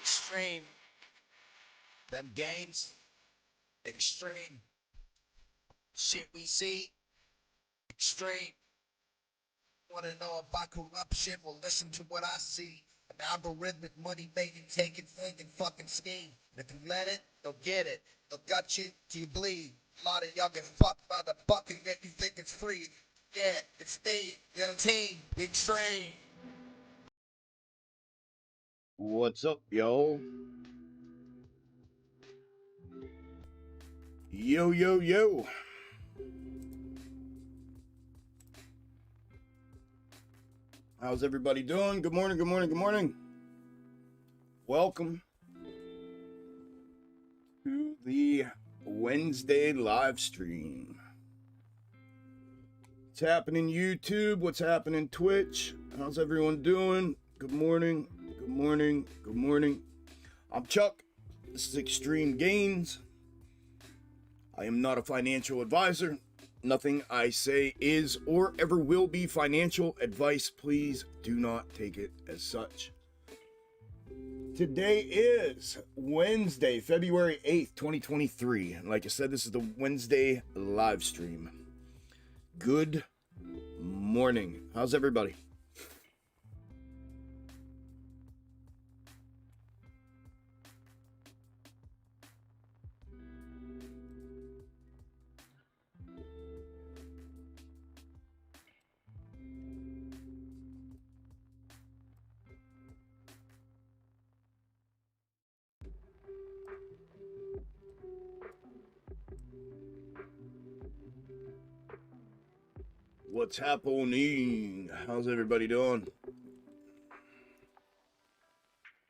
Xtreme. Them Gainz. Xtreme. Shit we see. Xtreme. Wanna know about corruption? Well, listen to what I see. An algorithmic money making, taking, thinking, fucking scheme. And if you let it, they'll get it. They'll gut you till you bleed. A lot of y'all get fucked by the bucket if you think it's free. Yeah, it's the young team, Xtreme. What's up, y'all? Yo, yo, yo. How's everybody doing? Good morning, good morning, good morning. Welcome to the Wednesday live stream. What's happening YouTube? What's happening Twitch? How's everyone doing? Good morning, good morning, good morning. I'm Chuck. This is Xtreme Gainz. I am not a financial advisor. Nothing I say is or ever will be financial advice. Please do not take it as such. Today is Wednesday, February 8th, 2023. And like I said, this is the Wednesday live stream. Good morning. How's everybody? What's happening? How's everybody doing?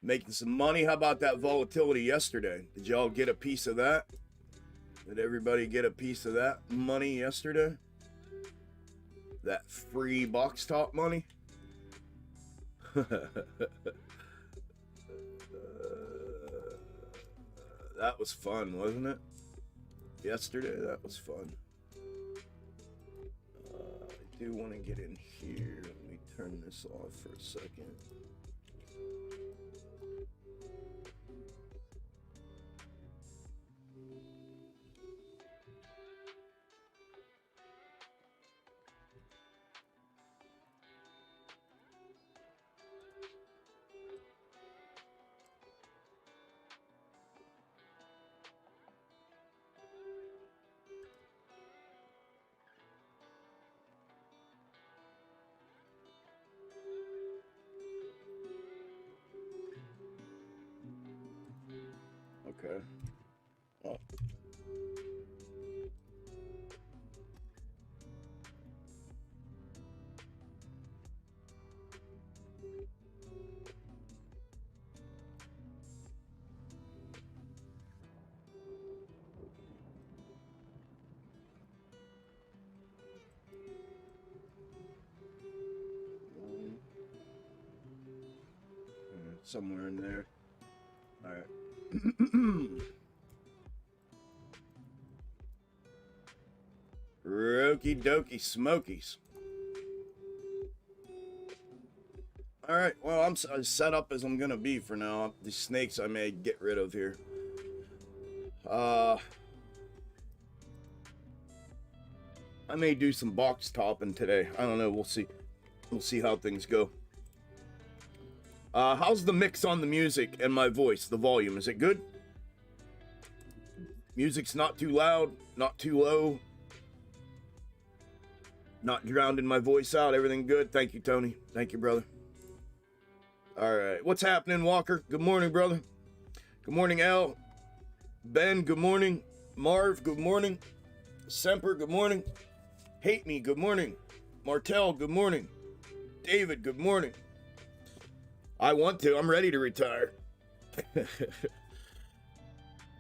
Making some money? How about that volatility yesterday? Did y'all get a piece of that? Did everybody get a piece of that money yesterday? That free box top money? That was fun, wasn't it? Yesterday, that was fun. I do want to get in here. Let me turn this off for a second. Okay. Oh. Somewhere in there. All right. Okie dokie smokies. All right, well, I'm as set up as I'm gonna be for now. These snakes I may get rid of here. I may do some box topping today. I don't know. We'll see. We'll see how things go. How's the mix on the music and my voice? The volume, is it good? Music's not too loud, not too low. Not drowning my voice out. Everything good? Thank you, Tony. Thank you, brother. All right. What's happening, Walker? Good morning, brother. Good morning, Al. Ben, good morning. Marv, good morning. Semper, good morning. Hate Me, good morning. Martel, good morning. David, good morning. I want to. I'm ready to retire.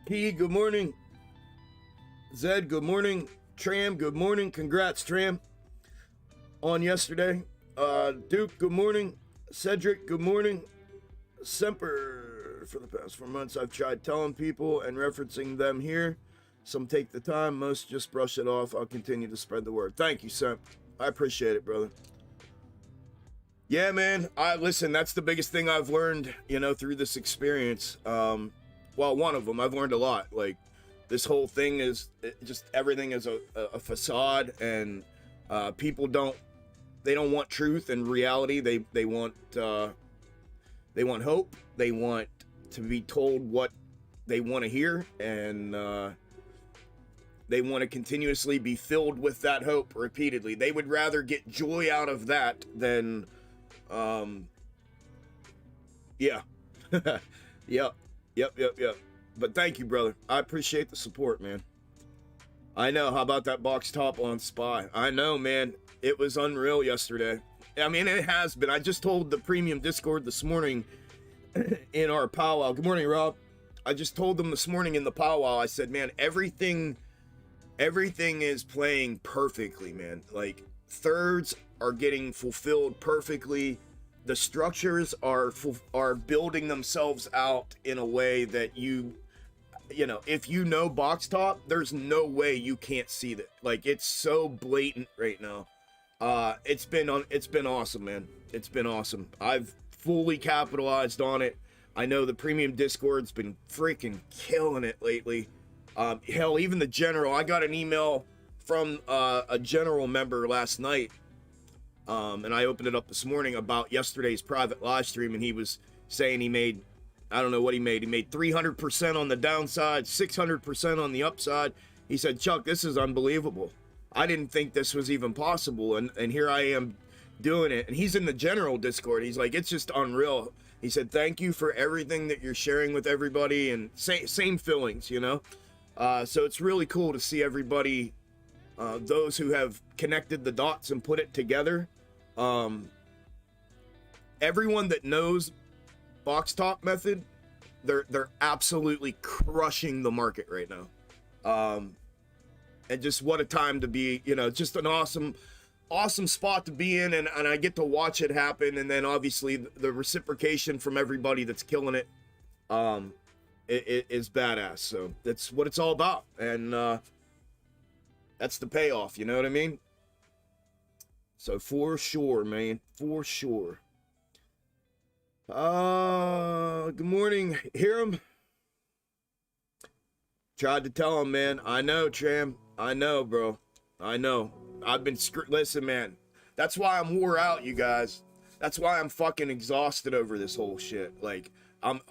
P, good morning. Zed, good morning. Tram, good morning. Congrats, Tram. On yesterday. Duke, good morning. Cedric, good morning. Semper, for the past 4 months, I've tried telling people and referencing them here. Some take the time, most just brush it off. I'll continue to spread the word. Thank you, Semp. I appreciate it, brother. Yeah, man. Listen, that's the biggest thing I've learned, you know, through this experience. Well, one of them, I've learned a lot. Like, this whole thing is just everything is a facade, and people don't want truth and reality. They want hope. They want to be told what they want to hear, and they want to continuously be filled with that hope repeatedly. They would rather get joy out of that than yeah. Yep. But thank you, brother. I appreciate the support, man. I know. How about that box top on Spy? I know, man. It was unreal yesterday. I mean, it has been. I just told the premium Discord this morning in our powwow. Good morning, Rob. I just told them this morning in the powwow, I said, man, everything is playing perfectly, man. Like, thirds are getting fulfilled perfectly. The structures are building themselves out in a way that you know, if you know box top, there's no way you can't see that. Like, it's so blatant right now. It's been awesome, man. It's been awesome. I've fully capitalized on it. I know the premium Discord's been freaking killing it lately. Hell, even the general, I got an email from a general member last night, and I opened it up this morning about yesterday's private live stream, and he was saying he made, I don't know what he made 300% on the downside, 600% on the upside. He said, Chuck, this is unbelievable. I didn't think this was even possible, and here I am doing it. And he's in the general Discord. He's like, it's just unreal. He said, thank you for everything that you're sharing with everybody, and same feelings, you know? So it's really cool to see everybody, those who have connected the dots and put it together. Everyone that knows box top method, they're absolutely crushing the market right now. And just what a time to be, you know, just an awesome spot to be in, and I get to watch it happen, and then obviously the reciprocation from everybody that's killing it, it is badass. So that's what it's all about, and that's the payoff, you know what I mean? So for sure, man, for sure. Good morning, Hiram. Tried to tell him, man. I know, Tram. I know, bro. I know. I've been listen, man. That's why I'm wore out, you guys. That's why I'm fucking exhausted over this whole shit. Like,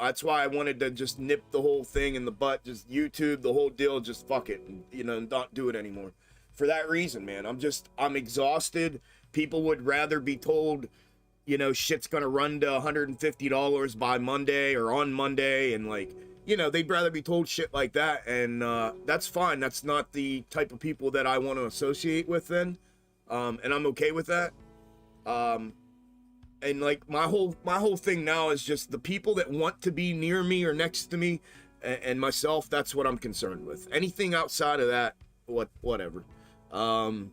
that's why I wanted to just nip the whole thing in the butt, just YouTube the whole deal, just fuck it, and, you know, not do it anymore. For that reason, man. I'm exhausted. People would rather be told, you know, shit's gonna run to $150 by Monday or on Monday, and like, you know, they'd rather be told shit like that, and that's fine. That's not the type of people that I want to associate with then, and I'm okay with that. And like my whole thing now is just the people that want to be near me or next to me, and myself. That's what I'm concerned with. Anything outside of that, whatever. I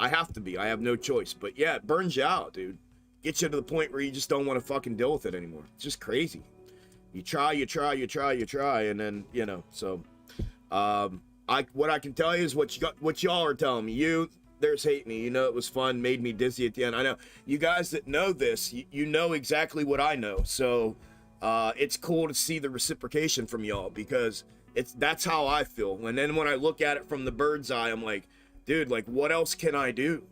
have to be. I have no choice. But yeah, it burns you out, dude. Gets you to the point where you just don't want to fucking deal with it anymore. It's just crazy. You try, and then, you know, so, what I can tell you is what y'all are telling me. There's hate me, you know, it was fun, made me dizzy at the end. I know you guys that know this, you know exactly what I know. So, it's cool to see the reciprocation from y'all, because that's how I feel. And then when I look at it from the bird's eye, I'm like, dude, like, what else can I do?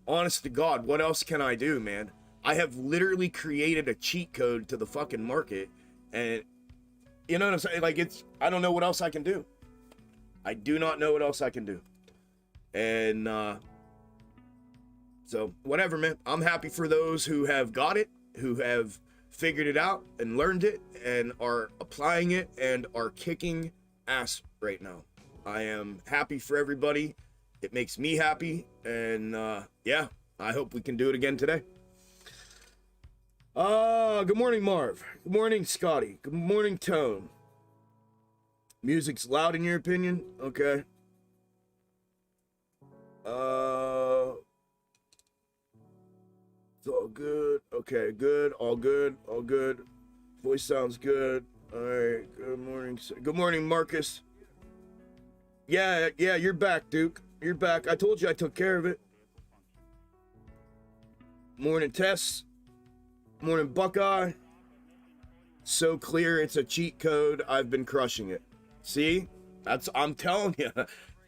Honest to God, what else can I do, man? I have literally created a cheat code to the fucking market. And you know what I'm saying? Like, I don't know what else I can do. I do not know what else I can do. And so whatever, man. I'm happy for those who have got it, who have figured it out and learned it and are applying it and are kicking ass right now. I am happy for everybody. It makes me happy. And yeah, I hope we can do it again today. Good morning, Marv. Good morning, Scotty. Good morning, Tone. Music's loud in your opinion? Okay. It's all good. Okay, good. All good. All good. Voice sounds good. All right. Good morning. Good morning, Marcus. Yeah, you're back, Duke. You're back. I told you I took care of it. Morning, Tess. Morning, Buckeye. So clear, it's a cheat code. I've been crushing it. See? I'm telling you.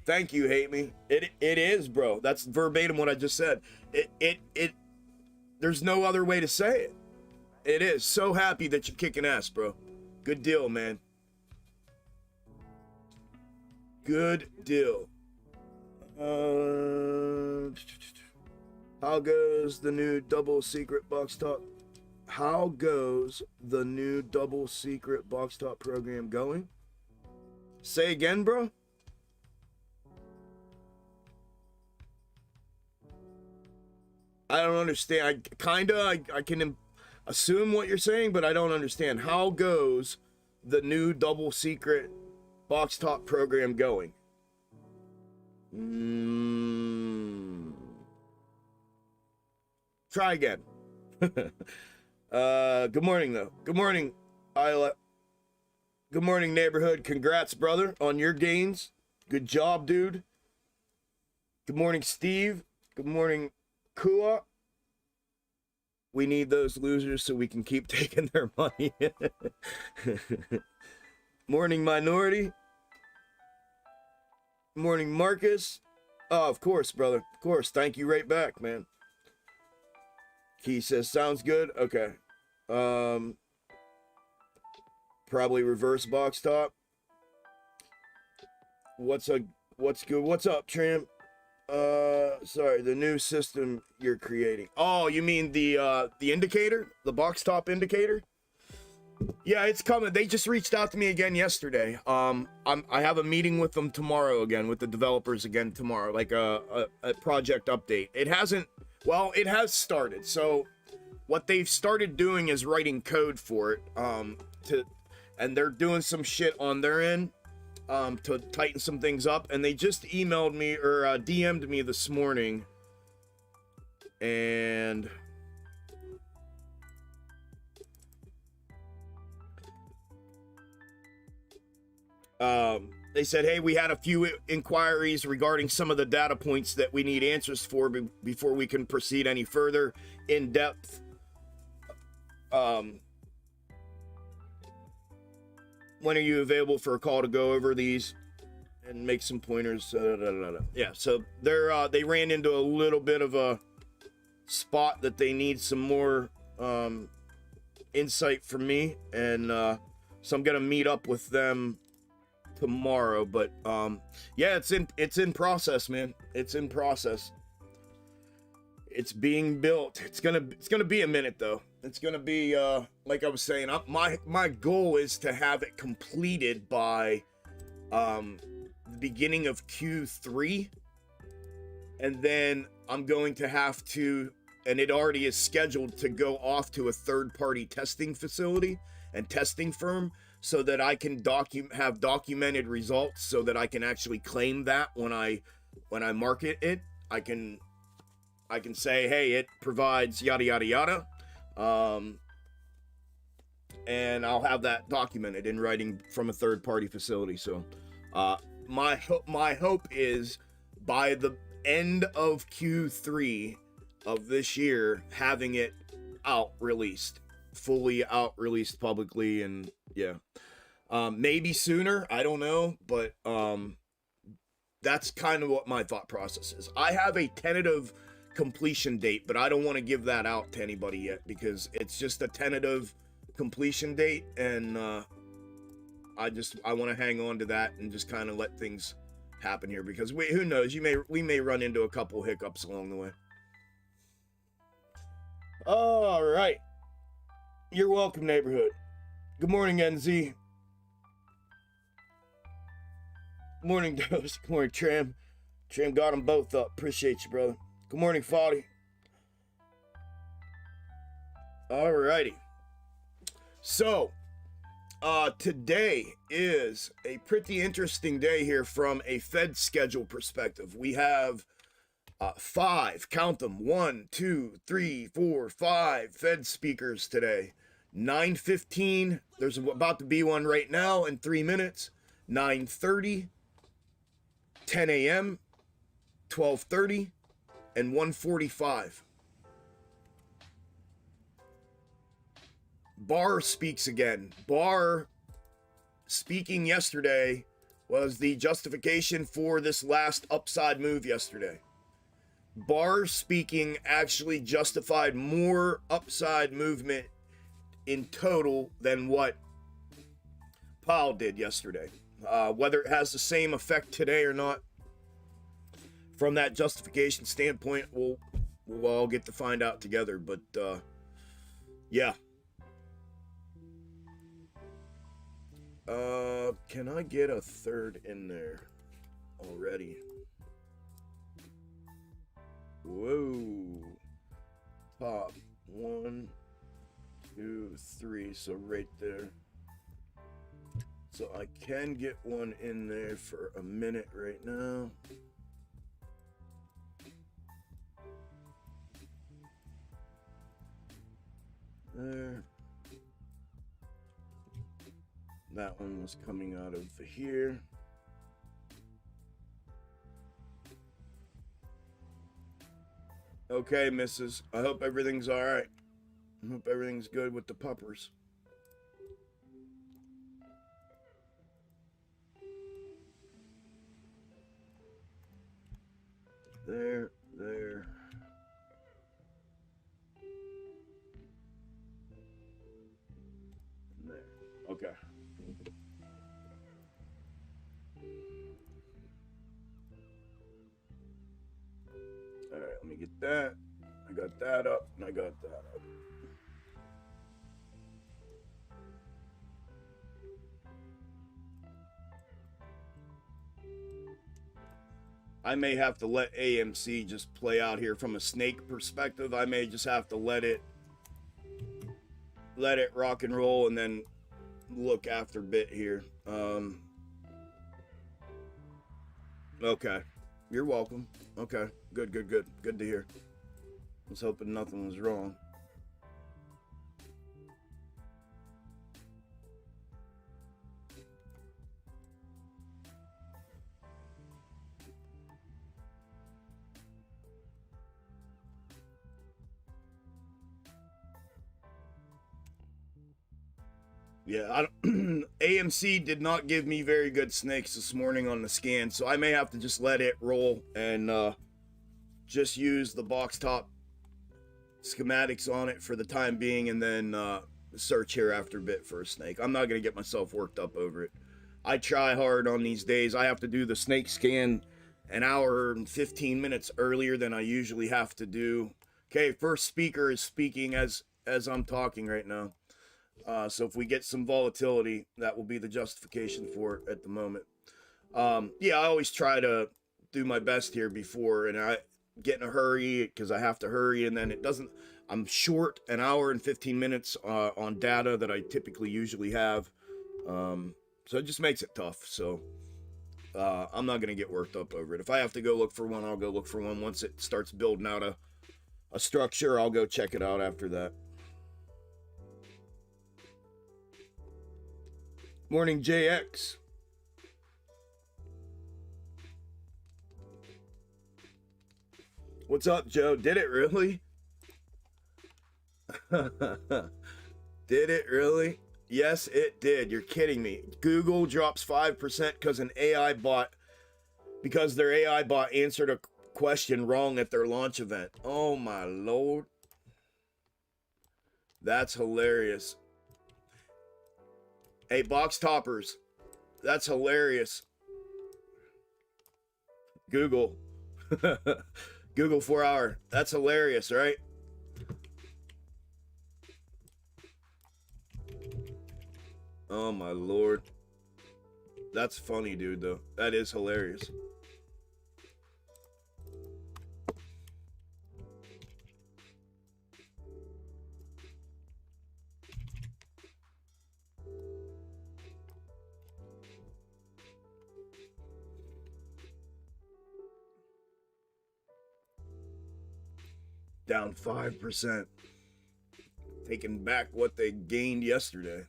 Thank you, Hate Me. It is, bro. That's verbatim what I just said. There's no other way to say it. It is. So happy that you're kicking ass, bro. Good deal, man. Good deal. How goes the new double secret box top? How goes the new double secret box top program going? Say again, bro. I don't understand. I can assume what you're saying, but I don't understand. How goes the new double secret box top program going? Try again. Good morning, though. Good morning, Isla. Good morning, neighborhood. Congrats, brother, on your gains. Good job, dude. Good morning, Steve. Good morning, Kua. We need those losers so we can keep taking their money. Morning, Minority. Morning, Marcus. Oh, of course, brother. Of course. Thank you right back, man. Key says, sounds good. Okay. Probably reverse box top. What's good? What's up, Tram? Sorry, the new system you're creating. Oh, you mean the indicator? The box top indicator? Yeah, it's coming. They just reached out to me again yesterday. I have a meeting with them tomorrow again, with the developers again tomorrow, like a project update. It has started. So what they've started doing is writing code for it, and they're doing some shit on their end, to tighten some things up. And they just emailed me or DM'd me this morning, and they said, hey, we had a few inquiries regarding some of the data points that we need answers for before we can proceed any further in depth. When are you available for a call to go over these and make some pointers? Yeah, so they ran into a little bit of a spot that they need some more insight from me, and so I'm gonna meet up with them tomorrow. But yeah, it's in process, man. It's in process. It's being built. It's gonna be a minute, though. It's gonna be like I was saying, my goal is to have it completed by the beginning of Q3, and then I'm going to have to, and it already is scheduled to go off to a third-party testing facility and testing firm, so that I can have documented results, so that I can actually claim that when I market it. I can say, hey, it provides yada yada yada, and I'll have that documented in writing from a third-party facility. So my hope is by the end of Q3 of this year, having it fully out released publicly. And yeah, maybe sooner, I don't know, but that's kind of what my thought process is. I have a tentative completion date, but I don't want to give that out to anybody yet, because it's just a tentative completion date, and I want to hang on to that and just kind of let things happen here, because who knows, we may run into a couple hiccups along the way. All right, you're welcome, neighborhood. Good morning, NZ. Good morning, Dose. Good morning, Tram. Tram got them both up. Appreciate you, brother. Good morning, Foddy. Alrighty. So, today is a pretty interesting day here from a Fed schedule perspective. We have 5, count them, 1, 2, 3, 4, 5 Fed speakers today. 9:15, there's about to be one right now in 3 minutes. 9:30, 10 a.m., 12:30, and 1:45. Barr speaks again. Barr speaking yesterday was the justification for this last upside move yesterday. Barr speaking actually justified more upside movement in total than what Powell did yesterday. Whether it has the same effect today or not, from that justification standpoint, we'll all get to find out together. But yeah. Can I get a third in there already? Whoa. Top 1, 2, 3. So right there. So I can get one in there for a minute right now. There. That one was coming out of here. Okay, missus. I hope everything's all right. I hope everything's good with the puppers. There. Okay. All right, let me get that. I got that up, and I got that up. I may have to let AMC just play out here from a snake perspective. I may just have to let it rock and roll and then look after bit here. Okay. You're welcome. Okay. Good to hear. I was hoping nothing was wrong. Yeah, AMC did not give me very good snakes this morning on the scan, so I may have to just let it roll and just use the box top schematics on it for the time being, and then search here after a bit for a snake. I'm not going to get myself worked up over it. I try hard on these days. I have to do the snake scan an hour and 15 minutes earlier than I usually have to do. Okay, first speaker is speaking as I'm talking right now. So if we get some volatility, that will be the justification for it at the moment. Yeah, I always try to do my best here before, and I get in a hurry because I have to hurry, and then it doesn't. I'm short an hour and 15 minutes on data that I typically usually have, so it just makes it tough. So I'm not gonna get worked up over it. If I have to go look for one, I'll go look for one. Once it starts building out a structure, I'll go check it out after that. Morning, JX. What's up, Joe? Did it really? Did it really? Yes, it did. You're kidding me. Google drops 5% because their AI bot answered a question wrong at their launch event. Oh my Lord. That's hilarious. Hey, box toppers, that's hilarious. Google. Google 4 hour. That's hilarious, right? Oh my Lord. That's funny, dude, though. That is hilarious. Down 5%. Taking back what they gained yesterday.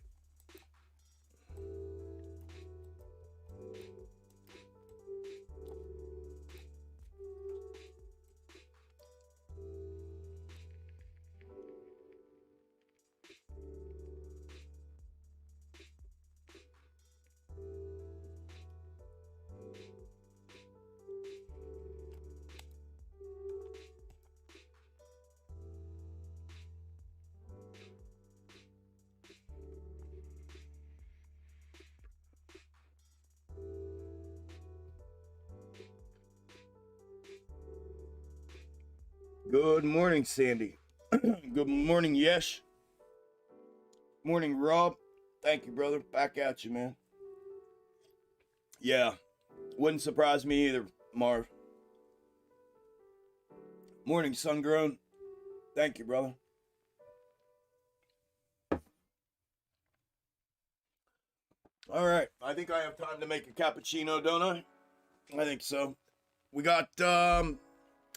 Good morning, Sandy. Good morning, Yesh. Morning, Rob. Thank you, brother. Back at you, man. Yeah, wouldn't surprise me either, Marv. Morning, Sungrown. Thank you, brother. All right, I think I have time to make a cappuccino, don't I? I think so. We got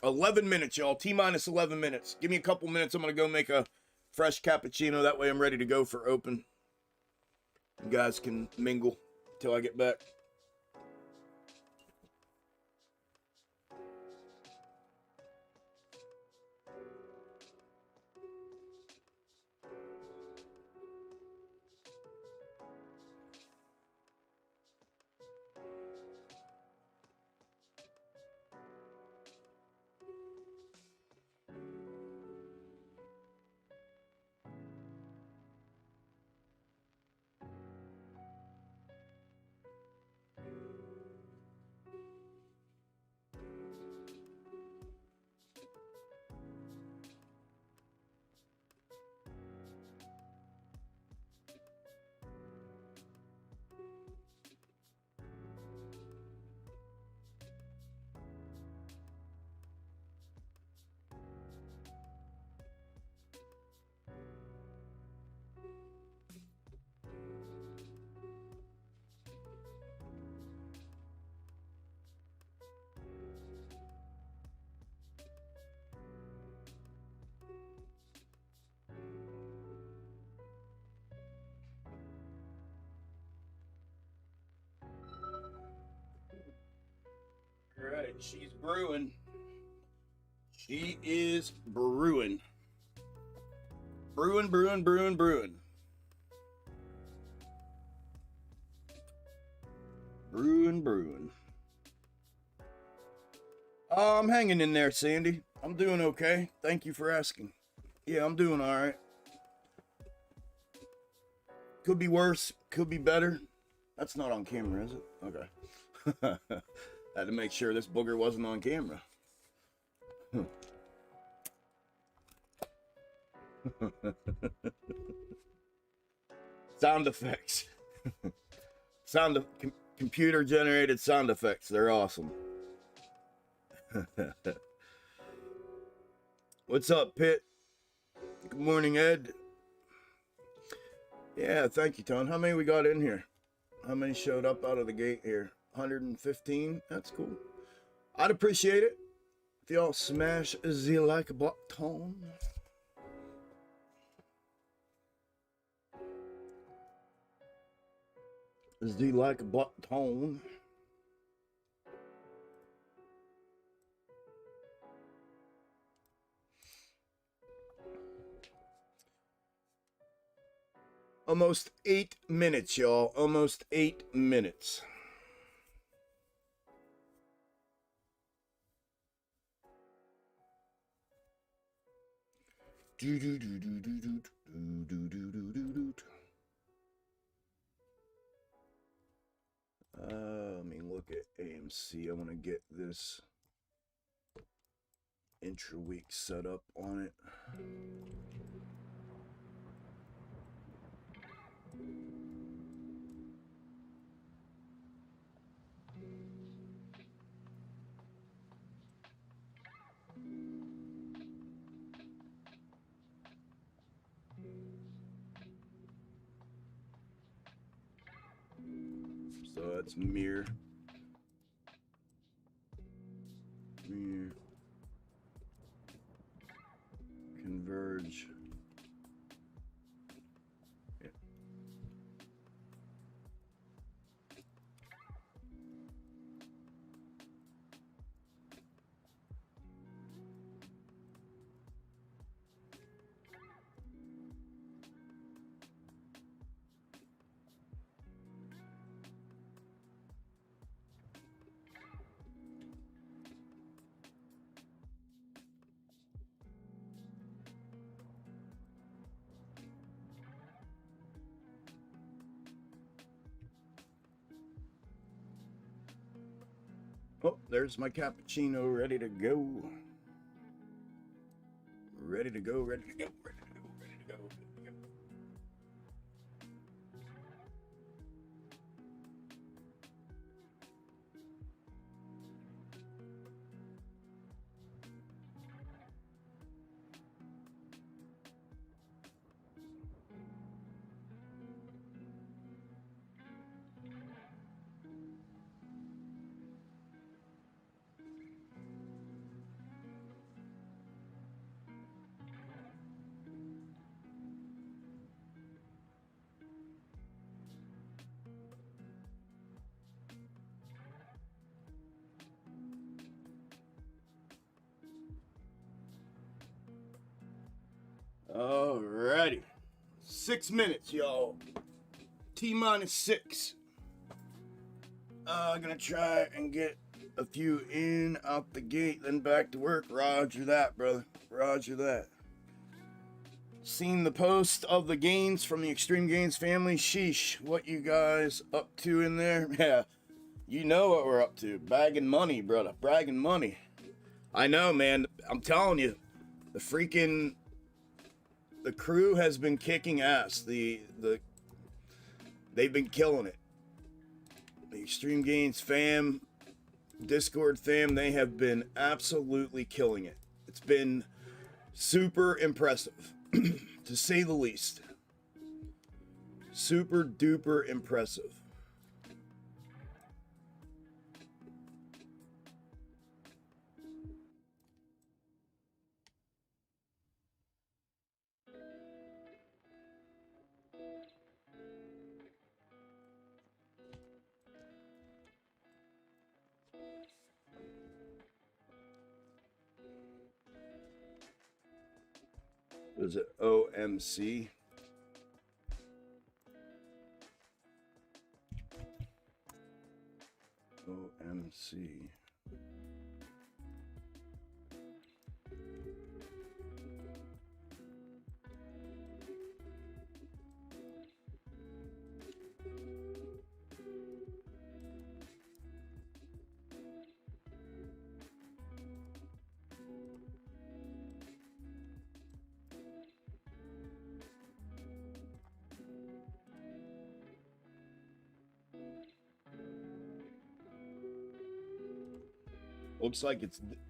11 minutes, y'all. T-minus 11 minutes. Give me a couple minutes. I'm going to go make a fresh cappuccino. That way I'm ready to go for open. You guys can mingle until I get back. All right, she's brewing. She is brewing. Brewing. Brewing. I'm hanging in there, Sandy. I'm doing okay. Thank you for asking. Yeah, I'm doing all right. Could be worse. Could be better. That's not on camera, is it? Okay. Had to make sure this booger wasn't on camera. Sound effects. Computer generated sound effects. They're awesome. What's up, Pitt? Good morning, Ed. Yeah, thank you, Tone. How many we got in here? How many showed up out of the gate here? 115? That's cool. I'd appreciate it if y'all smash the like button. The like button. Almost 8 minutes, y'all. Almost 8 minutes. Let me look at AMC. I want to get this intra-week set up on it. So that's mirror. Converge. Yeah. Oh, there's my cappuccino ready to go. Ready to go, ready to go, ready to go, ready to go. Alrighty. 6 minutes, y'all. T-minus 6. Gonna try and get a few in out the gate, then back to work. Roger that, brother. Roger that. Seen the post of the Gainz from the Extreme Gainz family. Sheesh, what you guys up to in there? Yeah, you know what we're up to. Bagging money, brother. Bragging money. I know, man. I'm telling you, the crew has been kicking ass. They've been killing it. The Extreme Gainz fam, Discord fam, they have been absolutely killing it. It's been super impressive, to say the least. Super duper impressive. Was it OMC? OMC.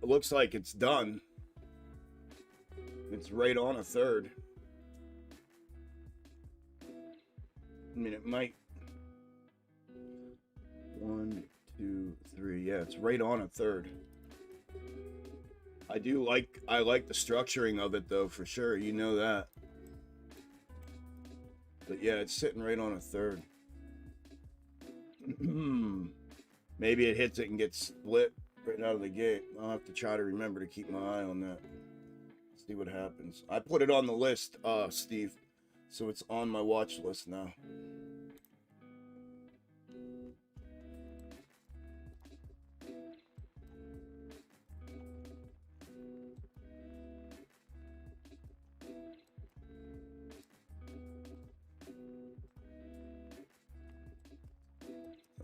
Looks like it's done. It's right on a third. I mean, it might. 1, 2, 3. Yeah, it's right on a third. I like the structuring of it though, for sure. You know that. But yeah, it's sitting right on a third. Maybe it hits it and gets split right out of the gate. I'll have to try to remember to keep my eye on that. See what happens. I put it on the list, Steve. So it's on my watch list now.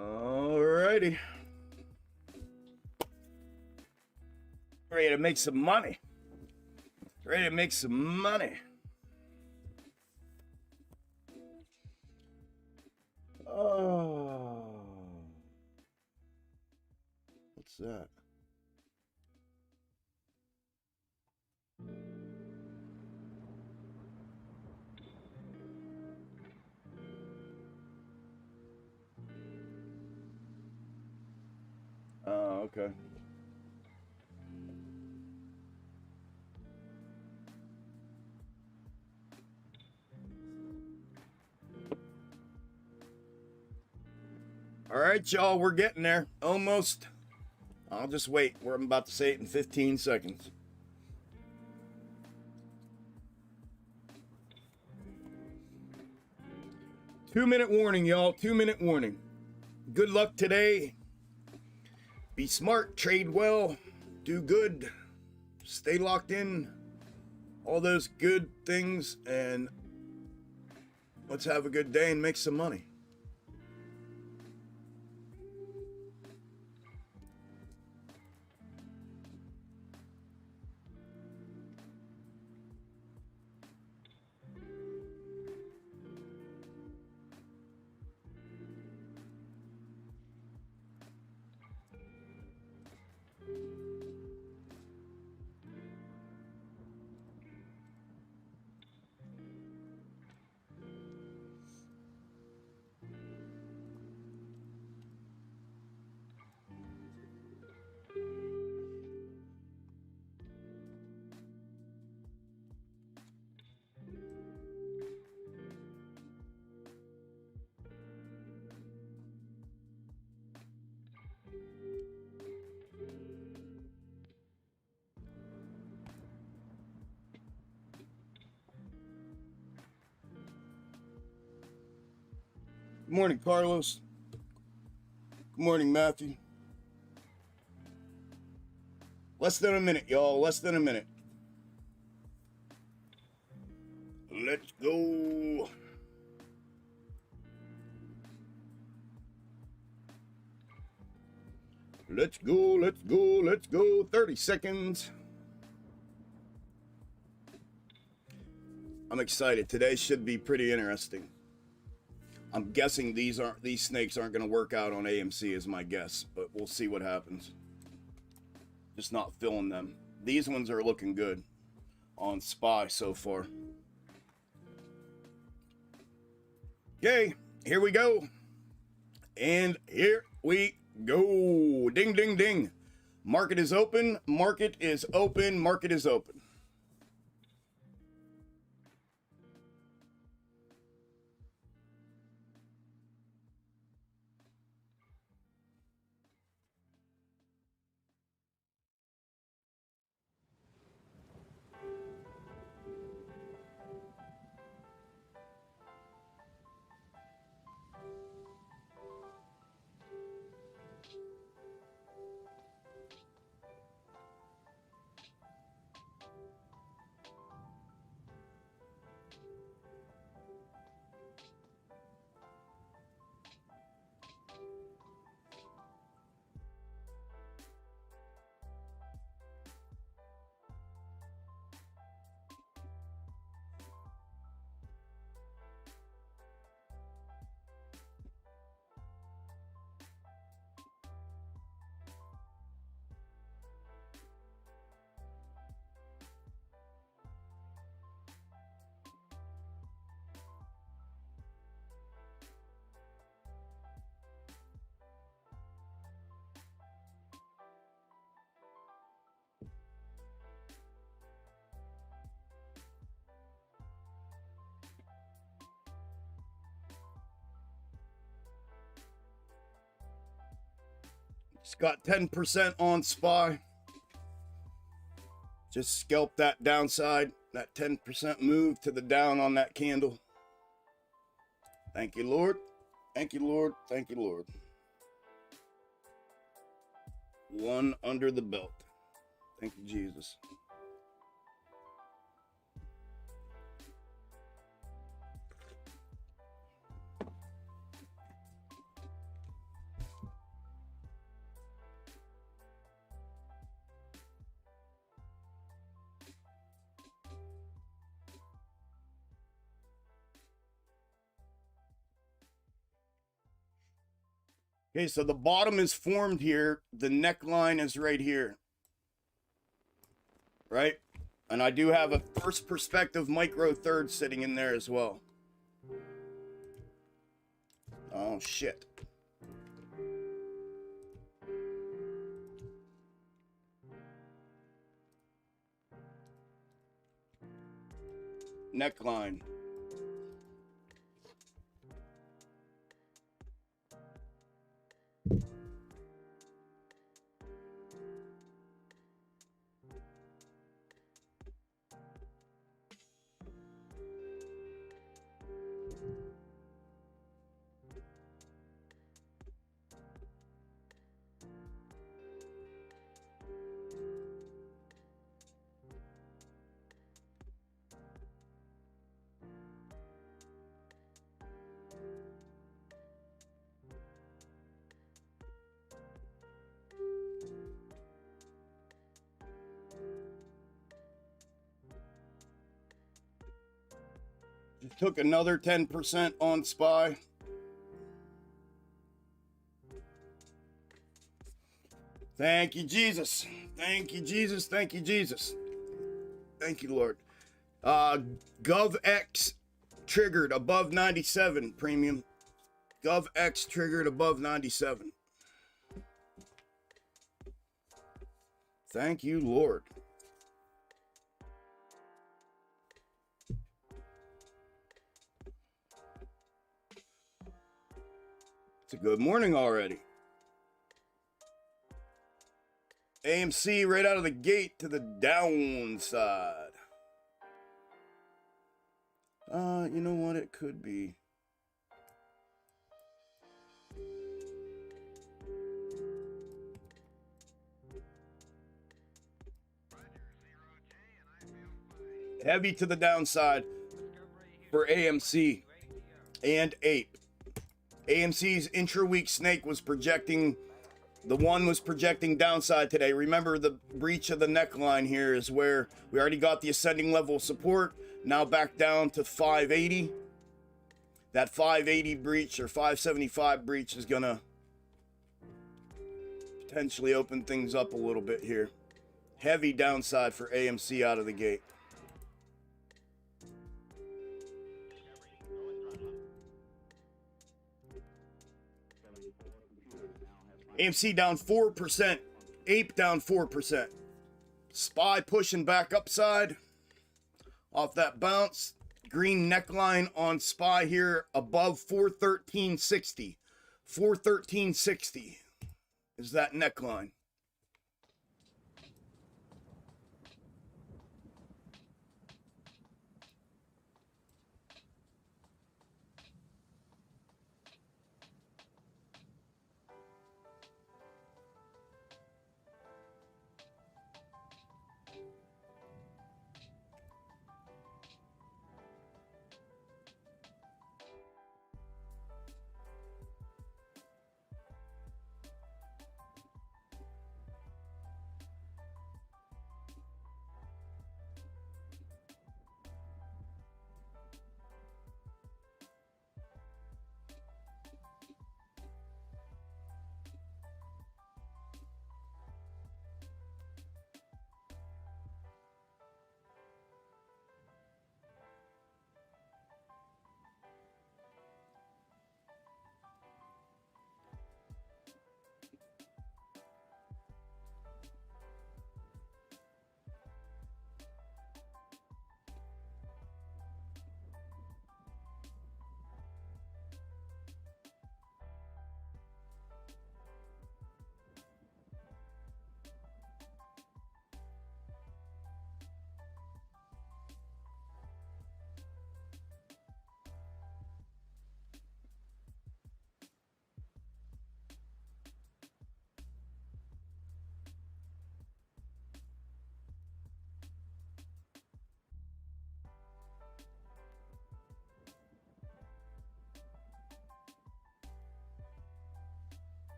Alrighty. Ready to make some money. Ready to make some money. Oh. What's that? Oh, okay. All right, y'all, we're getting there. Almost. I'll just wait. I'm about to say it in 15 seconds. Two-minute warning, y'all. 2-minute warning. Good luck today. Be smart, trade well, do good, stay locked in. All those good things, and let's have a good day and make some money. Good morning, Carlos. Good morning, Matthew. Less than a minute, y'all. Less than a minute. Let's go. Let's go, let's go, let's go. 30 seconds. I'm excited. Today should be pretty interesting. I'm guessing these snakes aren't going to work out on AMC is my guess, but we'll see what happens. Just not filling them. These ones are looking good on SPY so far. Okay, here we go. And here we go. Ding, ding, ding. Market is open. Market is open. Market is open. It's got 10% on SPY. Just scalp that downside, that 10% move to the down on that candle. Thank you, Lord. Thank you, Lord. Thank you, Lord. One under the belt. Thank you, Jesus. Okay, so the bottom is formed here. The neckline is right here. Right? And I do have a first perspective micro third sitting in there as well. Oh, shit. Neckline. Just took another 10% on SPY. Thank you, Jesus. Thank you, Jesus. Thank you, Jesus. Thank you, Lord. GovX triggered above 97 premium. GovX triggered above 97. Thank you, Lord. It's a good morning already. AMC right out of the gate to the downside. You know what? It could be. Heavy to the downside for AMC and Ape. AMC's intra-week snake was projecting, the one was projecting downside today. Remember, the breach of the neckline here is where we already got the ascending level of support. Now back down to 580. That 580 breach or 575 breach is gonna potentially open things up a little bit here. Heavy downside for AMC out of the gate. AMC down 4%. Ape down 4%. SPY pushing back upside off that bounce. Green neckline on SPY here above 413.60. 413.60 is that neckline.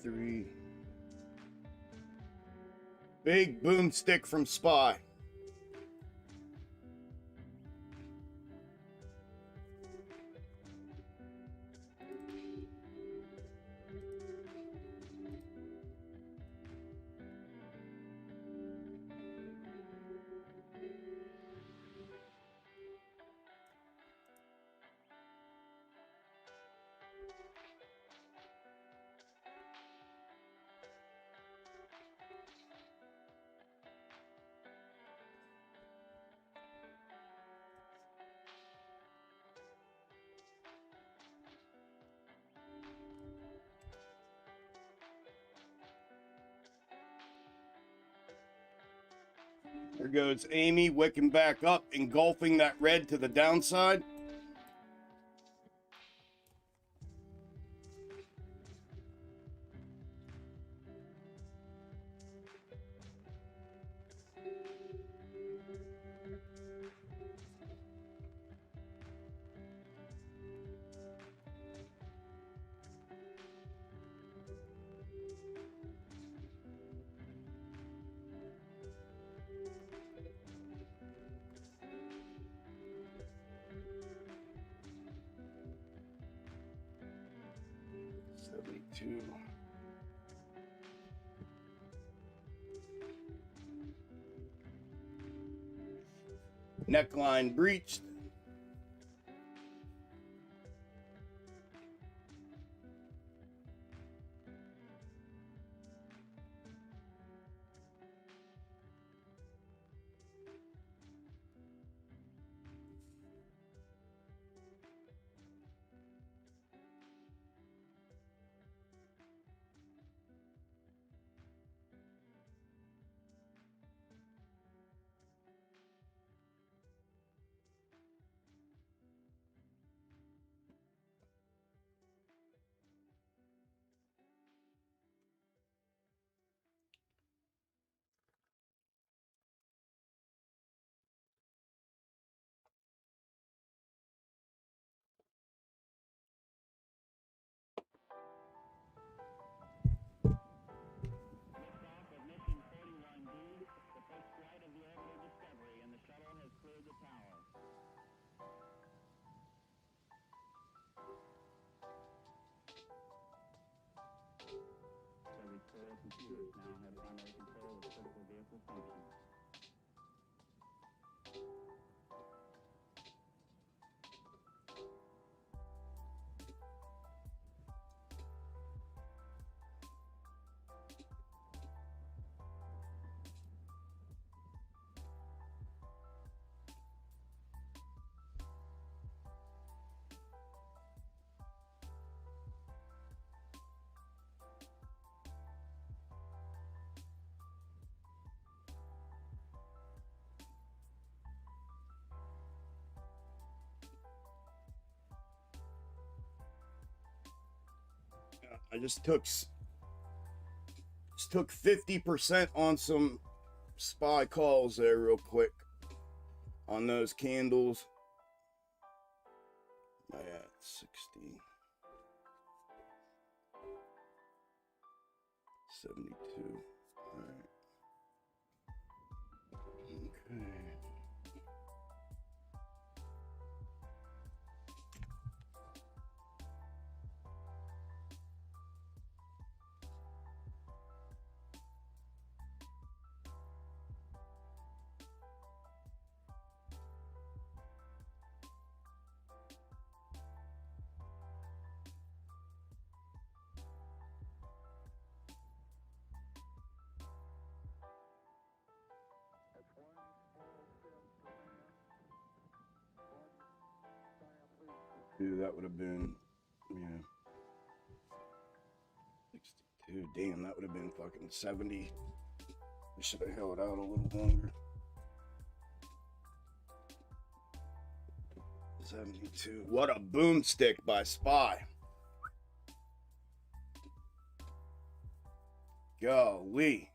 Three. Big boomstick from SPY. There goes Amy wicking back up, engulfing that red to the downside. Two. Neckline breached. Computers now have primary control of critical vehicle functions. I just took 50% on some SPY calls there real quick on those candles. I got 60, 72. All right. Okay. Dude, that would have been, yeah, 62. Damn, that would have been fucking 70. I should have held out a little longer. 72. What a boomstick by SPY. Golly.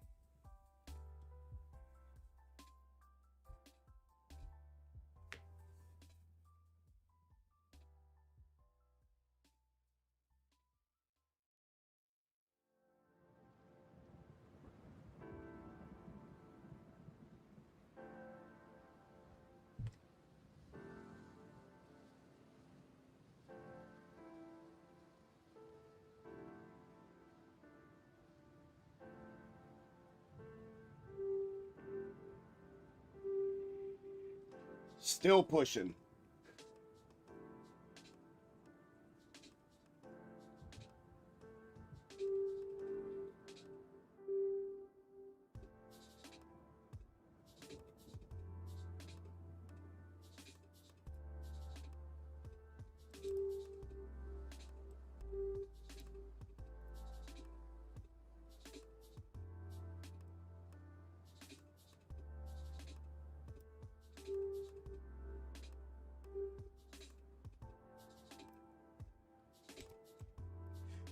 Still pushing.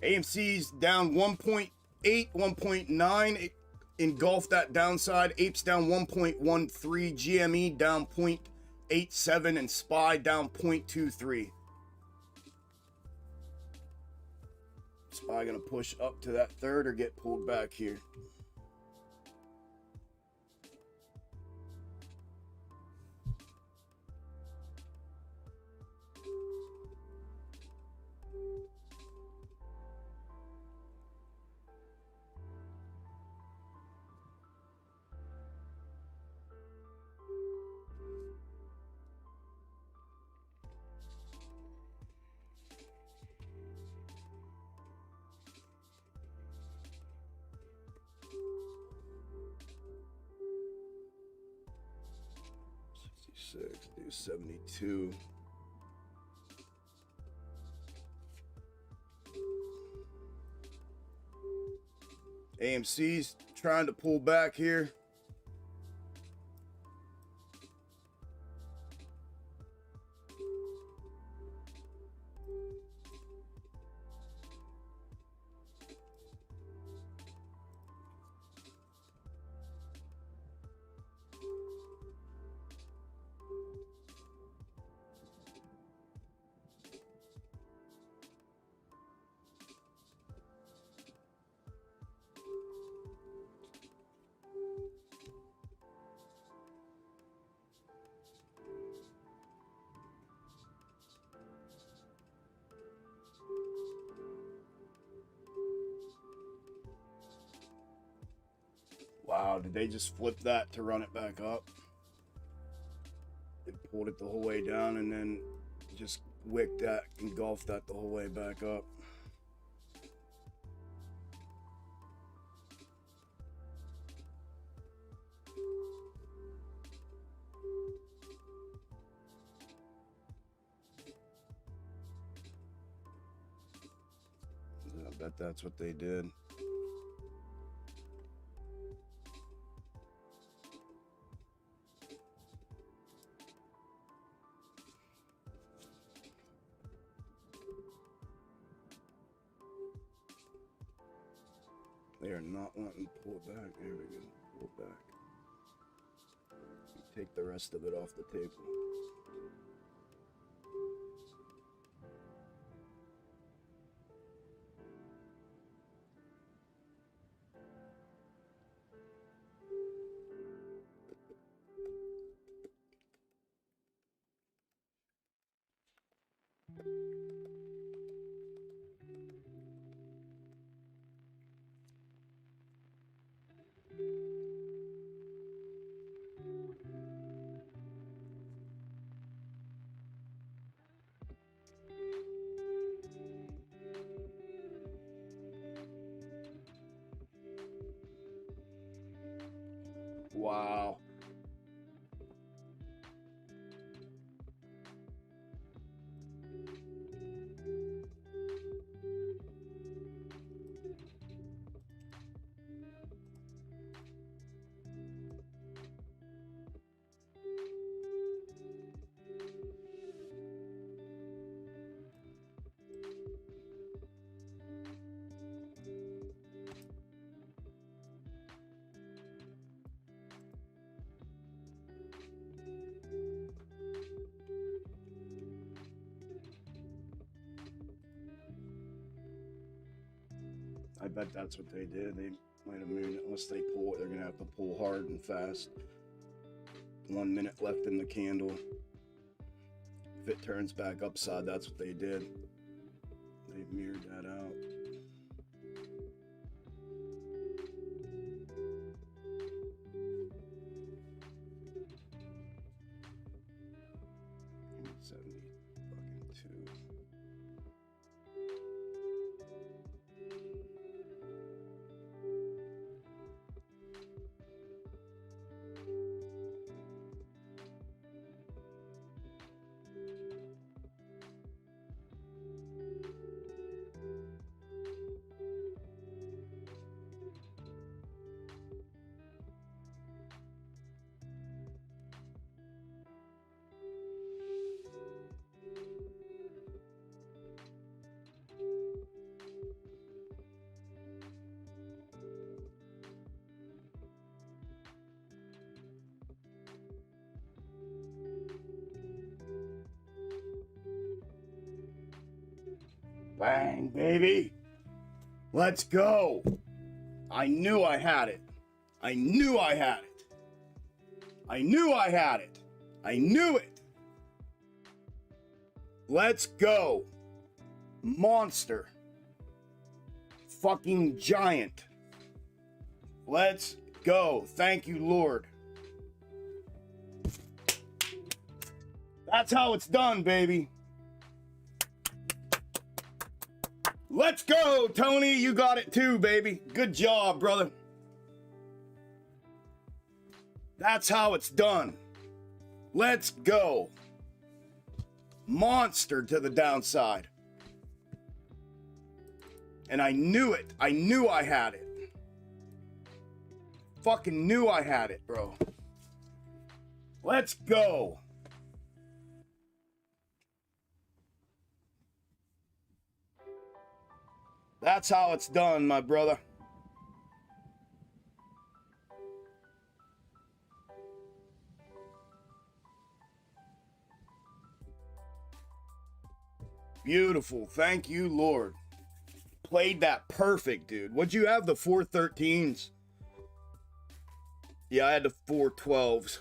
AMC's down 1.8, 1.9. Engulf that downside. Apes down 1.13. GME down 0.87. And SPY down 0.23. SPY gonna push up to that third or get pulled back here. Do 72. AMC's trying to pull back here. Wow, did they just flip that to run it back up? They pulled it the whole way down and then just wicked that, engulfed that the whole way back up. I bet that's what they did. They are not wanting to pull it back. There we go. Pull it back. Take the rest of it off the table. Wow. I bet that's what they did. They might have moved it. Unless they pull it, they're going to have to pull hard and fast. 1 minute left in the candle. If it turns back upside, that's what they did. They mirrored that out. Bang, baby. Let's go. I knew I had it. I knew I had it. I knew I had it. I knew it. Let's go. Monster. Fucking giant. Let's go. Thank you, Lord. That's how it's done, baby. Let's go, Tony. You got it too, baby. Good job, brother. That's how it's done. Let's go. Monster to the downside. And I knew it. I knew I had it. Fucking knew I had it, bro. Let's go. That's how it's done, my brother. Beautiful. Thank you, Lord. Played that perfect, dude. What'd you have? The 413s? Yeah, I had the 412s.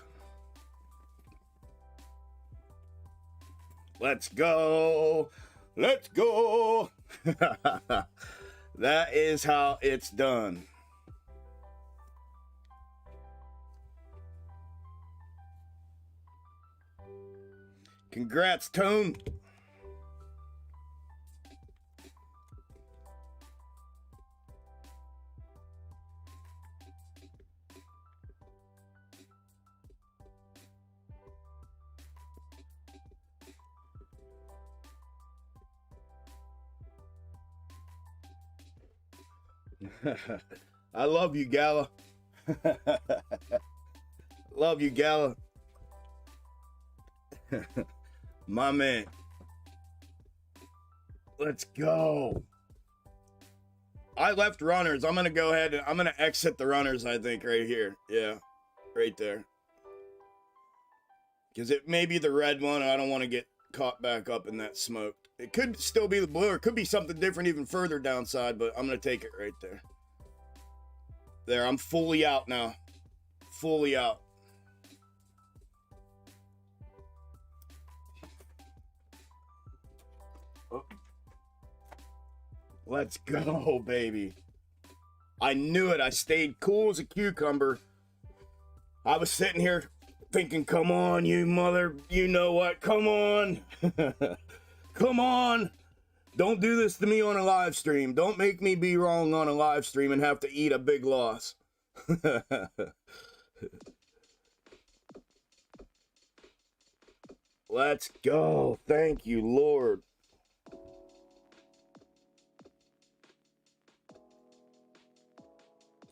Let's go. Let's go. That is how it's done. Congrats, Tone. I love you, Gala. Love you, Gala. My man. Let's go. I left runners. I'm going to go ahead and I'm going to exit the runners, I think, right here. Yeah, right there. Because it may be the red one, and I don't want to get caught back up in that smoke. It could still be the blue, or it could be something different even further downside, but I'm going to take it right there. There, I'm fully out now. Fully out. Oh. Let's go, baby. I knew it. I stayed cool as a cucumber. I was sitting here thinking, come on, you mother, you know what? Come on. Come on. Don't do this to me on a live stream. Don't make me be wrong on a live stream and have to eat a big loss. Let's go. Thank you, Lord.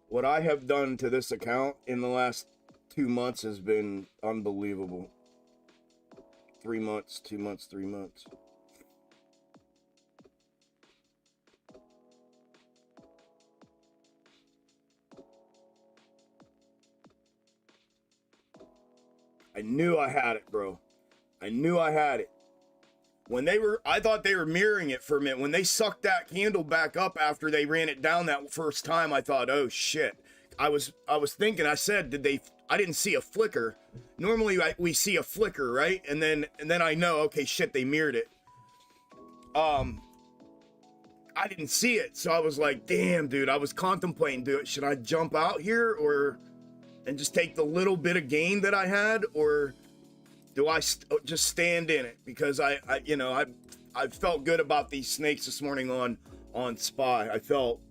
What I have done to this account in the last 2 months has been unbelievable. 3 months, 2 months, 3 months. I knew I had it, bro. I knew I had it. When they were, I thought they were mirroring it for a minute. When they sucked that candle back up after they ran it down that first time, I thought, oh shit. I was thinking, I said, I didn't see a flicker. Normally we see a flicker, right? And then I know, okay, shit, they mirrored it. I didn't see it. So I was like, damn, dude, I was contemplating, should I jump out here and just take the little bit of gain that I had, or do I just stand in it? Because I felt good about these snakes this morning on SPY. I felt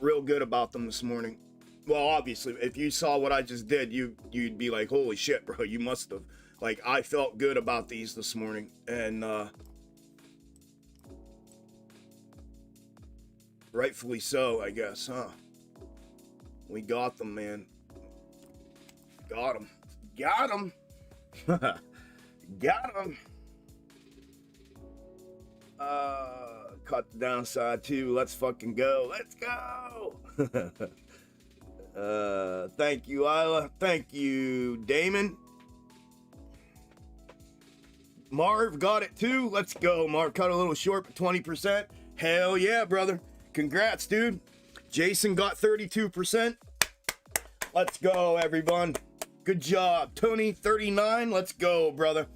real good about them this morning. Well, obviously, if you saw what I just did, you'd be like, holy shit, bro, you must have. Like, I felt good about these this morning, and rightfully so, I guess, huh? We got them, man. Got them. Got them. Got them. Cut the downside too. Let's fucking go. Let's go. Thank you, Isla. Thank you, Damon. Marv got it too. Let's go. Marv cut a little short, but 20%. Hell yeah, brother. Congrats, dude. Jason got 32%. Let's go, everyone. Good job. Tony, 39. Let's go, brother.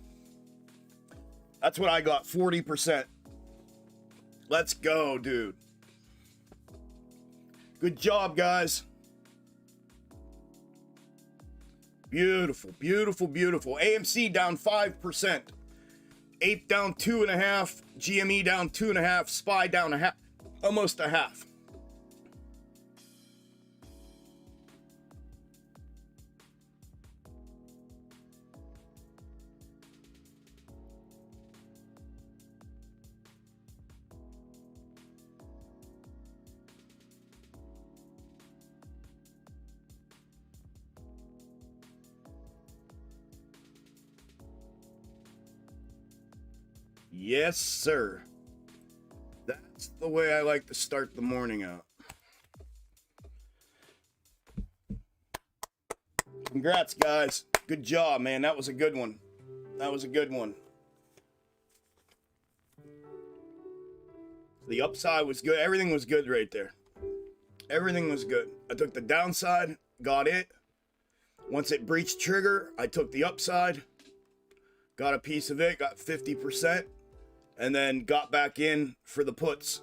That's what I got, 40%. Let's go, dude. Good job, guys. Beautiful, beautiful, beautiful. AMC down 5%. Ape down 2.5%. GME down 2.5%. Spy down a half. Almost a half. Yes, sir. That's the way I like to start the morning out. Congrats, guys. Good job, man. That was a good one. That was a good one. The upside was good. Everything was good right there. Everything was good. I took the downside, got it. Once it breached trigger, I took the upside, got a piece of it, got 50%. And then got back in for the puts.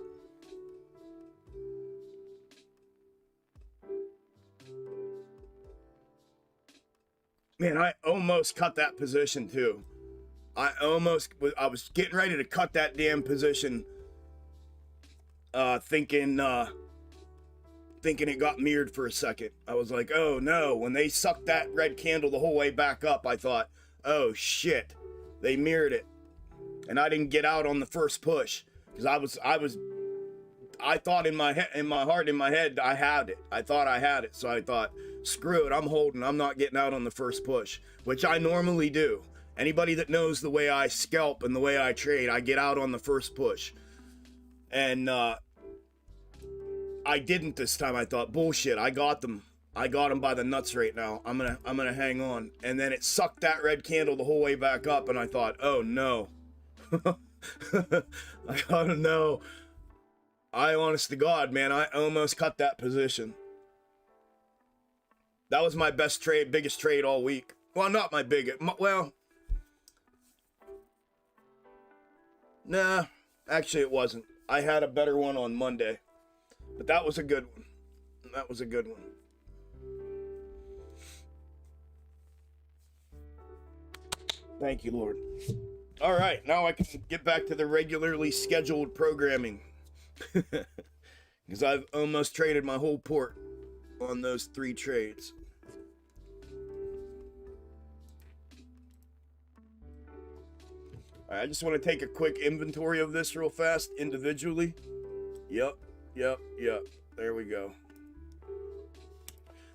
Man, I almost cut that position too. I was getting ready to cut that damn position, thinking it got mirrored for a second. I was like, oh no. When they sucked that red candle the whole way back up, I thought, oh shit, they mirrored it. And I didn't get out on the first push because I thought in my head, I had it. I thought I had it. So I thought, screw it. I'm holding. I'm not getting out on the first push, which I normally do. Anybody that knows the way I scalp and the way I trade, I get out on the first push. And, I didn't this time. I thought, bullshit. I got them. I got them by the nuts right now. I'm going to hang on. And then it sucked that red candle the whole way back up. And I thought, oh no. I gotta know. I honest to God, man, I almost cut that position. That was my best trade, biggest trade all week. Well, not my biggest. Well, nah, actually it wasn't. I had a better one on Monday, but that was a good one. That was a good one. Thank you, Lord. All right, now I can get back to the regularly scheduled programming. Because I've almost traded my whole port on those 3 trades. All right, I just want to take a quick inventory of this real fast, individually. Yep. There we go.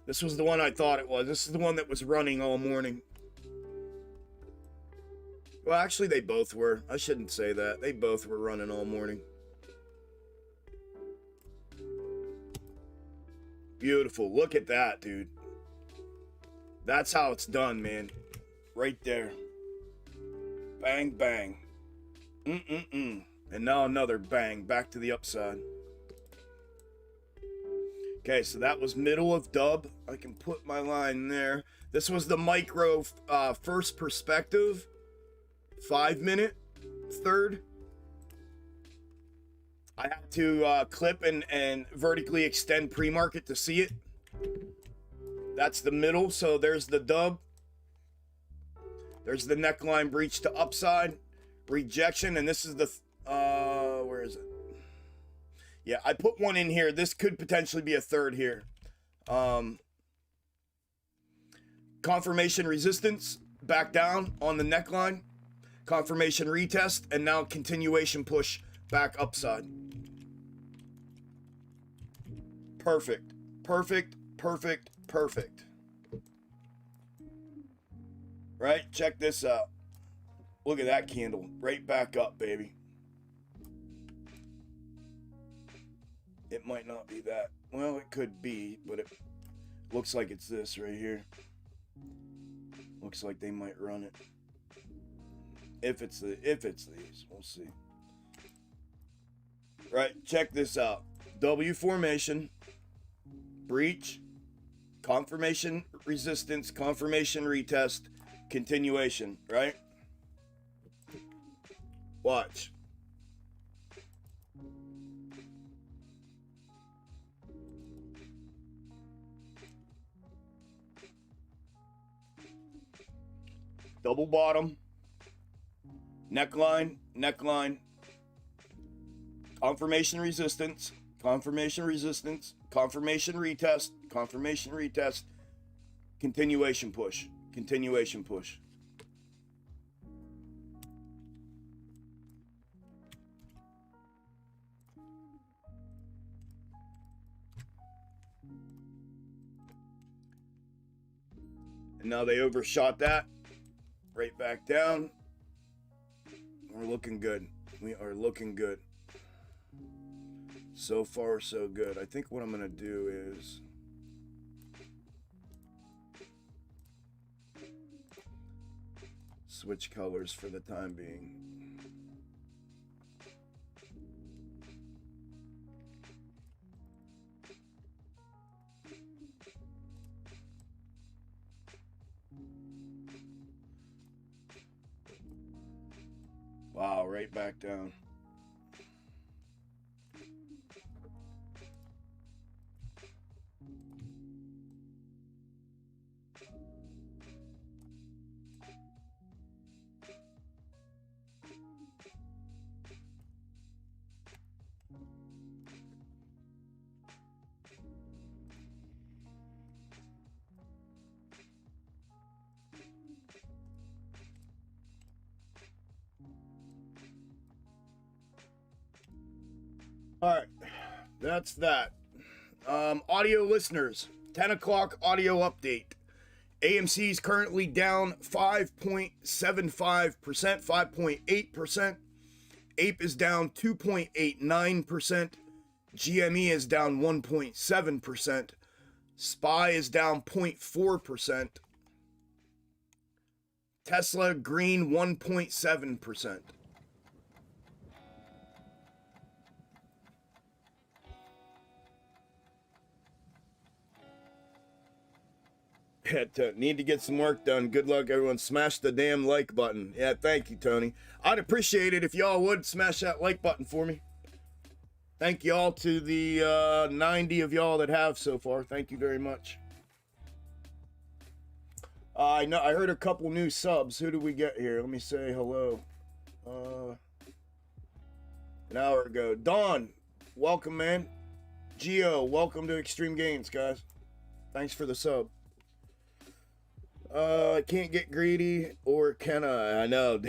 This was the one I thought it was. This is the one that was running all morning. Well, actually, they both were. I shouldn't say that. They both were running all morning. Beautiful. Look at that, dude. That's how it's done, man. Right there. Bang, bang. And now another bang. Back to the upside. Okay, so that was middle of dub. I can put my line there. This was the micro first perspective. 5-minute third. I had to clip and vertically extend pre-market to see it. That's the middle. So there's the dub. There's the neckline breach to upside. Rejection. And this is the... where is it? Yeah, I put one in here. This could potentially be a third here. Confirmation resistance. Back down on the neckline. Confirmation retest, and now continuation push back upside. Perfect. Right? Check this out. Look at that candle. Right back up, baby. It might not be that. Well, it could be, but it looks like it's this right here. Looks like they might run it. If it's these, we'll see. Right, check this out. W formation, breach, confirmation resistance, confirmation retest, continuation, right? Watch. Double bottom, neckline, neckline, confirmation resistance, confirmation resistance, confirmation retest, confirmation retest, continuation push, continuation push. And now they overshot that. Right back down. We're looking good. We are looking good. So far, so good. I think what I'm going to do is switch colors for the time being. Wow, right back down. All right, that's that. Audio listeners, 10 o'clock audio update. AMC is currently down 5.75%, 5.8%. APE is down 2.89%. GME is down 1.7%. SPY is down 0.4%. Tesla green 1.7%. Need to get some work done. Good luck, everyone. Smash the damn like button. Yeah, thank you, Tony. I'd appreciate it if y'all would smash that like button for me. Thank y'all to the 90 of y'all that have so far. Thank you very much. I heard a couple new subs. Who do we get here? Let me say hello. An hour ago. Dawn, welcome, man. Geo, welcome to Extreme Gains, guys. Thanks for the sub. I can't get greedy, or can I? I know.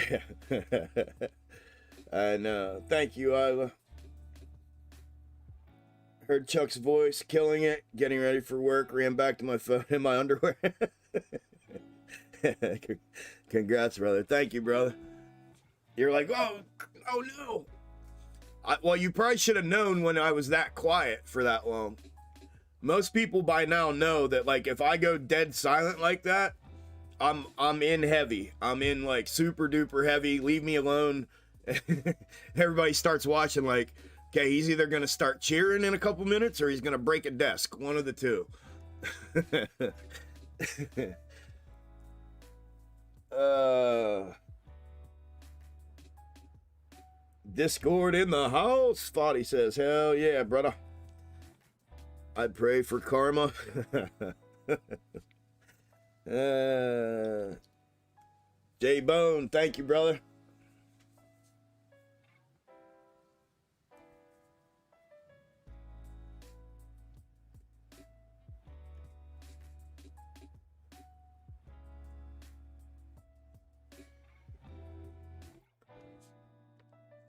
I know. Thank you, Isla. Heard Chuck's voice, killing it, getting ready for work, ran back to my phone in my underwear. Congrats, brother. Thank you, brother. You're like, oh no. Well, you probably should have known when I was that quiet for that long. Most people by now know that, like, if I go dead silent like that, I'm in heavy. I'm in like super duper heavy. Leave me alone. Everybody starts watching like, okay, he's either gonna start cheering in a couple minutes or he's gonna break a desk. One of the two. Discord in the house. Thoughty says, hell yeah, brother. I pray for karma. J Bone, thank you, brother.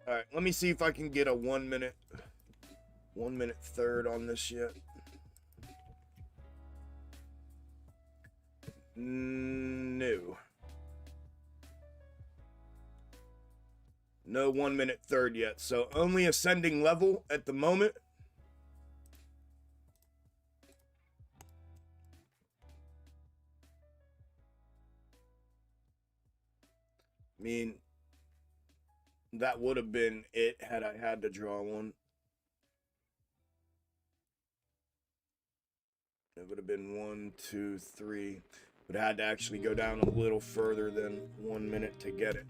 All right, let me see if I can get a 1 minute third on this yet. No. No 1 minute third yet. So only ascending level at the moment. I mean, That would have been it had I had to draw one. It would have been 1, 2, 3. But I had to actually go down a little further than 1 minute to get it.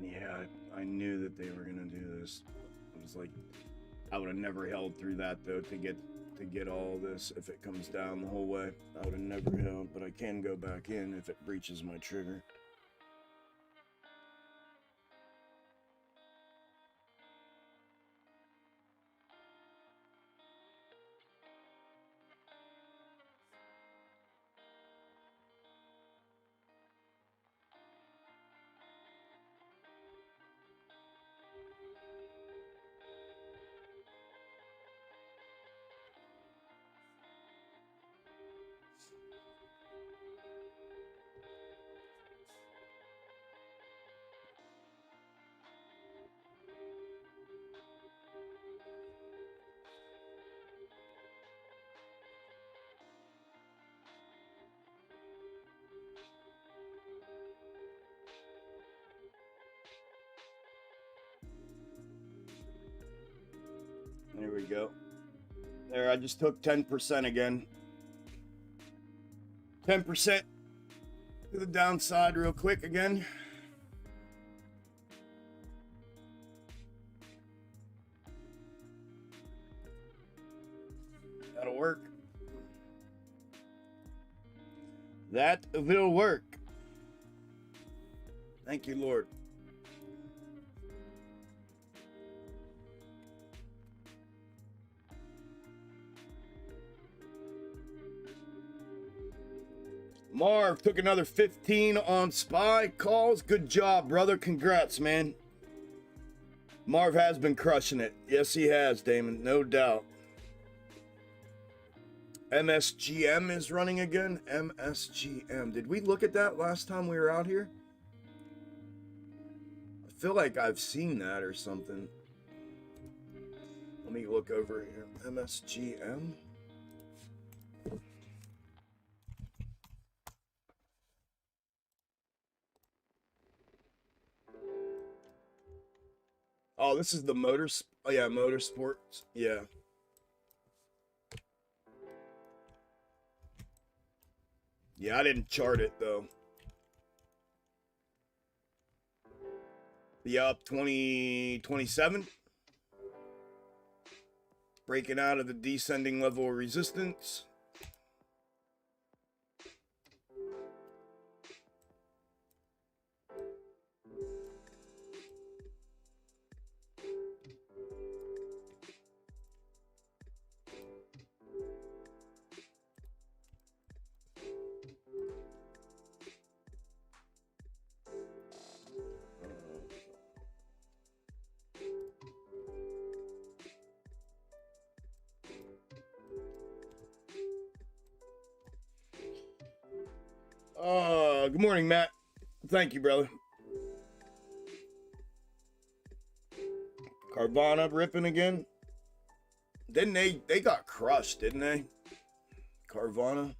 Yeah, I knew that they were gonna do this. It was like I would have never held through that though to get all this if it comes down the whole way. I would have never held, but I can go back in if it breaches my trigger. There we go. There, I just took 10% again. 10% to the downside real quick again. That'll work. That will work. Thank you, Lord. Marv took another 15 on SPY calls. Good job, brother. Congrats, man. Marv has been crushing it. Yes, he has, Damon. No doubt. MSGM is running again. MSGM. Did we look at that last time we were out here? I feel like I've seen that or something. Let me look over here. MSGM. Oh, this is the motors. Oh yeah, motorsports. Yeah. Yeah, I didn't chart it though. The up 2027. Breaking out of the descending level of resistance. Good morning, Matt. Thank you, brother. Carvana ripping again. Didn't they got crushed, didn't they? Carvana.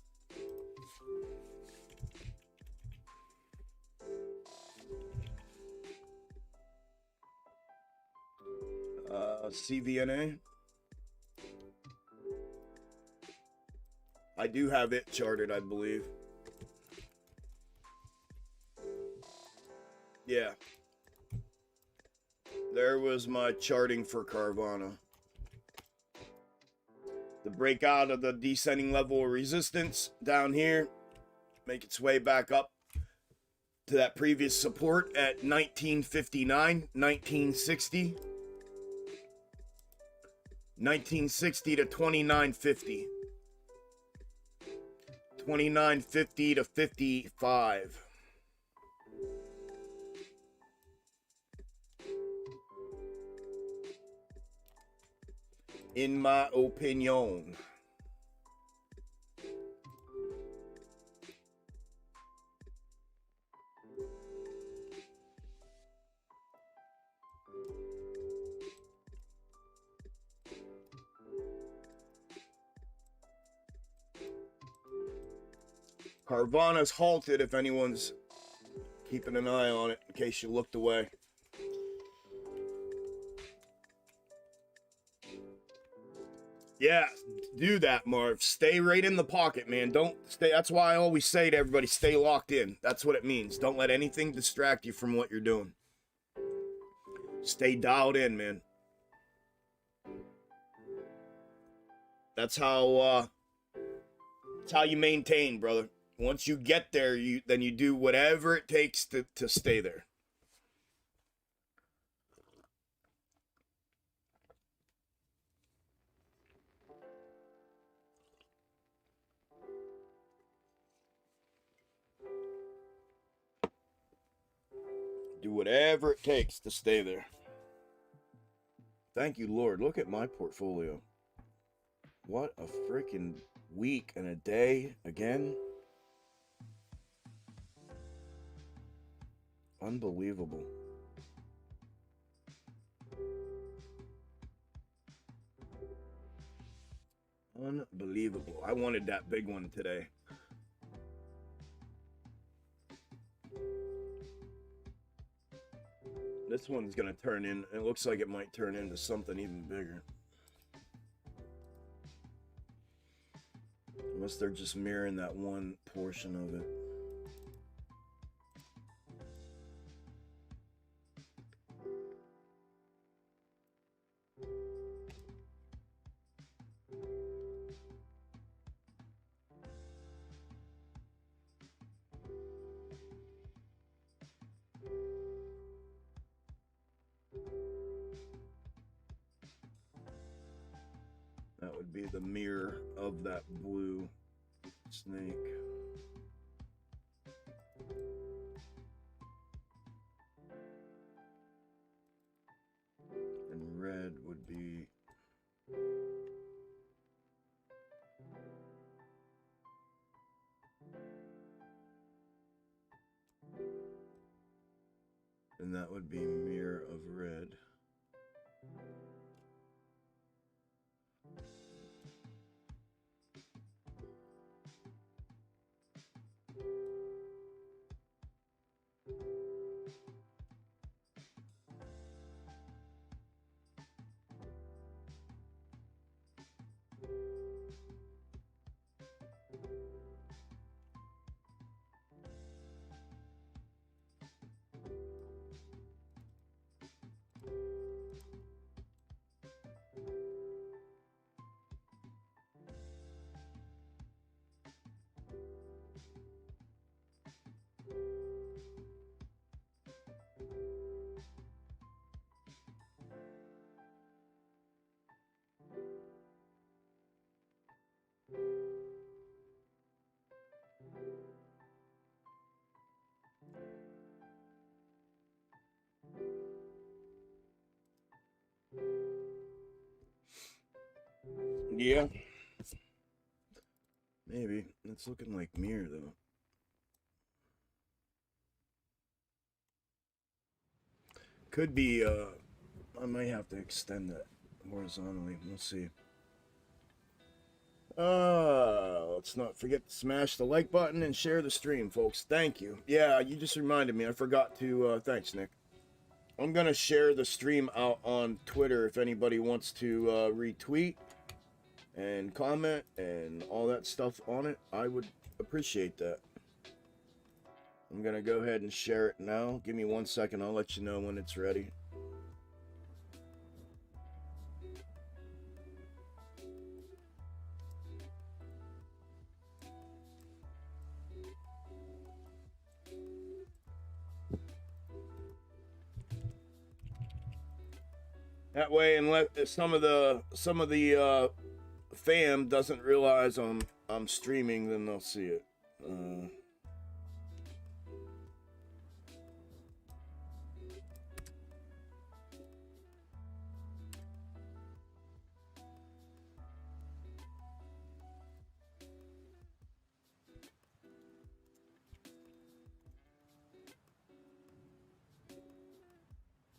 CVNA. I do have it charted, I believe. Yeah. There was my charting for Carvana. The breakout of the descending level of resistance down here. Make its way back up to that previous support at 1959, 1960. 1960 to 2950. 2950 to 55. In my opinion. Carvana's halted if anyone's keeping an eye on it in case you looked away. Yeah, do that, Marv. Stay right in the pocket, man. Don't stay. That's why I always say to everybody, stay locked in. That's what it means. Don't let anything distract you from what you're doing. Stay dialed in, man. That's how you maintain, brother. Once you get there, then you do whatever it takes to stay there. Do whatever it takes to stay there. Thank you, Lord. Look at my portfolio. What a freaking week and a day again. Unbelievable. Unbelievable. I wanted that big one today. This one's going to turn in. It looks like it might turn into something even bigger. Unless they're just mirroring that one portion of it. That would be the mirror of that blue snake. And red would be and that would be mirror of red. Yeah. Maybe. It's looking like mirror, though. Could be, I might have to extend that horizontally. We'll see. Let's not forget to smash the like button and share the stream, folks. Thank you. Yeah, you just reminded me. I forgot to, thanks, Nick. I'm going to share the stream out on Twitter if anybody wants to retweet. and comment and all that stuff on it, I would appreciate that. I'm gonna go ahead and share it now. Give me 1 second, I'll let you know when it's ready. That way, unless some of the fam doesn't realize I'm streaming, then they'll see it.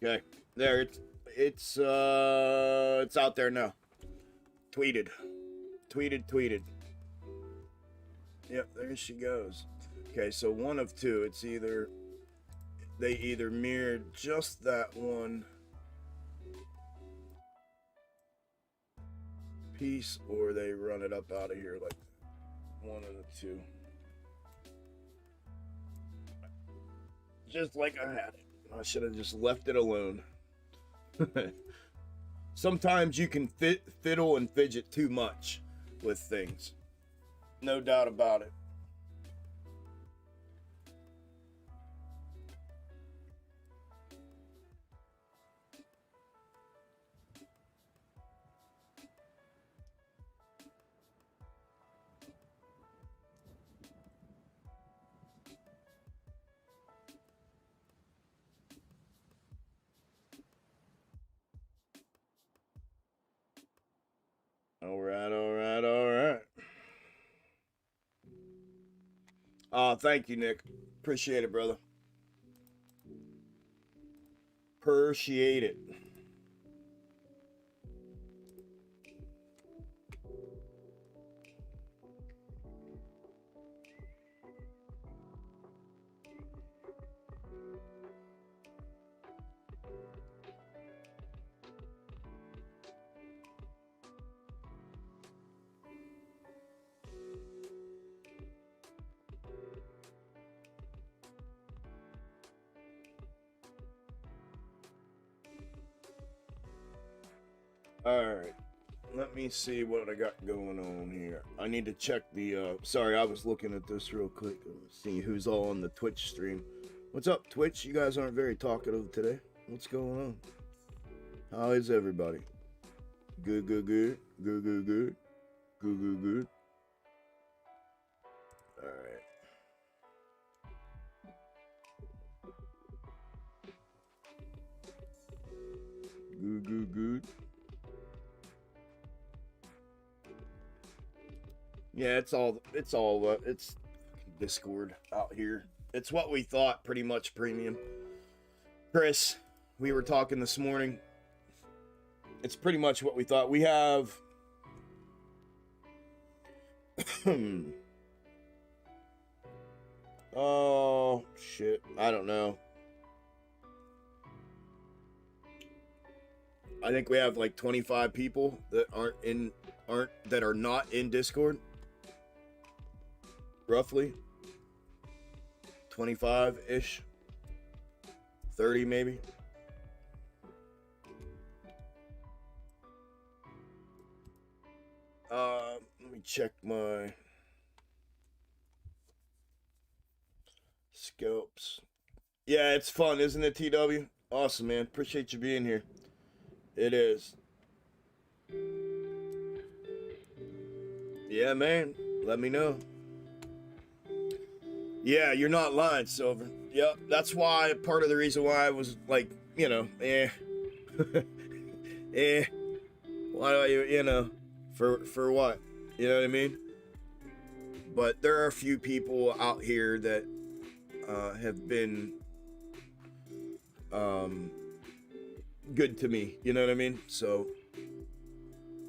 Okay, there it's out there now. Tweeted. Yep, there she goes. Okay, so one of two. It's either they either mirrored just that one piece, or they run it up out of here like one of the two. Just like I had it. I should have just left it alone. Sometimes you can fiddle and fidget too much with things. No doubt about it. All right. Oh, thank you, Nick. Appreciate it, brother. Appreciate it. Alright, let me see what I got going on here. I need to check the, sorry, I was looking at this real quick. See who's all on the Twitch stream. What's up, Twitch? You guys aren't very talkative today. What's going on? How is everybody? Good. Good. Alright. Good. Yeah, it's Discord out here. It's what we thought, pretty much premium. Chris, we were talking this morning. It's pretty much what we thought. We have oh shit, I don't know. I think we have like 25 people that are not in Discord. Roughly 25-ish, 30 maybe. Let me check my scalps. Yeah, it's fun, isn't it, TW? Awesome, man. Appreciate you being here. It is. Yeah, man. Let me know. Yeah, you're not lying, Silver. Yep, that's why, part of the reason why I was like, you know, why do you know, for what? You know what I mean? But there are a few people out here that have been good to me, you know what I mean? So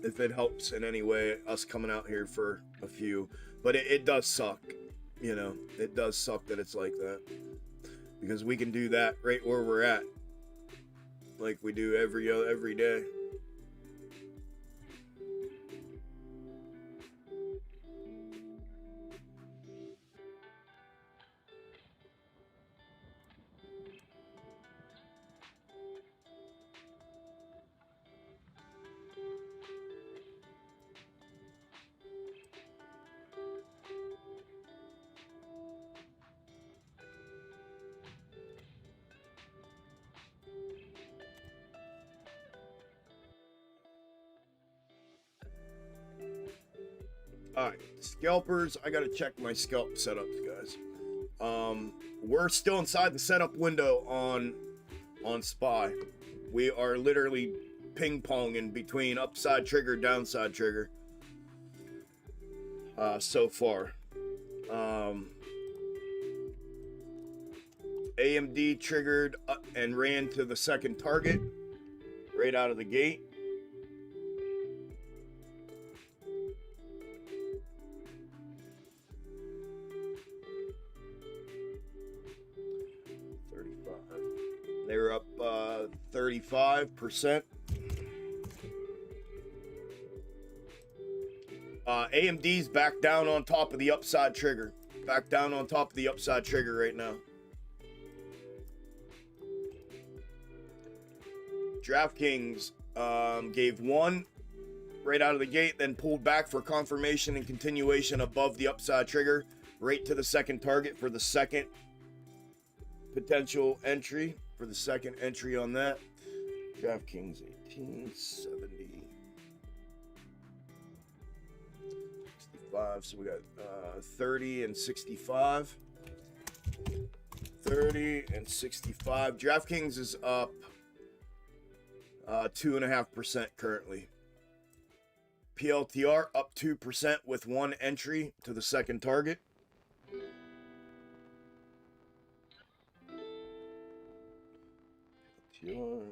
if it helps in any way, us coming out here for a few, but it does suck. You know, it does suck that it's like that, because we can do that right where we're at, like we do every day. Alright, scalpers, I gotta check my scalp setups, guys. We're still inside the setup window on SPY. We are literally ping-ponging between upside trigger, downside trigger. So far. AMD triggered and ran to the second target right out of the gate. They were up 35%. AMD's back down on top of the upside trigger. Back down on top of the upside trigger right now. DraftKings gave one right out of the gate, then pulled back for confirmation and continuation above the upside trigger, right to the second target for the second potential entry. For the second entry on that. DraftKings 1870. 65. So we got 30 and 65. 30 and 65. DraftKings is up 2.5% currently. PLTR up 2% with one entry to the second target. PLTR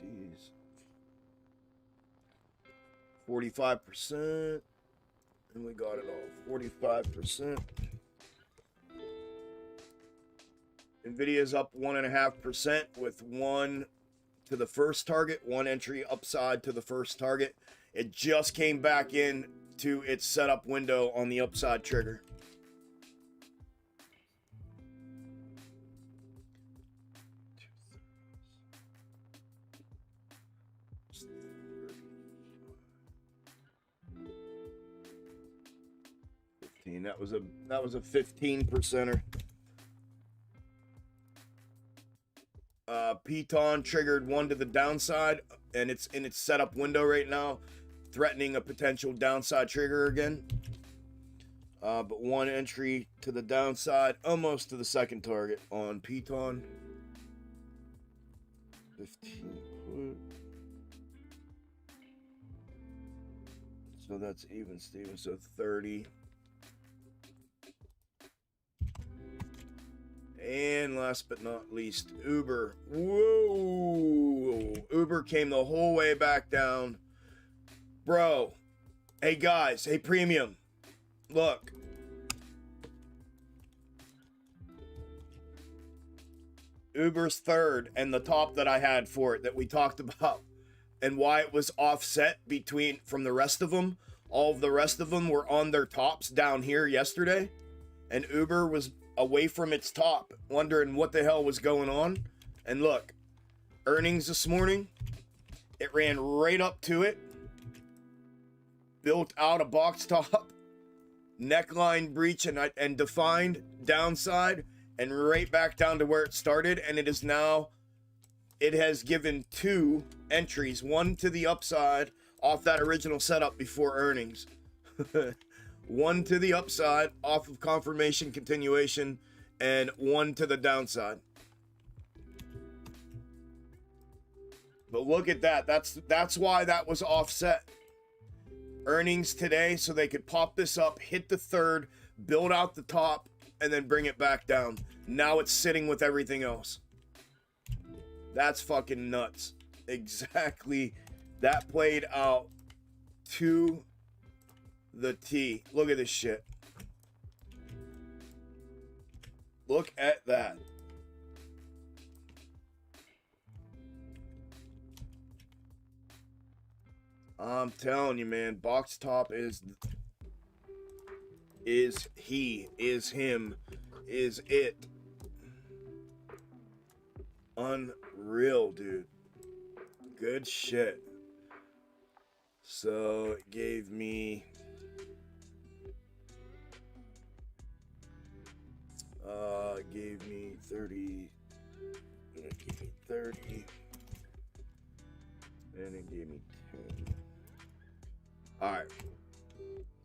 50s. 45%. And we got it all. 45%. Nvidia's up 1.5% with one to the first target, one entry upside to the first target. It just came back in to its setup window on the upside trigger. That was a 15%er. Piton triggered one to the downside, and it's in its setup window right now, threatening a potential downside trigger again. But one entry to the downside, almost to the second target on Piton. 15 put. So that's even, Steven. So 30. And last but not least, Uber. Whoa! Uber came the whole way back down. Bro. Hey guys. Hey premium. Look. Uber's third and the top that I had for it that we talked about. And why it was offset from the rest of them. All of the rest of them were on their tops down here yesterday. And Uber was away from its top, wondering what the hell was going on. And look, earnings this morning, it ran right up to it, built out a box top, neckline breach and defined downside, and right back down to where it started. And it has given two entries, one to the upside off that original setup before earnings. One to the upside off of confirmation continuation, and one to the downside. But look at that. That's why that was offset. Earnings today, so they could pop this up, hit the third, build out the top, and then bring it back down. Now it's sitting with everything else. That's fucking nuts. Exactly. That played out to the T. Look at this shit. Look at that. I'm telling you, man, box top is he, is him, is it. Unreal, dude. Good shit. So it gave me 30. It gave me 30. And it gave me 10. Alright.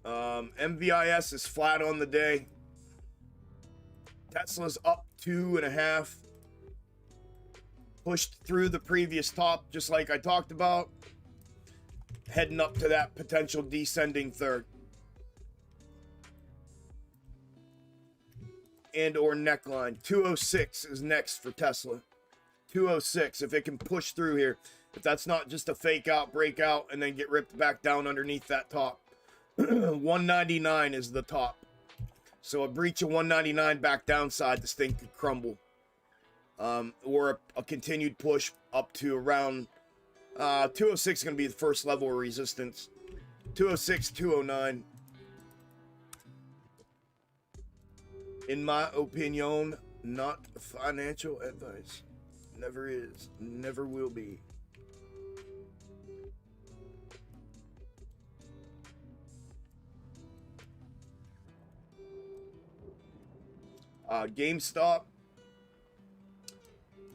MVIS is flat on the day. Tesla's up 2.5. Pushed through the previous top, just like I talked about. Heading up to that potential descending third. And or neckline. 206 is next for Tesla. 206, if it can push through here. If that's not just a fake out, breakout, and then get ripped back down underneath that top. 199 is the top. So a breach of 199 back downside, this thing could crumble. Or a continued push up to around 206 is going to be the first level of resistance. 206, 209. In my opinion, not financial advice. Never is, never will be. GameStop.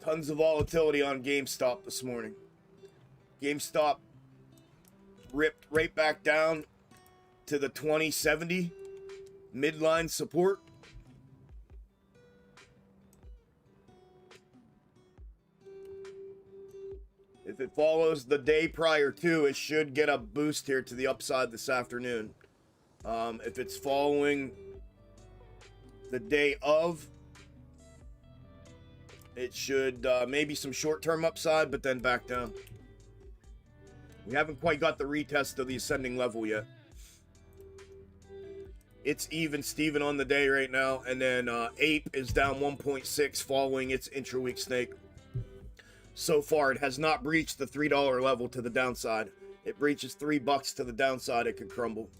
Tons of volatility on GameStop this morning. GameStop ripped right back down to the 2070 midline support. If it follows the day prior to, it should get a boost here to the upside this afternoon. If it's following the day of, it should maybe some short-term upside, but then back down. We haven't quite got the retest of the ascending level yet. It's even Steven on the day right now, and then Ape is down 1.6 following its intra-week snake. So far, it has not breached the $3 level to the downside. It breaches $3 to the downside, it could crumble.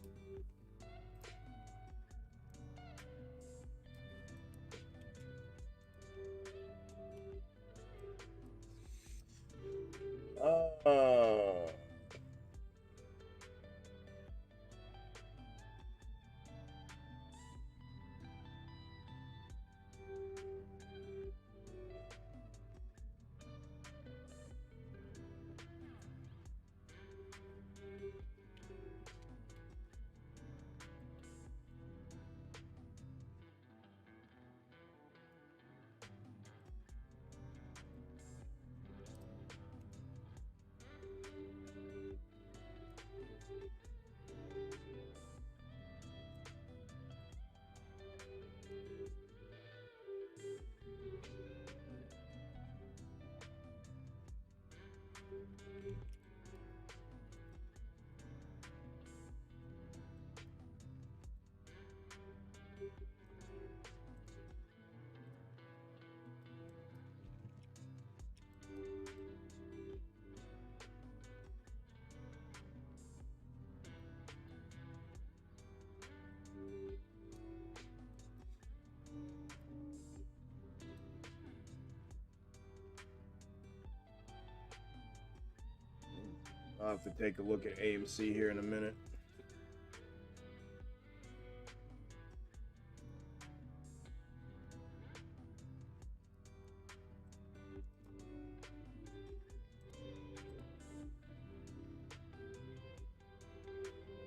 I'll have to take a look at AMC here in a minute.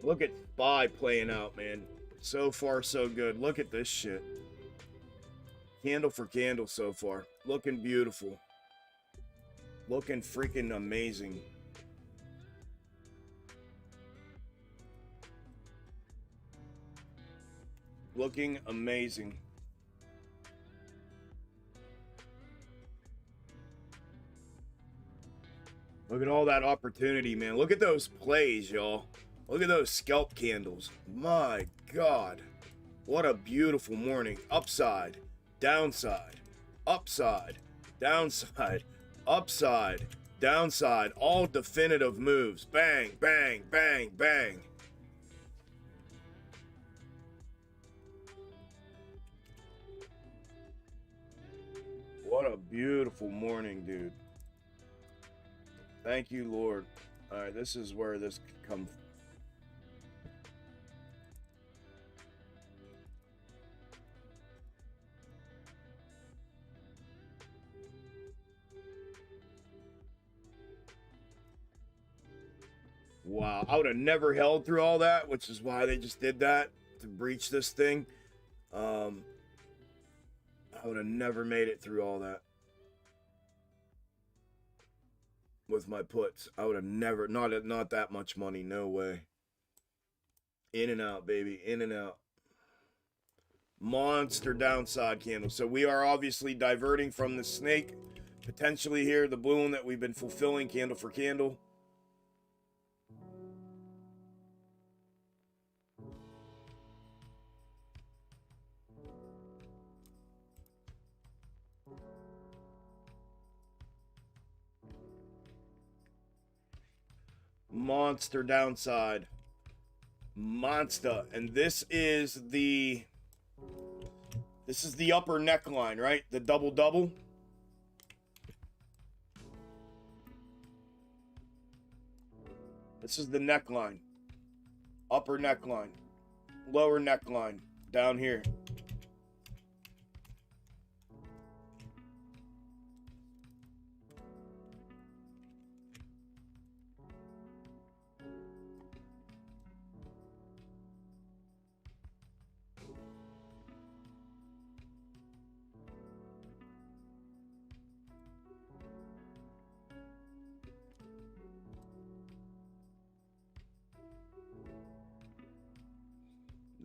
Look at SPY playing out, man. So far, so good. Look at this shit. Candle for candle so far. Looking beautiful. Looking freaking amazing. Looking amazing. Look at all that opportunity, man. Look at those plays, y'all. Look at those scalp candles. My God. What a beautiful morning. Upside, downside, upside, downside, upside, downside. All definitive moves. Bang, bang, bang, bang. What a beautiful morning, dude. Thank you, Lord. All right, this is where this could come from. Wow, I would have never held through all that, which is why they just did that to breach this thing. I would have never made it through all that with my puts. I would have never, not that much money, no way. In and out, baby, in and out. Monster downside candle. So we are obviously diverting from the snake, potentially here, the blue one that we've been fulfilling candle for candle. Monster downside. Monster. And this is the upper neckline, right? The double. This is the neckline. Upper neckline. Lower neckline. Down here.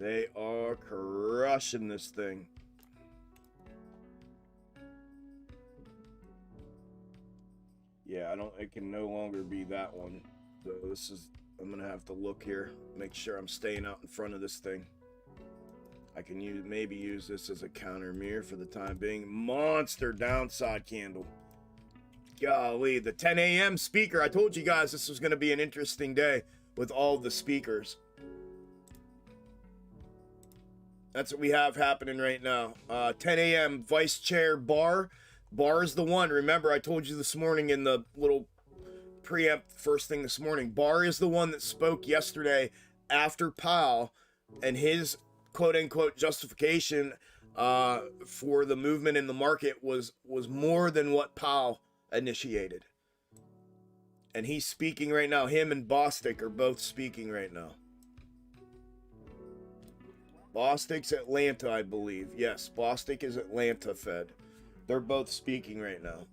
They are crushing this thing. Yeah, it can no longer be that one. So this is, I'm gonna have to look here, make sure I'm staying out in front of this thing. I can maybe use this as a counter mirror for the time being. Monster downside candle. Golly, the 10 a.m. speaker. I told you guys this was gonna be an interesting day with all the speakers. That's what we have happening right now. 10 a.m. Vice Chair Barr. Barr is the one. Remember, I told you this morning in the little preempt first thing this morning. Barr is the one that spoke yesterday after Powell, and his quote-unquote justification for the movement in the market was more than what Powell initiated. And he's speaking right now. Him and Bostic are both speaking right now. Bostic's Atlanta, I believe. Yes, Bostic is Atlanta Fed. They're both speaking right now.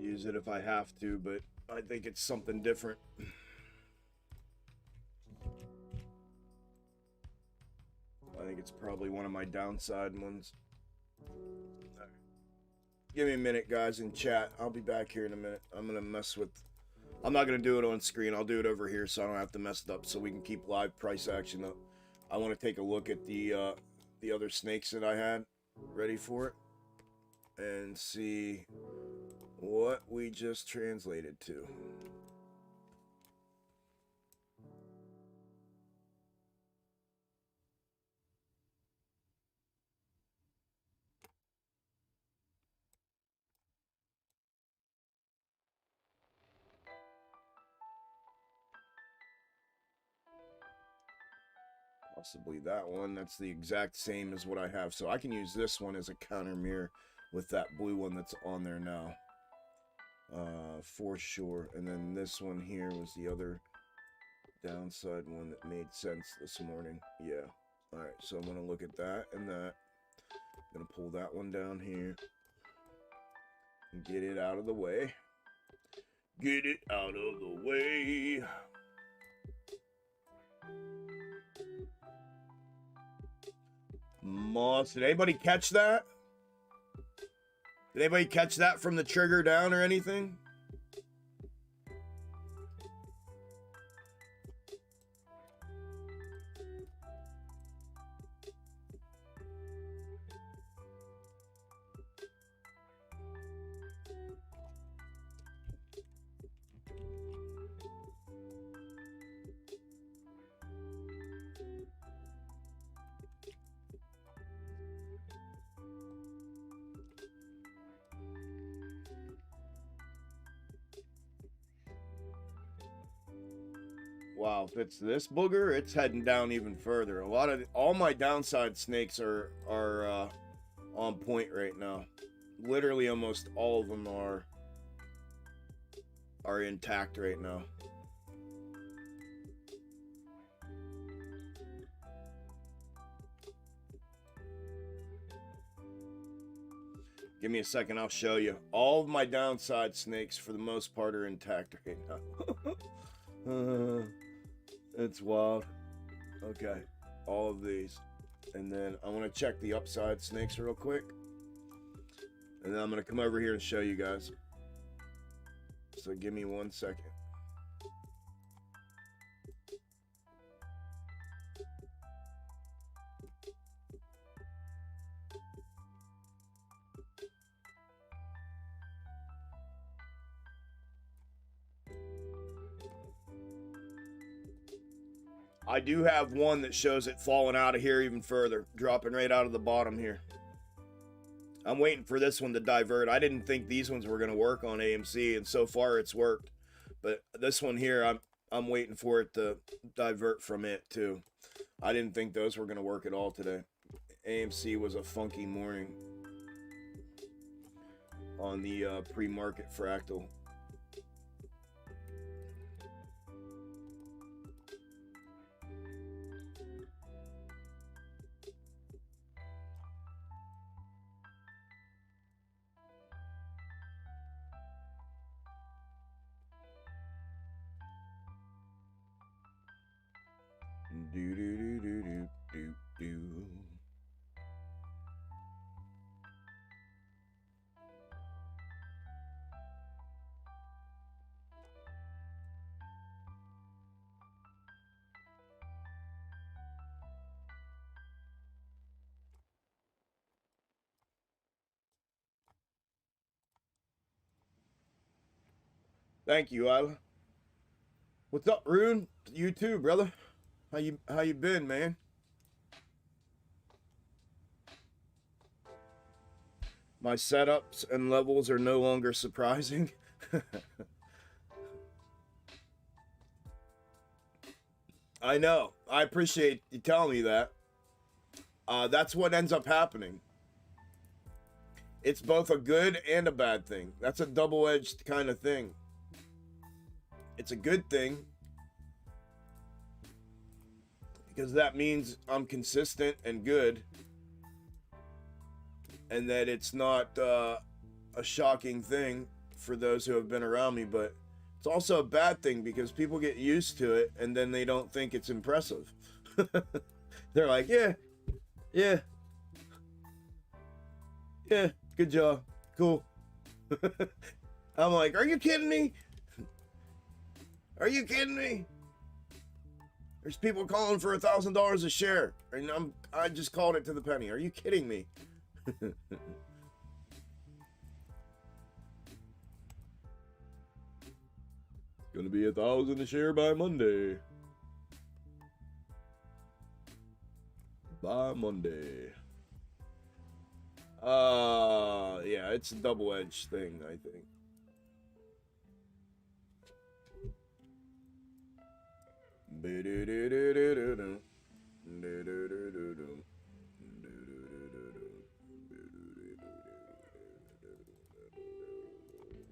Use it if I have to, but I think it's something different. I think it's probably one of my downside ones. Right. Give me a minute, guys, in chat. I'll be back here in a minute. I'm not gonna do it on screen. I'll do it over here so I don't have to mess it up, so we can keep live price action up. I want to take a look at the other snakes that I had ready for it and see what we just translated to. Possibly that one. That's the exact same as what I have. So I can use this one as a counter mirror with that blue one that's on there now. For sure. And then this one here was the other downside one that made sense this morning. Yeah. All right. So I'm going to look at that and that. I'm going to pull that one down here and get it out of the way. Get it out of the way. Moss. Did anybody catch that? Did anybody catch that from the trigger down or anything? Wow, if it's this booger, it's heading down even further. All my downside snakes are on point right now. Literally almost all of them are intact right now. Give me a second, I'll show you. All of my downside snakes, for the most part, are intact right now. It's wild. Okay, all of these. And then I want to check the upside snakes real quick. And then I'm going to come over here and show you guys. So give me 1 second. I do have one that shows it falling out of here even further, dropping right out of the bottom here. I'm waiting for this one to divert. I didn't think these ones were going to work on AMC, and so far it's worked. But this one here, I'm waiting for it to divert from it too. I didn't think those were going to work at all today. AMC was a funky morning on the pre-market fractal. Do do do do do do do. Thank you, Isla. What's up, Rune? You too, brother. How you been, man? My setups and levels are no longer surprising. I know. I appreciate you telling me that. That's what ends up happening. It's both a good and a bad thing. That's a double-edged kind of thing. It's a good thing because that means I'm consistent and good, and that it's not a shocking thing for those who have been around me, but it's also a bad thing because people get used to it and then they don't think it's impressive. They're like, yeah, good job, cool. I'm like, are you kidding me? Are you kidding me? There's people calling for $1,000 a share, and I just called it to the penny. Are you kidding me? Gonna be 1,000 a share by Monday. By Monday. Yeah, it's a double-edged thing, I think.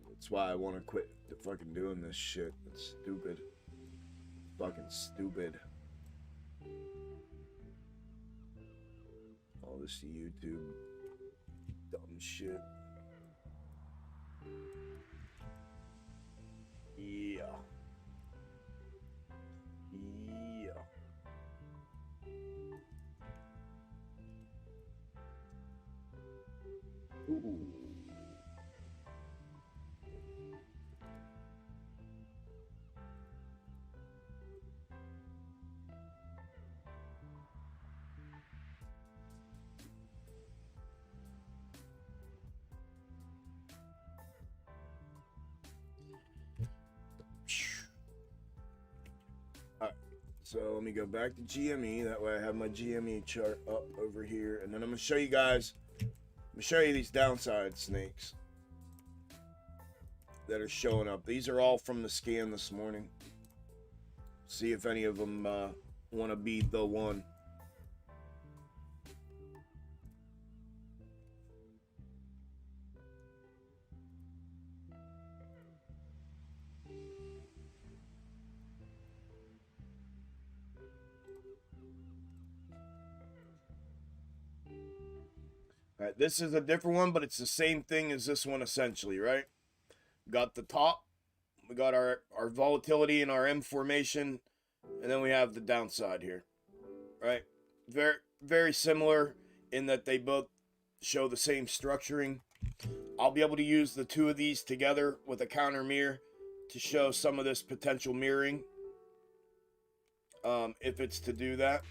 That's why I want to quit fucking doing this shit. It's stupid. Fucking stupid. All this YouTube dumb shit. Yeah. Ooh. Alright, so let me go back to GME. That way I have my GME chart up over here. And then I'm going to show you guys, these downside snakes that are showing up. These are all from the scan this morning. See if any of them want to be the one. All right, this is a different one, but it's the same thing as this one essentially, right? Got the top, we got our volatility and our M formation, and then we have the downside here, right? Very, very similar in that they both show the same structuring. I'll be able to use the two of these together with a counter mirror to show some of this potential mirroring, if it's to do that.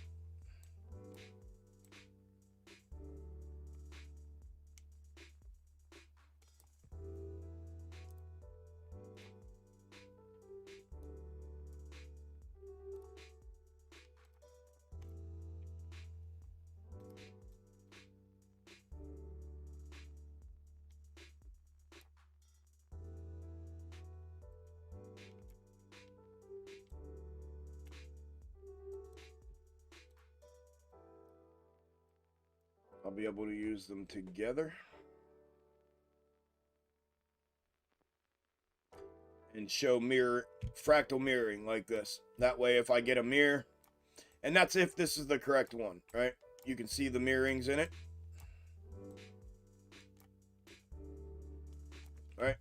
I'll be able to use them together and show fractal mirroring like this. That way, if I get a mirror, and that's if this is the correct one, right? You can see the mirrorings in it. Right?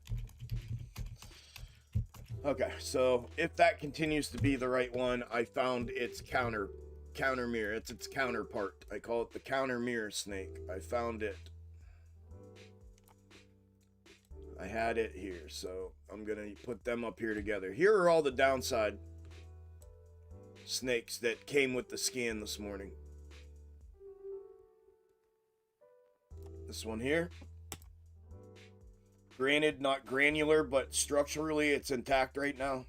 Okay, so if that continues to be the right one, I found its counter mirror. It's its counterpart. I call it the counter mirror snake. I found it. I had it here, so I'm gonna put them up here together. Here are all the downside snakes that came with the scan this morning. This one here. Granted, not granular, but structurally it's intact right now.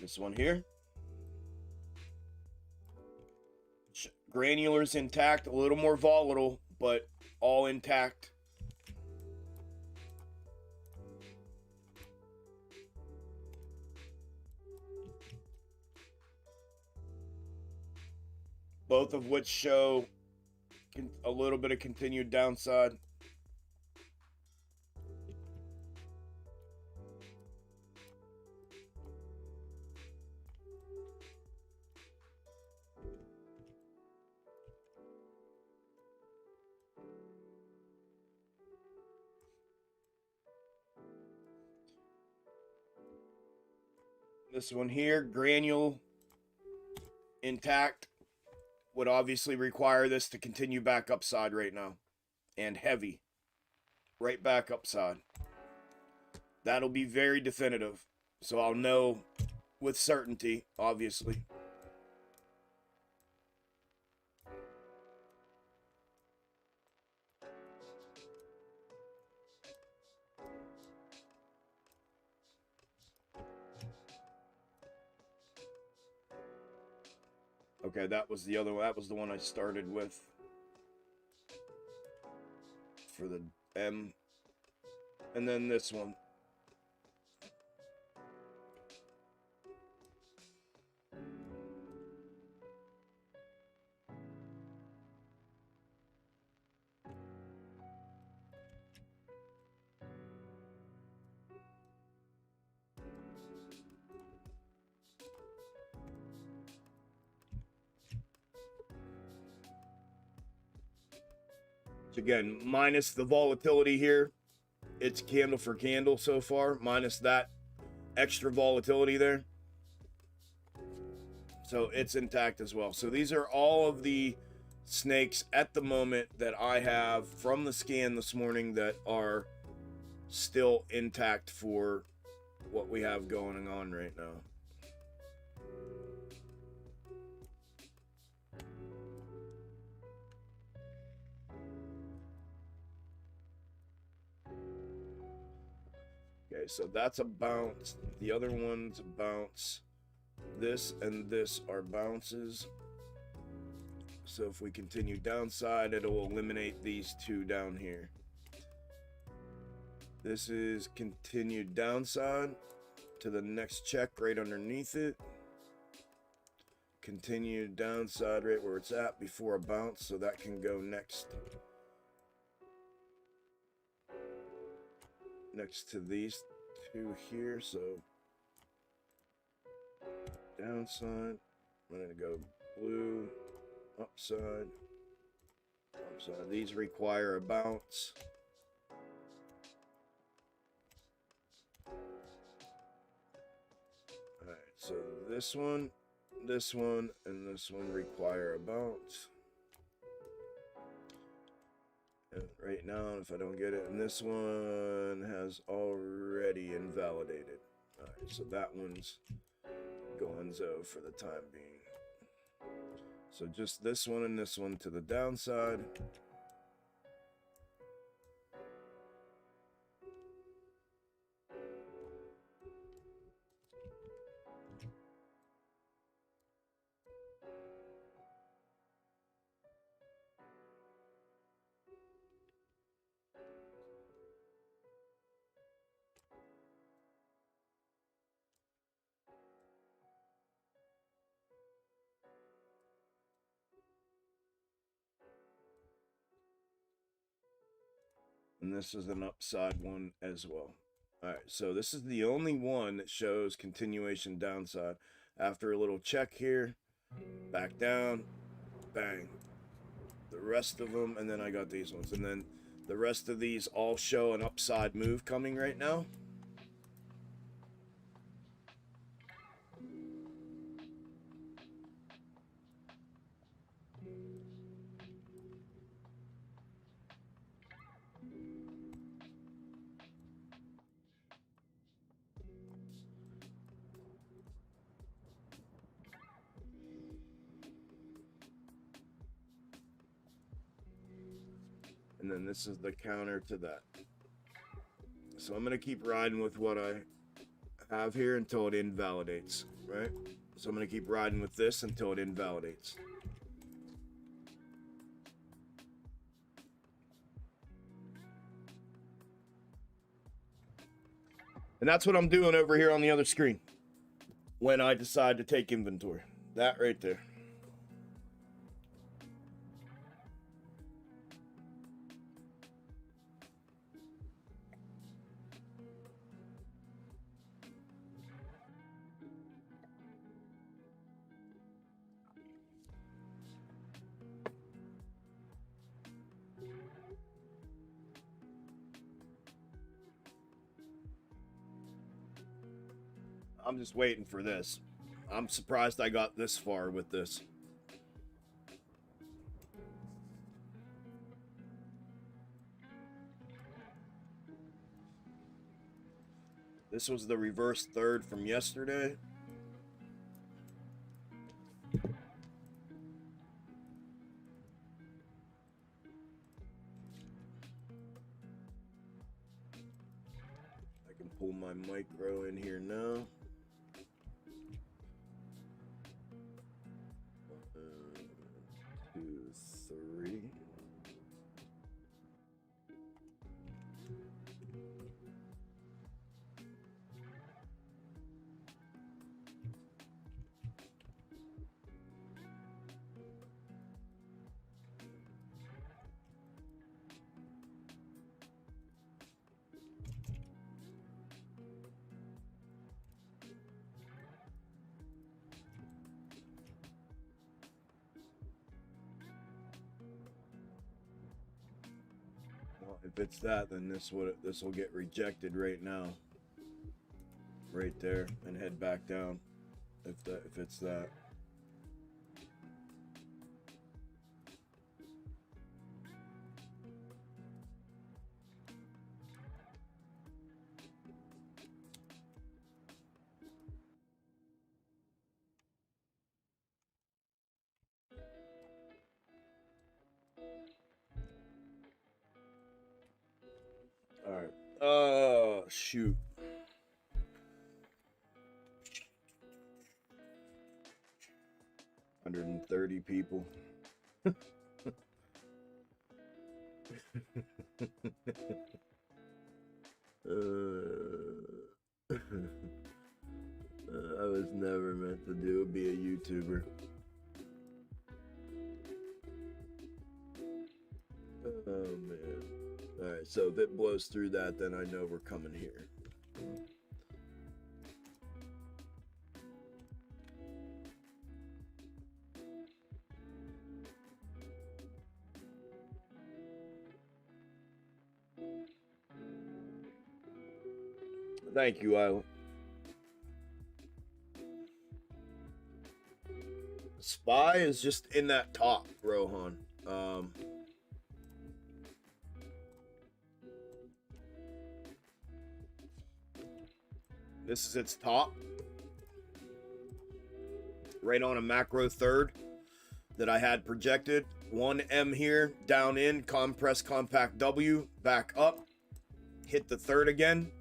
This one here. Granular's intact, a little more volatile, but all intact. Both of which show a little bit of continued downside. This one here, granule intact, would obviously require this to continue back upside right now. And heavy. Right back upside. That'll be very definitive. So I'll know with certainty, obviously. Okay, that was the other one. That was the one I started with for the M. And then this one. Again, minus the volatility here, it's candle for candle so far, minus that extra volatility there. So it's intact as well. So these are all of the snakes at the moment that I have from the scan this morning that are still intact for what we have going on right now. Okay, so that's a bounce. The other one's a bounce. This and this are bounces. So if we continue downside, it'll eliminate these two down here. This is continued downside to the next check right underneath it. Continued downside right where it's at before a bounce, so that can go next to these two here. So downside, I'm gonna go blue, upside, upside. These require a bounce. Alright, so this one, and this one require a bounce. And right now, if I don't get it, and this one has already invalidated. Alright, so that one's gonzo for the time being. So just this one and this one to the downside. And this is an upside one as well. All right, so this is the only one that shows continuation downside. After a little check here, back down, bang. The rest of them, and then I got these ones. And then the rest of these all show an upside move coming right now. And then this is the counter to that. So I'm going to keep riding with what I have here until it invalidates, right? So I'm going to keep riding with this until it invalidates. And that's what I'm doing over here on the other screen when I decide to take inventory. That right there. I'm just waiting for this. I'm surprised I got this far with this. This was the reverse third from yesterday. I can pull my micro in here now. 1, 2, 3. If it's that, then this will get rejected right now, right there, and head back down. If it's that. All right. Oh, shoot. $130 people. I was never meant to be a YouTuber. Oh man. Alright, so if it blows through that, then I know we're coming here. Thank you, Isla. Spy is just in that top, Rohan. This is its top. Right on a macro third that I had projected. 1M here, down in, compress compact W, back up. Hit the third again.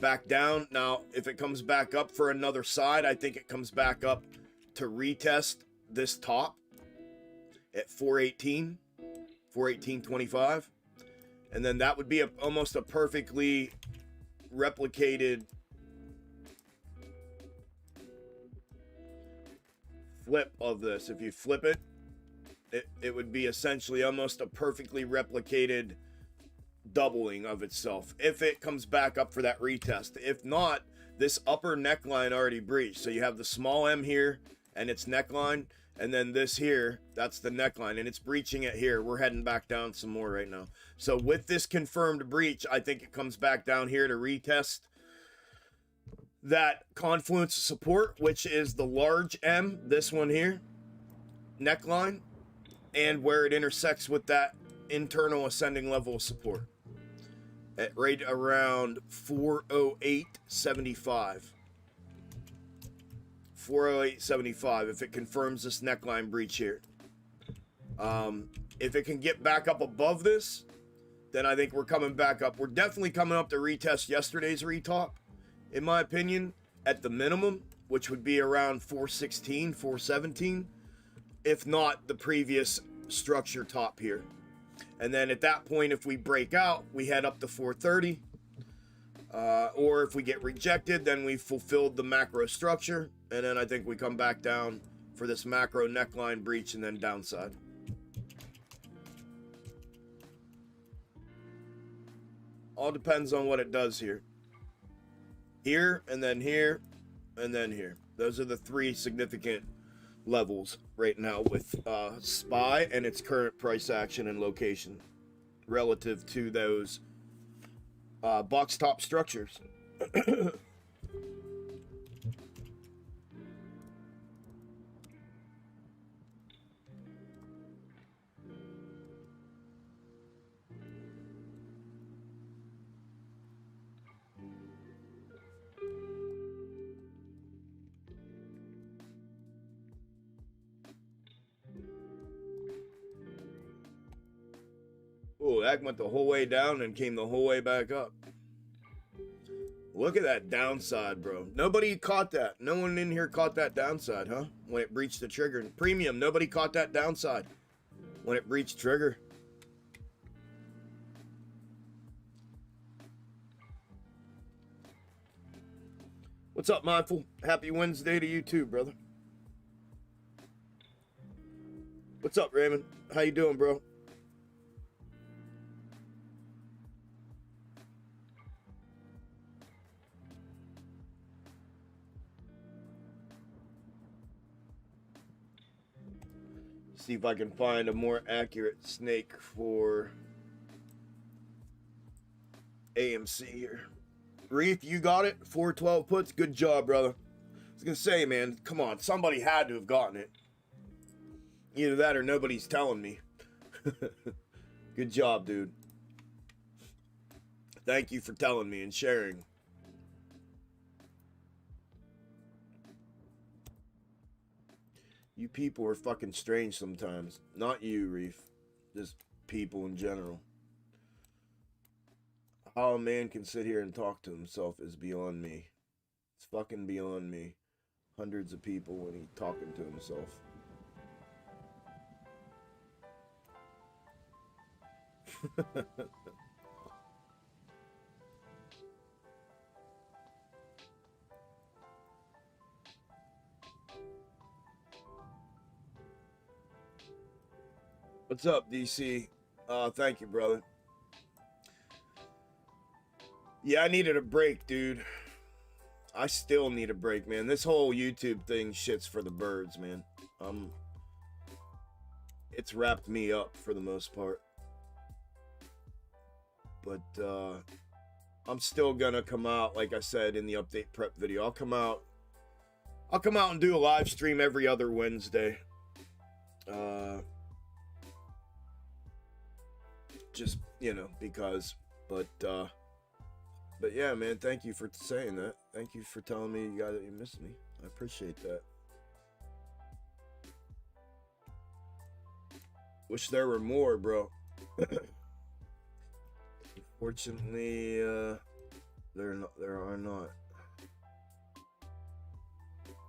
Back down. Now, if it comes back up for another side, I think it comes back up to retest this top at 418, 418.25. And then that would be almost a perfectly replicated flip of this. If you flip it, it would be essentially almost a perfectly replicated doubling of itself if it comes back up for that retest. If not, this upper neckline already breached. So you have the small M here and its neckline, and then this here, that's the neckline, and it's breaching it here. We're heading back down some more right now. So with this confirmed breach, I think it comes back down here to retest that confluence of support, which is the large M, this one here, neckline, and where it intersects with that internal ascending level of support at right around 408.75. 408.75 if it confirms this neckline breach here. If it can get back up above this, then I think we're coming back up. We're definitely coming up to retest yesterday's retop, in my opinion, at the minimum, which would be around 416, 417, if not the previous structure top here. And then at that point, if we break out, we head up to 430. Or if we get rejected, then we fulfilled the macro structure. And then I think we come back down for this macro neckline breach and then downside. All depends on what it does here. Here, and then here, and then here. Those are the three significant levels right now with SPY and its current price action and location relative to those box top structures. Oh, that went the whole way down and came the whole way back up. Look at that downside, bro. Nobody caught that. No one in here caught that downside, huh? When it breached the trigger. Premium, nobody caught that downside when it breached trigger. What's up, Mindful? Happy Wednesday to you too, brother. What's up, Raymond? How you doing, bro? See if I can find a more accurate snake for AMC here. Reef, you got it? 412 puts. Good job, brother. I was gonna say, man, come on. Somebody had to have gotten it. Either that or nobody's telling me. Good job, dude. Thank you for telling me and sharing. You people are fucking strange sometimes. Not you, Reef. Just people in general. How a man can sit here and talk to himself is beyond me. It's fucking beyond me. Hundreds of people when he's talking to himself. What's up, DC? Thank you, brother. Yeah, I needed a break, dude. I still need a break, man. This whole YouTube thing shit's for the birds, man. It's wrapped me up for the most part. But I'm still gonna come out, like I said in the update prep video. I'll come out and do a live stream every other Wednesday. Just, you know, because, but yeah, man, thank you for saying that. Thank you for telling me you missed me. I appreciate that. Wish there were more, bro. Unfortunately, there are not.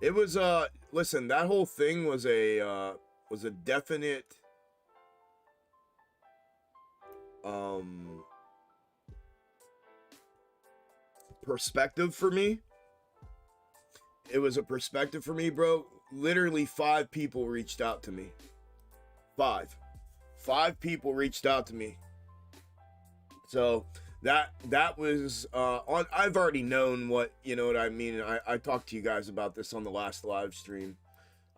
It was listen, that whole thing was a definite perspective for me. It was a perspective for me, bro. Literally 5 people reached out to me. 5 people reached out to me. So that was I've already known what, you know what I mean. I talked to you guys about this on the last live stream.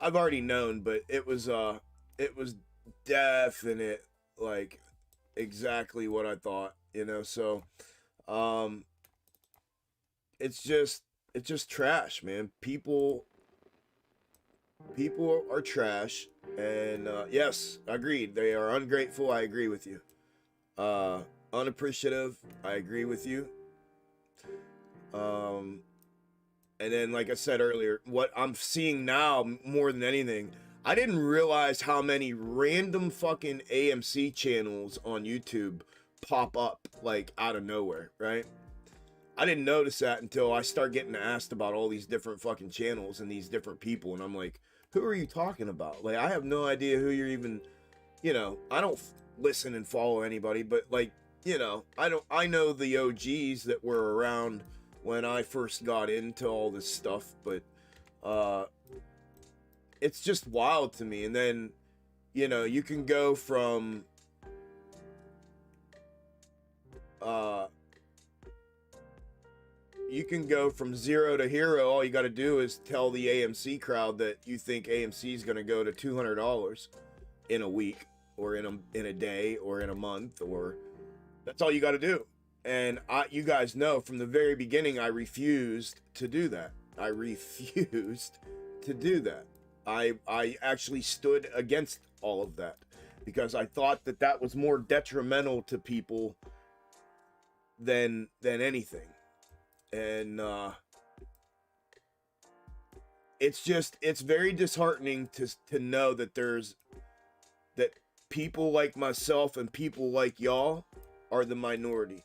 I've already known, but it was definite, like exactly what I thought, you know. So it's just trash, man. People are trash, and yes, agreed. They are ungrateful. I agree with you. Unappreciative. I agree with you. And then, like I said earlier, what I'm seeing now more than anything, I didn't realize how many random fucking AMC channels on YouTube pop up like out of nowhere, right? I didn't notice that until I start getting asked about all these different fucking channels and these different people, and I'm like, who are you talking about? Like, I have no idea who you're even, you know, I don't listen and follow anybody, but like, you know, I know the OGs that were around when I first got into all this stuff, but it's just wild to me. And then, you know, you can go from zero to hero. All you got to do is tell the AMC crowd that you think AMC is going to go to $200 in a week, or in a day, or in a month, or that's all you got to do. And you guys know from the very beginning, I refused to do that. I actually stood against all of that because I thought that that was more detrimental to people than anything. And it's very disheartening to know that that people like myself and people like y'all are the minority,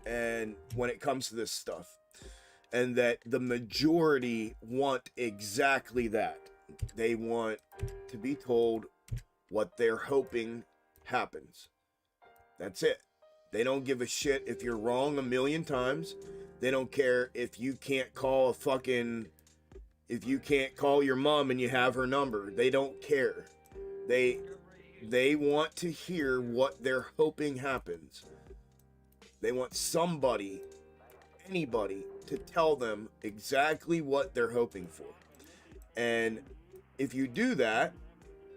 and when it comes to this stuff, and that the majority want exactly that. They want to be told what they're hoping happens. That's it. They don't give a shit if you're wrong a million times. They don't care if you can't call your mom and you have her number. They don't care. They want to hear what they're hoping happens. They want anybody to tell them exactly what they're hoping for. And if you do that,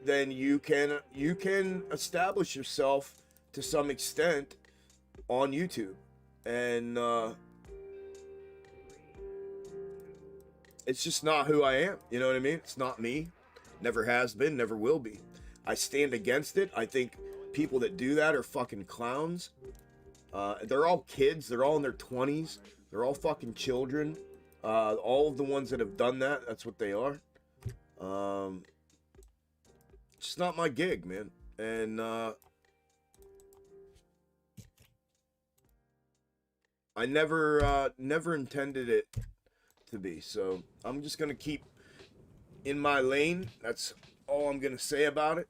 then you can establish yourself to some extent on YouTube. And it's just not who I am. You know what I mean? It's not me. Never has been, never will be. I stand against it. I think people that do that are fucking clowns. They're all kids. They're all in their 20s. They're all fucking children. All of the ones that have done that, that's what they are. It's just not my gig, man. And I never intended it to be. So I'm just gonna keep in my lane. That's all I'm gonna say about it.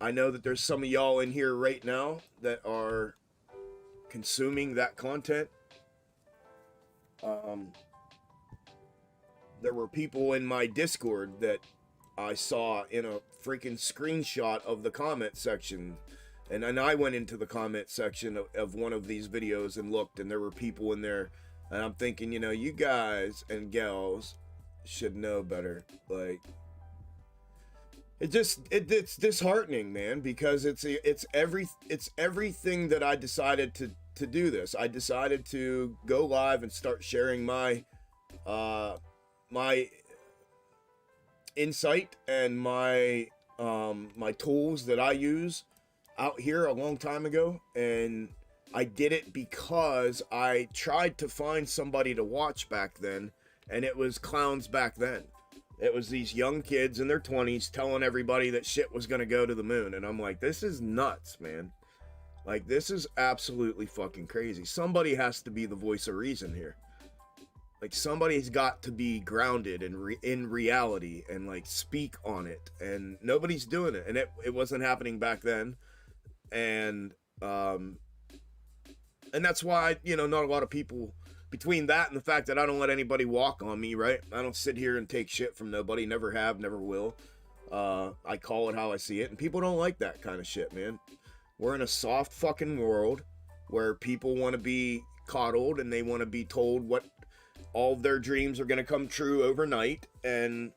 I know that there's some of y'all in here right now that are consuming that content. There were people in my Discord that I saw in a freaking screenshot of the comment section. And then I went into the comment section of one of these videos and looked, and there were people in there. And I'm thinking, you know, you guys and gals should know better. Like, it's disheartening, man, because it's everything that I decided to do this. I decided to go live and start sharing my my insight and my my tools that I use out here a long time ago, and I did it because I tried to find somebody to watch back then, and it was clowns back then. It was these young kids in their 20s telling everybody that shit was gonna go to the moon, and I'm like, this is nuts, man. Like, this is absolutely fucking crazy. Somebody has to be the voice of reason here. Like, somebody's got to be grounded in reality and, like, speak on it. And nobody's doing it. And it wasn't happening back then. And that's why, you know, not a lot of people, between that and the fact that I don't let anybody walk on me, right? I don't sit here and take shit from nobody. Never have, never will. I call it how I see it. And people don't like that kind of shit, man. We're in a soft fucking world where people want to be coddled and they want to be told what all of their dreams are going to come true overnight, and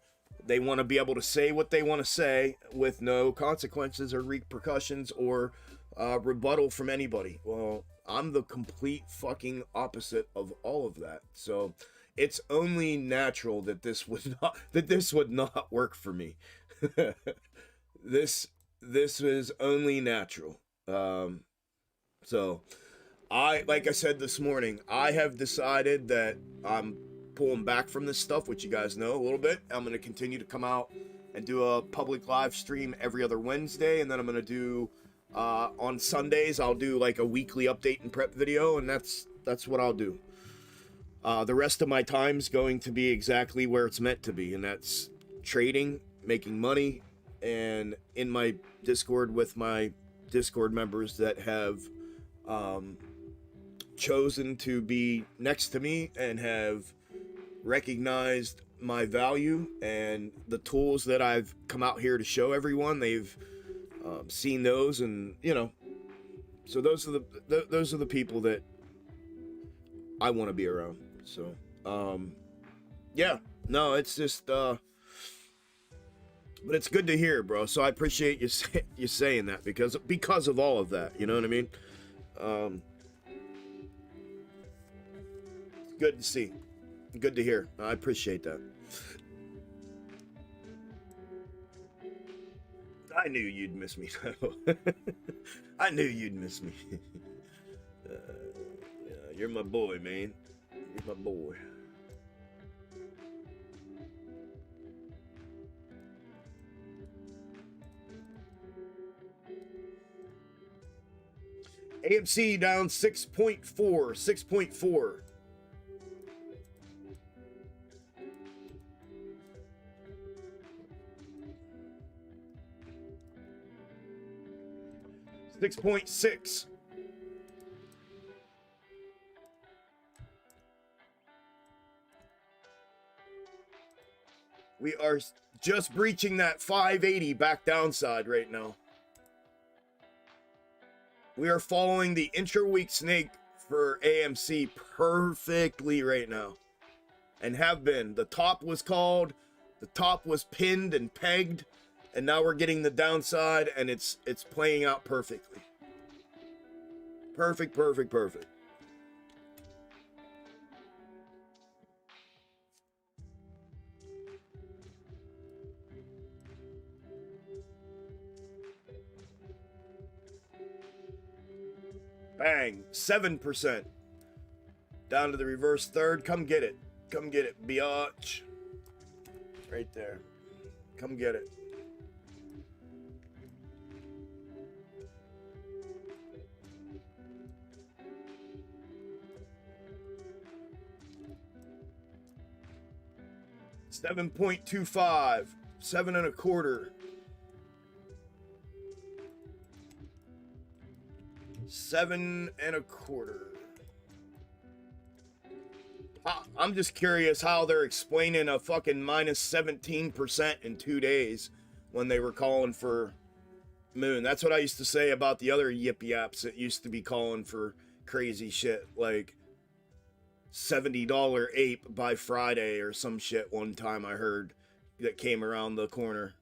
they want to be able to say what they want to say with no consequences or repercussions or rebuttal from anybody. Well, I'm the complete fucking opposite of all of that. So it's only natural that this would not work for me. This is only natural. So like I said this morning, I have decided that I'm pulling back from this stuff, which you guys know a little bit. I'm going to continue to come out and do a public live stream every other Wednesday, and then I'm going to do on Sundays I'll do like a weekly update and prep video, and that's what I'll do. The rest of my time's going to be exactly where it's meant to be, and that's trading, making money, and in my Discord with my Discord members that have chosen to be next to me and have recognized my value and the tools that I've come out here to show everyone. They've seen those, and you know, so those are the people that I want to be around. So yeah, no, it's just but it's good to hear, bro. So I appreciate you saying that because of all of that, you know what I mean? Good to see. Good to hear. I appreciate that. I knew you'd miss me. I knew you'd miss me. Yeah, you're my boy, man. You're my boy. AMC down 6.4. 6.4. $6.6. We are just breaching that 580 back downside right now. We are following the intra-week snake for AMC perfectly right now. And have been. The top was called, the top was pinned and pegged, and now we're getting the downside, and it's playing out perfectly. Perfect, perfect, perfect. Bang, 7%. Down to the reverse third. Come get it. Come get it, biatch. Right there. Come get it. $7.25. 7.25. 7.25. I'm just curious how they're explaining a fucking minus 17% in 2 days when they were calling for moon. That's what I used to say about the other yippy apps that used to be calling for crazy shit like $70 ape by Friday or some shit one time I heard that came around the corner.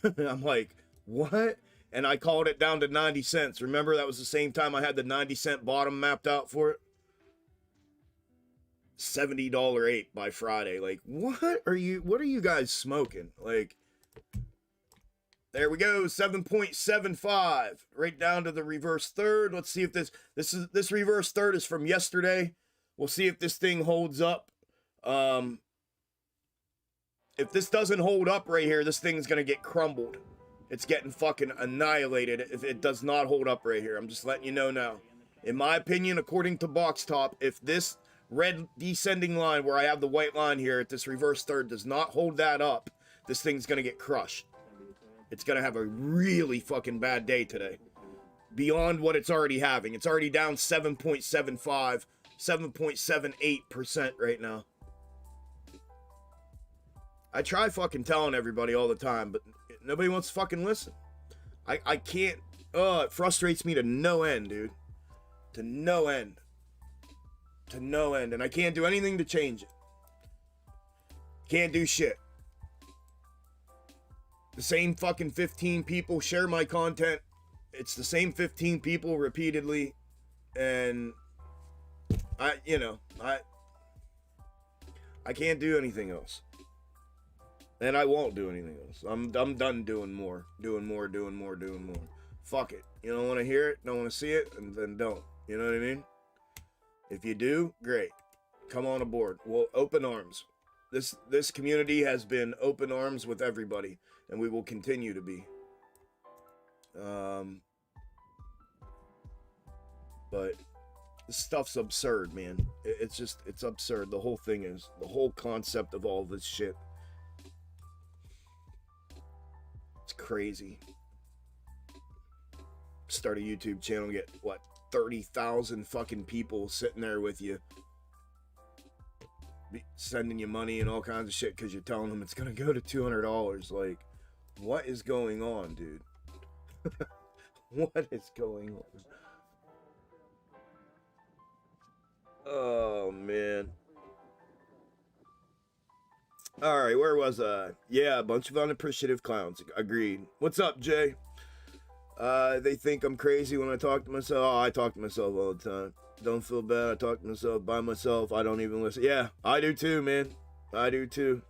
I'm like, what? And I called it down to 90 cents. Remember, that was the same time I had the 90-cent bottom mapped out for it? $70 ape by Friday. Like, what are you guys smoking? Like, there we go, 7.75, right down to the reverse third. Let's see if this reverse third is from yesterday. We'll see if this thing holds up. If this doesn't hold up right here, this thing's gonna get crumbled. It's getting fucking annihilated if it does not hold up right here. I'm just letting you know now. In my opinion, according to Box Top, if this red descending line where I have the white line here at this reverse third does not hold that up, this thing's gonna get crushed. It's gonna have a really fucking bad day today. Beyond what it's already having. It's already down 7.75, 7.78% right now. I try fucking telling everybody all the time, but nobody wants to fucking listen. I can't, it frustrates me to no end, dude. To no end. To no end. And I can't do anything to change it. Can't do shit. The same fucking 15 people share my content. It's the same 15 people repeatedly. And I can't do anything else. And I won't do anything else. I'm done doing more. Doing more. Fuck it. You don't want to hear it, don't want to see it, and then don't. You know what I mean? If you do, great. Come on aboard. Well, open arms. This community has been open arms with everybody, and we will continue to be. But this stuff's absurd, man. It's absurd. The whole thing is. The whole concept of all this shit. It's crazy. Start a YouTube channel, get, what, 30,000 fucking people sitting there with you. Sending you money and all kinds of shit because you're telling them it's going to go to $200. Like, what is going on, dude? What is going on? Oh, man. All right, where was I? Yeah, a bunch of unappreciative clowns. Agreed. What's up, Jay? They think I'm crazy when I talk to myself. Oh, I talk to myself all the time. Don't feel bad. I talk to myself by myself. I don't even listen. Yeah, I do too, man. I do too.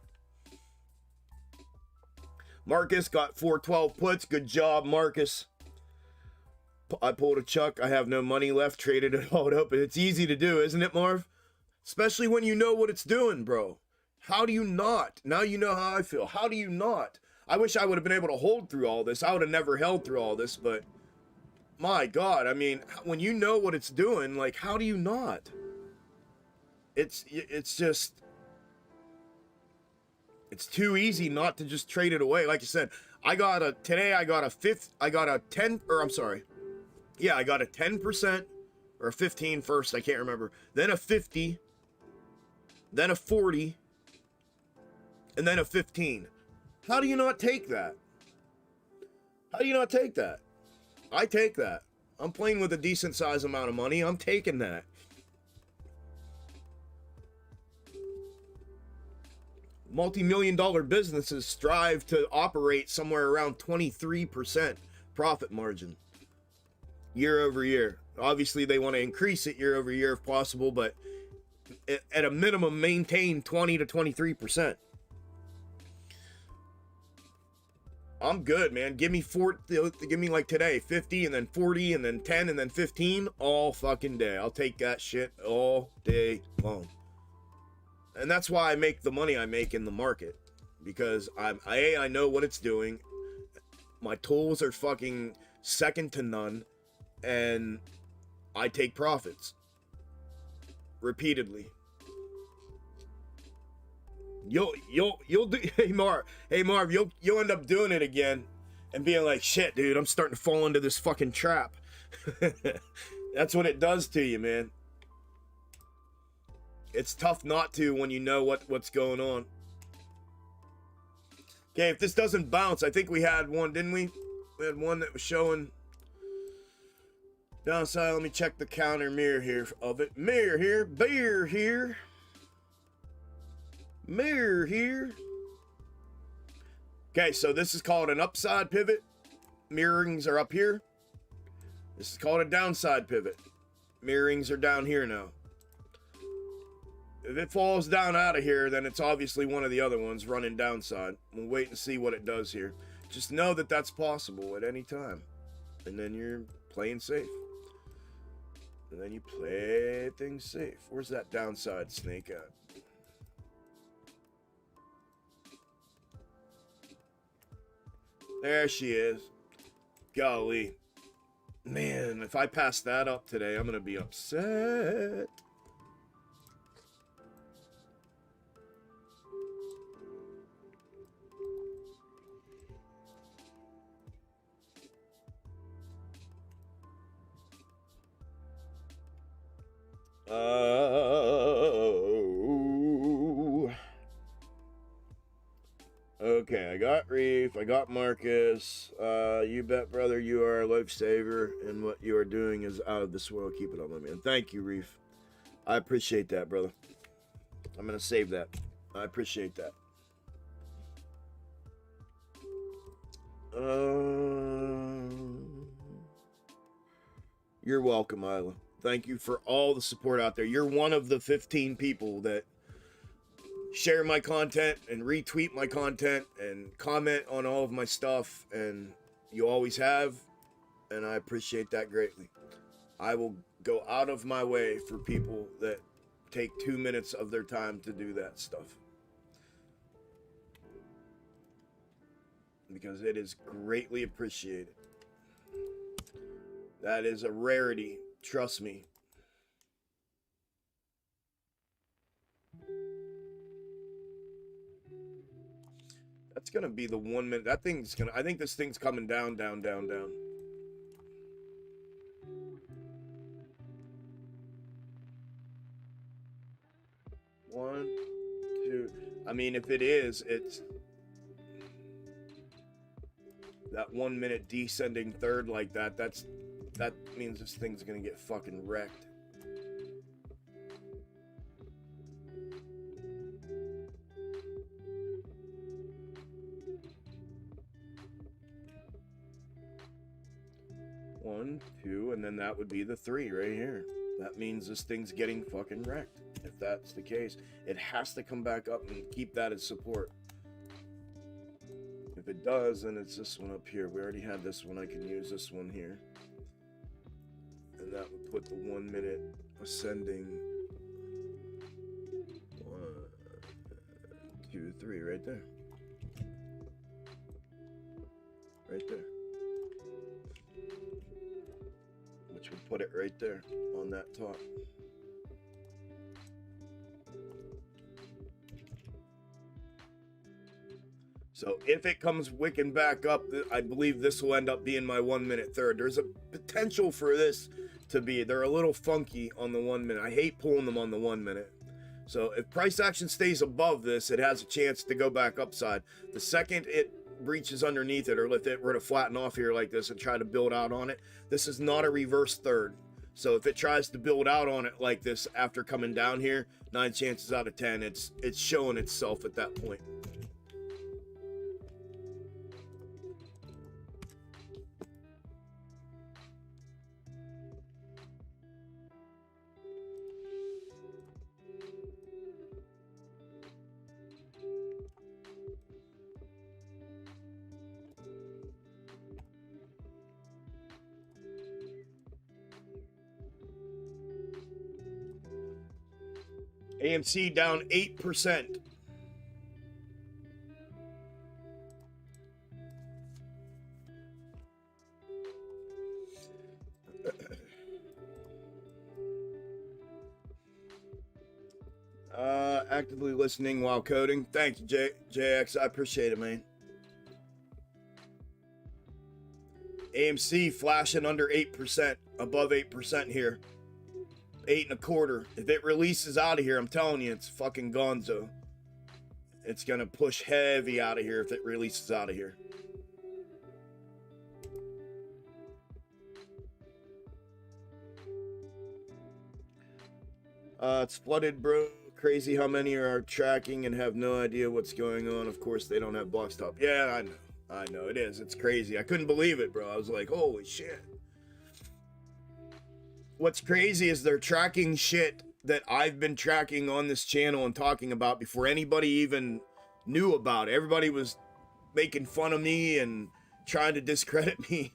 Marcus got 412 puts. Good job, Marcus. I pulled a Chuck. I have no money left. Traded it all up. It's easy to do, isn't it, Marv? Especially when you know what it's doing, bro. How do you not? Now you know how I feel. How do you not? I wish I would have been able to hold through all this. I would have never held through all this, but my God, I mean, when you know what it's doing, like, how do you not? It's just, it's too easy not to just trade it away. Like I said, today I got a 10, or I'm sorry. Yeah, I got a 10% or a 15 first. I can't remember. Then a 50, then a 40, and then a 15. How do you not take that? How do you not take that? I take that. I'm playing with a decent size amount of money. I'm taking that. Multi-million-dollar businesses strive to operate somewhere around 23% profit margin year over year. Obviously, they want to increase it year over year if possible, but at a minimum, maintain 20 to 23%. I'm good, man. Give me like today, 50 and then 40 and then 10 and then 15 all fucking day. I'll take that shit all day long. And that's why I make the money I make in the market, because I know what it's doing. My tools are fucking second to none, and I take profits repeatedly. You'll do, hey Marv, you'll end up doing it again and being like, shit, dude, I'm starting to fall into this fucking trap. That's what it does to you, man. It's tough not to when you know what's going on. Okay, if this doesn't bounce, I think we had one, didn't we? We had one that was showing downside. Let me check the counter mirror here of it. Mirror here, beer here, mirror here. Okay, so this is called an upside pivot. Mirrorings are up here. This is called a downside pivot. Mirrorings are down here now. If it falls down out of here, then it's obviously one of the other ones running downside. We'll wait and see what it does here. Just know that that's possible at any time. And then you're playing safe. And then you play things safe. Where's that downside snake at? There she is. Golly. Man, if I pass that up today, I'm going to be upset. Okay, I got Reef, I got Marcus. You bet, brother, you are a lifesaver, and what you are doing is out of this world. Keep it up, my man. Thank you, Reef. I appreciate that, brother. I'm gonna save that. I appreciate that. You're welcome, Isla. Thank you for all the support out there. You're one of the 15 people that share my content and retweet my content and comment on all of my stuff, and you always have, and I appreciate that greatly. I will go out of my way for people that take 2 minutes of their time to do that stuff, because it is greatly appreciated. That is a rarity, trust me. That's gonna be the 1 minute. That thing's gonna, I think this thing's coming down, down, down, down. One, two. I mean, if it is, it's that 1 minute descending third like that. That means this thing's gonna get fucking wrecked. One, two, and then that would be the 3 right here. That means this thing's getting fucking wrecked. If that's the case, it has to come back up and keep that as support. If it does, then it's this one up here. We already had this one. I can use this one here. And that would put the 1 minute ascending 1, 2, 3 right there. Right there. Which would put it right there on that top. So if it comes wicking back up, I believe this will end up being my 1 minute third. There's a potential for this to be, they're a little funky on the 1 minute. I hate pulling them on the 1 minute. So if price action stays above this, it has a chance to go back upside. The second it breaches underneath it, or if it were to flatten off here like this and try to build out on it, this is not a reverse third. So if it tries to build out on it like this after coming down here, 9 chances out of 10, it's showing itself at that point. AMC down 8%. Actively listening while coding. Thank you, JX. I appreciate it, man. AMC flashing under 8%, above 8% here. 8.25. If it releases out of here, I'm telling you, it's fucking gonzo. It's gonna push heavy out of here if it releases out of here. It's flooded, bro. Crazy how many are tracking and have no idea what's going on. Of course, they don't have block stop. Yeah, I know. I know, it is. It's crazy. I couldn't believe it, bro. I was like, holy shit. What's crazy is they're tracking shit that I've been tracking on this channel and talking about before anybody even knew about it. Everybody was making fun of me and trying to discredit me,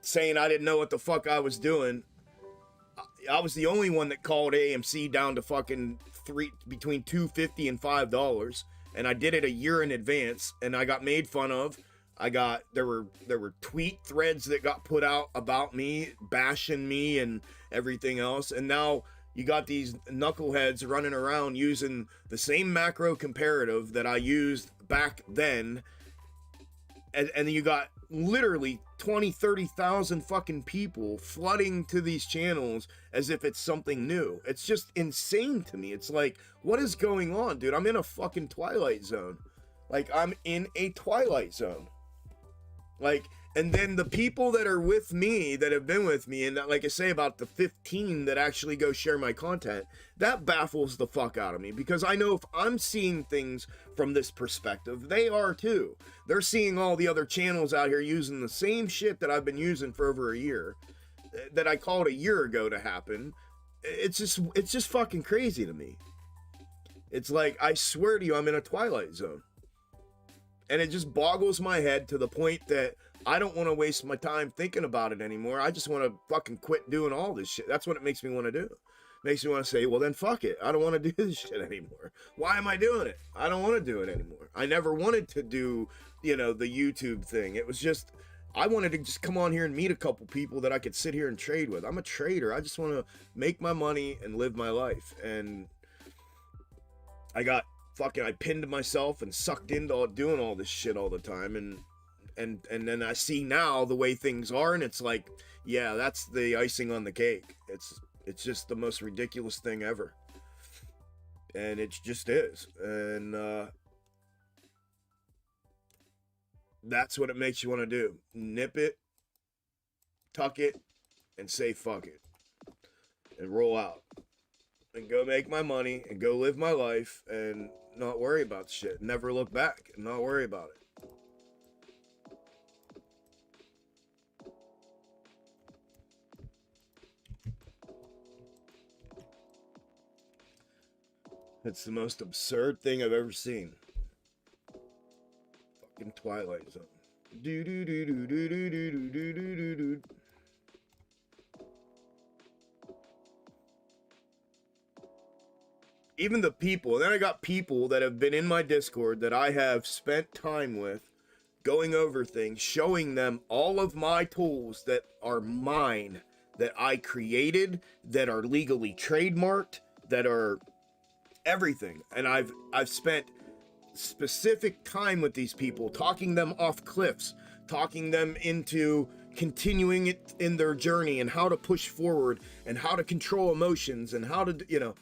saying I didn't know what the fuck I was doing. I was the only one that called AMC down to fucking between $2.50 and $5, and I did it a year in advance, and I got made fun of. There were tweet threads that got put out about me, bashing me and everything else, and now you got these knuckleheads running around using the same macro comparative that I used back then, and then you got literally 20-30,000 fucking people flooding to these channels as if it's something new. It's just insane to me. It's like, what is going on, dude? I'm in a fucking twilight zone. Like, I'm in a twilight zone. Like, and then the people that are with me, that have been with me, and that, like I say, about the 15 that actually go share my content, that baffles the fuck out of me, because I know if I'm seeing things from this perspective, they are too. They're seeing all the other channels out here using the same shit that I've been using for over a year, that I called a year ago to happen. It's just fucking crazy to me. It's like, I swear to you, I'm in a twilight zone. And it just boggles my head to the point that I don't want to waste my time thinking about it anymore. I just want to fucking quit doing all this shit. That's what it makes me want to do. Makes me want to say, well, then fuck it. I don't want to do this shit anymore. Why am I doing it? I don't want to do it anymore. I never wanted to do, the YouTube thing. It was just, I wanted to just come on here and meet a couple people that I could sit here and trade with. I'm a trader. I just want to make my money and live my life. And I pinned myself and sucked into doing all this shit all the time, and then I see now the way things are, and it's like, yeah, that's the icing on the cake. It's just the most ridiculous thing ever, and it just is. And that's what it makes you want to do: nip it, tuck it, and say fuck it, and roll out, and go make my money, and go live my life, and not worry about shit. Never look back and not worry about it. It's the most absurd thing I've ever seen. Fucking Twilight Zone. Do do do do do do do do do do do. Even the people, and then I got people that have been in my Discord that I have spent time with, going over things, showing them all of my tools that are mine, that I created, that are legally trademarked, that are everything. And I've spent specific time with these people, talking them off cliffs, talking them into continuing it in their journey, and how to push forward, and how to control emotions, and how to,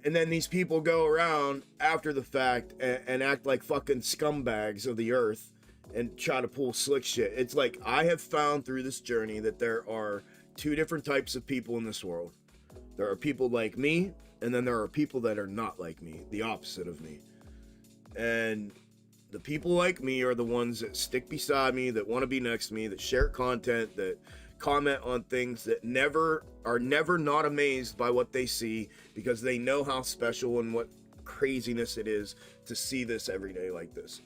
And then these people go around after the fact and act like fucking scumbags of the earth and try to pull slick shit. It's like, I have found through this journey that there are two different types of people in this world. There are people like me, and then there are people that are not like me, the opposite of me. And the people like me are the ones that stick beside me, that want to be next to me, that share content, that comment on things, that are never not amazed by what they see, because they know how special and what craziness it is to see this every day like this.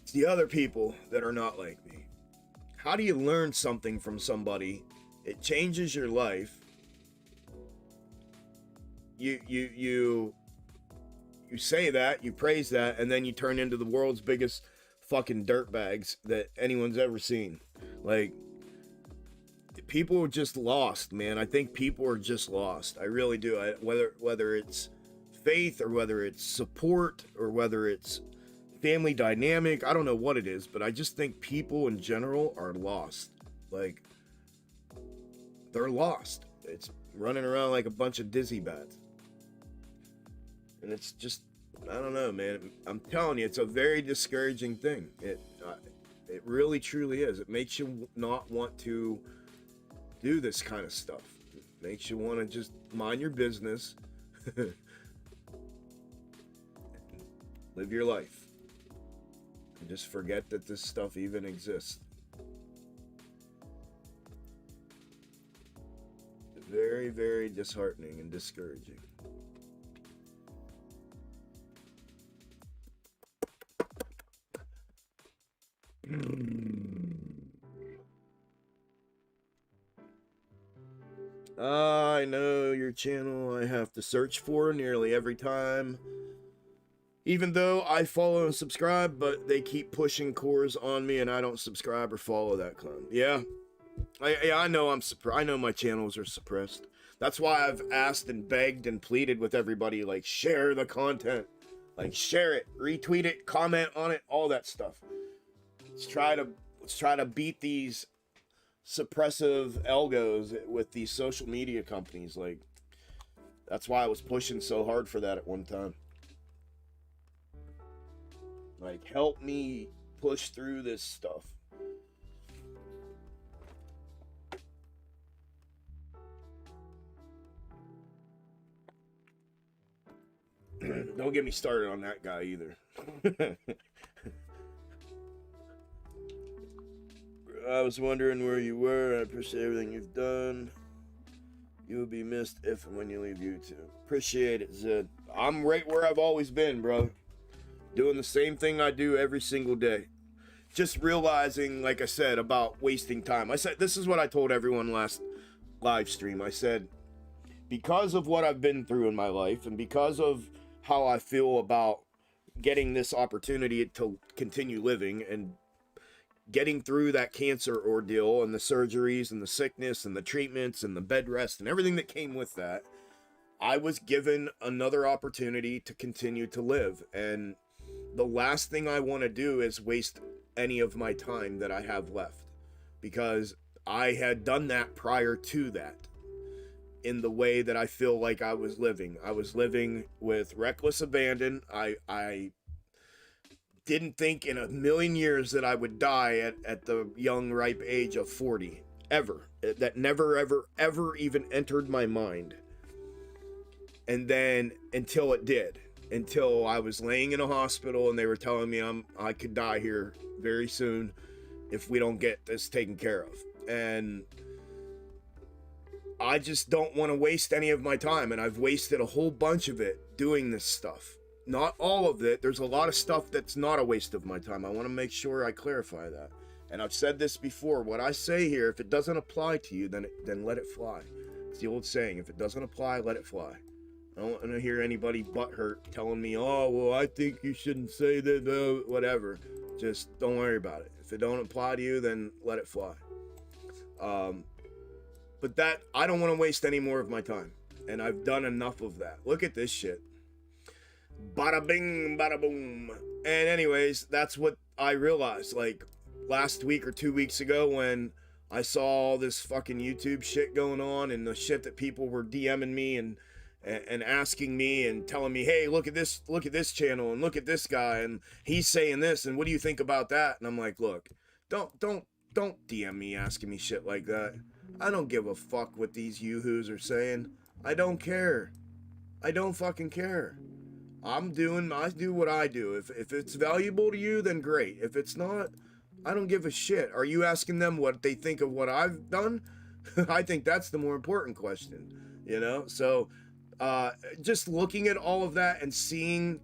It's the other people that are not like me. How do you learn something from somebody? It changes your life. You say that, you praise that, and then you turn into the world's biggest fucking dirtbags that anyone's ever seen. Like, people are just lost, man. I think people are just lost. I really do. Whether it's faith, or whether it's support, or whether it's family dynamic, I don't know what it is, but I just think people in general are lost. Like, they're lost. It's running around like a bunch of dizzy bats. And it's just, I don't know, man. I'm telling you, it's a very discouraging thing. It really, truly is. It makes you not want to do this kind of stuff. It makes you want to just mind your business, live your life, and just forget that this stuff even exists. Very, very disheartening and discouraging. I know your channel I have to search for nearly every time. Even though I follow and subscribe, but they keep pushing cores on me and I don't subscribe or follow that clown. Yeah. I know I know my channels are suppressed. That's why I've asked and begged and pleaded with everybody, like, share the content. Like, share it, retweet it, comment on it, all that stuff. Let's try to beat these suppressive algos with these social media companies. Like, that's why I was pushing so hard for that at one time. Like, help me push through this stuff. Don't get me started on that guy either. I was wondering where you were. I appreciate everything you've done. You will be missed if and when you leave YouTube. Appreciate it, Zed. I'm right where I've always been, bro. Doing the same thing I do every single day. Just realizing, like I said, about wasting time. I said, this is what I told everyone last live stream. I said, because of what I've been through in my life and because of how I feel about getting this opportunity to continue living and getting through that cancer ordeal and the surgeries and the sickness and the treatments and the bed rest and everything that came with that, I was given another opportunity to continue to live. And the last thing I want to do is waste any of my time that I have left, because I had done that prior to that. In the way that I feel like I was living. I was living with reckless abandon. I didn't think in a million years that I would die at the young, ripe age of 40. Ever. That never, ever, ever even entered my mind. And then, until it did. Until I was laying in a hospital and they were telling me I could die here very soon if we don't get this taken care of. And I just don't want to waste any of my time, and I've wasted a whole bunch of it doing this stuff. Not all of it. There's a lot of stuff that's not a waste of my time. I want to make sure I clarify that. And I've said this before. What I say here, if it doesn't apply to you, then let it fly. It's the old saying, if it doesn't apply, let it fly. I don't want to hear anybody butthurt telling me, oh, well, I think you shouldn't say that, whatever. Just don't worry about it. If it don't apply to you, then let it fly. But that, I don't want to waste any more of my time. And I've done enough of that. Look at this shit. Bada bing, bada boom. And anyways, that's what I realized. Like, last week or 2 weeks ago when I saw all this fucking YouTube shit going on and the shit that people were DMing me and asking me and telling me, hey, look at this channel and look at this guy and he's saying this and what do you think about that? And I'm like, look, don't DM me asking me shit like that. I don't give a fuck what these yoo-hoos are saying. I don't care. I don't fucking care. I do what I do. If it's valuable to you, then great. If it's not, I don't give a shit. Are you asking them what they think of what I've done? I think that's the more important question, you know? So, just looking at all of that and seeing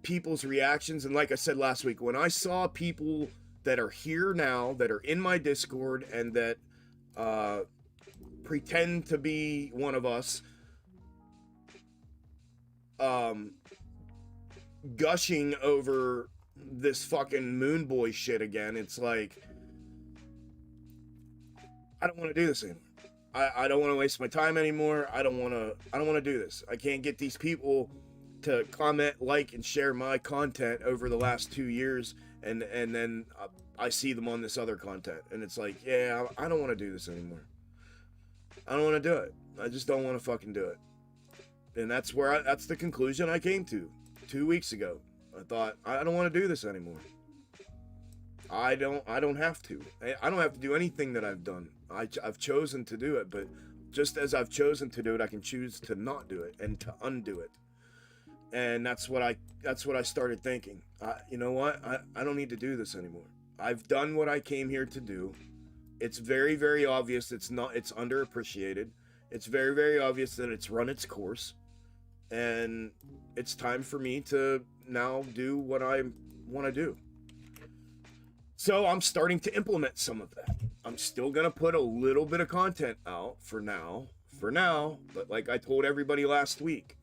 people's reactions, and like I said last week, when I saw people that are here now, that are in my Discord, and that pretend to be one of us, gushing over this fucking moon boy shit again, it's like, I don't want to do this anymore. I don't want to waste my time anymore. I don't want to do this. I can't get these people to comment, like, and share my content over the last 2 years, and then I see them on this other content, and it's like, yeah, I don't want to do this anymore. I don't want to do it. I just don't want to fucking do it. And that's that's the conclusion I came to 2 weeks ago. I thought, I don't want to do this anymore. I don't have to. I don't have to do anything that I've done. I've chosen to do it, but just as I've chosen to do it, I can choose to not do it and to undo it. And that's what I started thinking. You know what? I don't need to do this anymore. I've done what I came here to do. It's very, very obvious it's underappreciated. It's very, very obvious that it's run its course. And it's time for me to now do what I want to do. So I'm starting to implement some of that. I'm still going to put a little bit of content out for now, but like I told everybody last week,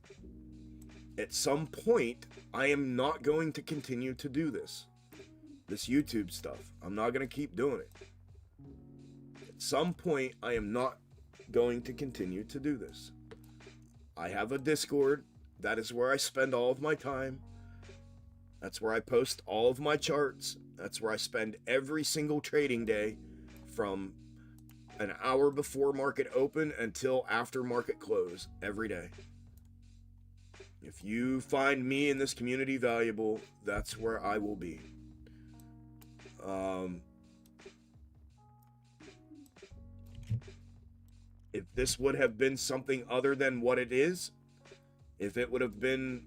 at some point, I am not going to continue to do this YouTube stuff. I'm not going to keep doing it. At some point, I am not going to continue to do this. I have a Discord. That is where I spend all of my time. That's where I post all of my charts. That's where I spend every single trading day from an hour before market open until after market close every day. If you find me in this community valuable, that's where I will be. If this would have been something other than what it is, if it would have been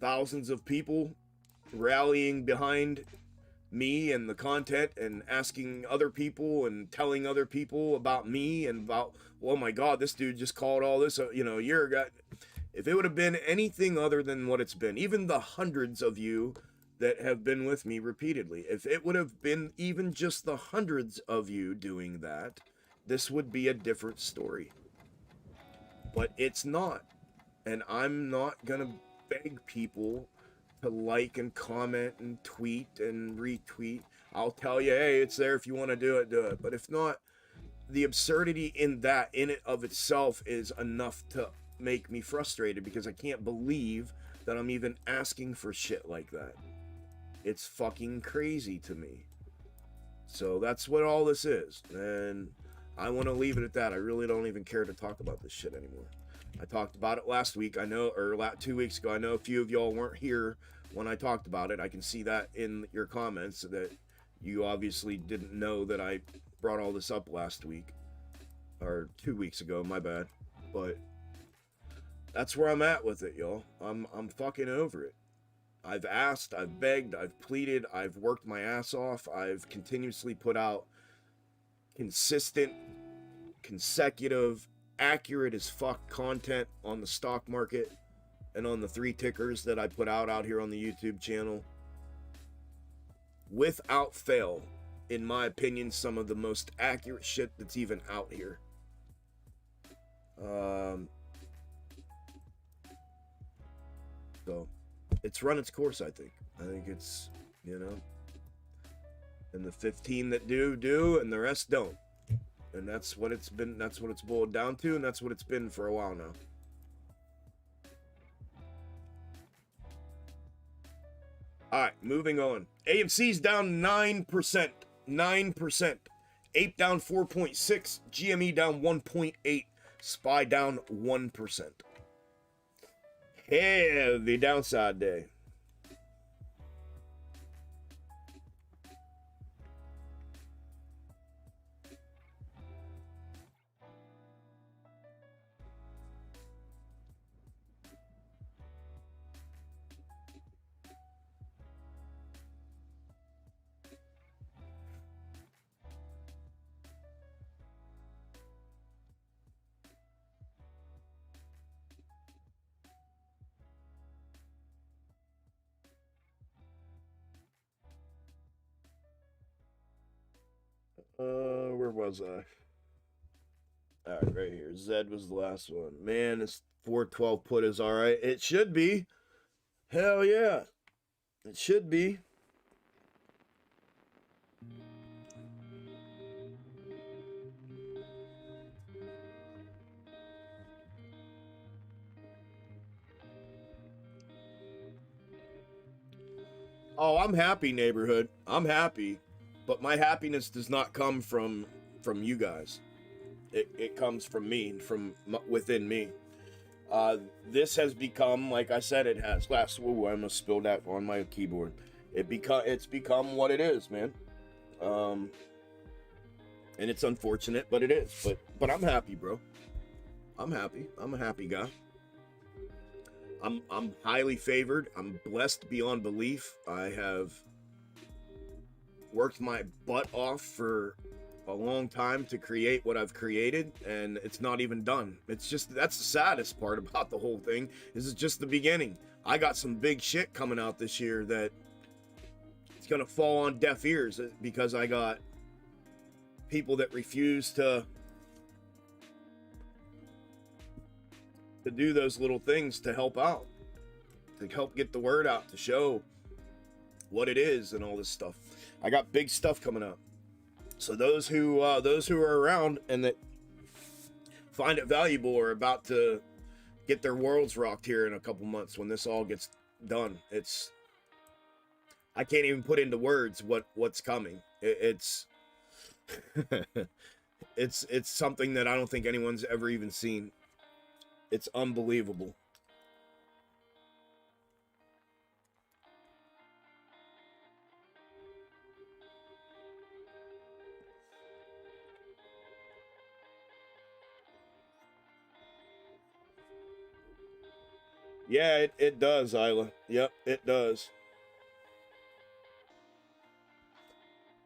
thousands of people rallying behind me and the content and asking other people and telling other people about me and about, oh my God, this dude just called all this, a year ago. If it would have been anything other than what it's been, even the hundreds of you that have been with me repeatedly, if it would have been even just the hundreds of you doing that, this would be a different story. But it's not. And I'm not gonna beg people to like and comment and tweet and retweet. I'll tell you, hey, it's there if you want to do it, do it. But if not, the absurdity in that, in it of itself, is enough to make me frustrated, because I can't believe that I'm even asking for shit like that. It's fucking crazy to me. So that's what all this is. And I want to leave it at that. I really don't even care to talk about this shit anymore. I talked about it last week, I know, or 2 weeks ago. I know a few of y'all weren't here when I talked about it. I can see that in your comments, that you obviously didn't know that I brought all this up last week, or 2 weeks ago, my bad. But that's where I'm at with it, y'all. I'm fucking over it. I've asked, I've begged, I've pleaded, I've worked my ass off. I've continuously put out consistent, consecutive, accurate as fuck content on the stock market and on the 3 tickers that I put out here on the YouTube channel. Without fail, in my opinion, some of the most accurate shit that's even out here. So it's run its course, I think. I think it's, and the 15 that do, and the rest don't. And that's what it's been, that's what it's boiled down to, and that's what it's been for a while now. Alright, moving on. AMC's down 9%. 9%. Ape down 4.6. GME down 1.8. SPY down 1%. Heavy downside day. Where was I? Alright, right here. Zed was the last one. Man, this 412 put is alright. It should be. Hell yeah. It should be. Oh, I'm happy, neighborhood. I'm happy. But my happiness does not come from you guys. It comes from me, within me. This has become, like I said, it has. I almost spilled that on my keyboard. It's become what it is, man. And it's unfortunate, but it is. But I'm happy, bro. I'm happy. I'm a happy guy. I'm highly favored. I'm blessed beyond belief. I have worked my butt off for a long time to create what I've created, and it's not even done. It's just, that's the saddest part about the whole thing, is it's just the beginning. I got some big shit coming out this year that it's gonna fall on deaf ears, because I got people that refuse to do those little things to help out, to help get the word out, to show what it is and all this stuff. I got big stuff coming up. So those who are around and that find it valuable are about to get their worlds rocked here in a couple months when this all gets done. I can't even put into words what's coming. It's it's something that I don't think anyone's ever even seen. It's unbelievable. Yeah, it does, Isla. Yep, it does.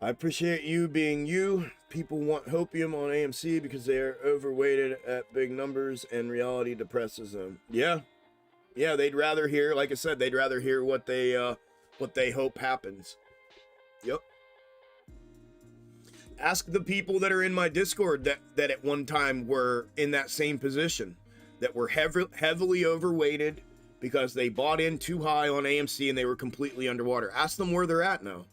I appreciate you being you. People want hopium on AMC because they are overweighted at big numbers and reality depresses them. Yeah. Yeah, they'd rather hear, like I said, they'd rather hear what they hope happens. Yep. Ask the people that are in my Discord that at one time were in that same position, that were heavily overweighted because they bought in too high on AMC and they were completely underwater. Ask them where they're at now.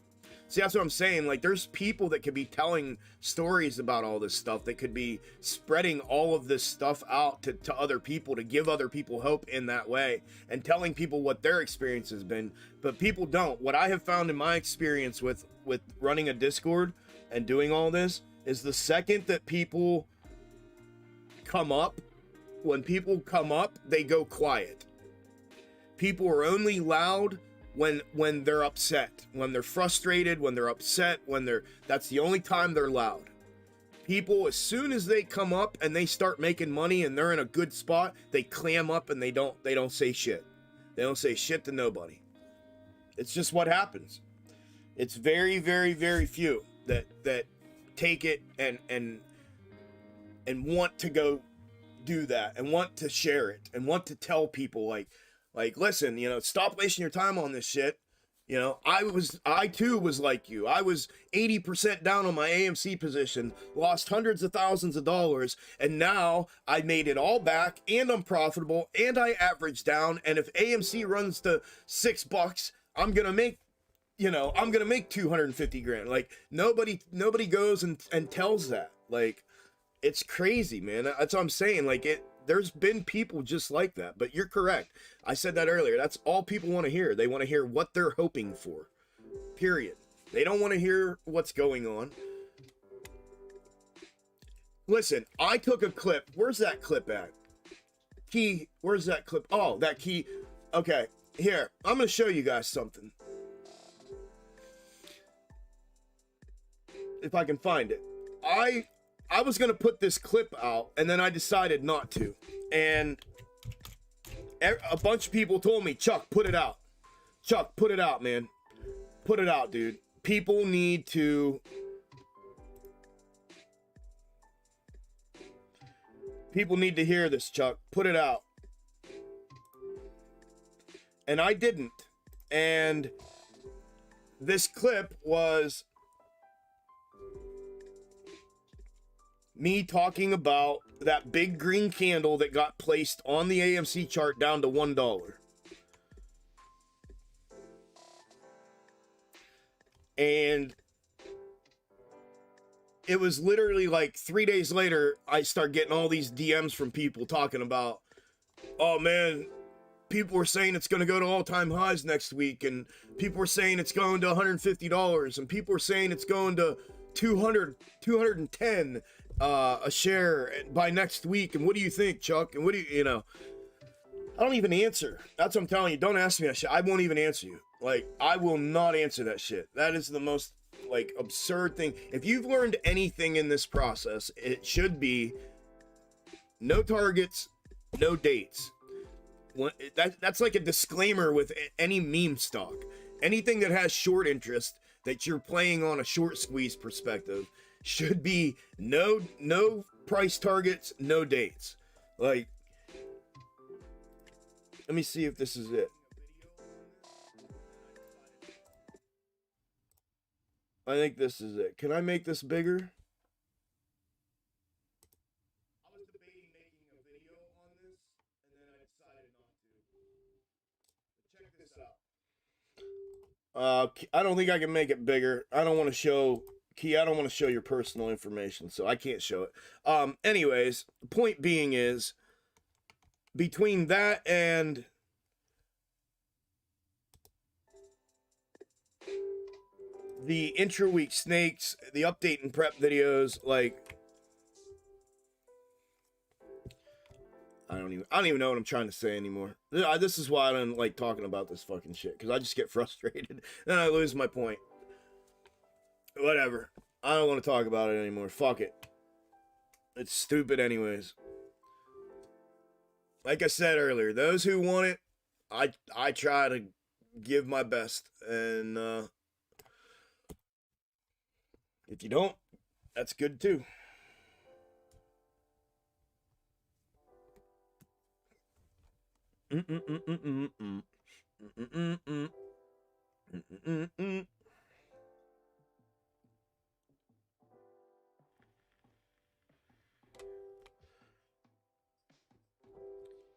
See, that's what I'm saying. Like, there's people that could be telling stories about all this stuff, that could be spreading all of this stuff out to other people, to give other people hope in that way, and telling people what their experience has been. But people don't. What I have found in my experience with running a Discord and doing all this is, the second that people come up, when people come up, they go quiet. People are only loud when they're upset, when they're frustrated, when they're upset, that's the only time they're loud. People, as soon as they come up and they start making money and they're in a good spot, they clam up and they don't say shit. They don't say shit to nobody. It's just what happens. It's very, very, very few that take it and want to go do that, and want to share it, and want to tell people, like, listen, stop wasting your time on this shit. I too was like you. I was 80% down on my AMC position, lost hundreds of thousands of dollars, and now I made it all back, and I'm profitable, and I averaged down, and if AMC runs to $6, I'm gonna make 250 grand. Like, nobody goes and tells that. Like, it's crazy, man. That's what I'm saying. Like, there's been people just like that, but you're correct. I said that earlier. That's all people want to hear. They want to hear what they're hoping for, period. They don't want to hear what's going on. Listen, I took a clip. Where's that clip at? Key, where's that clip? Oh, that key. Okay, here. I'm going to show you guys something. If I can find it. I was going to put this clip out, and then I decided not to. And a bunch of people told me, Chuck, put it out. Chuck, put it out, man. Put it out, dude. People need to hear this, Chuck. Put it out. And I didn't. And this clip was me talking about that big green candle that got placed on the AMC chart down to $1. And it was literally like 3 days later, I start getting all these DMs from people talking about, oh man, people were saying it's going to go to all-time highs next week, and people were saying it's going to $150, and people were saying it's going to 210. a share by next week. And what do you think, Chuck? And what do you know? I don't even answer. That's what I'm telling you. Don't ask me that shit. I won't even answer you. Like, I will not answer that shit. That is the most, like, absurd thing. If you've learned anything in this process, it should be no targets, no dates. That's like a disclaimer with any meme stock. Anything that has short interest, that you're playing on a short squeeze perspective, should be no price targets, no dates. Like, let me see if this is it. I think this is it. Can I make this bigger? I was debating making a video on this, and then I decided not to. Check this out. I don't think I can make it bigger. I don't want to show, Key, I don't want to show your personal information, so I can't show it. Anyways, the point being is, between that and the intra-week snakes, the update and prep videos, like, I don't even know what I'm trying to say anymore. This is why I don't like talking about this fucking shit, because I just get frustrated and I lose my point. Whatever. I don't want to talk about it anymore. Fuck it. It's stupid anyways. Like I said earlier, those who want it, I try to give my best, and if you don't, that's good too.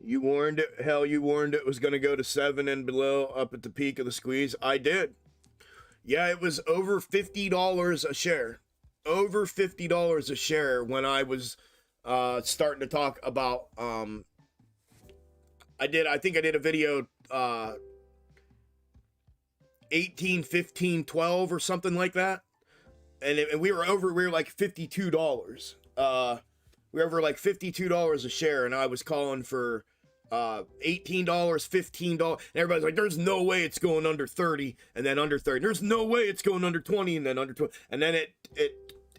You warned it. Hell, you warned it was going to go to 7 and below up at the peak of the squeeze. I did. Yeah, it was over $50 a share. Over $50 a share when I was starting to talk about I think I did a video 18, 15, 12 or something like that. And we were like $52. We were over like $52 a share, and I was calling for $18, $15, and everybody's like, there's no way it's going under 30, and then under 30. There's no way it's going under 20, and then under 20. And then at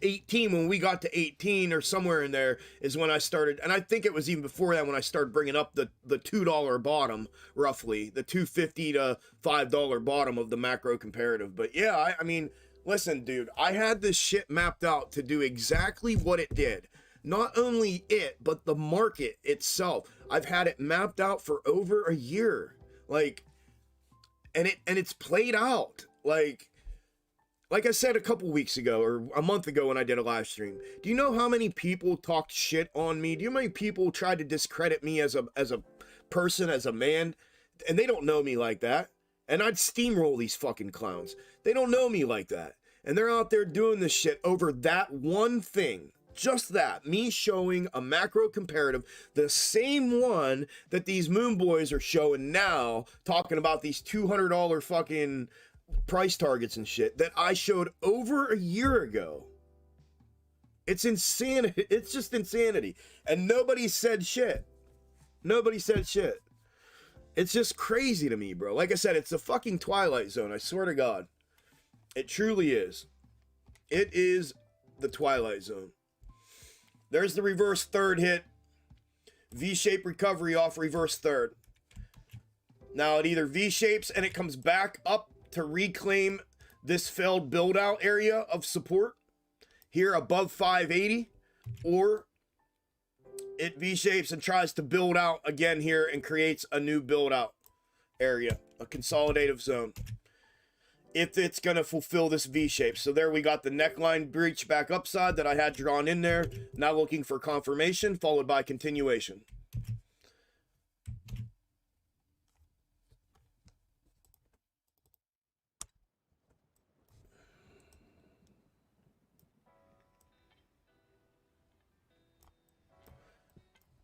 18, when we got to 18 or somewhere in there, is when I started, and I think it was even before that when I started bringing up the $2 bottom, roughly, the $2.50 to $5 bottom of the macro comparative. But yeah, I mean, listen, dude, I had this shit mapped out to do exactly what it did. Not only it, but the market itself. I've had it mapped out for over a year. Like, and it's played out. Like I said a couple weeks ago, or a month ago when I did a live stream. Do you know how many people talked shit on me? Do you know how many people tried to discredit me as a person, as a man? And they don't know me like that. And I'd steamroll these fucking clowns. They don't know me like that. And they're out there doing this shit over that one thing. Just that, me showing a macro comparative, the same one that these moon boys are showing now, talking about these $200 fucking price targets and shit that I showed over a year ago. It's insanity. It's just insanity. And nobody said shit. Nobody said shit. It's just crazy to me, bro. Like I said, it's a fucking Twilight Zone. I swear to God. It truly is. It is the Twilight Zone. There's the reverse third hit. V-shape recovery off reverse third. Now it either V-shapes and it comes back up to reclaim this failed build-out area of support here above 580, or it V-shapes and tries to build out again here and creates a new build-out area, a consolidative zone, if it's going to fulfill this V-shape. So there we got the neckline breach back upside that I had drawn in there. Now looking for confirmation, followed by continuation.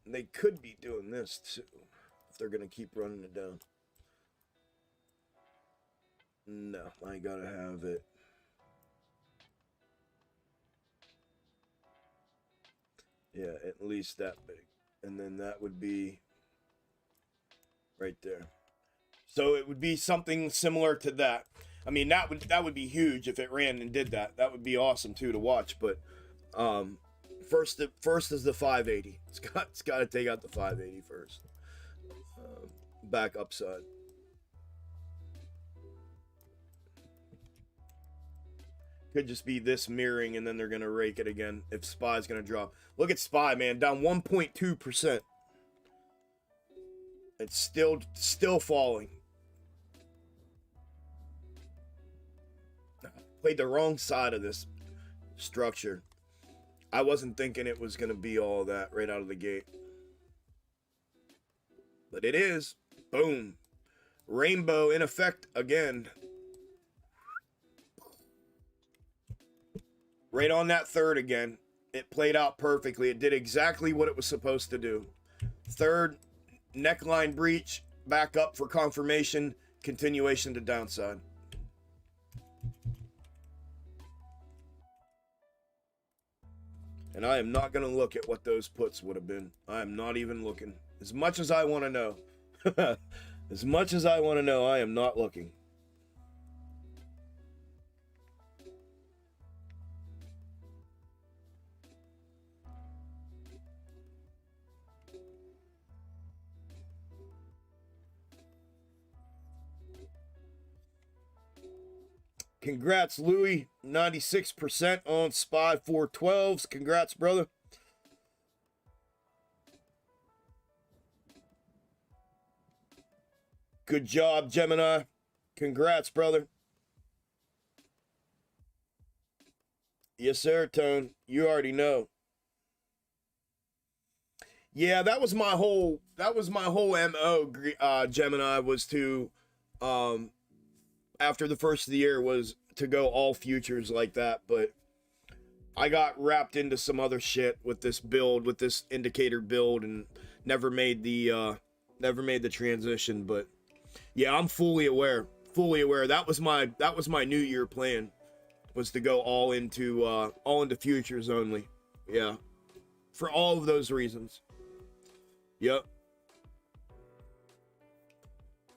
They could be doing this too, if they're going to keep running it down. No, I gotta have it. Yeah, at least that big. And then that would be right there. So it would be something similar to that. I mean, that would be huge if it ran and did that. That would be awesome too to watch. But first is the 580. It's got to take out the 580 first. Back upside. Could just be this mirroring, and then they're gonna rake it again if SPY's gonna drop. Look at SPY, man, down 1.2%. It's still falling. Played the wrong side of this structure. I wasn't thinking it was gonna be all that right out of the gate, but it is. Boom, rainbow in effect again. Right on that third again. It played out perfectly. It did exactly what it was supposed to do. Third, neckline breach, back up for confirmation, continuation to downside. And I am not going to look at what those puts would have been. I am not even looking. As much as I want to know. As much as I want to know, I am not looking. Congrats, Louie. 96% on SPY 412s. Congrats, brother. Good job, Gemini. Congrats, brother. Yes, sir, Tone. You already know. Yeah, that was my whole MO, Gemini, was to after the first of the year was to go all futures like that, but I got wrapped into some other shit with this build, with this indicator build, and never made the transition. But yeah, I'm fully aware. That was my New Year plan, was to go all into futures only. Yeah, for all of those reasons. Yep.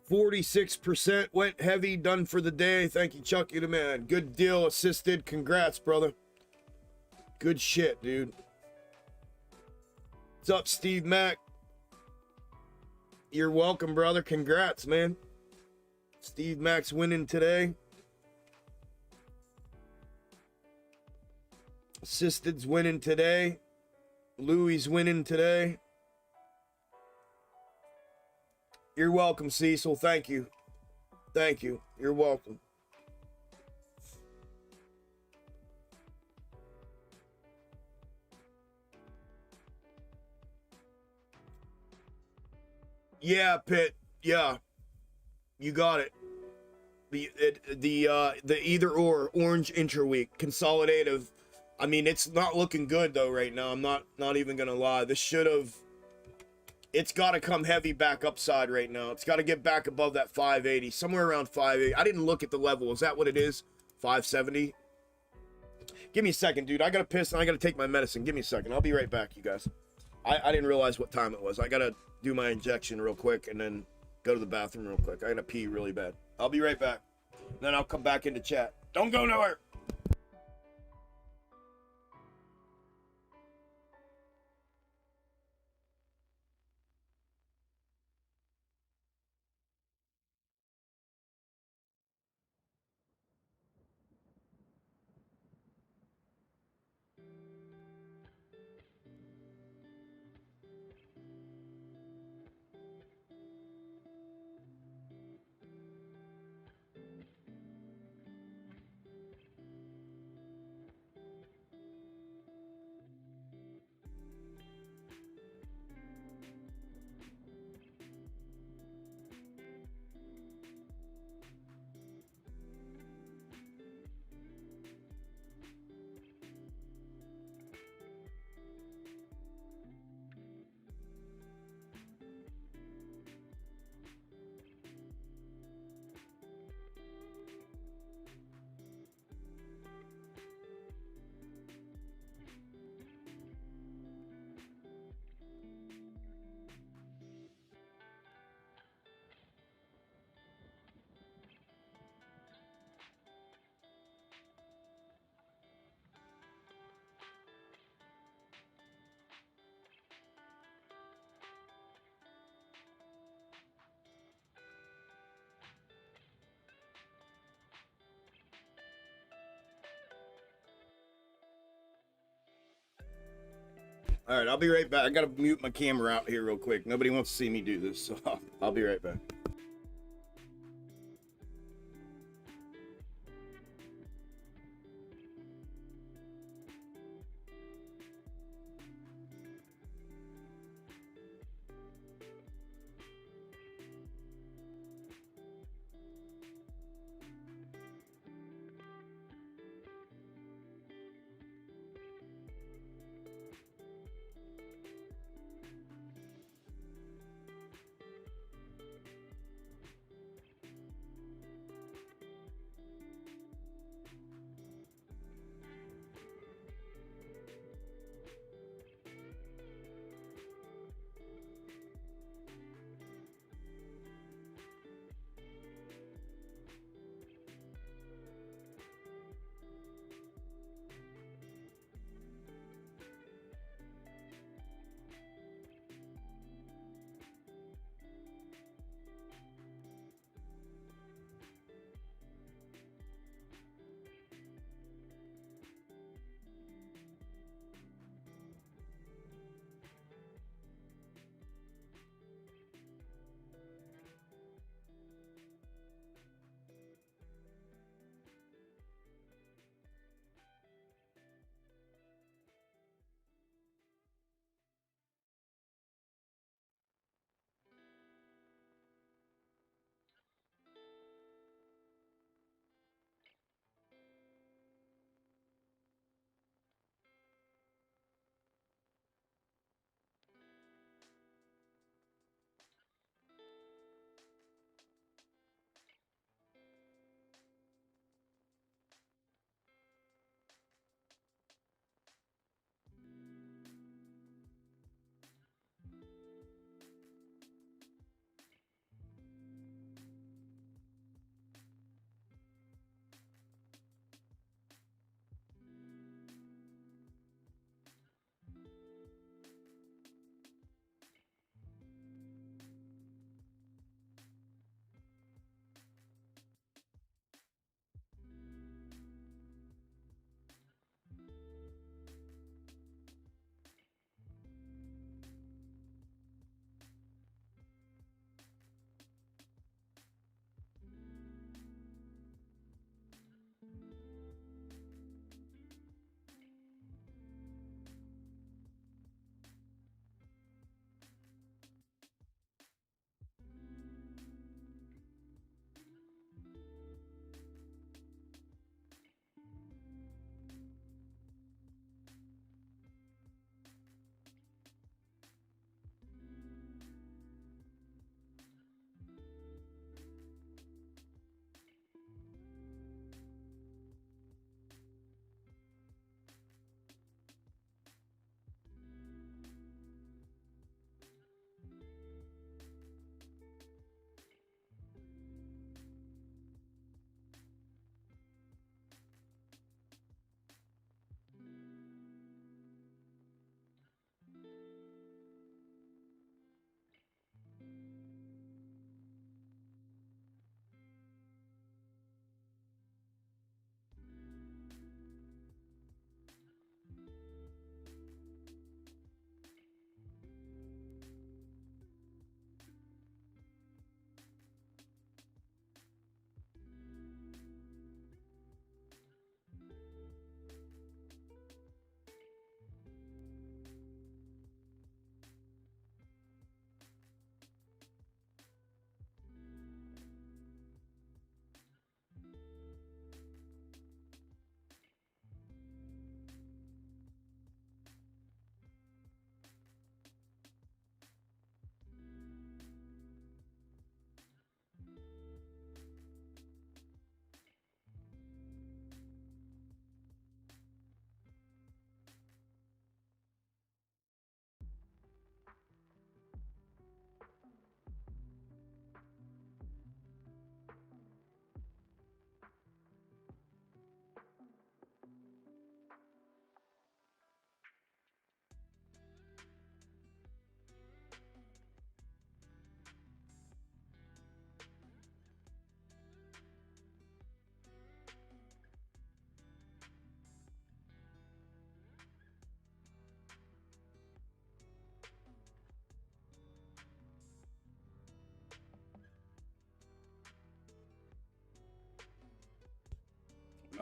46% went heavy, done for the day. Thank you, Chucky the man. Good deal, assisted. Congrats, brother. Good shit, dude. What's up, Steve Mack? You're welcome, brother. Congrats, man. Steve Mack's winning today. Assisted's winning today. Louie's winning today. You're welcome, Cecil. Thank you. Thank you. You're welcome. Yeah, Pitt. Yeah. You got it. The either or orange intra-week consolidative. I mean, it's not looking good though right now. I'm not even gonna lie. This should have. It's got to come heavy back upside right now. It's got to get back above that 580, somewhere around 580. I didn't look at the level. Is that what it is? 570? Give me a second, dude. I got to piss and I got to take my medicine. Give me a second. I'll be right back, you guys. I didn't realize what time it was. I got to do my injection real quick and then go to the bathroom real quick. I got to pee really bad. I'll be right back. Then I'll come back into chat. Don't go nowhere. All right, I'll be right back. I gotta mute my camera out here real quick. Nobody wants to see me do this, so I'll be right back.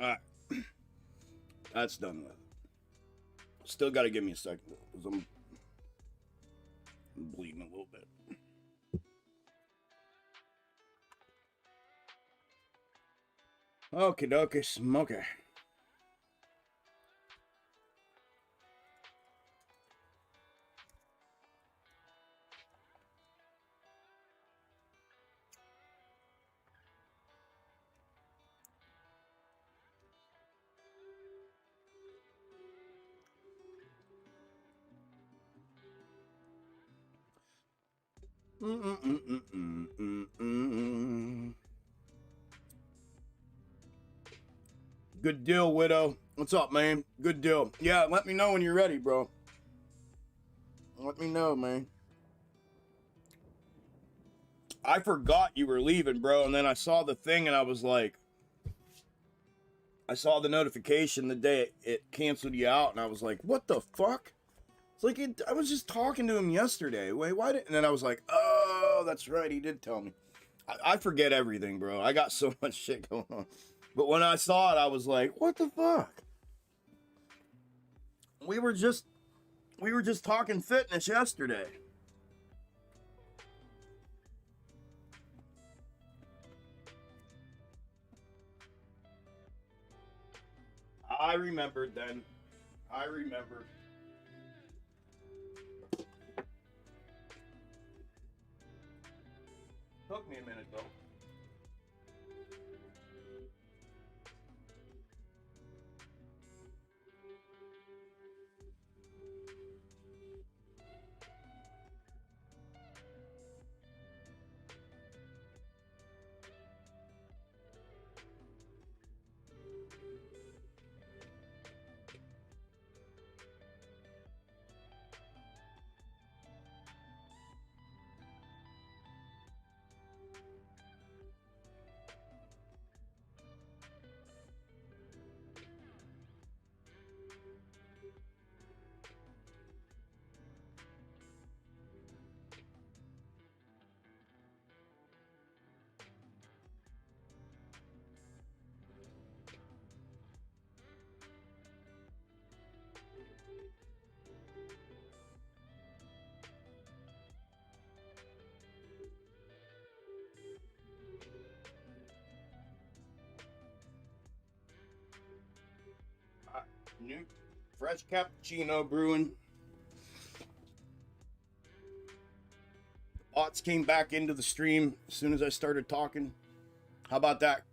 Alright. That's done with. Still got to give me a second because I'm bleeding a little bit. Okie dokie, smoky. Good deal, Widow. What's up, man? Good deal. Yeah, let me know when you're ready, bro. Let me know, man. I forgot you were leaving, bro, and then I saw the thing and I was like, I saw the notification the day it canceled you out, and I was like, what the fuck? It's like, I was just talking to him yesterday. Wait, why didn't... And then I was like, oh, that's right, he did tell me. I forget everything, bro. I got so much shit going on. But when I saw it, I was like, what the fuck? We were just talking fitness yesterday. I remembered then. I remembered. Took me a minute though. New fresh cappuccino brewing. Bots came back into the stream as soon as I started talking. How about that?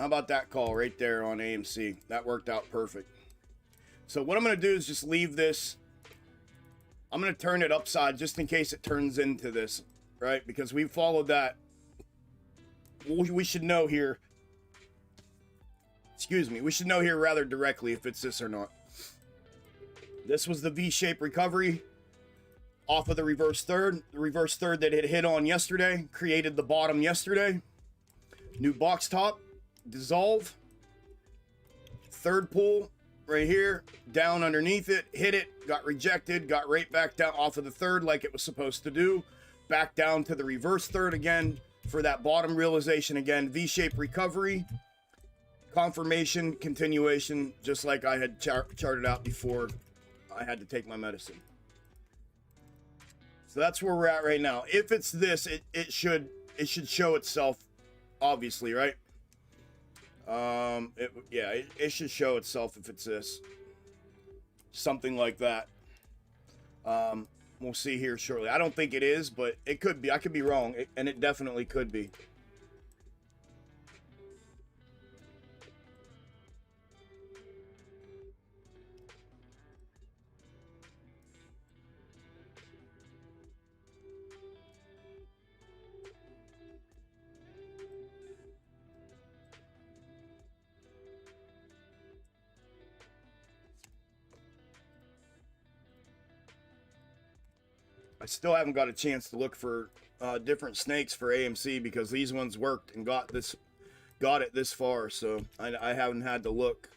How about that call right there on AMC? That worked out perfect. So what I'm going to do is just leave this. I'm going to turn it upside just in case it turns into this, right? Because we followed that. We should know here. Excuse me. We should know here rather directly if it's this or not. This was the V-shape recovery off of the reverse third. The reverse third that it hit on yesterday, created the bottom yesterday. New box top, dissolve. Third pull right here, down underneath it, hit it, got rejected, got right back down off of the third like it was supposed to do. Back down to the reverse third again for that bottom realization again. V-shape recovery. Confirmation, continuation, just like I had charted out before I had to take my medicine. So that's where we're at right now. If it's this, it should show itself, obviously, right? It should show itself if it's this. Something like that. We'll see here shortly. I don't think it is, but it could be. I could be wrong, and it definitely could be. I still haven't got a chance to look for different snakes for AMC because these ones worked and got it this far, so I haven't had to look.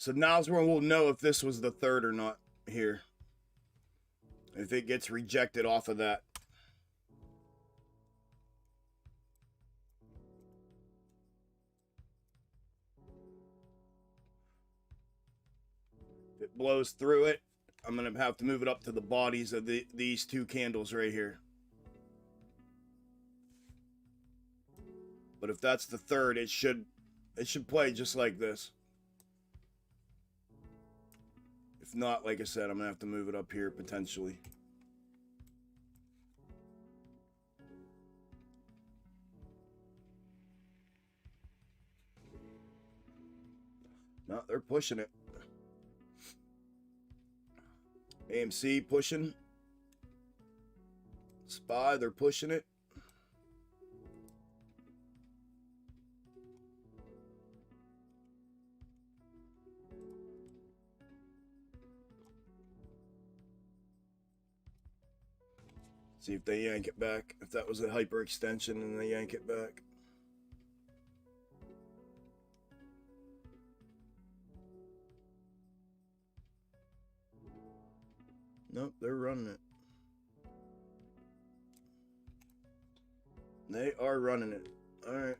So now's when we'll know if this was the third or not here. If it gets rejected off of that. If it blows through it, I'm going to have to move it up to the bodies of these two candles right here. But if that's the third, it should play just like this. If not, like I said, I'm going to have to move it up here potentially. No, they're pushing it. AMC pushing. SPY, they're pushing it. See if they yank it back. If that was a hyperextension and they yank it back. Nope, they're running it. They are running it. Alright.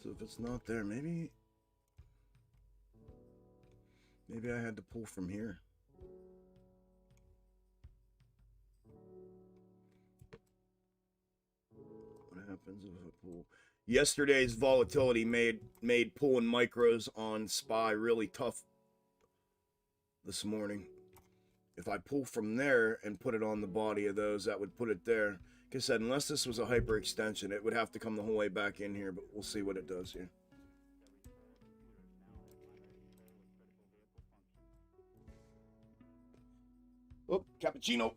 So if it's not there, maybe I had to pull from here. What happens if I pull? Yesterday's volatility made pulling micros on SPY really tough this morning. If I pull from there and put it on the body of those, that would put it there. Like I said, unless this was a hyperextension, it would have to come the whole way back in here, but we'll see what it does here. Oh, cappuccino.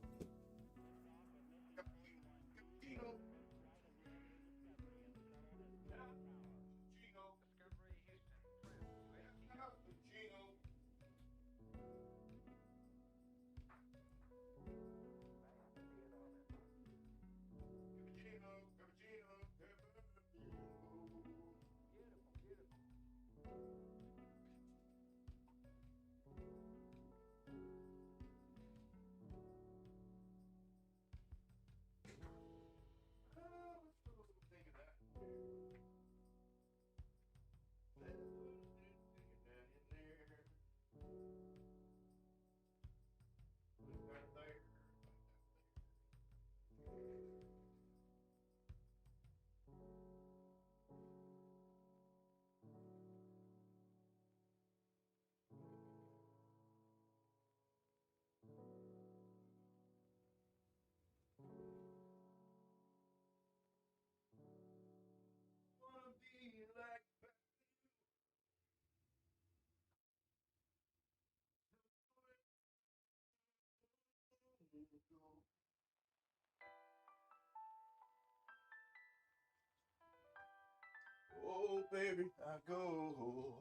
Oh, baby, I go.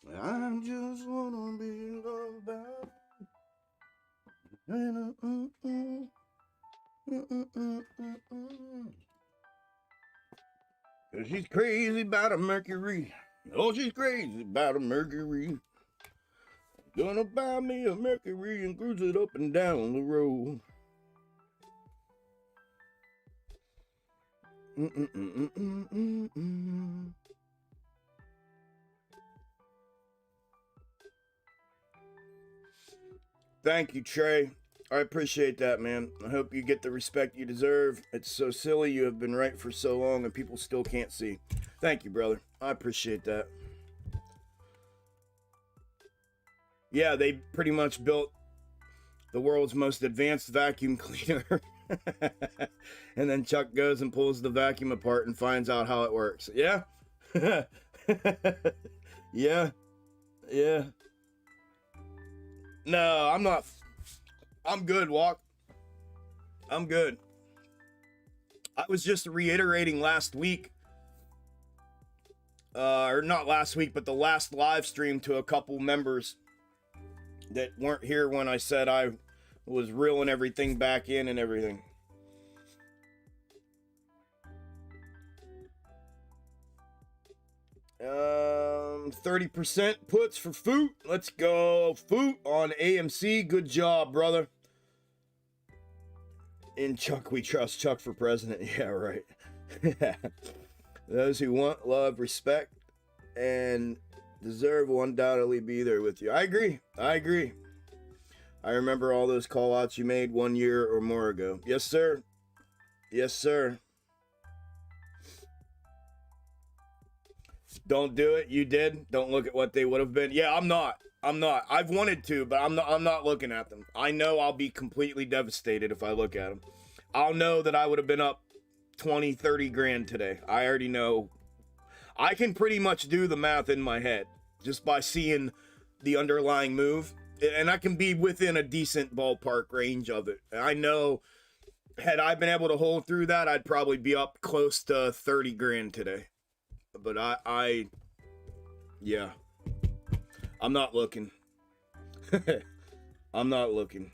I just wanna be loved by. Cause she's crazy about a Mercury. Oh, she's crazy about a Mercury. Gonna buy me a Mercury and cruise it up and down the road. Thank you, Trey. I appreciate that, man. I hope you get the respect you deserve. It's so silly you have been right for so long and people still can't see. Thank you, brother. I appreciate that. Yeah, they pretty much built the world's most advanced vacuum cleaner. And then Chuck goes and pulls the vacuum apart and finds out how it works. Yeah? Yeah. Yeah. No, I'm not. I'm good, Walk. I'm good. I was just reiterating last week, or not last week, but the last live stream to a couple members that weren't here when I said I was reeling everything back in and everything. 30% puts for Foot. Let's go. Foot on AMC. Good job, brother. In Chuck we trust. Chuck for president. Yeah, right. Those who want, love, respect, and deserve will undoubtedly be there with you. I agree. I agree. I remember all those call outs you made 1 year or more ago. Yes, sir. Yes, sir. Don't do it. You did. Don't look at what they would have been. Yeah, I'm not. I've wanted to, but I'm not looking at them. I know I'll be completely devastated if I look at them. I'll know that I would have been up 20, 30 grand today. I already know. I can pretty much do the math in my head just by seeing the underlying move. And I can be within a decent ballpark range of it. I know had I been able to hold through that, I'd probably be up close to 30 grand today. But yeah, I'm not looking. I'm not looking.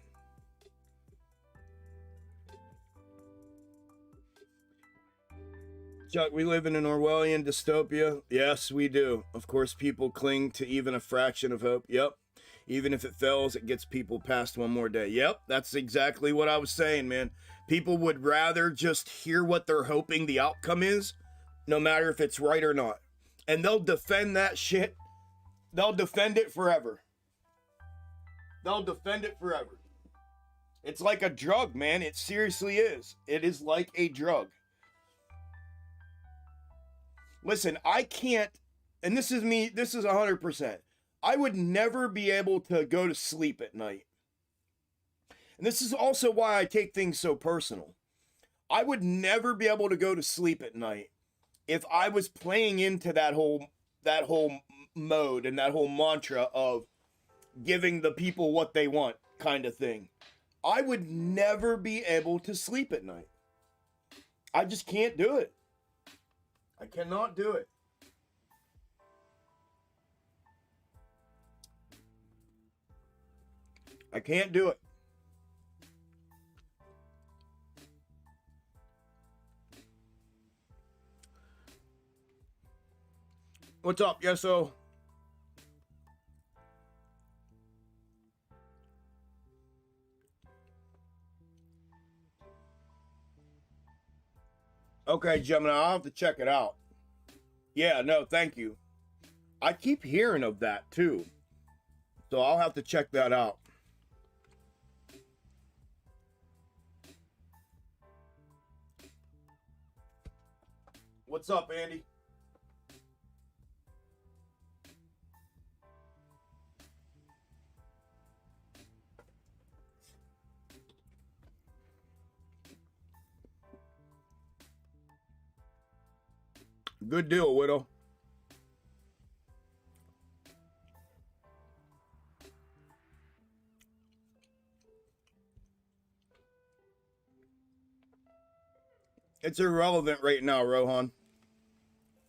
Chuck, we live in an Orwellian dystopia. Yes, we do. Of course, people cling to even a fraction of hope. Yep. Even if it fails, it gets people past one more day. Yep, that's exactly what I was saying, man. People would rather just hear what they're hoping the outcome is, no matter if it's right or not. And they'll defend that shit. They'll defend it forever. They'll defend it forever. It's like a drug, man. It seriously is. It is like a drug. Listen, I can't, and this is me, this is 100%. I would never be able to go to sleep at night. And this is also why I take things so personal. I would never be able to go to sleep at night if I was playing into that whole mode and that whole mantra of giving the people what they want kind of thing. I would never be able to sleep at night. I just can't do it. I cannot do it. I can't do it. What's up, Yeso? Okay, Gemini, I'll have to check it out. Yeah, no, thank you. I keep hearing of that too. So I'll have to check that out. What's up, Andy? Good deal, Widow. It's irrelevant right now, Rohan.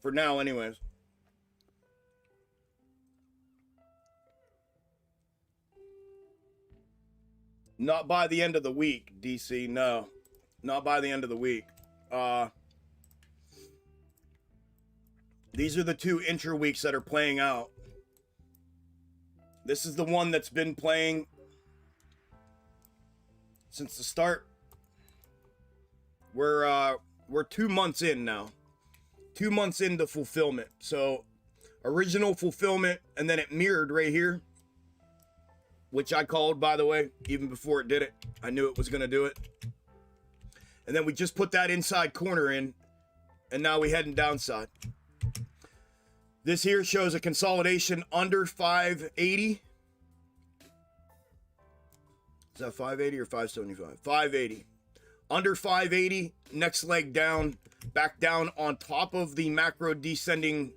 For now, anyways. Not by the end of the week, DC, no. Not by the end of the week. These are the two intra weeks that are playing out. This is the one that's been playing since the start. We're 2 months in now. 2 months into fulfillment. So original fulfillment, and then it mirrored right here, which I called, by the way, even before it did it. I knew it was going to do it. And then we just put that inside corner in, and now we heading downside. This here shows a consolidation under 580. Is that 580 or 575? 580. Under 580, next leg down, back down on top of the macro descending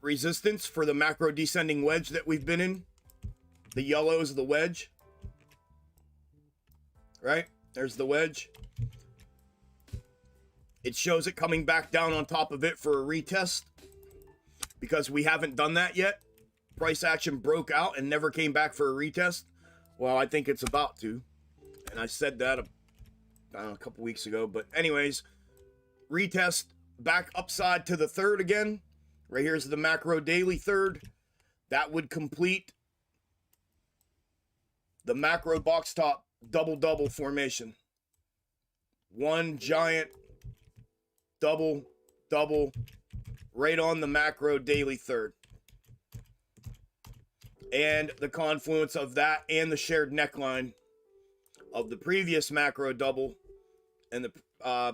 resistance for the macro descending wedge that we've been in. The yellow is the wedge. Right? There's the wedge. It shows it coming back down on top of it for a retest, because we haven't done that yet. Price action broke out and never came back for a retest. Well, I think it's about to. And I said that a couple weeks ago. But anyways, retest back upside to the third again. Right here's the macro daily third. That would complete the macro box top double formation. One giant double right on the macro daily third. And the confluence of that and the shared neckline of the previous macro double and the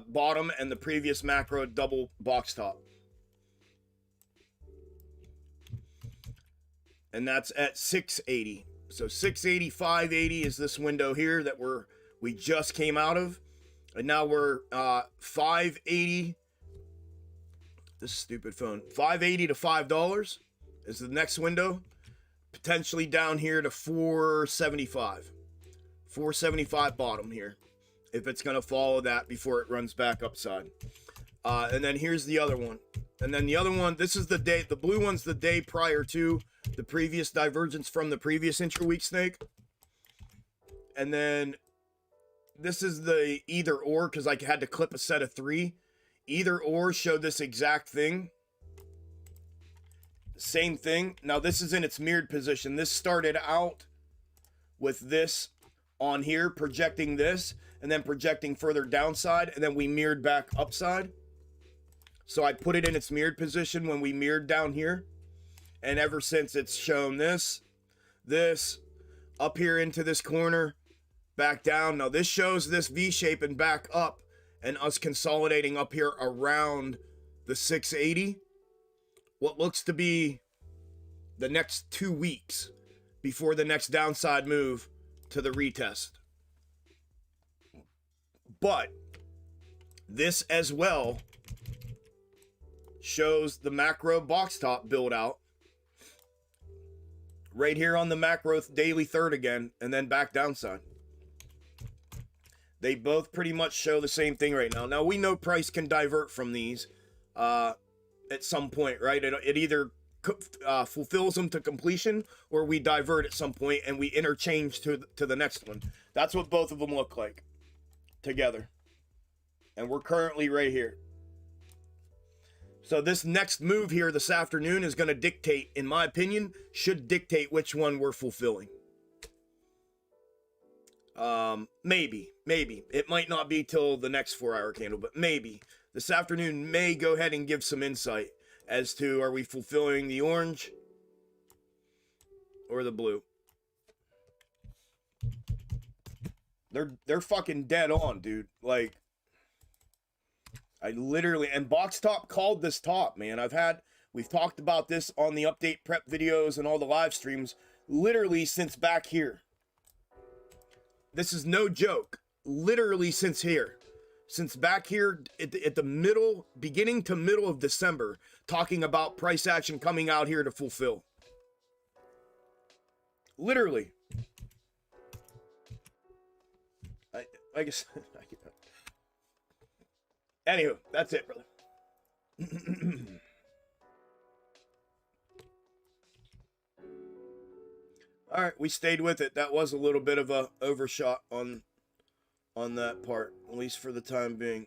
bottom and the previous macro double box top. And that's at 680. So 680, 580 is this window here that we just came out of. And now we're 580. This stupid phone. $5.80 to $5 is the next window. Potentially down here to $4.75. $4.75 bottom here. If it's going to follow that before it runs back upside. And then here's the other one. And then the other one, this is the day, the blue one's the day prior to the previous divergence from the previous intra-week snake. And then this is the either or, because I had to clip a set of 3. Either or showed this exact thing. Same thing. Now this is in its mirrored position. This started out with this on here, projecting this, and then projecting further downside, and then we mirrored back upside. So I put it in its mirrored position when we mirrored down here. And ever since it's shown this, up here into this corner, back down. Now this shows this V shape and back up, and us consolidating up here around the 680. What looks to be the next 2 weeks before the next downside move to the retest. But this as well shows the macro box top build out right here on the macro daily third again, and then back downside. They both pretty much show the same thing right now. Now we know price can divert from these at some point, right? It either fulfills them to completion, or we divert at some point and we interchange to the next one. That's what both of them look like together. And we're currently right here. So this next move here this afternoon is going to dictate, in my opinion, should dictate which one we're fulfilling. Maybe. It might not be till the next 4-hour candle, but maybe. This afternoon may go ahead and give some insight as to, are we fulfilling the orange or the blue? They're fucking dead on, dude. Like, I literally, and Box Top called this top, man. We've talked about this on the update prep videos and all the live streams, literally since back here. This is no joke. Literally since here. Since back here at the middle, beginning to middle of December, talking about price action coming out here to fulfill. Literally. I guess. Anywho, that's it, brother. All right, we stayed with it. That was a little bit of a overshot on that part, at least for the time being.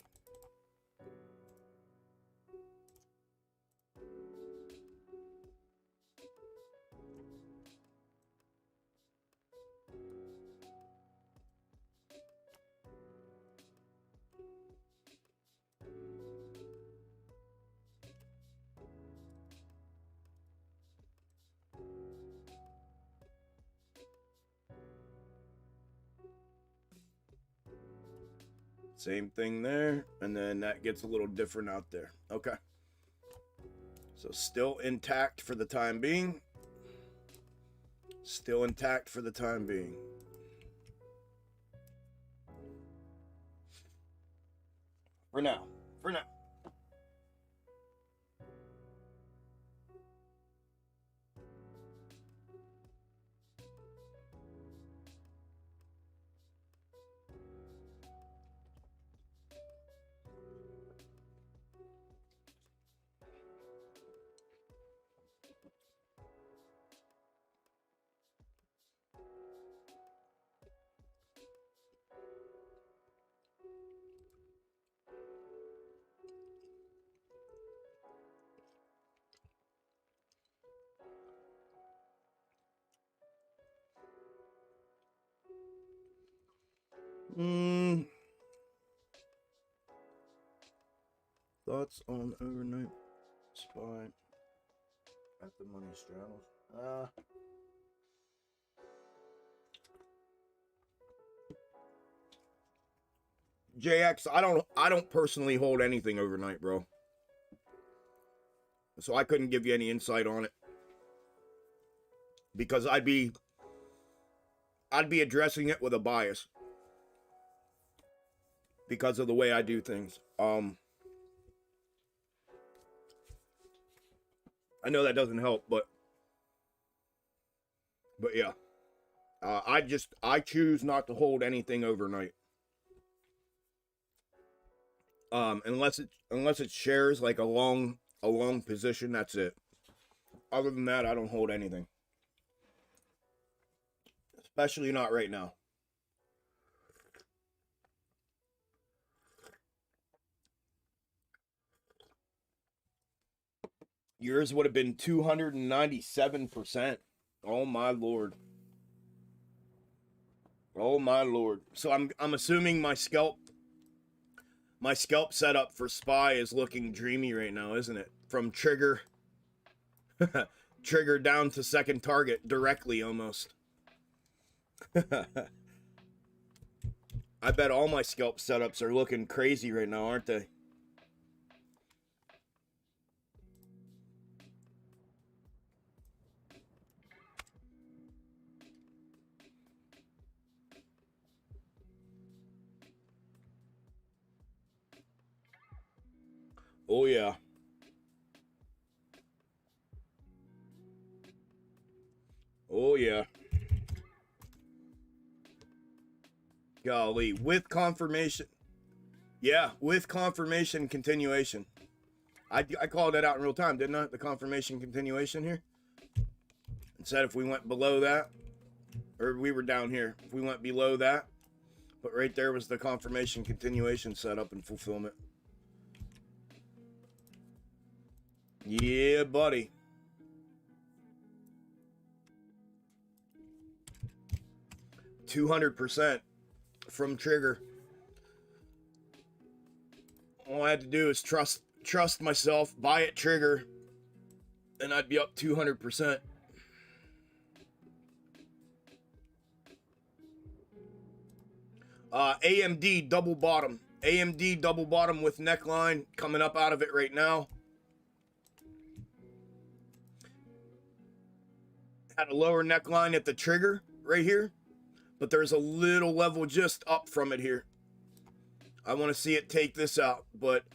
Same thing there, and then that gets a little different out there. Okay. So still intact for the time being. Still intact for the time being. For now. For now. Thoughts on overnight spy at the money straddles? JX, I don't personally hold anything overnight, bro. So I couldn't give you any insight on it. Because I'd be addressing it with a bias. Because of the way I do things. I know that doesn't help, but yeah. I choose not to hold anything overnight. Unless it shares like a long position, that's it. Other than that, I don't hold anything. Especially not right now. Yours would have been 297%. Oh my lord. Oh my lord. So I'm assuming my scalp setup for SPY is looking dreamy right now, isn't it? From trigger trigger down to second target directly almost. I bet all my scalp setups are looking crazy right now, aren't they? Oh yeah. Oh yeah. Golly, with confirmation. Yeah, with confirmation continuation. I called that out in real time, didn't I? The confirmation continuation here. And said if we went below that, or we were down here, if we went below that, but right there was the confirmation continuation setup and fulfillment. Yeah, buddy. $200% from trigger. All I had to do is trust myself, buy it trigger, and I'd be up 200%. AMD double bottom. AMD double bottom with neckline coming up out of it right now. Had a lower neckline at the trigger right here, but there's a little level just up from it here. I want to see it take this out, but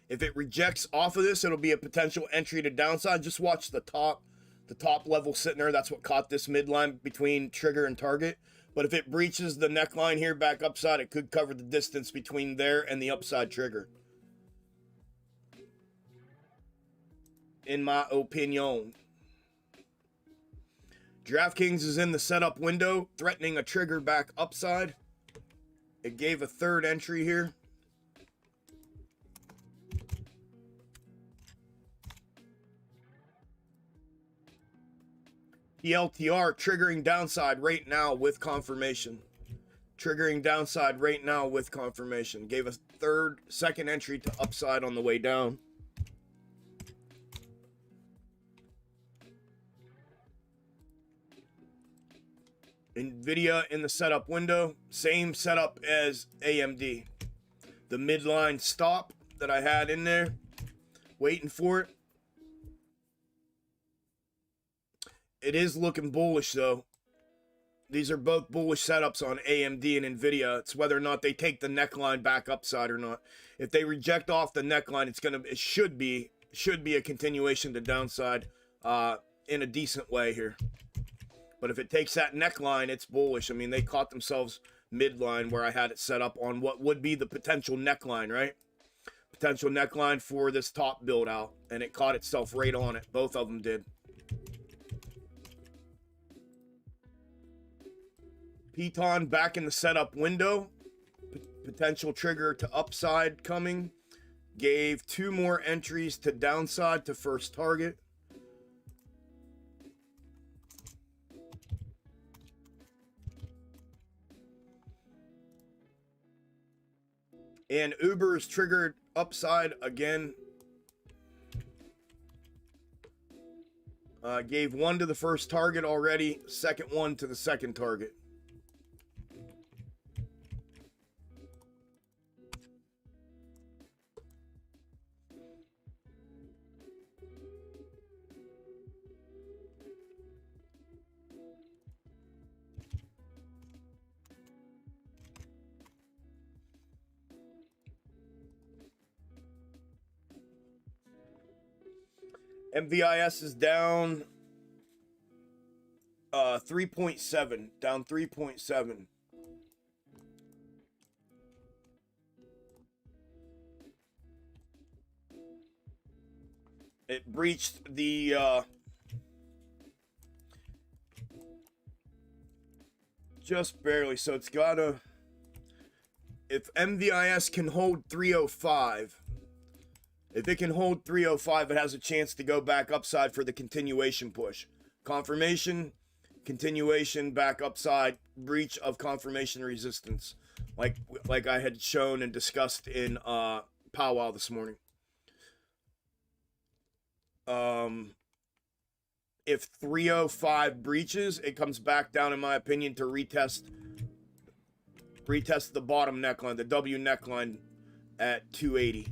if it rejects off of this, it'll be a potential entry to downside. Just watch the top level sitting there. That's what caught this midline between trigger and target. But if it breaches the neckline here back upside, it could cover the distance between there and the upside trigger. In my opinion. DraftKings is in the setup window, threatening a trigger back upside. It gave a third entry here. ELTR triggering downside right now with confirmation. Triggering downside right now with confirmation. Gave a second entry to upside on the way down. NVIDIA in the setup window. Same setup as AMD. The midline stop that I had in there. Waiting for it. It is looking bullish though. These are both bullish setups on AMD and NVIDIA. It's whether or not they take the neckline back upside or not. If they reject off the neckline, it should be a continuation to downside in a decent way here. But if it takes that neckline, it's bullish. I mean, they caught themselves midline where I had it set up on what would be the potential neckline, right? Potential neckline for this top build out, and it caught itself right on it. Both of them did. Piton back in the setup window. Potential trigger to upside coming. Gave 2 more entries to downside to first target. And Uber is triggered upside again. Gave one to the first target already, second one to the second target. MVIS is down 3.7, down 3.7. It breached the just barely, so it's gotta, if MVIS can hold 305, if it can hold 305, it has a chance to go back upside for the continuation push. Confirmation, continuation, back upside, breach of confirmation resistance, like I had shown and discussed in powwow this morning. If 305 breaches, it comes back down, in my opinion, to retest the bottom neckline, the W neckline at 280.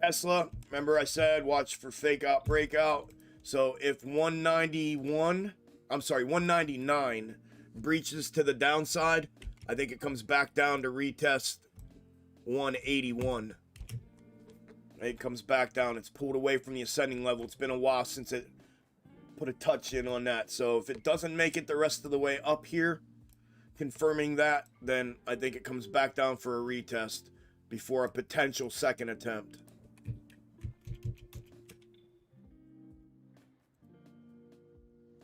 Tesla, remember I said watch for fake out breakout. So if 199 breaches to the downside, I think it comes back down to retest 181. It comes back down. It's pulled away from the ascending level. It's been a while since it put a touch in on that. So if it doesn't make it the rest of the way up here, confirming that, then I think it comes back down for a retest before a potential second attempt.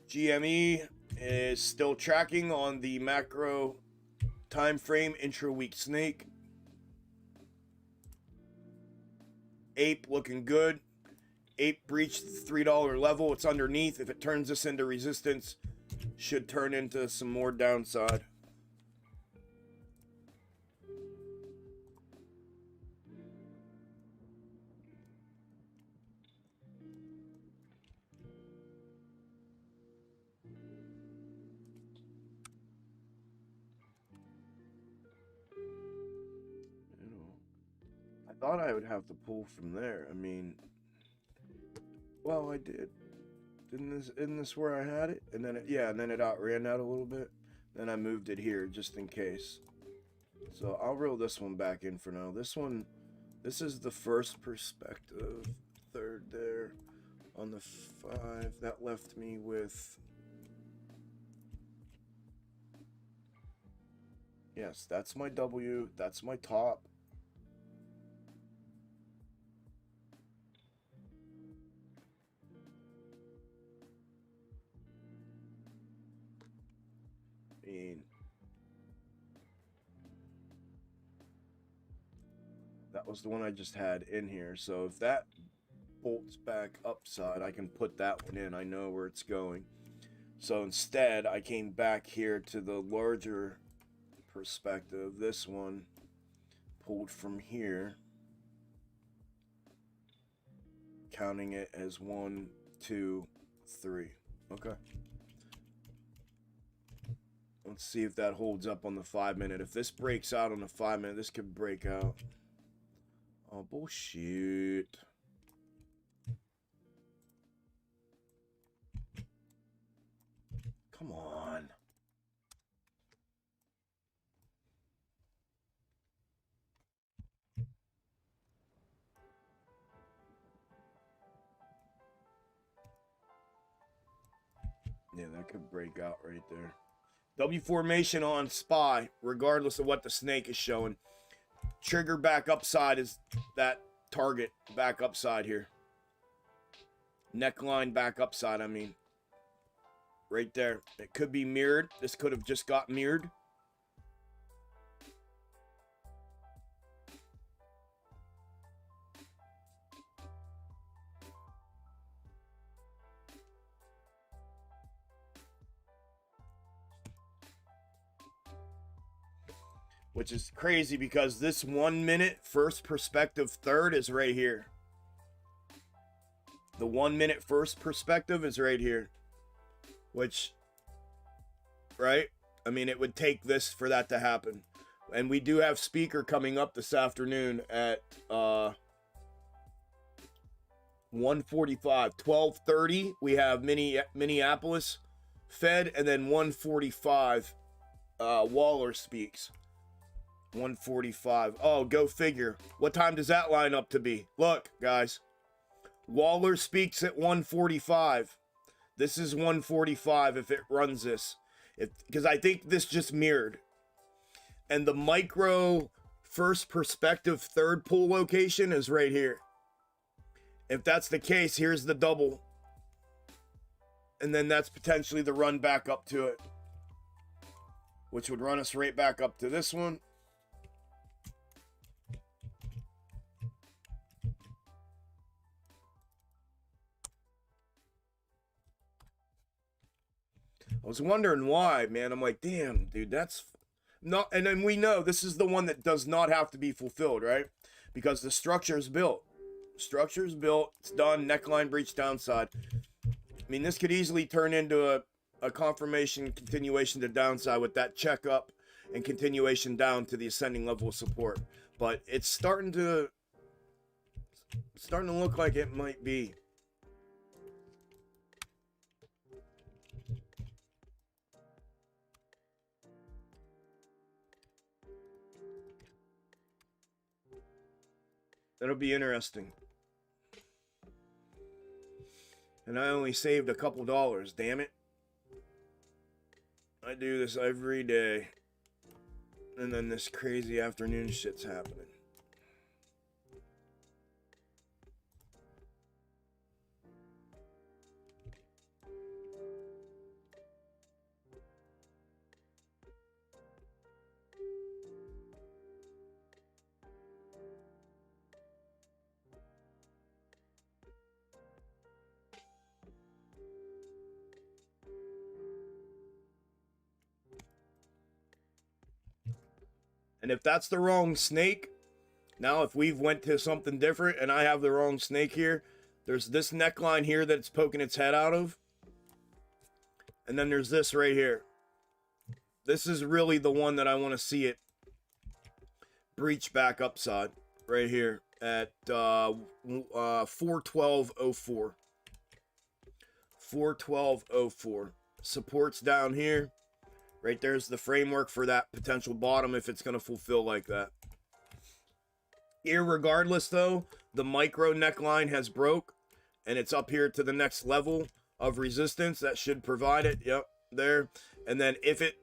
GME is still tracking on the macro time frame intra-week snake. Ape looking good. Ape breached the $3 level. It's underneath. If it turns this into resistance, should turn into some more downside. I thought I would have to pull from there. I mean, well, I did. Isn't this where I had it? And then and then it outran that a little bit. Then I moved it here just in case. So I'll reel this one back in for now. This is the first perspective. Third there on the 5. That left me with, yes, that's my W. That's my top. That was the one I just had in here. So if that bolts back upside, I can put that one in. I know where it's going. So instead, I came back here to the larger perspective. This one pulled from here, counting it as 1, 2, 3. Okay. Let's see if that holds up on the 5-minute. If this breaks out on the 5-minute, this could break out. Oh, bullshit. Come on. Yeah, that could break out right there. W formation on SPY, regardless of what the snake is showing. Trigger back upside is that target back upside here. Neckline back upside, I mean. Right there. It could be mirrored. This could have just got mirrored. which is crazy because this 1 minute first perspective third is right here. The 1 minute first perspective is right here, which, right? I mean, it would take this for that to happen. And we do have speaker coming up this afternoon at 1:45. 12:30, we have Minneapolis Fed, and then 1:45, Waller speaks. 1:45. Oh, go figure. What time does that line up to be? Look, guys. Waller speaks at 1:45. This is 1:45 if it runs this. Because I think this just mirrored. And the micro first perspective third pull location is right here. If that's the case, here's the double. And then that's potentially the run back up to it, which would run us right back up to this one. I was wondering why, man. I'm like, damn, dude, that's not. And then we know this is the one that does not have to be fulfilled, right? Because the structure is built. Structure is built. It's done. Neckline breach downside. I mean, this could easily turn into a confirmation continuation to downside with that checkup and continuation down to the ascending level of support. But it's starting to look like it might be. That'll be interesting. And I only saved a couple dollars, damn it. I do this every day. And then this crazy afternoon shit's happening. And if that's the wrong snake, now if we've went to something different and I have the wrong snake here, there's this neckline here that it's poking its head out of. And then there's this right here. This is really the one that I want to see it breach back upside right here at 412.04. 412.04. Support's down here. Right there's the framework for that potential bottom if it's going to fulfill like that. Irregardless though, the micro neckline has broke and it's up here to the next level of resistance that should provide it. Yep, there. And then if it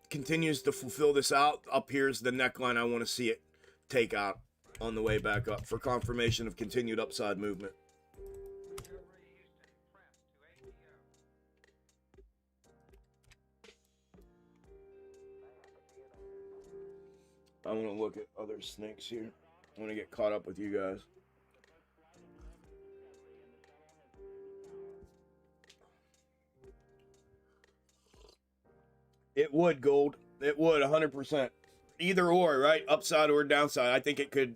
continues to fulfill this out, up here's the neckline I want to see it take out on the way back up for confirmation of continued upside movement. I want to look at other snakes here. I want to get caught up with you guys. It would, Gold. It would, 100%. Either or, right? Upside or downside. I think it could.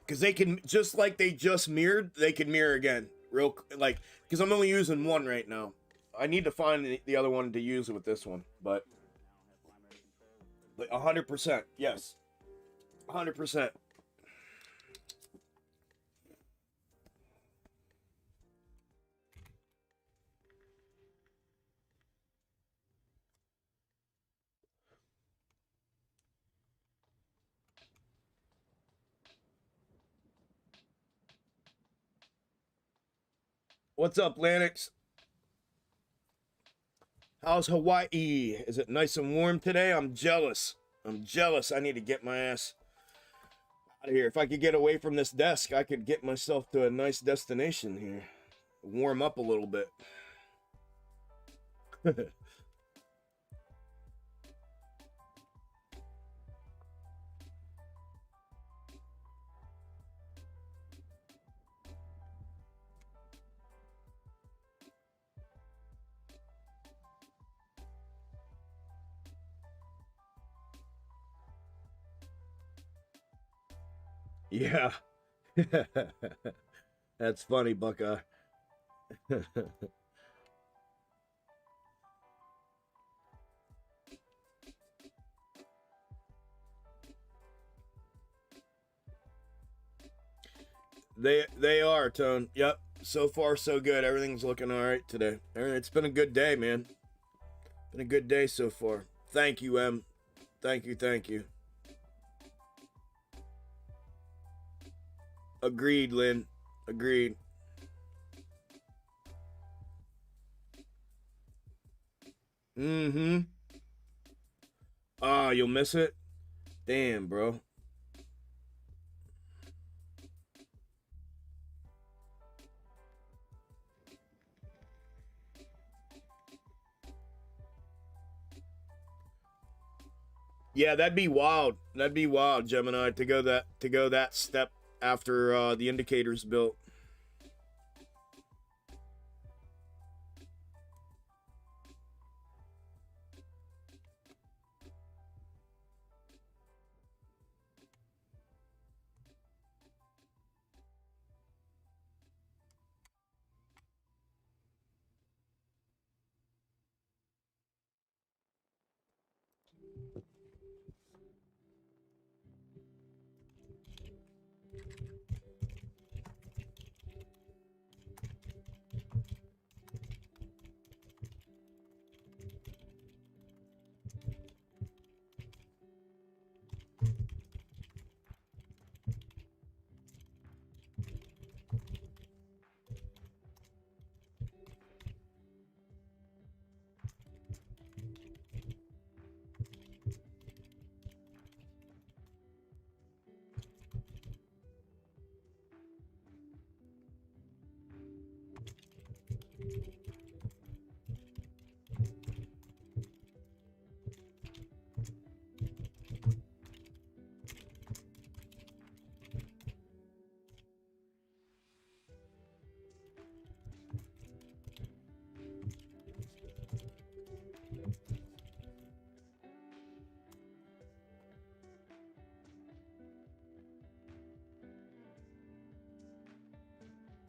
Because they can, just like they just mirrored, they can mirror again. Real, like, because I'm only using one right now. I need to find the other one to use with this one. But 100%. Yes. 100%. What's up, Lanix? How's Hawaii? Is it nice and warm today? I'm jealous. I'm jealous. I need to get my ass out of here. If I could get away from this desk, I could get myself to a nice destination here. Warm up a little bit. Yeah. That's funny, Buckeye. They are, Tone. Yep. So far so good. Everything's looking all right today. It's been a good day, man. Been a good day so far. Thank you, Em. Thank you, thank you. Agreed, Lynn. Agreed. Mm-hmm. Ah, you'll miss it? Damn, bro. Yeah, that'd be wild. That'd be wild, Gemini, to go that step after the indicator's built.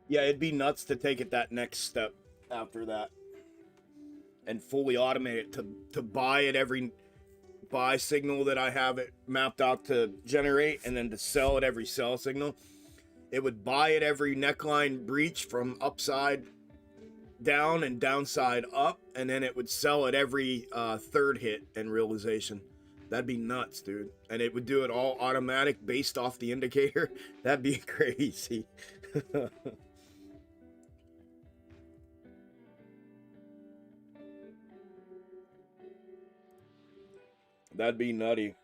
Yeah, it'd be nuts to take it that next step after that and fully automate it to buy at every buy signal that I have it mapped out to generate, and then to sell at every sell signal. It would buy at every neckline breach from upside down and downside up, and then it would sell at every third hit and realization. That'd be nuts, dude. And it would do it all automatic based off the indicator. That'd be crazy. That'd be nutty.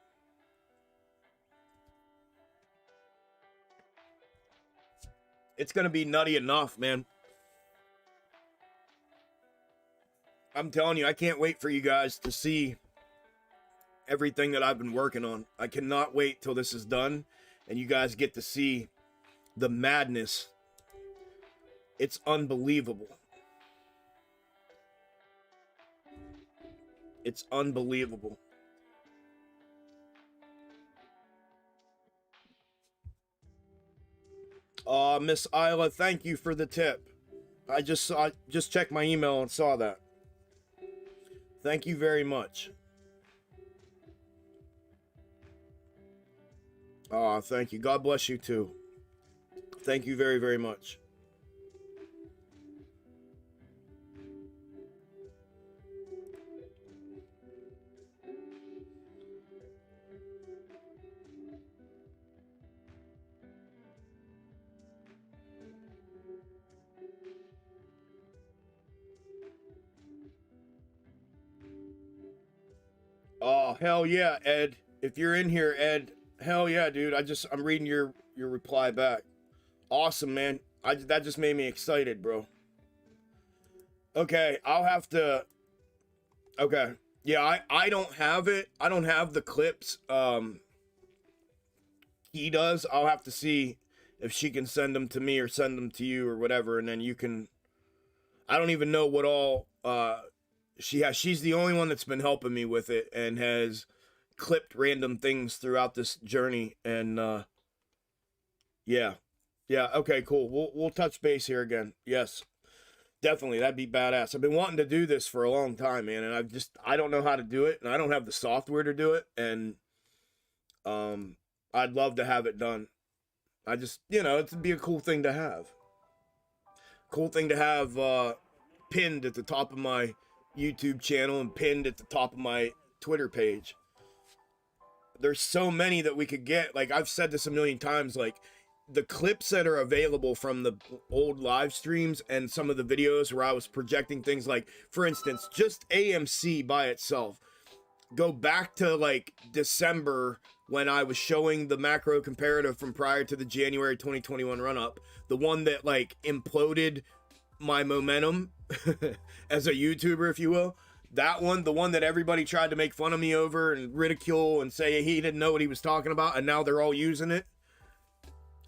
It's gonna be nutty enough, man. I'm telling you, I can't wait for you guys to see everything that I've been working on. I cannot wait till this is done and you guys get to see the madness. It's unbelievable. It's unbelievable. Miss Isla, thank you for the tip. I just checked my email and saw that. Thank you very much. Thank you. God bless you too. Thank you very, very much. Oh, hell yeah, Ed. If you're in here, Ed, hell yeah, dude. I'm reading your reply back. Awesome, man. That just made me excited, bro. Okay, I'll have to. Okay, yeah, I don't have it. I don't have the clips. He does. I'll have to see if she can send them to me or send them to you or whatever, and then you can. I don't even know what all she has. She's the only one that's been helping me with it and has clipped random things throughout this journey, and Yeah. Yeah. Okay, cool. We'll touch base here again. Yes. Definitely. That'd be badass. I've been wanting to do this for a long time, man, and I don't know how to do it, and I don't have the software to do it, and I'd love to have it done. I just, it'd be a cool thing to have. Cool thing to have pinned at the top of my YouTube channel and pinned at the top of my Twitter page. There's so many that we could get. Like, I've said this a million times, like, the clips that are available from the old live streams and some of the videos where I was projecting things, like, for instance, just AMC by itself. Go back to, like, December when I was showing the macro comparative from prior to the January 2021 run-up. The one that, like, imploded my momentum as a YouTuber, if you will. That one, the one that everybody tried to make fun of me over and ridicule and say he didn't know what he was talking about, and now they're all using it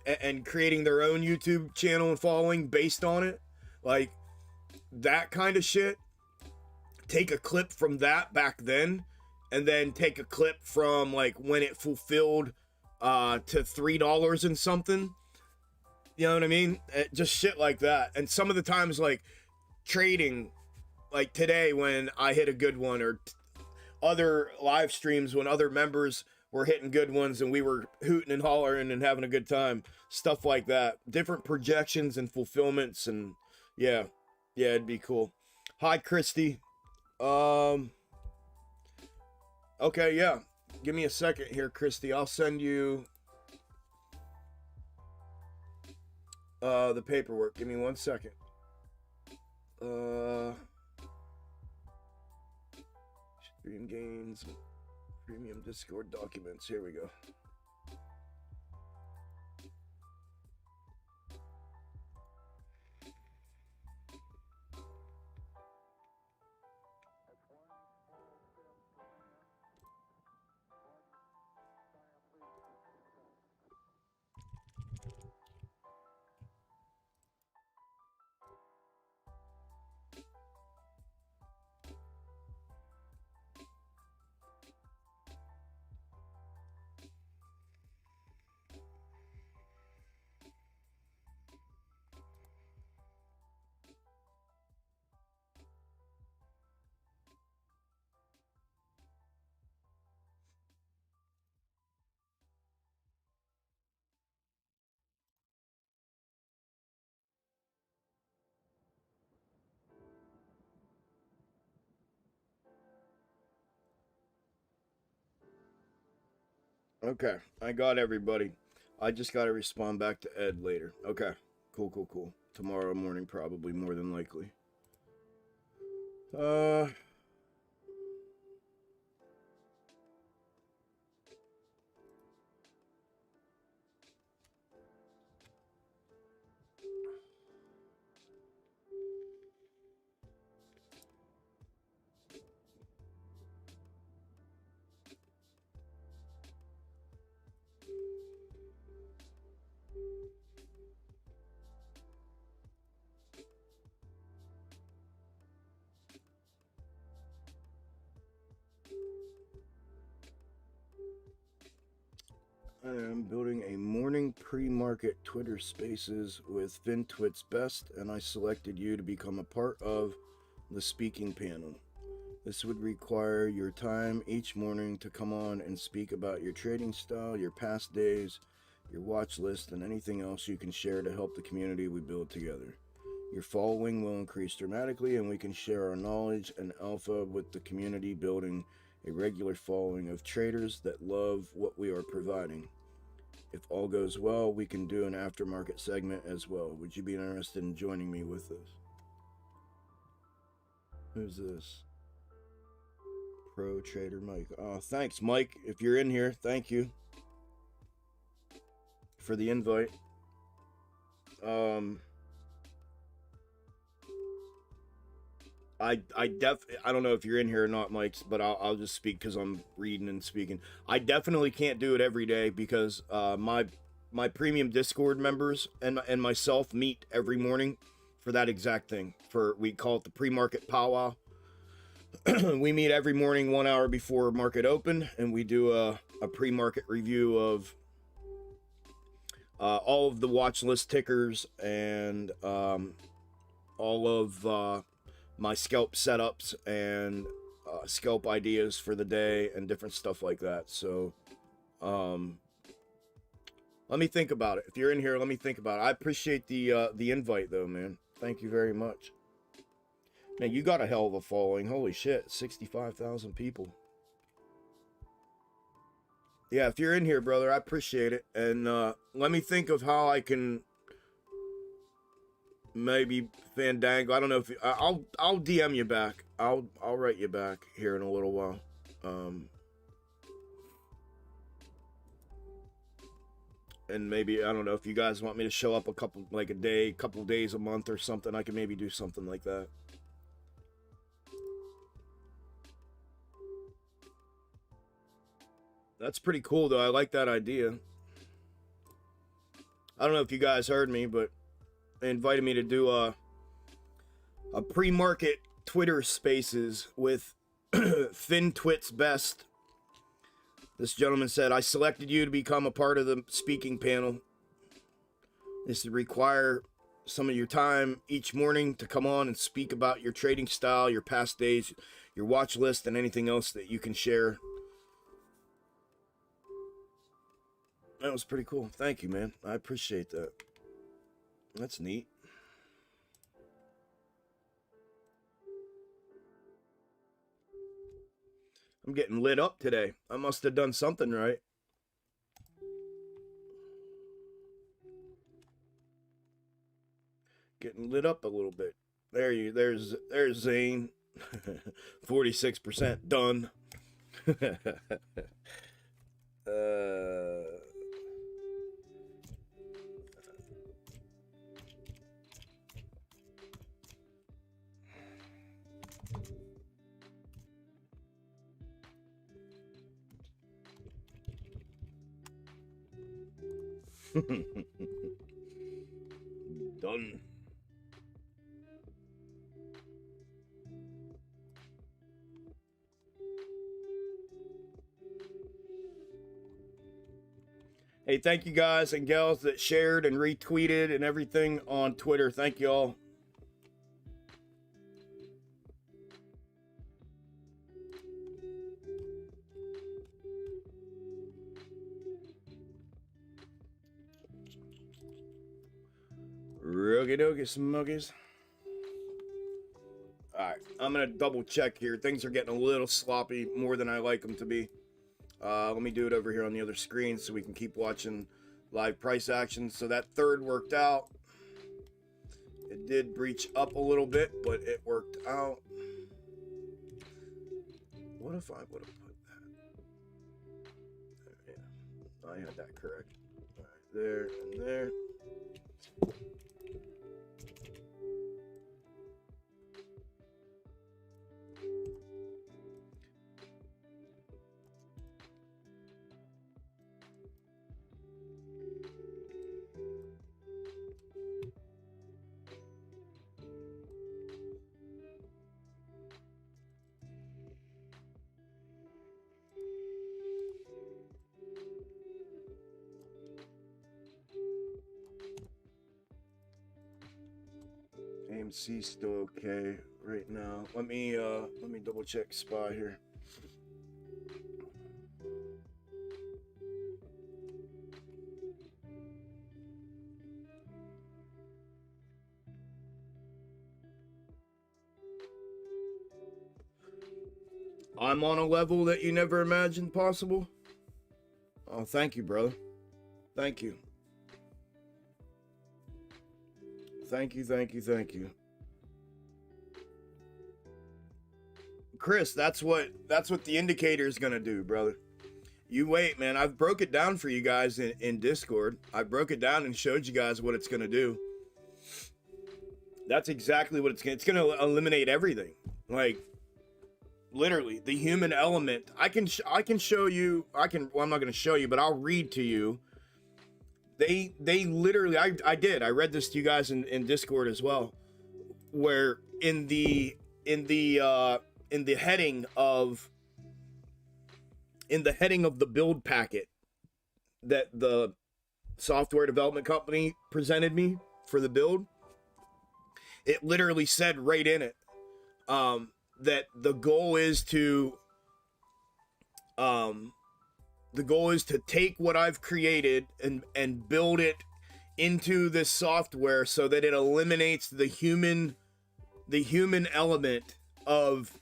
and creating their own YouTube channel and following based on it. Like, that kind of shit. Take a clip from that back then, and then take a clip from, like, when it fulfilled to $3 and something. You know what I mean? Just shit like that. And some of the times, like, trading, like today when I hit a good one, or other live streams when other members were hitting good ones and we were hooting and hollering and having a good time. Stuff like that. Different projections and fulfillments, and yeah, it'd be cool. Hi, Christy. Okay, yeah. Give me a second here, Christy. I'll send you the paperwork. Give me 1 second. Stream Gainz, premium Discord documents. Here we go. Okay, I got everybody. I just got to respond back to Ed later. Okay, cool. Tomorrow morning, probably, more than likely. I am building a morning pre-market Twitter Spaces with FinTwit's Best, and I selected you to become a part of the speaking panel. This would require your time each morning to come on and speak about your trading style, your past days, your watch list, and anything else you can share to help the community we build together. Your following will increase dramatically, and we can share our knowledge and alpha with the community, building a regular following of traders that love what we are providing. If all goes well, we can do an aftermarket segment as well. Would you be interested in joining me with this? Who's this? Pro Trader Mike. Oh, thanks, Mike. If you're in here, thank you for the invite. I don't know if you're in here or not, Mike, but I'll just speak because I'm reading and speaking. I definitely can't do it every day because my premium Discord members and myself meet every morning for that exact thing. We call it the pre-market powwow. We meet every morning 1 hour before market open, and we do a pre-market review of all of the watch list tickers and all of my scalp setups and scalp ideas for the day and different stuff like that. So let me think about it. If you're in here, let me think about it. I appreciate the invite though, man. Thank you very much. Man, you got a hell of a following. Holy shit, 65,000 people. Yeah, if you're in here, brother, I appreciate it. And let me think of how I can maybe Fandango. I don't know if I'll DM you back. I'll write you back here in a little while. And maybe, I don't know if you guys want me to show up a couple days a month or something. I can maybe do something like that. That's pretty cool though. I like that idea. I don't know if you guys heard me, but they invited me to do a pre-market Twitter Spaces with FinTwit's Best. This gentleman said, I selected you to become a part of the speaking panel. This would require some of your time each morning to come on and speak about your trading style, your past days, your watch list, and anything else that you can share. That was pretty cool. Thank you, man. I appreciate that. That's neat. I'm getting lit up today. I must have done something right. Getting lit up a little bit. There's Zane. 46% done. Done. Hey, thank you guys and gals that shared and retweeted and everything on Twitter. Thank you all. Roogie doogie smuggies. Alright, I'm gonna double check here. Things are getting a little sloppy, more than I like them to be. Let me do it over here on the other screen so we can keep watching live price action. So that third worked out. It did breach up a little bit, but it worked out. What if I would have put that? Yeah, I had that correct. All right, there and there. AMC still okay right now. Let me double check SPY here. I'm on a level that you never imagined possible. Oh, thank you, brother. Thank you. Thank you, thank you, thank you. Chris, that's what the indicator is gonna do, brother. You wait, man. I've broke it down for you guys in Discord. I broke it down and showed you guys what it's gonna do. That's exactly what it's gonna eliminate everything. Like, literally, the human element. I can show you. Well, I'm not gonna show you, but I'll read to you. They literally, I did. I read this to you guys in Discord as well, where in the heading of the build packet that the software development company presented me for the build, it literally said right in it that the goal is to take what I've created and build it into this software so that it eliminates the human element of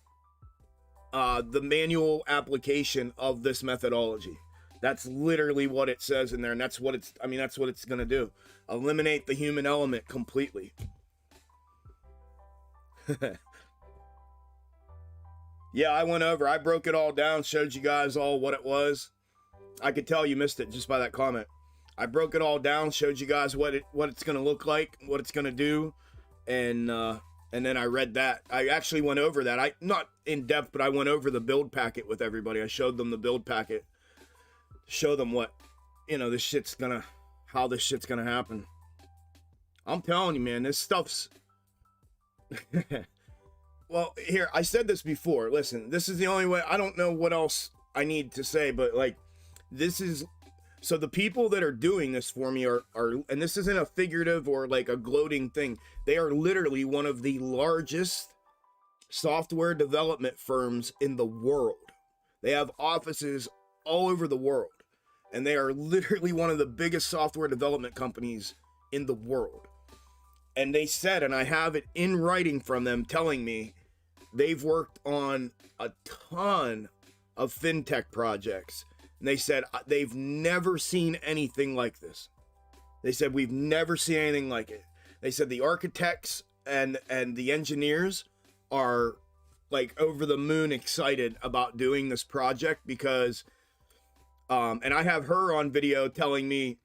the manual application of this methodology. That's literally what it says in there, and that's what it's going to do. Eliminate the human element completely. Yeah, I broke it all down, showed you guys all what it was. I could tell you missed it just by that comment. I broke it all down, showed you guys what it's going to look like, what it's going to do, and then I read that. I actually went over that. I not in depth, but I went over the build packet with everybody. I showed them the build packet. Show them what, how this shit's gonna happen. I'm telling you, man, this stuff's well, here, I said this before. Listen, this is the only way. I don't know what else I need to say, but like, this is, so the people that are doing this for me are, and this isn't a figurative or like a gloating thing. They are literally one of the largest software development firms in the world. They have offices all over the world, and they are literally one of the biggest software development companies in the world. And they said, and I have it in writing from them telling me they've worked on a ton of fintech projects. And they said they've never seen anything like this. They said, we've never seen anything like it. They said the architects and the engineers are like over the moon excited about doing this project because, and I have her on video telling me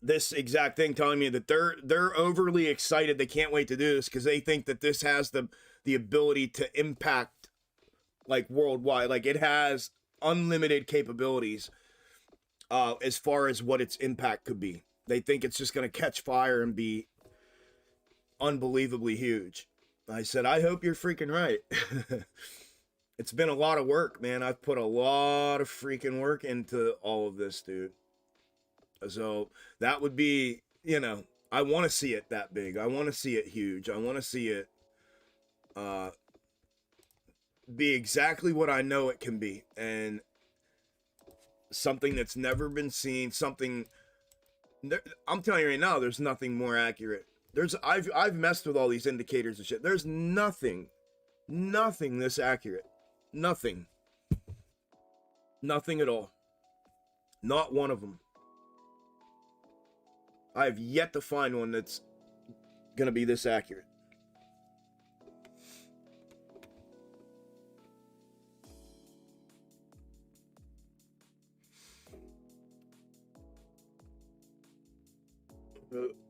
this exact thing, telling me that they're overly excited. They can't wait to do this because they think that this has the ability to impact like worldwide. Like, it has unlimited capabilities as far as what its impact could be. They think it's just going to catch fire and be unbelievably huge. I said, I hope you're freaking right. It's been a lot of work, man. I've put a lot of freaking work into all of this, dude. So that would be, I want to see it that big. I want to see it huge. I want to see it be exactly what I know it can be. And something that's never been seen, I'm telling you right now, there's nothing more accurate. I've messed with all these indicators and shit. There's nothing this accurate. Nothing at all. Not one of them. I have yet to find one that's gonna be this accurate.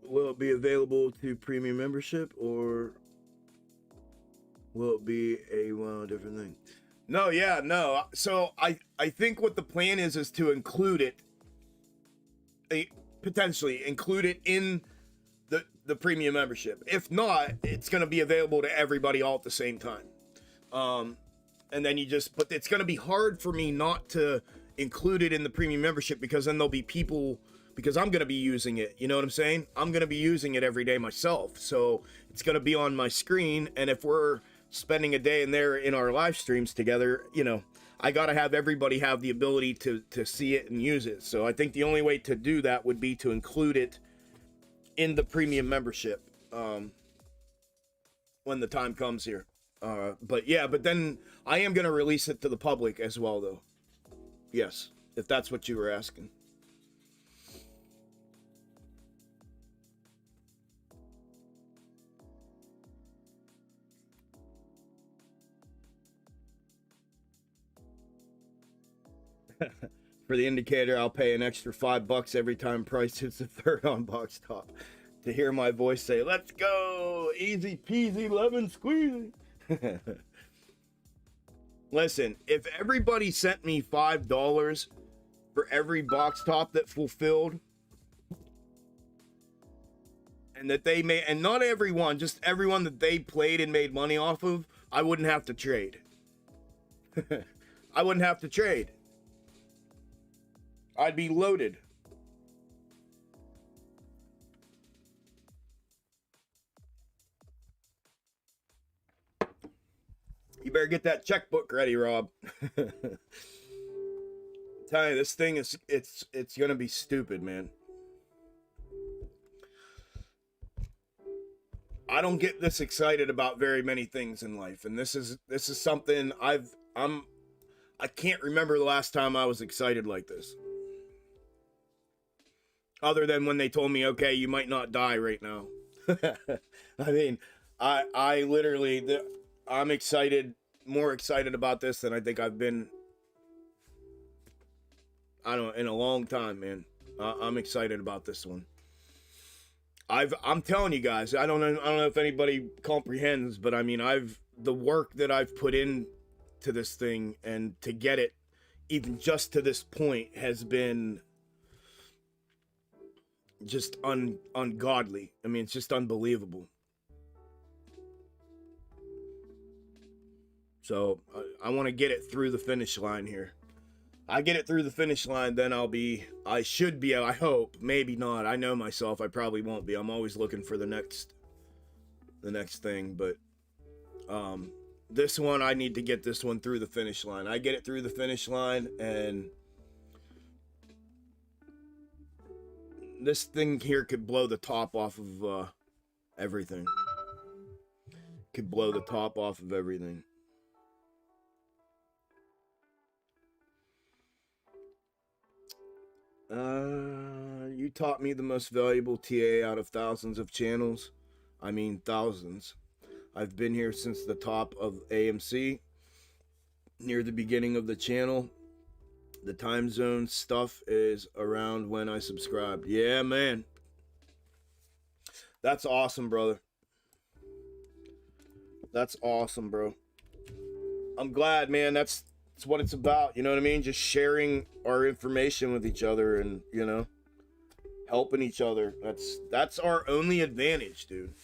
Will it be available to premium membership, or will it be a different thing? No, yeah, no. So I think what the plan is to include it, potentially include it in the premium membership. If not, it's going to be available to everybody all at the same time. And then but it's going to be hard for me not to include it in the premium membership, because then there'll be people, because I'm going to be using it. You know what I'm saying? I'm going to be using it every day myself. So it's going to be on my screen. And if we're spending a day in there in our live streams together, I got to have everybody have the ability to see it and use it. So I think the only way to do that would be to include it in the premium membership when the time comes here. But then I am going to release it to the public as well, though. Yes, if that's what you were asking. For the indicator, I'll pay an extra $5 every time price hits the third on box top to hear my voice say, "Let's go, easy peasy lemon squeezy." Listen, if everybody sent me $5 for every box top that fulfilled, and that they made, and not everyone, just everyone that they played and made money off of, I wouldn't have to trade. I wouldn't have to trade. I'd be loaded. get that checkbook ready, Rob. Tell you, this thing is it's gonna be stupid, man. I don't get this excited about very many things in life, and this is something I can't remember the last time I was excited like this. Other than when they told me, okay, you might not die right now. I mean, I literally, I'm excited, more excited about this than I think I've been, I don't know, in a long time, man. I'm excited about this one. I'm telling you guys, I don't know if anybody comprehends, but I mean, the work that I've put in to this thing and to get it even just to this point has been just ungodly. I mean, it's just unbelievable. So I want to get it through the finish line here. I get it through the finish line, then I should be, I hope, maybe not. I know myself, I probably won't be. I'm always looking for the next thing, but this one, I need to get this one through the finish line. I get it through the finish line, and this thing here could blow the top off of everything. Could blow the top off of everything. You taught me the most valuable TA out of thousands of channels. I mean, thousands. I've been here since the top of AMC, near the beginning of the channel. The time zone stuff is around when I subscribed. Yeah, man. That's awesome, brother. That's awesome, bro. I'm glad, man. That's what it's about. You know what I mean? Just sharing our information with each other and, you know, helping each other. That's our only advantage, dude.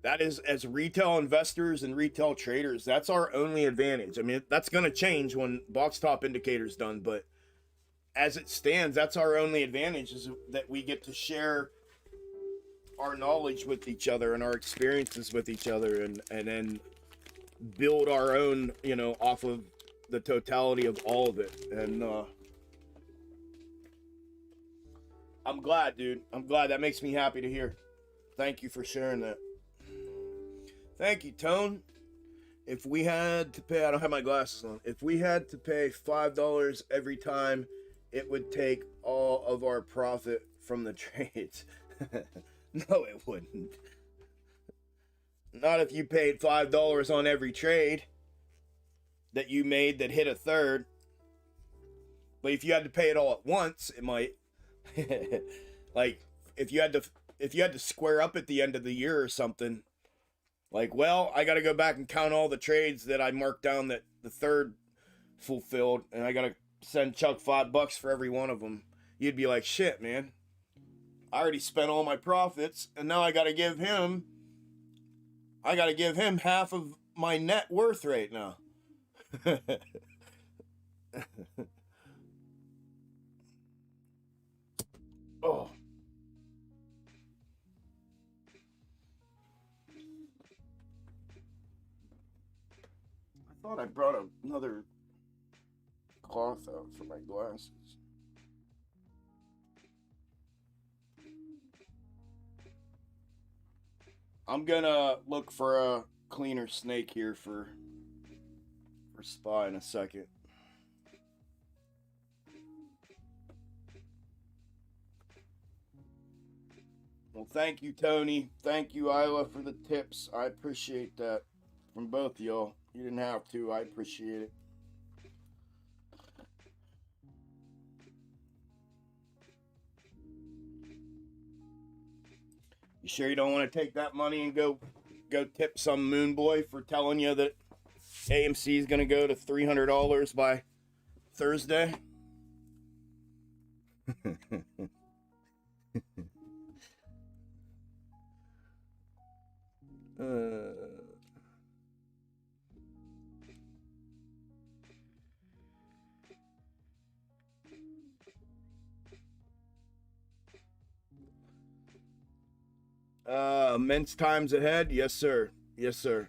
That is, as retail investors and retail traders, that's our only advantage. I mean, that's going to change when box top indicator's done, but as it stands, that's our only advantage, is that we get to share our knowledge with each other and our experiences with each other, and then build our own, you know, off of the totality of all of it. And I'm glad, dude. I'm glad. That makes me happy to hear. Thank you for sharing that. Thank you, Tone. If we had to pay, I don't have my glasses on. If we had to pay $5 every time, it would take all of our profit from the trades. No, it wouldn't. Not if you paid $5 on every trade that you made that hit a third. But if you had to pay it all at once, it might. Like if you had to square up at the end of the year or something. Like, well, I got to go back and count all the trades that I marked down that the third fulfilled, and I got to send Chuck $5 for every one of them. You'd be like, shit, man. I already spent all my profits, and now I got to give him half of my net worth right now. Oh. I thought I brought another cloth out for my glasses. I'm gonna look for a cleaner snake here for SPY in a second. Well, thank you, Tony. Thank you, Isla, for the tips. I appreciate that from both of y'all. You didn't have to. I appreciate it. You sure you don't want to take that money and go tip some moon boy for telling you that AMC is going to go to $300 by Thursday? Immense times ahead. Yes, sir. Yes, sir.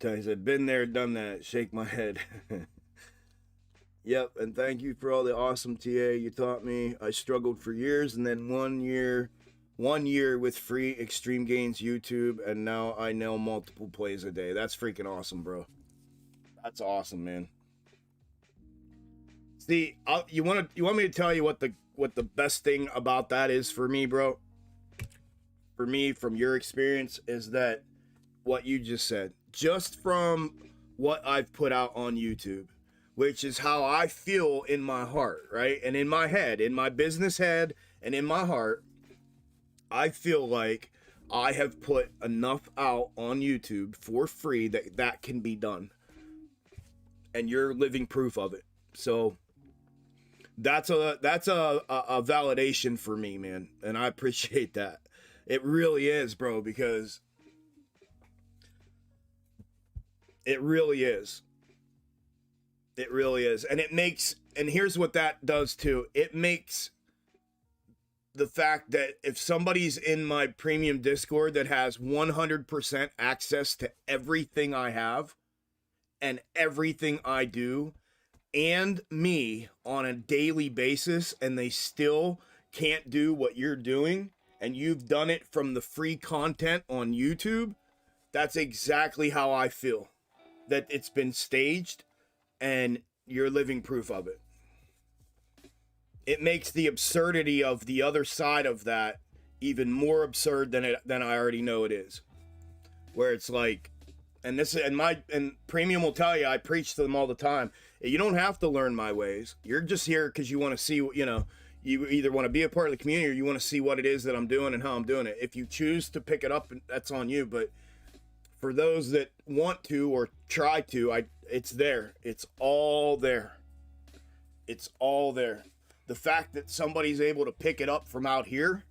Tony said, been there, done that. Shake my head. Yep, and thank you for all the awesome TA you taught me. I struggled for years, and then 1 year with free Xtreme Gainz YouTube, and now I nail multiple plays a day. That's freaking awesome, bro. That's awesome, man. See, you want me to tell you what the best thing about that is for me, bro? For me, from your experience, is that what you just said. Just from what I've put out on YouTube, which is how I feel in my heart, right? And in my head, in my business head, and in my heart, I feel like I have put enough out on YouTube for free that can be done. And you're living proof of it. So that's a validation for me, man. And I appreciate that. It really is, bro, because it really is. It really is. And it makes, and here's what that does too. It makes the fact that if somebody's in my premium Discord that has 100% access to everything I have and everything I do and me on a daily basis, and they still can't do what you're doing, and you've done it from the free content on YouTube, that's exactly how I feel. That it's been staged and you're living proof of it. It makes the absurdity of the other side of that even more absurd than I already know it is. Where it's like, and Premium will tell you, I preach to them all the time. You don't have to learn my ways. You're just here because you want to see, you know, you either want to be a part of the community or you want to see what it is that I'm doing and how I'm doing it. If you choose to pick it up, that's on you. But for those that want to or try to, it's there. It's all there. It's all there. The fact that somebody's able to pick it up from out here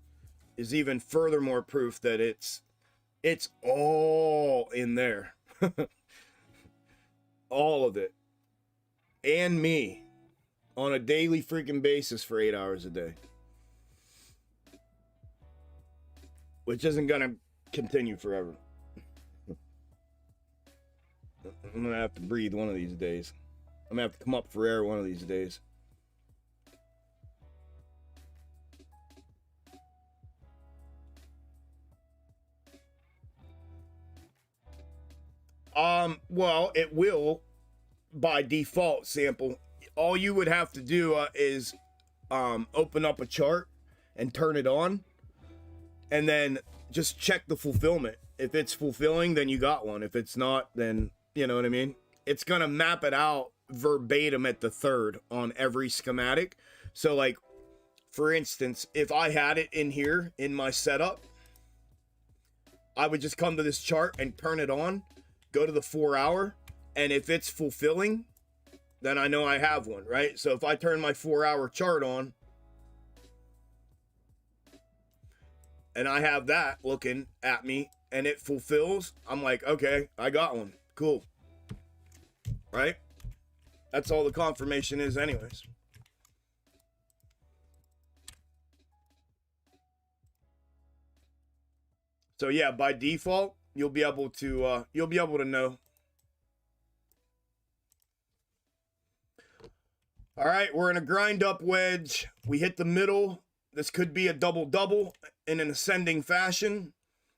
is even furthermore proof that it's all in there. All of it. And me on a daily freaking basis for 8 hours a day. Which isn't going to continue forever. I'm going to have to breathe one of these days. I'm going to have to come up for air one of these days. Well, it will by default sample. All you would have to do is open up a chart and turn it on, and then just check the fulfillment. If it's fulfilling, then you got one. If it's not, then you know what I mean? It's gonna map it out verbatim at the third on every schematic. So like, for instance, if I had it in here in my setup, I would just come to this chart and turn it on, go to the 4 hour, and if it's fulfilling, then I know I have one, right? So if I turn my 4 hour chart on and I have that looking at me and it fulfills, I'm like, okay, I got one. Cool. Right? That's all the confirmation is anyways. So yeah, by default, you'll be able to know. All right, we're in a grind up wedge. We hit the middle. This could be a double-double in an ascending fashion.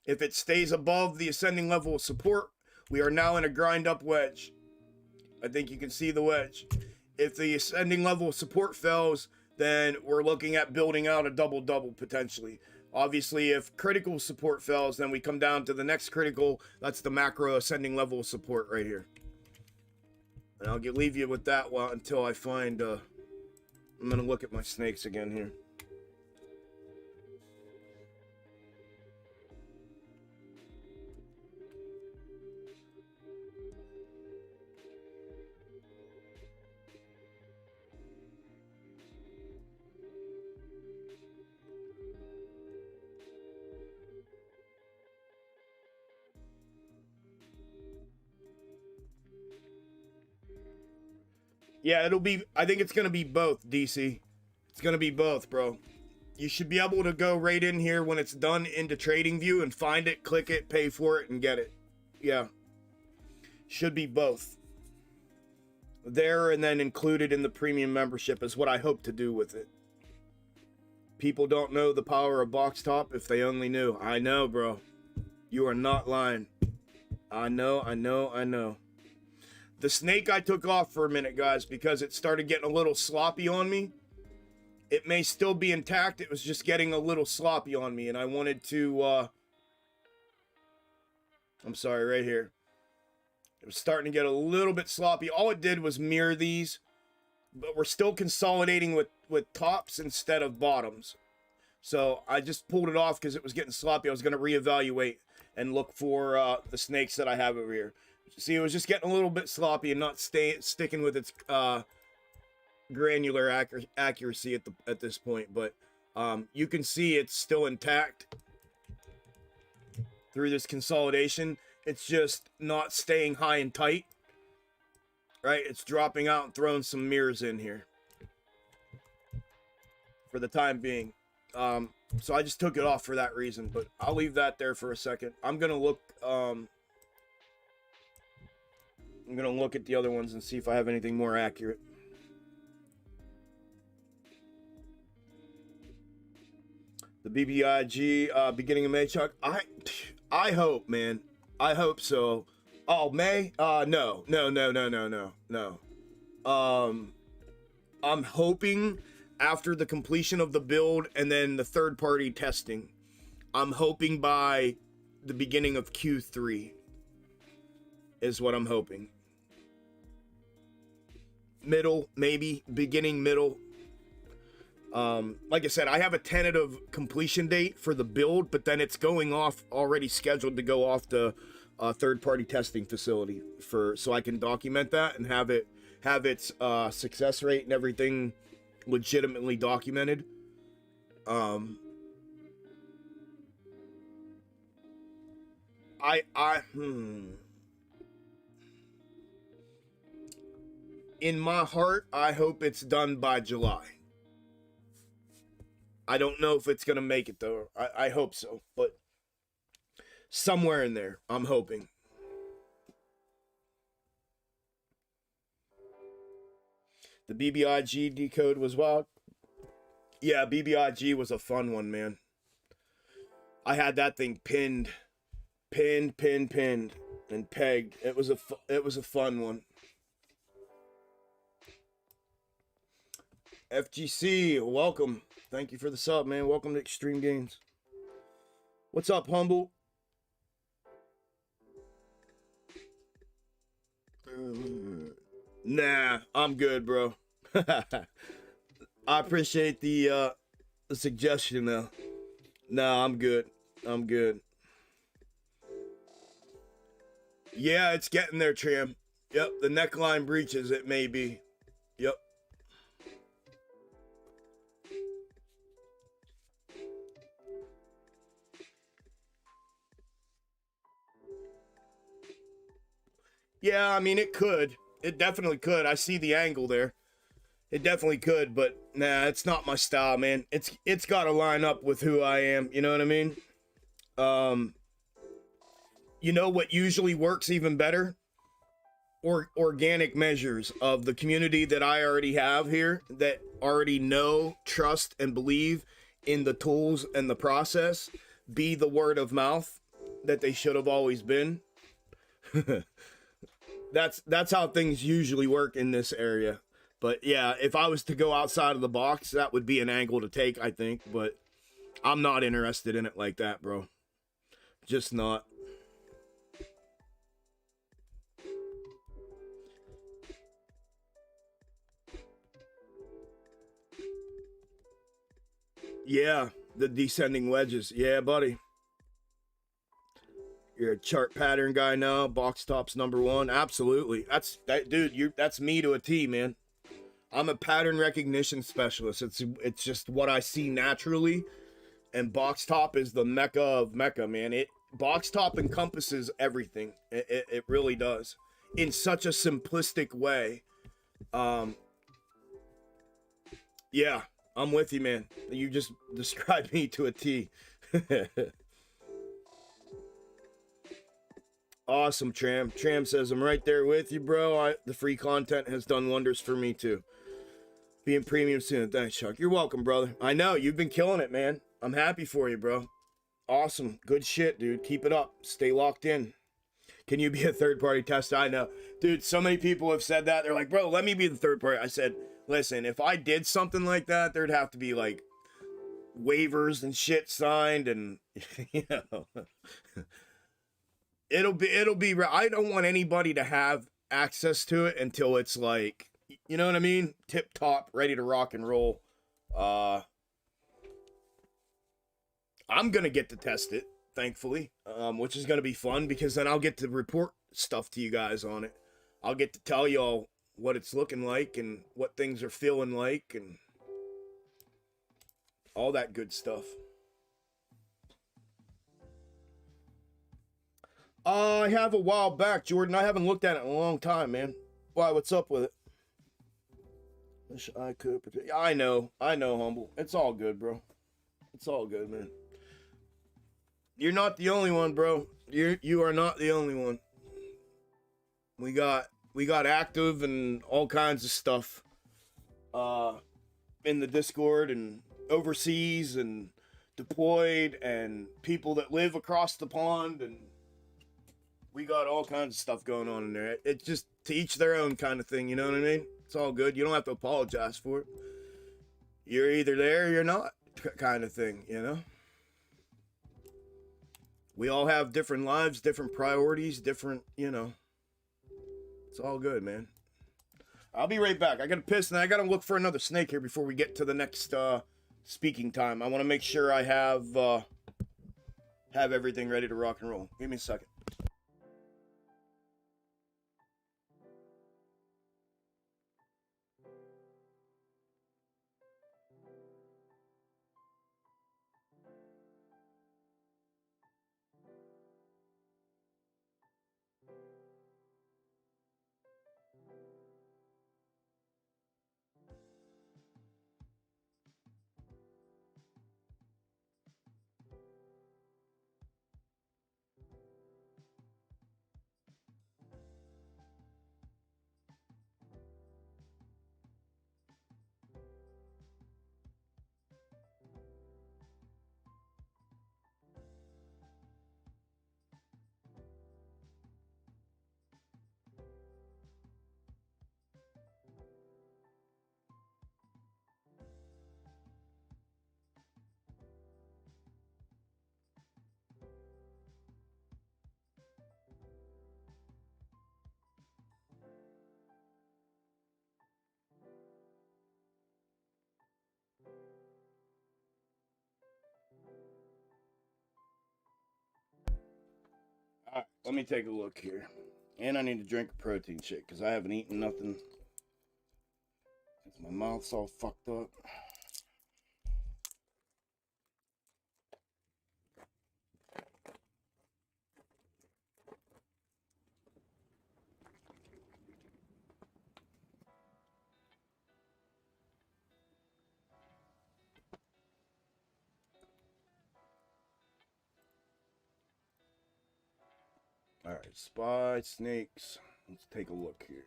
If it stays above the ascending level of support, we are now in a grind up wedge. I think you can see the wedge. If the ascending level of support fails, then we're looking at building out a double-double potentially. Obviously, if critical support fails, then we come down to the next critical. That's the macro ascending level of support right here. And I'll leave you with that until I find, I'm going to look at my snakes again here. Yeah, I think it's going to be both, DC. It's going to be both, bro. You should be able to go right in here when it's done into TradingView and find it, click it, pay for it, and get it. Yeah. Should be both. There and then included in the premium membership is what I hope to do with it. People don't know the power of box top if they only knew. I know, bro. You are not lying. I know. The snake I took off for a minute, guys, because it started getting a little sloppy on me. It may still be intact. It was just getting a little sloppy on me, and I wanted to, I'm sorry, right here. It was starting to get a little bit sloppy. All it did was mirror these, but we're still consolidating with tops instead of bottoms. So I just pulled it off because it was getting sloppy. I was going to reevaluate and look for the snakes that I have over here. See, it was just getting a little bit sloppy and not sticking with its granular accuracy at this point. But you can see it's still intact through this consolidation. It's just not staying high and tight, right? It's dropping out and throwing some mirrors in here for the time being. So I just took it off for that reason, but I'll leave that there for a second. I'm going to look, I'm going to look at the other ones and see if I have anything more accurate. The BBIG, beginning of May, Chuck. I hope, man. I hope so. Oh, May? No. I'm hoping after the completion of the build and then the third-party testing, I'm hoping by the beginning of Q3 is what I'm hoping. Middle, maybe. Beginning, middle. Like I said, I have a tentative completion date for the build, but then it's going off, already scheduled to go off the third-party testing facility so I can document that and have its success rate and everything legitimately documented. In my heart, I hope it's done by July. I don't know if it's gonna make it though. I hope so, but somewhere in there, I'm hoping. The BBIG decode was wild. Yeah, BBIG was a fun one, man. I had that thing pinned, and pegged. It was a fun one. FGC, welcome. Thank you for the sub, man. Welcome to Xtreme Gainz. What's up, Humble? Nah, I'm good, bro. I appreciate the suggestion, though. Nah, I'm good. Yeah, it's getting there, Tram. Yep, the neckline breaches, it may be. Yep. Yeah, I mean, it could. It definitely could. I see the angle there. It definitely could, but nah, it's not my style, man. It's got to line up with who I am. You know what I mean? You know what usually works even better? Organic measures of the community that I already have here that already know, trust, and believe in the tools and the process be the word of mouth that they should have always been. That's how things usually work in this area. But yeah, if I was to go outside of the box, that would be an angle to take, I think. But I'm not interested in it like that, bro. Just not. Yeah, the descending wedges. Yeah, buddy. You're a chart pattern guy now. Box tops #1. Absolutely. Dude. That's me to a T, man. I'm a pattern recognition specialist. It's just what I see naturally, and box top is the mecca of mecca, man. Box top encompasses everything. It really does, in such a simplistic way. Yeah, I'm with you, man. You just described me to a T. Awesome, Tram. Tram says, I'm right there with you, bro. The free content has done wonders for me, too. Being premium soon. Thanks, Chuck. You're welcome, brother. I know. You've been killing it, man. I'm happy for you, bro. Awesome. Good shit, dude. Keep it up. Stay locked in. Can you be a third-party tester? I know. Dude, so many people have said that. They're like, bro, let me be the third party. I said, listen, if I did something like that, there'd have to be, like, waivers and shit signed and, you know. It'll be, I don't want anybody to have access to it until it's, like, you know what I mean? Tip top, ready to rock and roll. I'm going to get to test it, thankfully, which is going to be fun because then I'll get to report stuff to you guys on it. I'll get to tell y'all what it's looking like and what things are feeling like and all that good stuff. I have a while back, Jordan. I haven't looked at it in a long time, man. Why, what's up with it? Wish I could. I know, Humble. It's all good, bro. It's all good, man. You're not the only one, bro. You are not the only one. We got active and all kinds of stuff in the Discord and overseas and deployed and people that live across the pond, and we got all kinds of stuff going on in there. It's just to each their own kind of thing, you know what I mean? It's all good. You don't have to apologize for it. You're either there or you're not, kind of thing, you know? We all have different lives, different priorities, different, you know. It's all good, man. I'll be right back. I gotta piss and I gotta look for another snake here before we get to the next speaking time. I want to make sure I have everything ready to rock and roll. Give me a second. All right, let me take a look here. And I need to drink a protein shake because I haven't eaten nothing. My mouth's all fucked up. All right, spy snakes. Let's take a look here.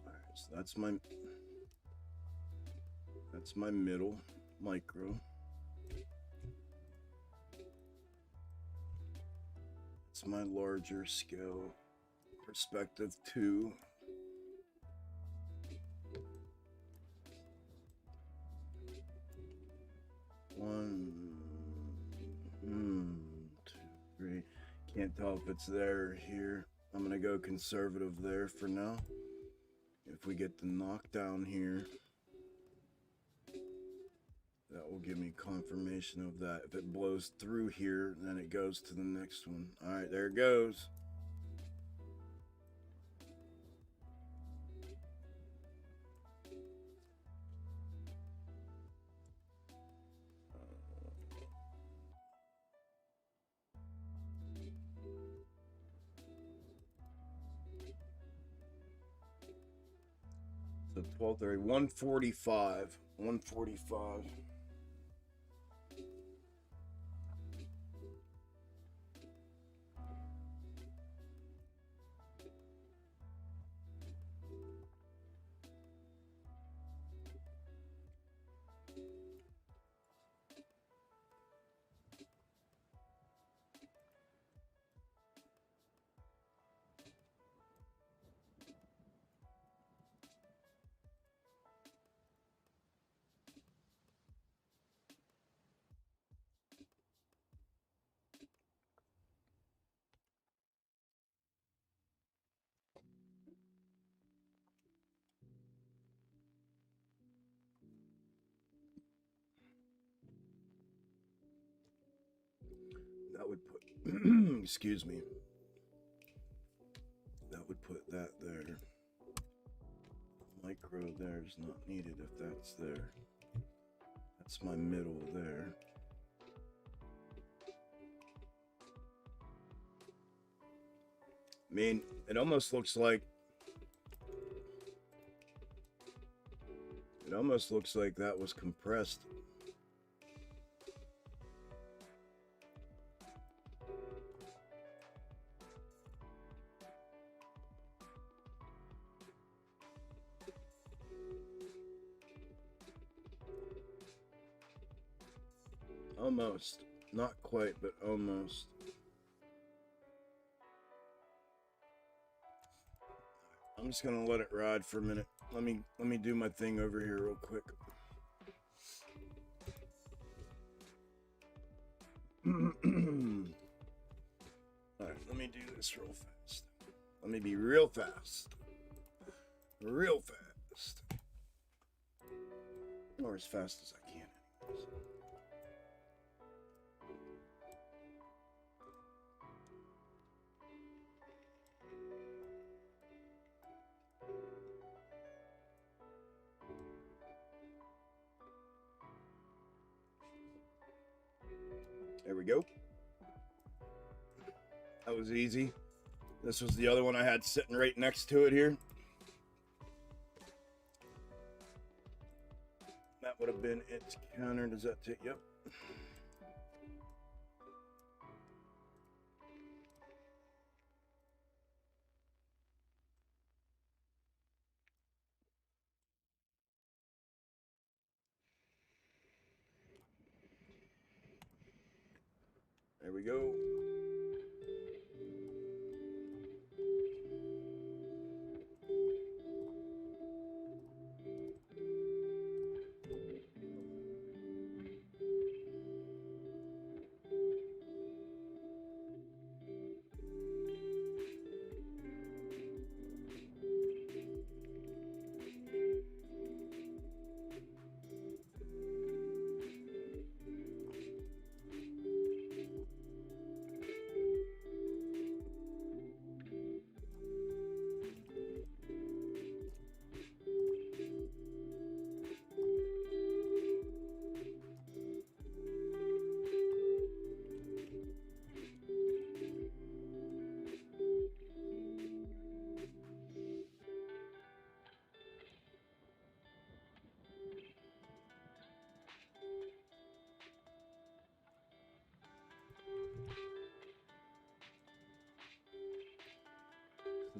All right, so that's my middle micro. It's my larger scale perspective 2. One, 2, 3. Can't tell if it's there or here. I'm gonna go conservative there for now. If we get the knockdown here, that will give me confirmation of that. If it blows through here, then it goes to the next one. All right, there it goes. So 12:30, 145. 145. That would put, excuse me, that would put that there. Micro there is not needed if that's there. That's my middle there. I mean, it almost looks like, that was compressed. Almost. Not quite, but almost. I'm just gonna let it ride for a minute. Let me do my thing over here real quick. Alright, let me do this real fast. Let me be real fast. Real fast. Or as fast as I can, anyways. There we go. That was easy. This was the other one I had sitting right next to it here. That would have been its counter. Does that take? Yep. There we go.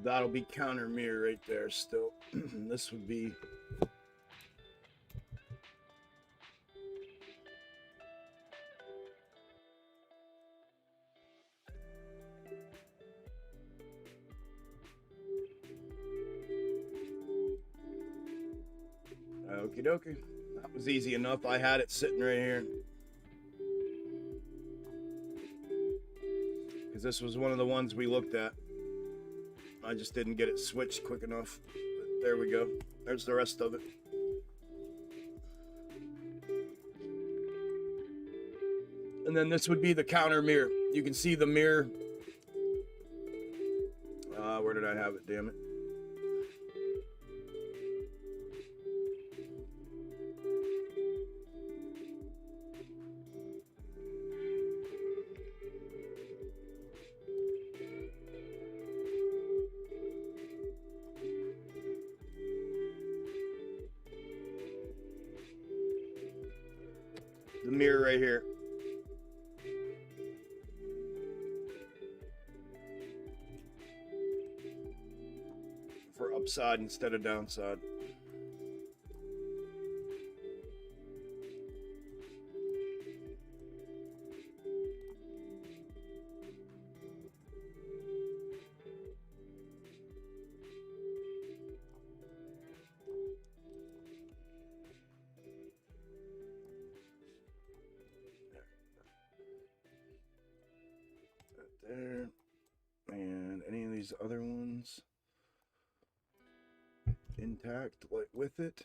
That'll be counter mirror right there still. This would be okie dokie. That was easy enough. I had it sitting right here. Because this was one of the ones we looked at. I just didn't get it switched quick enough. But there we go. There's the rest of it. And then this would be the counter mirror. You can see the mirror. Where did I have it? Damn it. mirror right here. For upside instead of downside. There. And any of these other ones intact, like with it.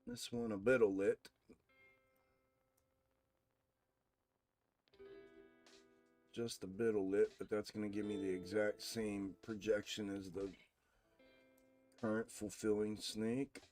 This one a bit lit. Just a bit lit, but that's going to give me the exact same projection as the current fulfilling snake.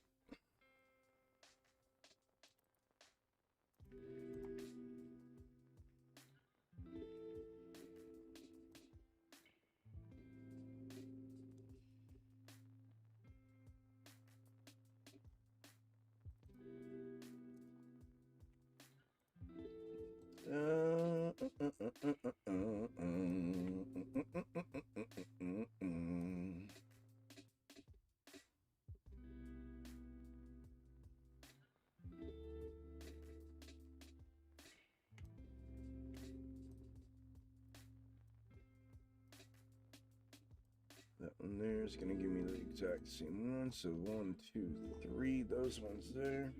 That one there is going to give me the exact same one. So 1, 2, 3, those ones there.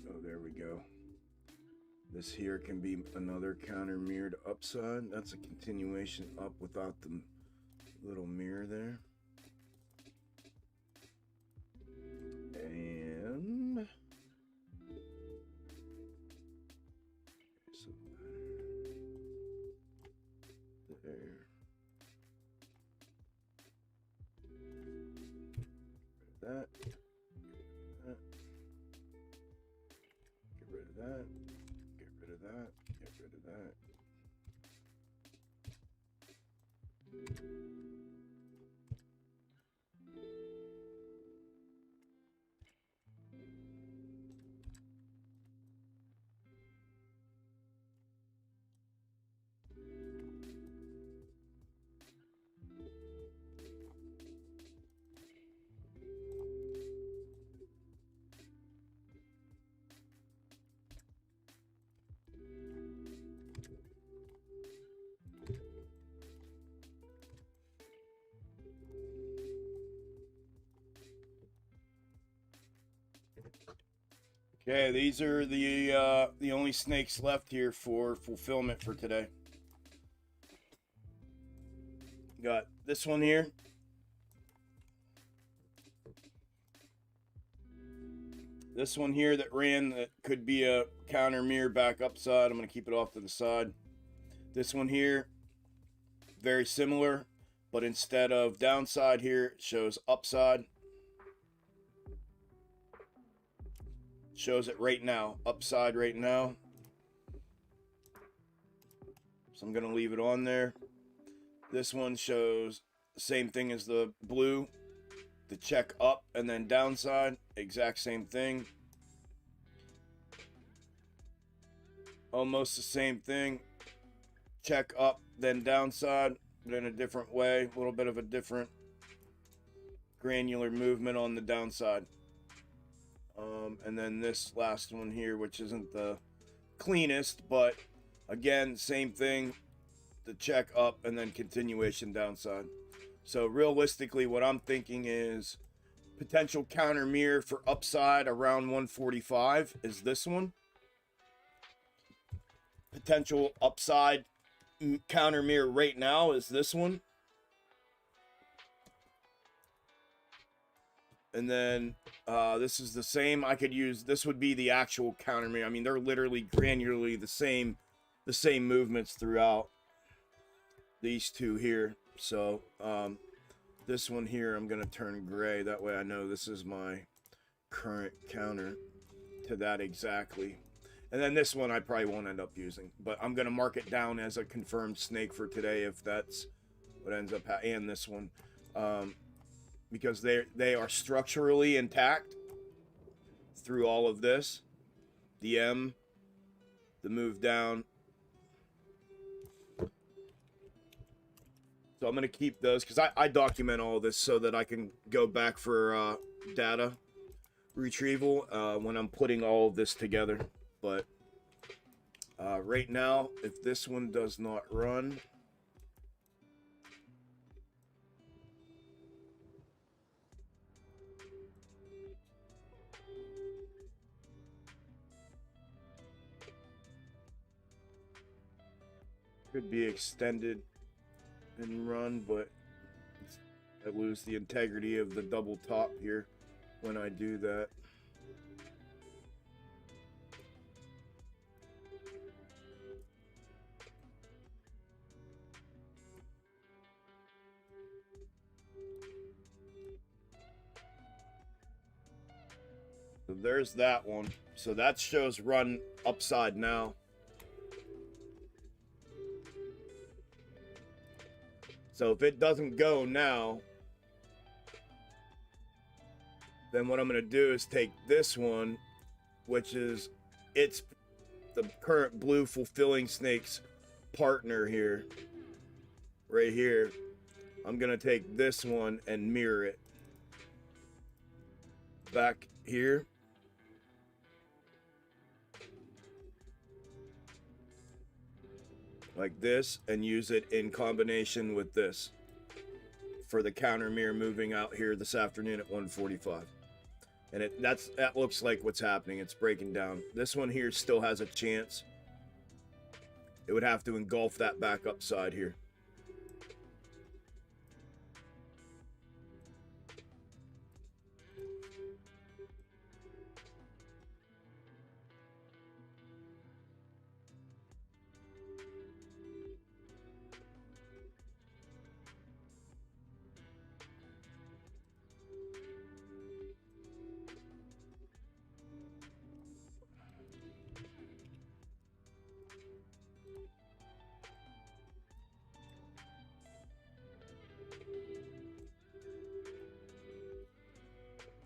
Oh, there we go. This here can be another counter mirrored upside. That's a continuation up without the little mirror there. And so there. That. Get rid of that. Get rid of that. Get rid of that. Okay, these are the only snakes left here for fulfillment for today. Got this one here. This one here that ran that could be a counter mirror back upside. I'm going to keep it off to the side. This one here, very similar, but instead of downside here, it shows upside. Shows it right now, upside right now. So I'm going to leave it on there. This one shows the same thing as the blue. The check up and then downside, exact same thing. Almost the same thing. Check up, then downside, but in a different way. A little bit of a different granular movement on the downside. And then this last one here, which isn't the cleanest, but again, same thing. The check up and then continuation downside. So realistically, what I'm thinking is potential counter mirror for upside around 145 is this one. Potential upside counter mirror right now is this one. And then this is the same. I could use, this would be the actual counter mirror. I mean, they're literally granularly the same movements throughout these two here. So this one here, I'm going to turn gray. That way I know this is my current counter to that exactly. And then this one I probably won't end up using, but I'm gonna mark it down as a confirmed snake for today if that's what ends up and this one, because they are structurally intact through all of this. The M, the move down. So I'm gonna keep those because I document all this so that I can go back for data retrieval when I'm putting all of this together. But right now, if this one does not run, could be extended and run, but I lose the integrity of the double top here when I do that. So there's that one. So that shows run upside now. So if it doesn't go now, then what I'm going to do is take this one, which is it's the current blue fulfilling snake's partner here, right here. I'm going to take this one and mirror it back here. Like this, and use it in combination with this for the counter mirror moving out here this afternoon at 1:45. And that looks like what's happening. It's breaking down. This one here still has a chance. It would have to engulf that back upside here.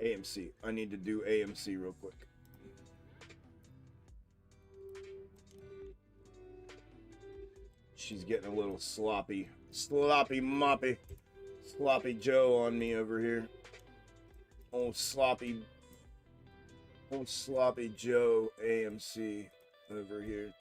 AMC. I need to do AMC real quick. She's getting a little sloppy moppy, sloppy Joe on me over here. Old sloppy Joe AMC over here.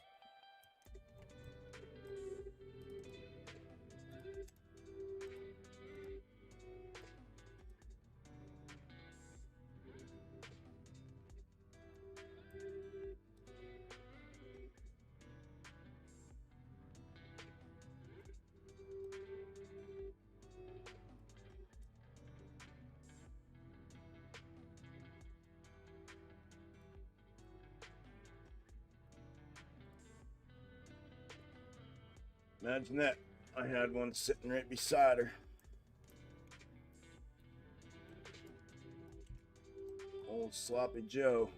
Imagine that. I had one sitting right beside her. Old sloppy Joe.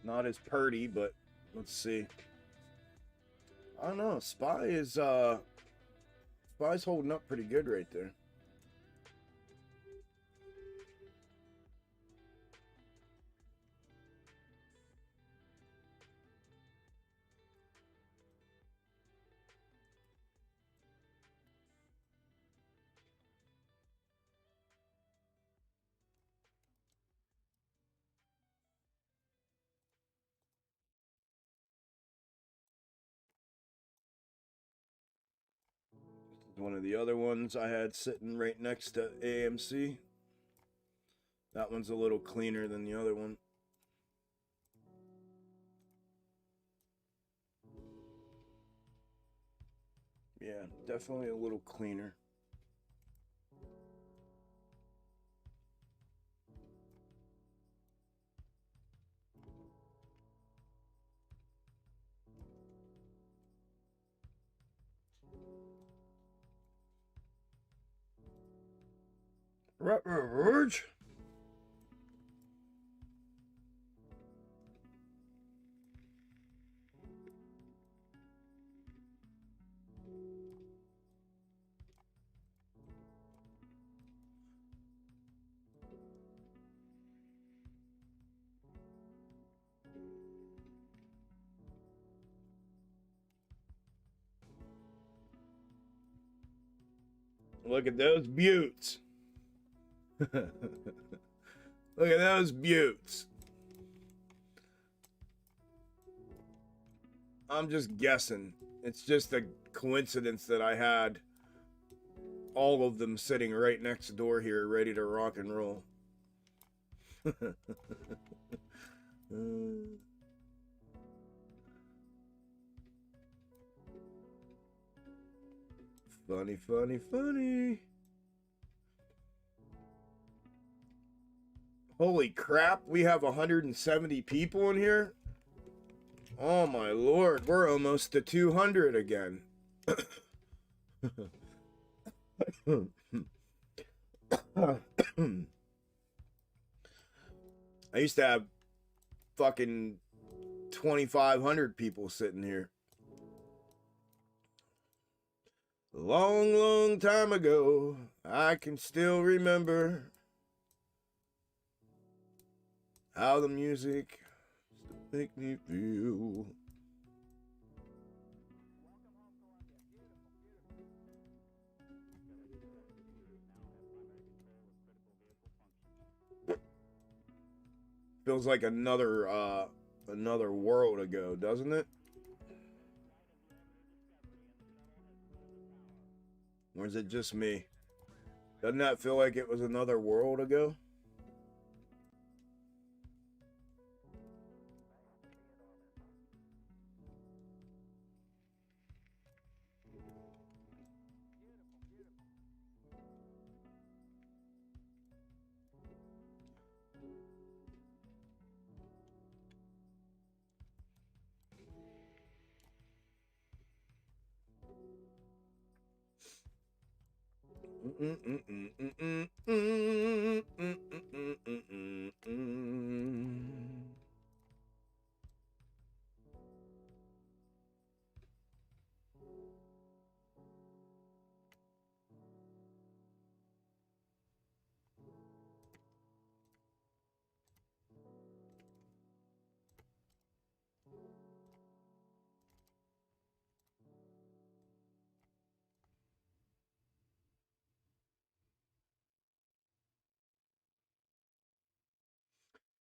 Not as purty, but let's see. I don't know. Spy's holding up pretty good right there. One of the other ones I had sitting right next to AMC. That one's a little cleaner than the other one. Yeah, definitely a little cleaner. Look at those buttes. Look at those buttes. I'm just guessing. It's just a coincidence that I had all of them sitting right next door here, ready to rock and roll. Funny, funny, funny. Holy crap, we have 170 people in here? Oh my lord, we're almost to 200 again. I used to have fucking 2,500 people sitting here. A long, long time ago, I can still remember how the music used to make me feel. Feels like another world ago, doesn't it? Or is it just me? Doesn't that feel like it was another world ago?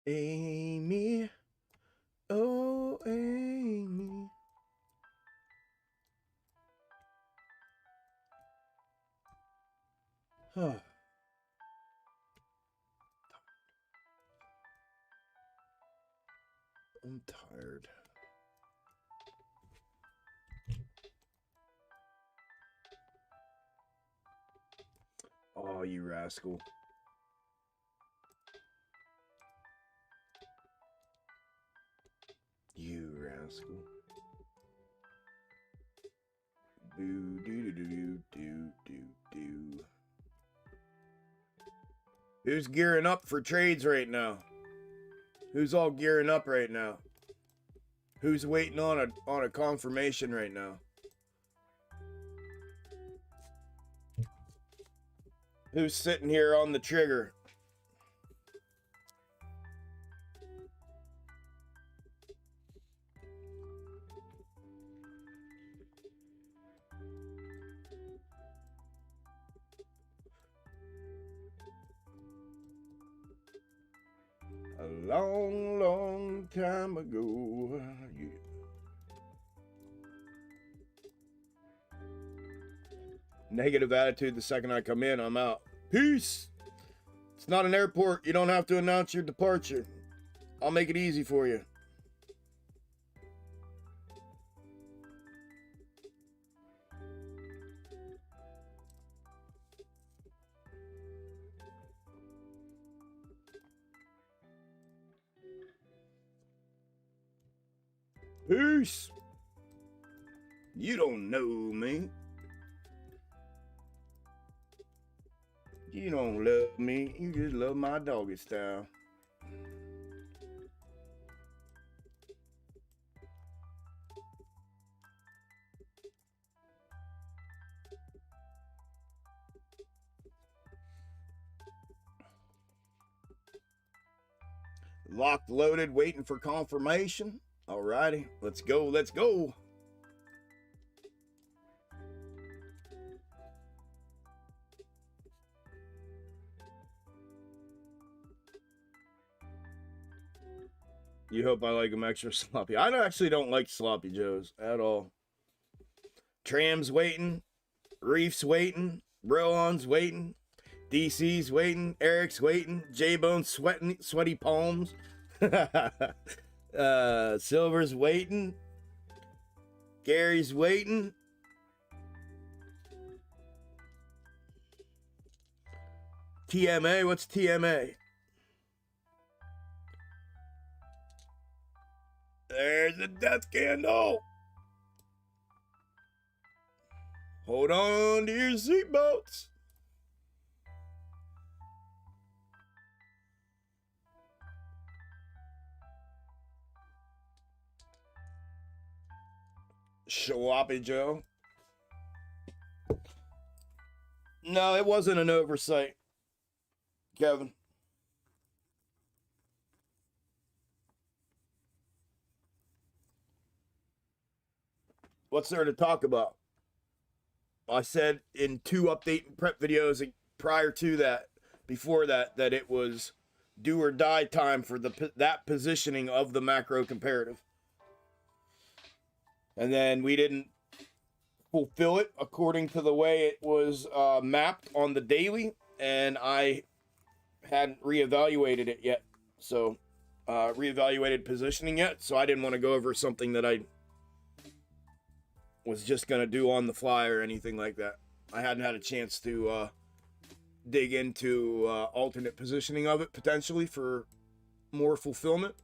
Amy, oh Amy. Huh. I'm tired. Oh, you rascal. You rascal. Boo doo doo doo doo doo doo. Who's gearing up for trades right now? Who's all gearing up right now? Who's waiting on a confirmation right now? Who's sitting here on the trigger? A long, long time ago. Yeah. Negative attitude the second I come in, I'm out. Peace! It's not an airport. You don't have to announce your departure. I'll make it easy for you. Peace! You don't know me. You don't love me, you just love my doggy style. Locked, loaded, waiting for confirmation. Alrighty, let's go, let's go. You hope I like them extra sloppy. I actually don't like sloppy joes at all. Tram's waiting, Reef's waiting, Rowan's waiting, DC's waiting, Eric's waiting, J-Bone's sweating, sweaty palms. Silver's waiting, Gary's waiting. TMA, what's TMA? There's a death candle. Hold on to your seatbelts. Sloppy Joe. No, it wasn't an oversight, Kevin. What's there to talk about? I said in 2 update and prep videos prior to that, before that, that it was do or die time for that positioning of the macro comparative. And then we didn't fulfill it according to the way it was mapped on the daily, and I hadn't reevaluated it yet. So, reevaluated positioning yet, so I didn't want to go over something that I was just going to do on the fly or anything like that. I hadn't had a chance to dig into alternate positioning of it potentially for more fulfillment.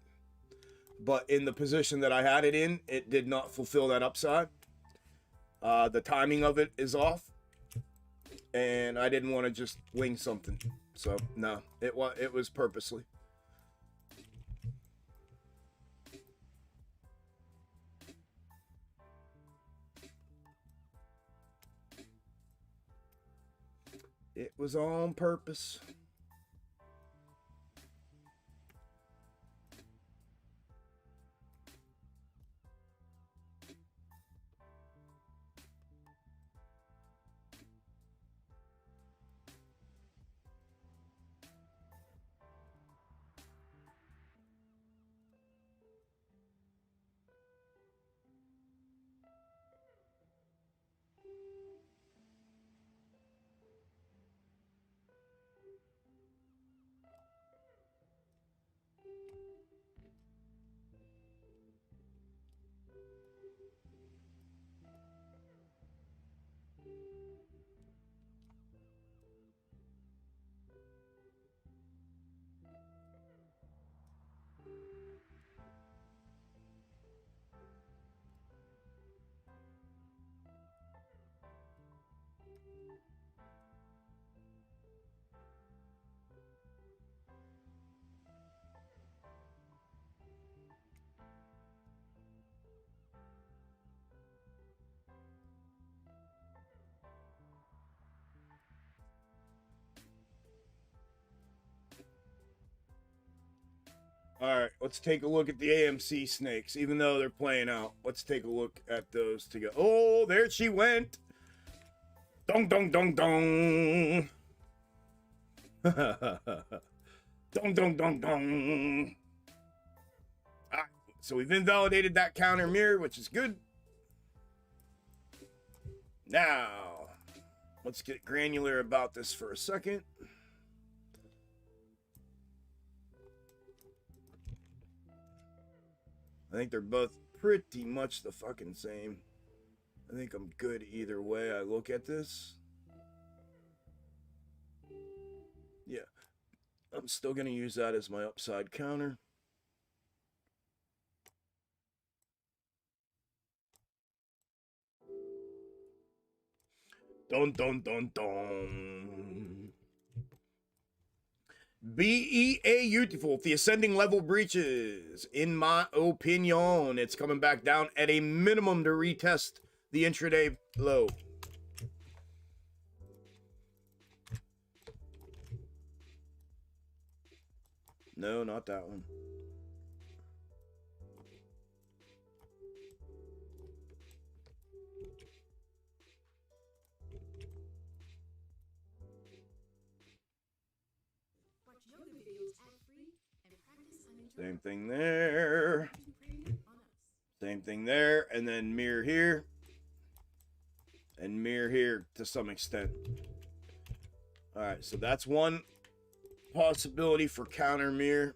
But in the position that I had it in, it did not fulfill that upside. The timing of it is off, and I didn't want to just wing something. So no, it was purposely. It was on purpose. All right, let's take a look at the AMC snakes. Even though they're playing out, let's take a look at those together. Oh, there she went. Dong, dong, dong, dong. Dong, dong, dong, dong. All right, so we've invalidated that counter mirror, which is good. Now, let's get granular about this for a second. I think they're both pretty much the fucking same. I think I'm good either way I look at this. Yeah. I'm still going to use that as my upside counter. Dun, dun, dun, dun. BEA Beautiful. If the ascending level breaches, in my opinion, it's coming back down at a minimum to retest the intraday low. No, not that one. Same thing there. Same thing there. And then mirror here. And mirror here to some extent. Alright, so that's one possibility for counter mirror.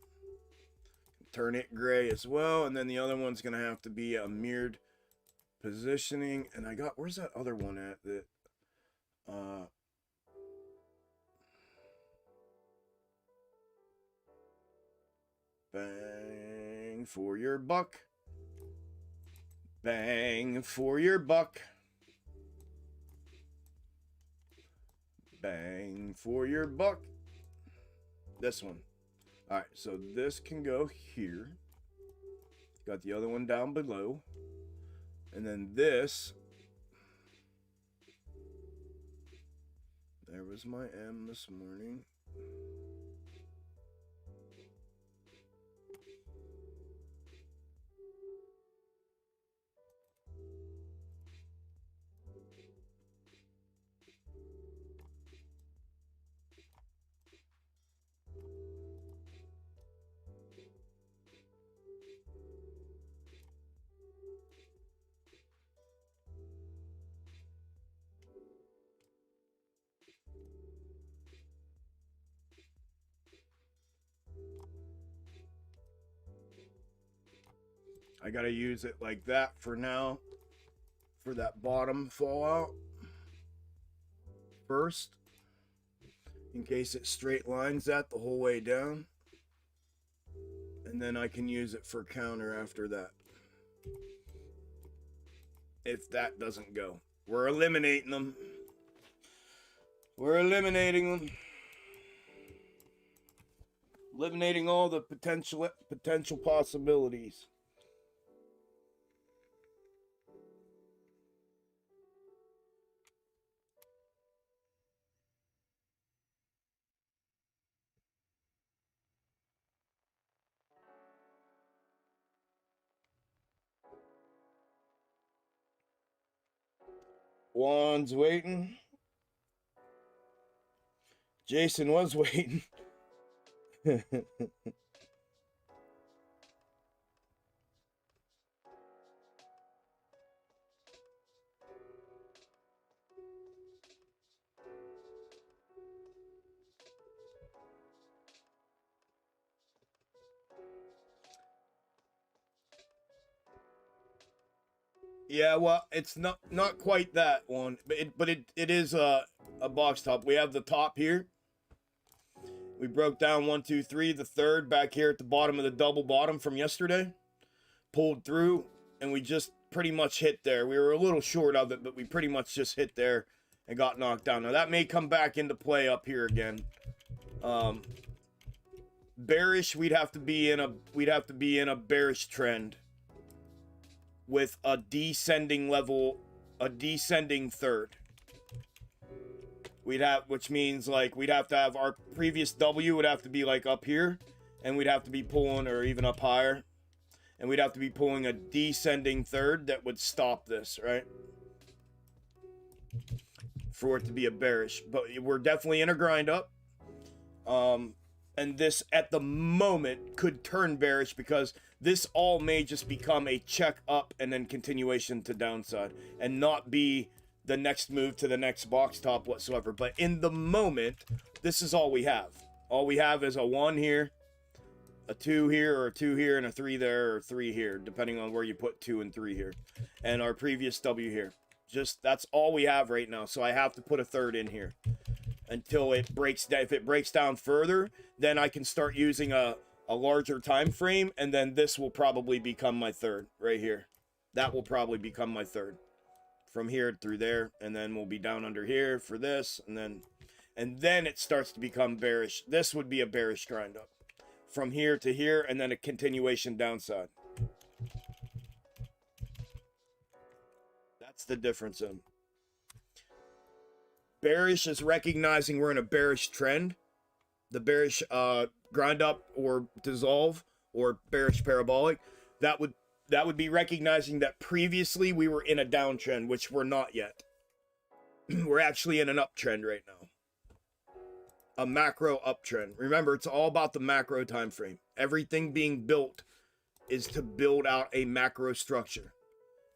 Turn it gray as well. And then the other one's going to have to be a mirrored positioning. And I got, where's that other one at that, bang for your buck. Bang for your buck. Bang for your buck. This one. Alright, so this can go here. Got the other one down below. And then this. There was my M this morning. I gotta use it like that for now, for that bottom fallout first, in case it straight lines that the whole way down, and then I can use it for counter after that. If that doesn't go, we're eliminating them. We're eliminating them. Eliminating all the potential possibilities. Juan's waiting. Jason was waiting. Yeah, well, it's not quite that one, but it is a box top. We have the top here. We broke down 1, 2, 3, the third back here at the bottom of the double bottom from yesterday. Pulled through, and we just pretty much hit there. We were a little short of it, but we pretty much just hit there and got knocked down. Now that may come back into play up here again. Bearish, we'd have to be in a bearish trend with a descending level, a descending third. Which means like we'd have to have our previous W would have to be like up here, and we'd have to be pulling, or even up higher, and we'd have to be pulling a descending third that would stop this, right? For it to be a bearish, but we're definitely in a grind up. And this at the moment could turn bearish because this all may just become a check up and then continuation to downside and not be the next move to the next box top whatsoever. But in the moment, this is all we have. All we have is a 1 here, a 2 here, or a 2 here, and a 3 there, or 3 here, depending on where you put 2 and 3 here. And our previous W here. Just, that's all we have right now. So I have to put a third in here until it breaks down. If it breaks down further, then I can start using a larger time frame, and then this will probably become my third right here. That will probably become my third from here through there, and then we'll be down under here for this, and and then it starts to become bearish. This would be a bearish grind up from here to here, and then a continuation downside. That's the difference in. Bearish is recognizing we're in a bearish trend. The bearish grind up or dissolve or bearish parabolic, that would be recognizing that previously we were in a downtrend, which we're not yet. We're actually in an uptrend right now. A macro uptrend. Remember, it's all about the macro time frame. Everything being built is to build out a macro structure.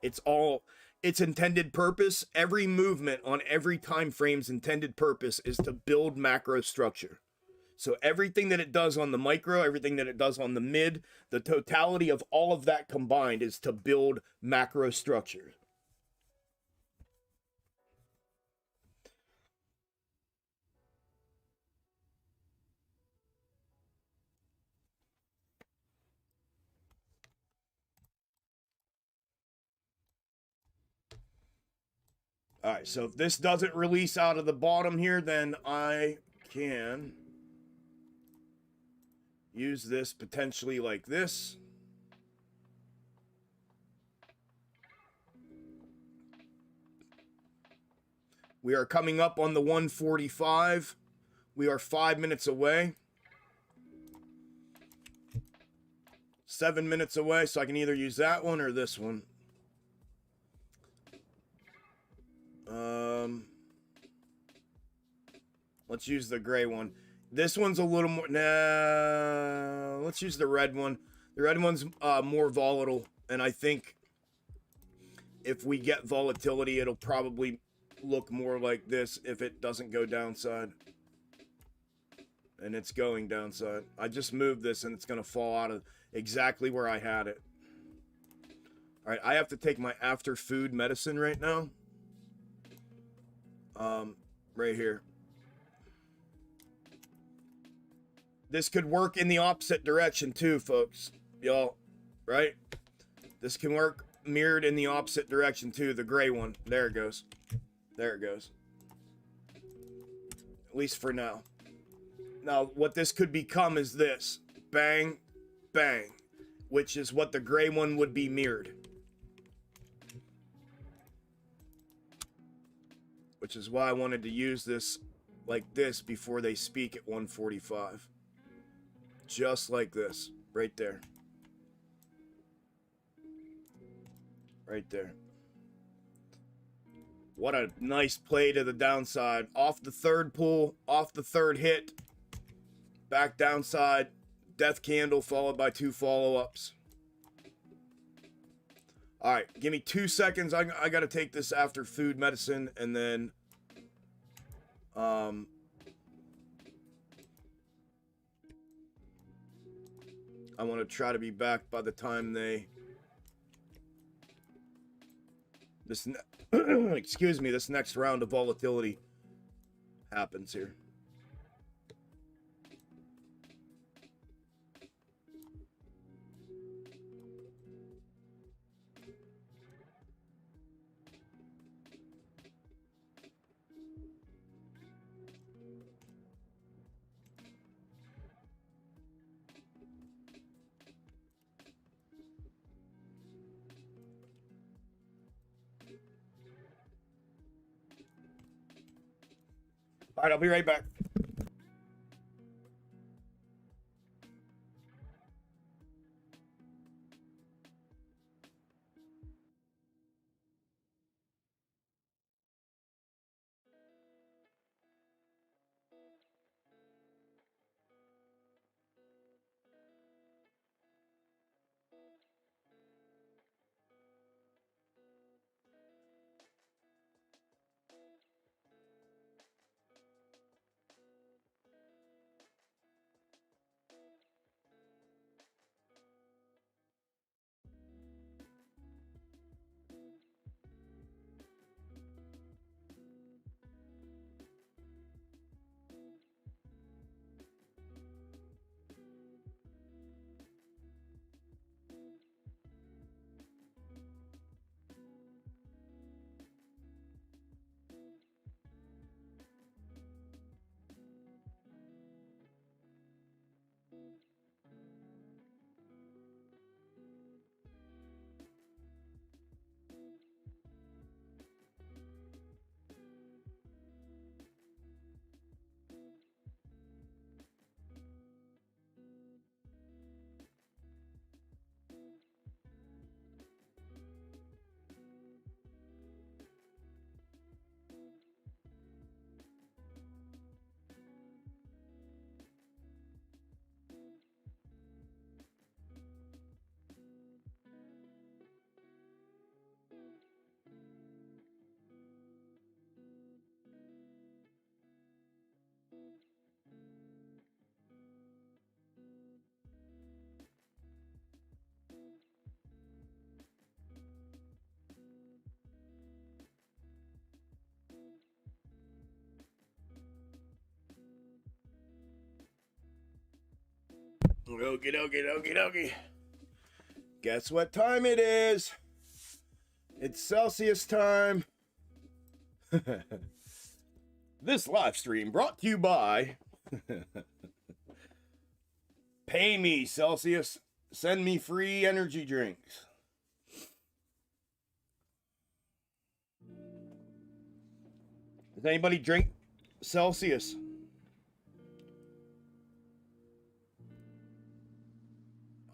It's intended purpose. Every movement on every time frame's intended purpose is to build macro structure. So everything that it does on the micro, everything that it does on the mid, the totality of all of that combined is to build macro structure. All right, so if this doesn't release out of the bottom here, then I can use this potentially like this. We are coming up on the 145. We are 5 minutes away. 7 minutes away, so I can either use that one or this one. Let's use the gray one. This one's a little more, nah, let's use the red one. The red one's more volatile, and I think if we get volatility, it'll probably look more like this if it doesn't go downside. And it's going downside. I just moved this and it's going to fall out of exactly where I had it. All right, I have to take my after food medicine right now. Right here. This could work in the opposite direction too, folks. Y'all, right? This can work mirrored in the opposite direction too. The gray one. There it goes. There it goes. At least for now. Now, what this could become is this. Bang, bang. Which is what the gray one would be mirrored. Which is why I wanted to use this like this before they speak at 145. Just like this. Right there. Right there. What a nice play to the downside. Off the third pull, off the third hit. Back downside. Death candle followed by 2 follow-ups. All right, give me 2 seconds. I got to take this after food medicine, and then I want to try to be back by the time they excuse me, this next round of volatility happens here. All right, I'll be right back. Okie dokie dokie dokie. Guess what time it is? It's Celsius time. This live stream brought to you by Pay Me Celsius. Send me free energy drinks. Does anybody drink Celsius?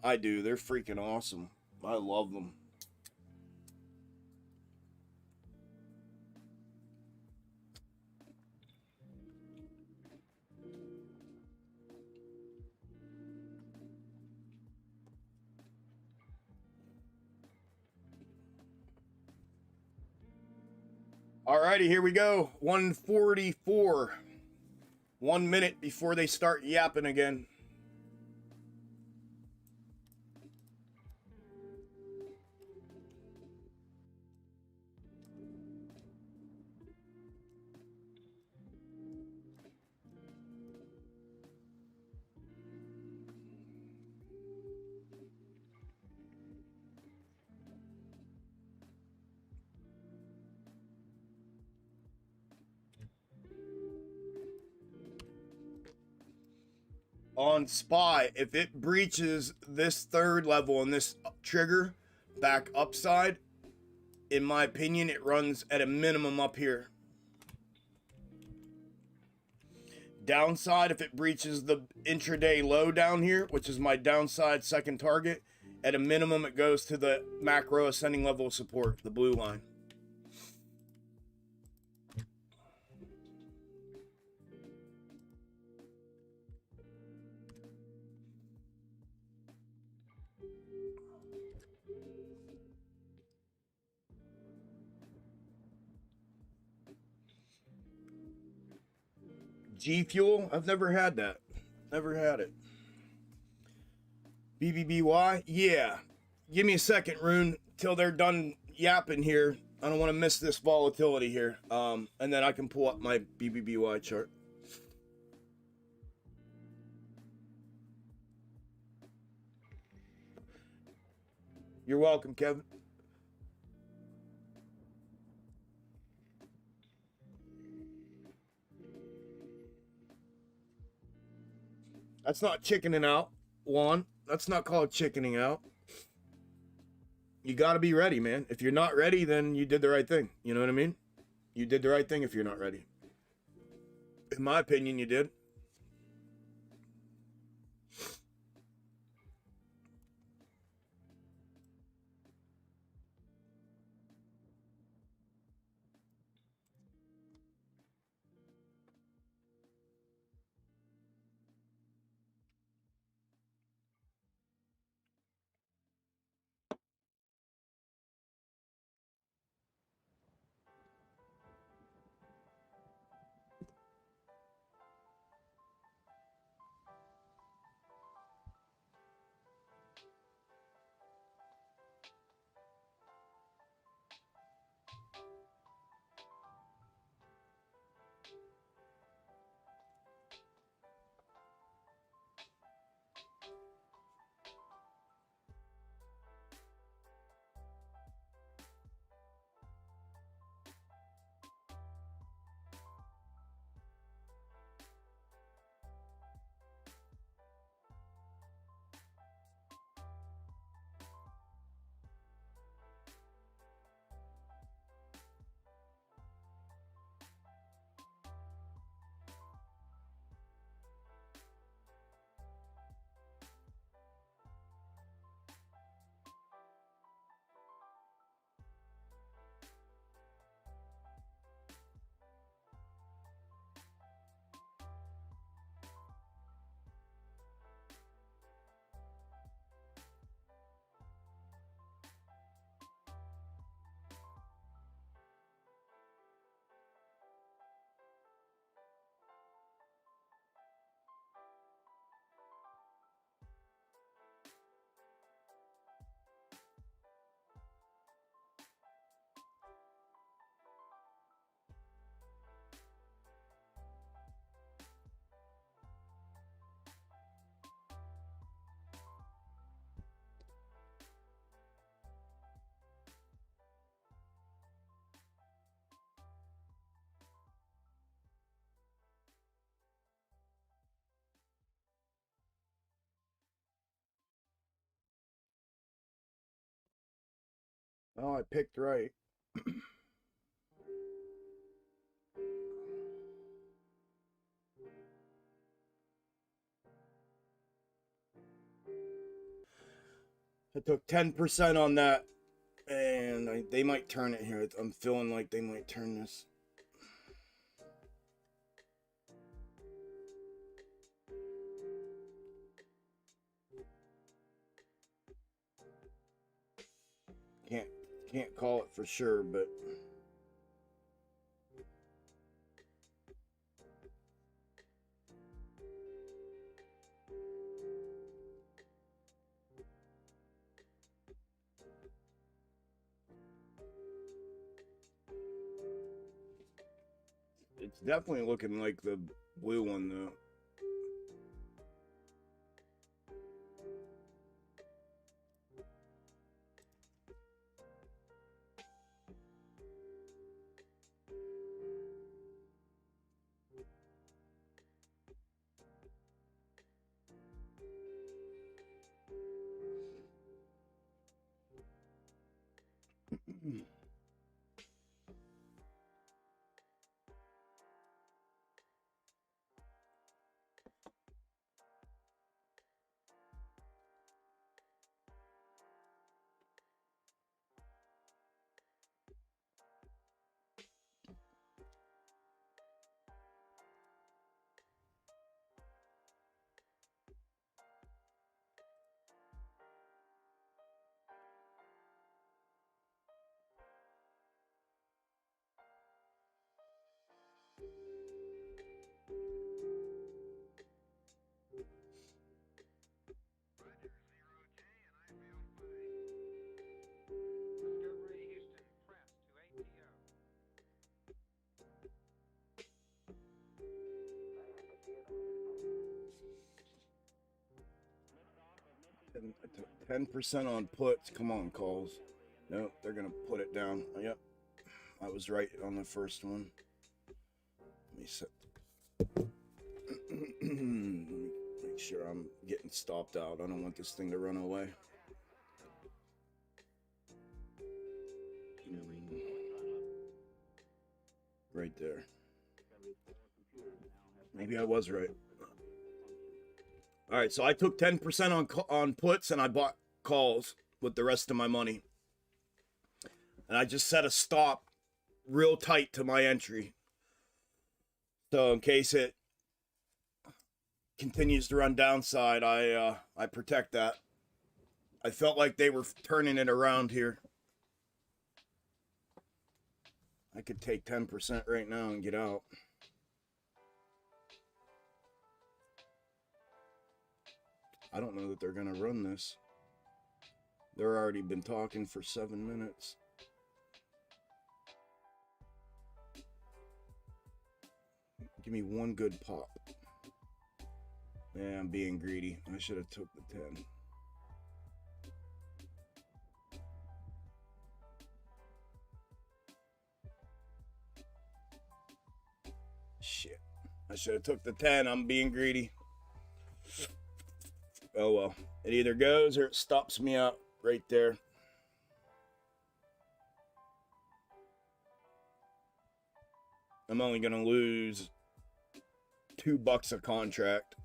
I do. They're freaking awesome. I love them. Alrighty, here we go. 1:44. 1 minute before they start yapping again. On SPY, if it breaches this third level and this trigger back upside, in my opinion, it runs at a minimum up here. Downside, if it breaches the intraday low down here, which is my downside second target, at a minimum, it goes to the macro ascending level of support, the blue line. G Fuel, I've never had that. Never had it. BBBY, yeah. Give me a second, Rune, till they're done yapping here. I don't want to miss this volatility here. And then I can pull up my BBBY chart. You're welcome, Kevin. That's not chickening out, Juan. That's not called chickening out. You got to be ready, man. If you're not ready, then you did the right thing. You know what I mean? You did the right thing if you're not ready. In my opinion, you did. Oh, I picked right. I took 10% on that, and they might turn it here. I'm feeling like they might turn this. Can't call it for sure, but it's definitely looking like the blue one though. I took 10% on puts. Come on, calls. Nope, they're gonna put it down. Yep, I was right on the first one. Let me set. Make sure I'm getting stopped out. I don't want this thing to run away. Right there. Maybe I was right. All right, so I took 10% on puts and I bought calls with the rest of my money. And I just set a stop real tight to my entry. So in case it continues to run downside, I protect that. I felt like they were turning it around here. I could take 10% right now and get out. I don't know that they're going to run this. They're already been talking for 7 minutes. Give me one good pop. Yeah, I'm being greedy. I should have took the 10. Shit. I should have took the 10. I'm being greedy. Oh well. It either goes or it stops me out right there. I'm only going to lose $2 a contract.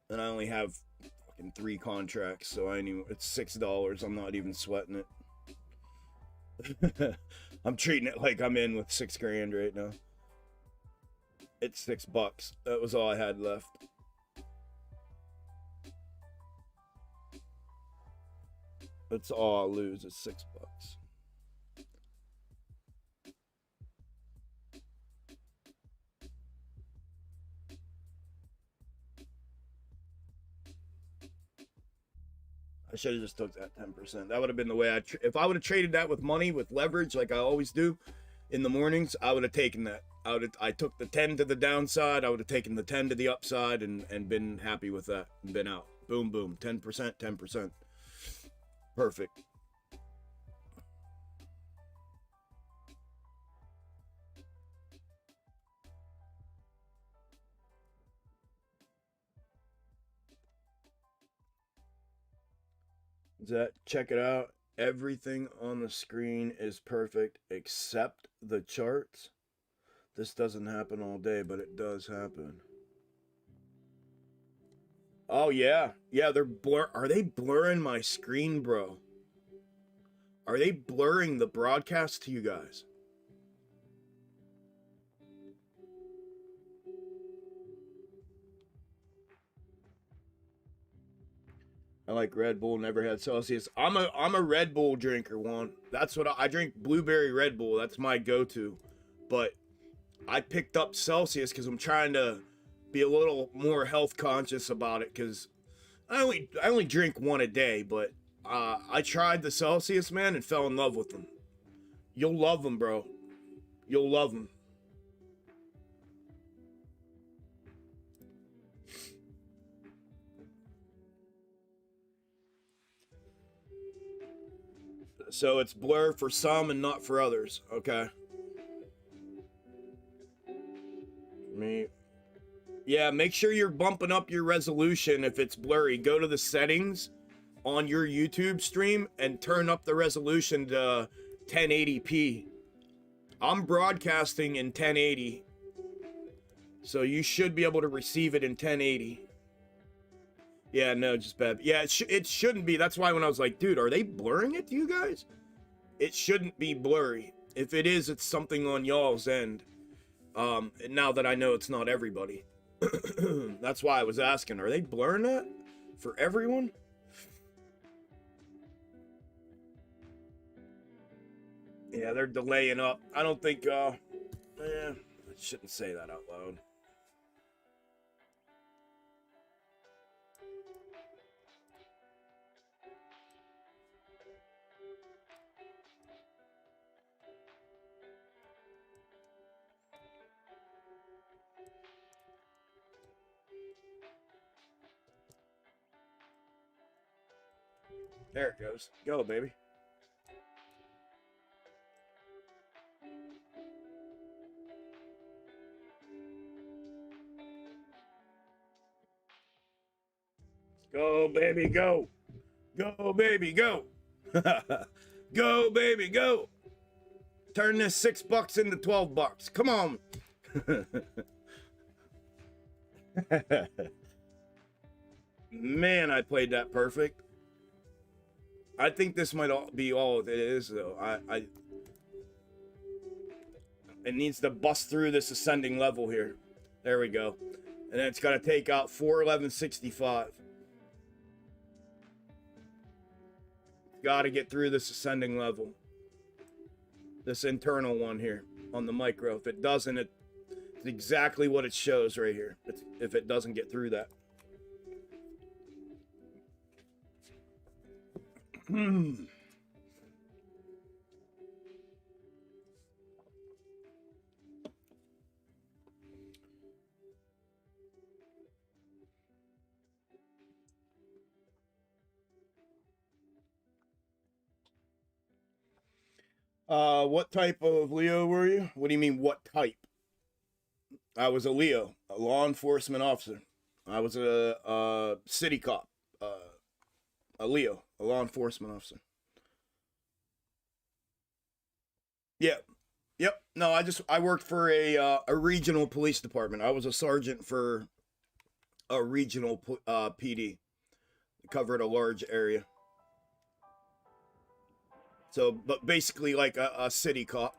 And I only have fucking 3 contracts, so it's $6. I'm not even sweating it. I'm treating it like I'm in with $6 grand right now. It's $6. That was all I had left. That's all I'll lose is $6. I should have just took that 10%. That would have been the way if I would have traded that with money, with leverage, like I always do in the mornings, I would have taken that. I took the 10 to the downside. I would have taken the 10 to the upside and been happy with that and been out. Boom, boom. 10%, 10%. Perfect. Check it out. Everything on the screen is perfect except the charts. This doesn't happen all day, but it does happen. Oh yeah. Yeah, are they blurring my screen, bro? Are they blurring the broadcast to you guys? I like Red Bull, never had Celsius. I'm a Red Bull drinker, one. That's what I drink, blueberry Red Bull. That's my go-to. But I picked up Celsius because I'm trying to be a little more health conscious about it, because I only drink one a day, but I tried the Celsius, man, and fell in love with them. You'll love them, bro. You'll love them. So it's blur for some and not for others, okay? Yeah, make sure you're bumping up your resolution if it's blurry. Go to the settings on your YouTube stream and turn up the resolution to 1080p. I'm broadcasting in 1080, so you should be able to receive it in 1080. Yeah, no, just bad. Yeah, it shouldn't be. That's why when I was like, dude, are they blurring it to you guys? It shouldn't be blurry. If it is, it's something on y'all's end. Now that I know it's not everybody. That's why I was asking, are they blurring that for everyone? Yeah, they're delaying up. I don't think, I shouldn't say that out loud. There it goes. Go, baby. Go, baby, go. Go, baby, go. Go, baby, go. Turn this $6 into $12. Come on. Man, I played that perfect. I think this might be all it is, though. It needs to bust through this ascending level here. There we go. And then it's got to take out 411.65. Got to get through this ascending level. This internal one here on the micro. If it doesn't, it's exactly what it shows right here. If it doesn't get through that. What type of Leo were you? What do you mean, what type? I was a Leo, a law enforcement officer. I was a city cop, a Leo, a law enforcement officer. Yeah, yep. No, I worked for a regional police department. I was a sergeant for a regional PD. Covered a large area. So, but basically like a city cop.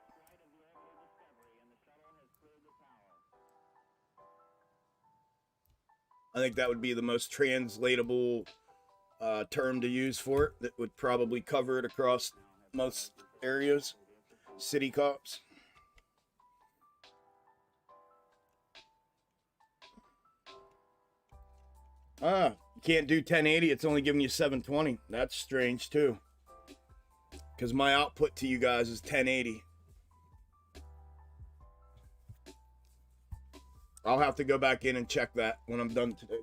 I think that would be the most translatable term to use for it. That would probably cover it across most areas. City cops. You can't do 1080. It's only giving you 720. That's strange too. Because my output to you guys is 1080. I'll have to go back in and check that when I'm done today.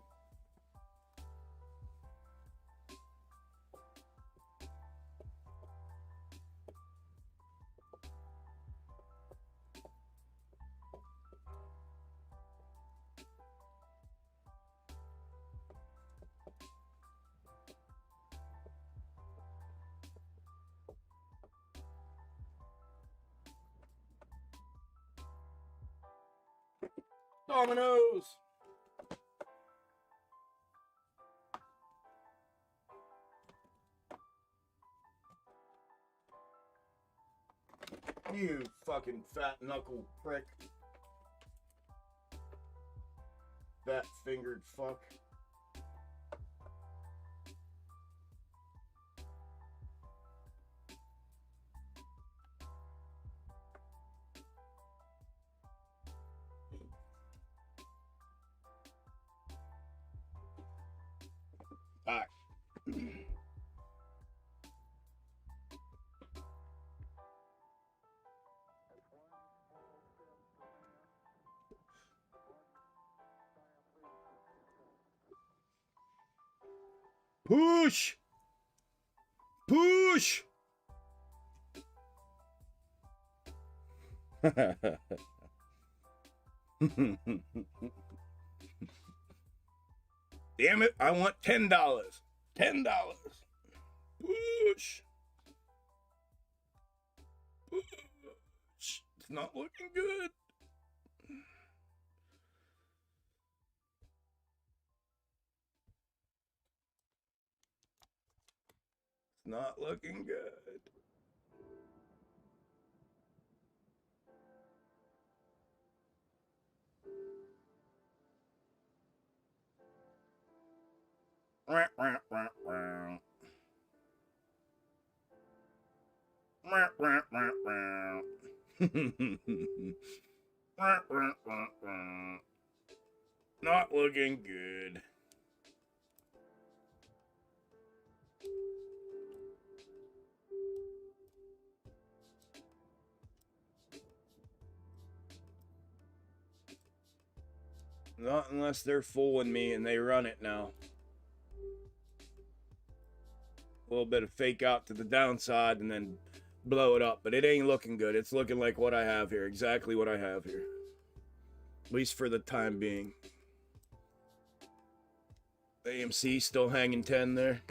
Dominoes. You fucking fat knuckle prick. Fat fingered fuck. Alright. Push! Push! Damn it, I want $10. $10. Push! Push! It's not looking good. It's not looking good. Not looking good. Not unless they're fooling me and they run it now. A little bit of fake out to the downside and then blow it up. But it ain't looking good. It's looking like what I have here. Exactly what I have here. At least for the time being. AMC still hanging 10 there.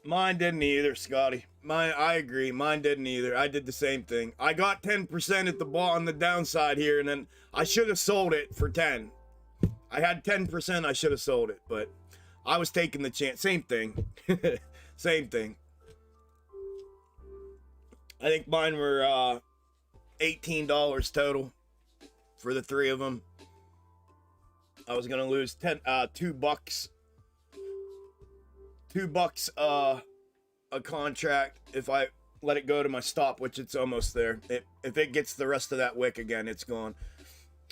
Mine didn't either, Scotty. I agree. Mine didn't either. I did the same thing. I got 10% at the ball on the downside here, and then I should have sold it for 10. I had 10%. I should have sold it, but I was taking the chance. Same thing. Same thing. I think mine were $18 total for the three of them. I was gonna lose $2. $2 a contract if I let it go to my stop, which it's almost there. If it gets the rest of that wick again, it's gone.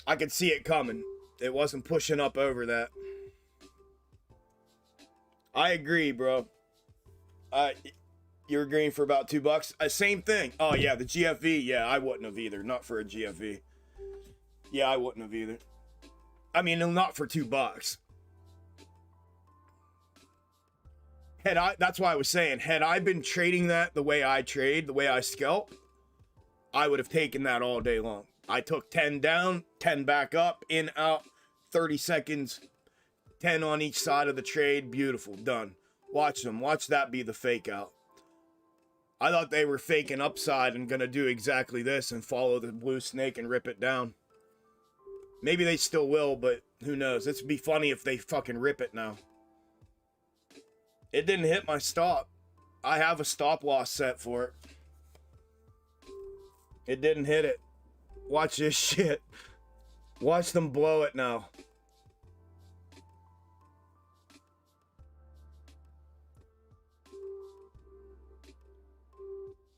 I could see it coming. It wasn't pushing up over that. I agree, bro. You're agreeing for about $2? Same thing. Oh yeah, the GFV. Yeah, I wouldn't have either. Not for a GFV. Yeah, I wouldn't have either. I mean, not for $2. That's why I was saying, had I been trading that the way I trade, the way I scalp, I would have taken that all day long. I took 10 down, 10 back up, in, out, 30 seconds, 10 on each side of the trade. Beautiful, done. Watch them. Watch that be the fake out. I thought they were faking upside and going to do exactly this and follow the blue snake and rip it down. Maybe they still will, but who knows? It'd be funny if they fucking rip it now. It didn't hit my stop. I have a stop loss set for it. It didn't hit it. Watch this shit. Watch them blow it now.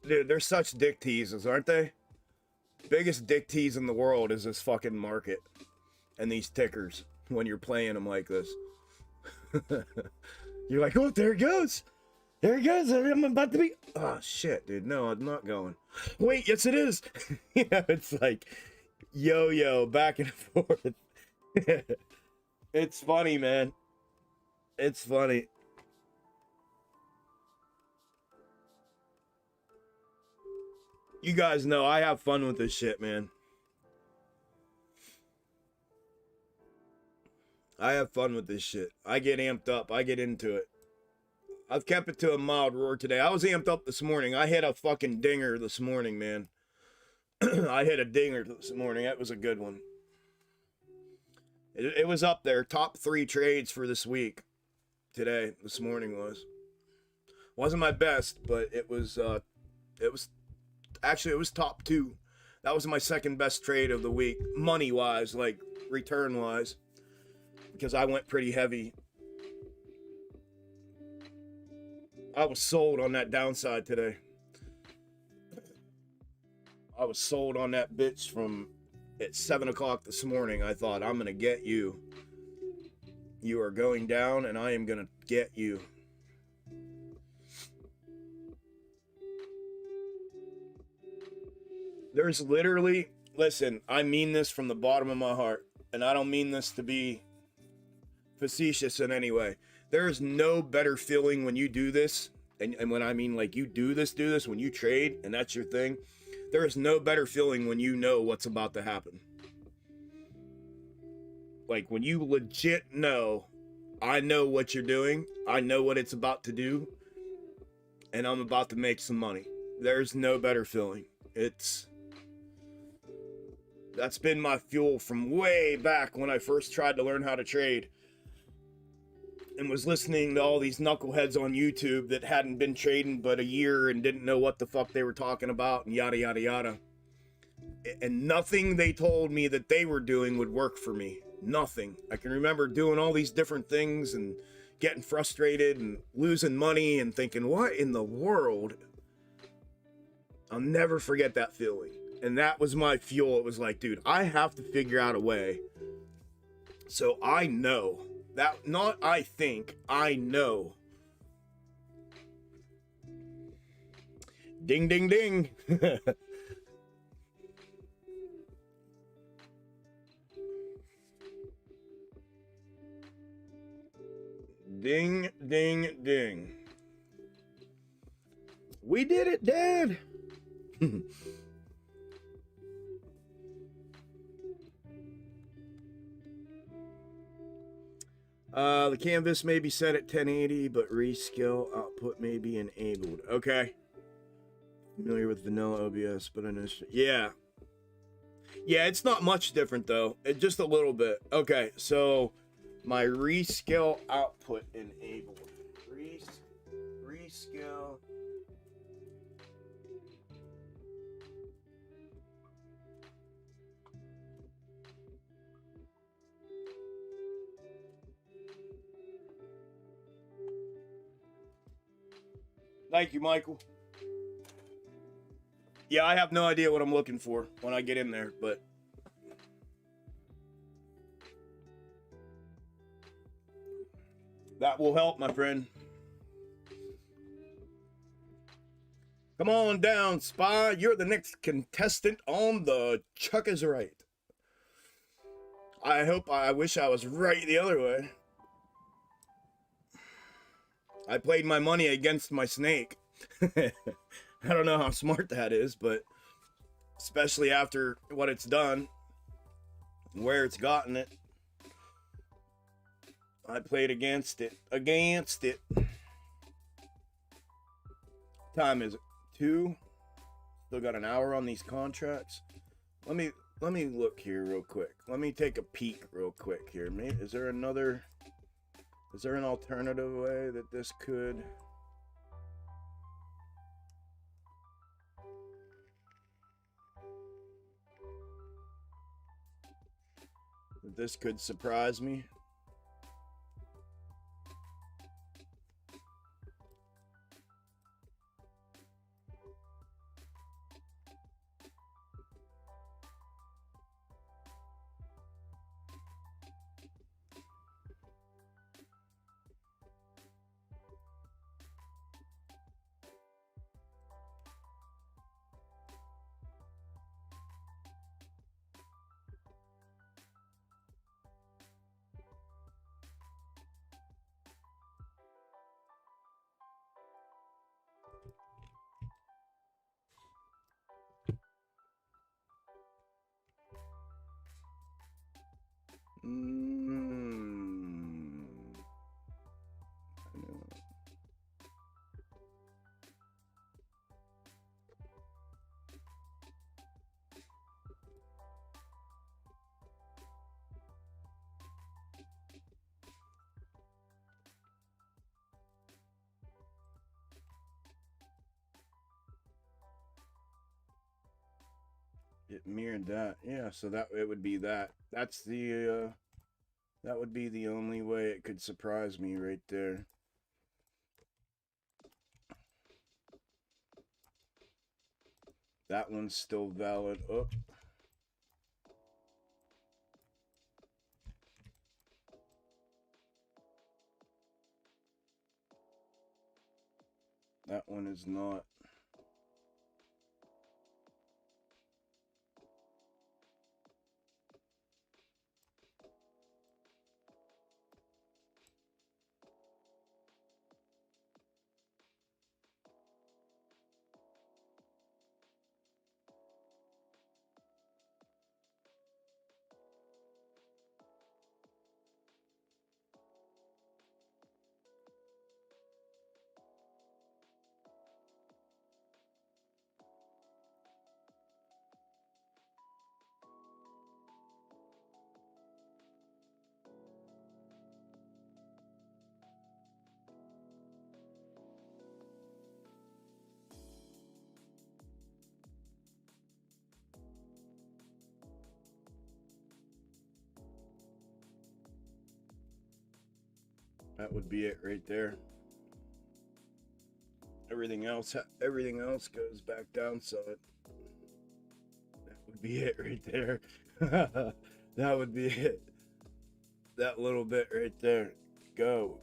Dude, they're such dick teases, aren't they? Biggest dick tease in the world is this fucking market and these tickers when you're playing them like this. You're like, oh, there it goes. There it goes. I'm about to be. Oh, shit, dude. No, I'm not going. Wait, yes, it is. It's like yo-yo back and forth. It's funny, man. It's funny. You guys know I have fun with this shit, man. I have fun with this shit. I get amped up. I get into it. I've kept it to a mild roar today. I was amped up this morning. I hit a fucking dinger this morning, man. I hit a dinger this morning. That was a good one. It was up there. Top 3 trades for this week. Today, this morning was. Wasn't my best, but it was actually, it was top 2. That was my second best trade of the week, money-wise, like return-wise, because I went pretty heavy. I was sold on that downside today. I was sold on that bitch from at 7 o'clock this morning. I thought, I'm going to get you. You are going down, and I am going to get you. There's literally, listen, I mean this from the bottom of my heart, and I don't mean this to be facetious in any way. There is no better feeling when you do this, and when I mean like you do this, when you trade, and that's your thing, there is no better feeling when you know what's about to happen. Like when you legit know, I know what you're doing, I know what it's about to do, and I'm about to make some money. There's no better feeling. That's been my fuel from way back when I first tried to learn how to trade and was listening to all these knuckleheads on YouTube that hadn't been trading but a year and didn't know what the fuck they were talking about and yada, yada, yada. And nothing they told me that they were doing would work for me. Nothing. I can remember doing all these different things and getting frustrated and losing money and thinking, what in the world? I'll never forget that feeling. And that was my fuel. It was like, dude, I have to figure out a way. So I know that, not I think, I know. Ding, ding, ding. Ding, ding, ding. We did it, Dad. The canvas may be set at 1080, but rescale output may be enabled. Okay. Familiar with vanilla OBS, but yeah. Yeah, it's not much different though. Just a little bit. Okay, so my rescale output enabled. Rescale. Thank you, Michael. Yeah, I have no idea what I'm looking for when I get in there, but that will help, my friend. Come on down, Spy. You're the next contestant on the Chuck is Right. I wish I was right the other way. I played my money against my snake. I don't know how smart that is, but especially after what it's done, where it's gotten it, I played against it. Time is it? 2. Still got an hour on these contracts. Let me look here real quick. Let me take a peek real quick here. Is there an alternative way that this could... This could surprise me. It mirrored that. Yeah, so that it would be that. That's the that would be the only way it could surprise me right there. That one's still valid. Oh. That one is not. That would be it right there. Everything else goes back down, so that would be it right there. That would be it. That little bit right there. Go.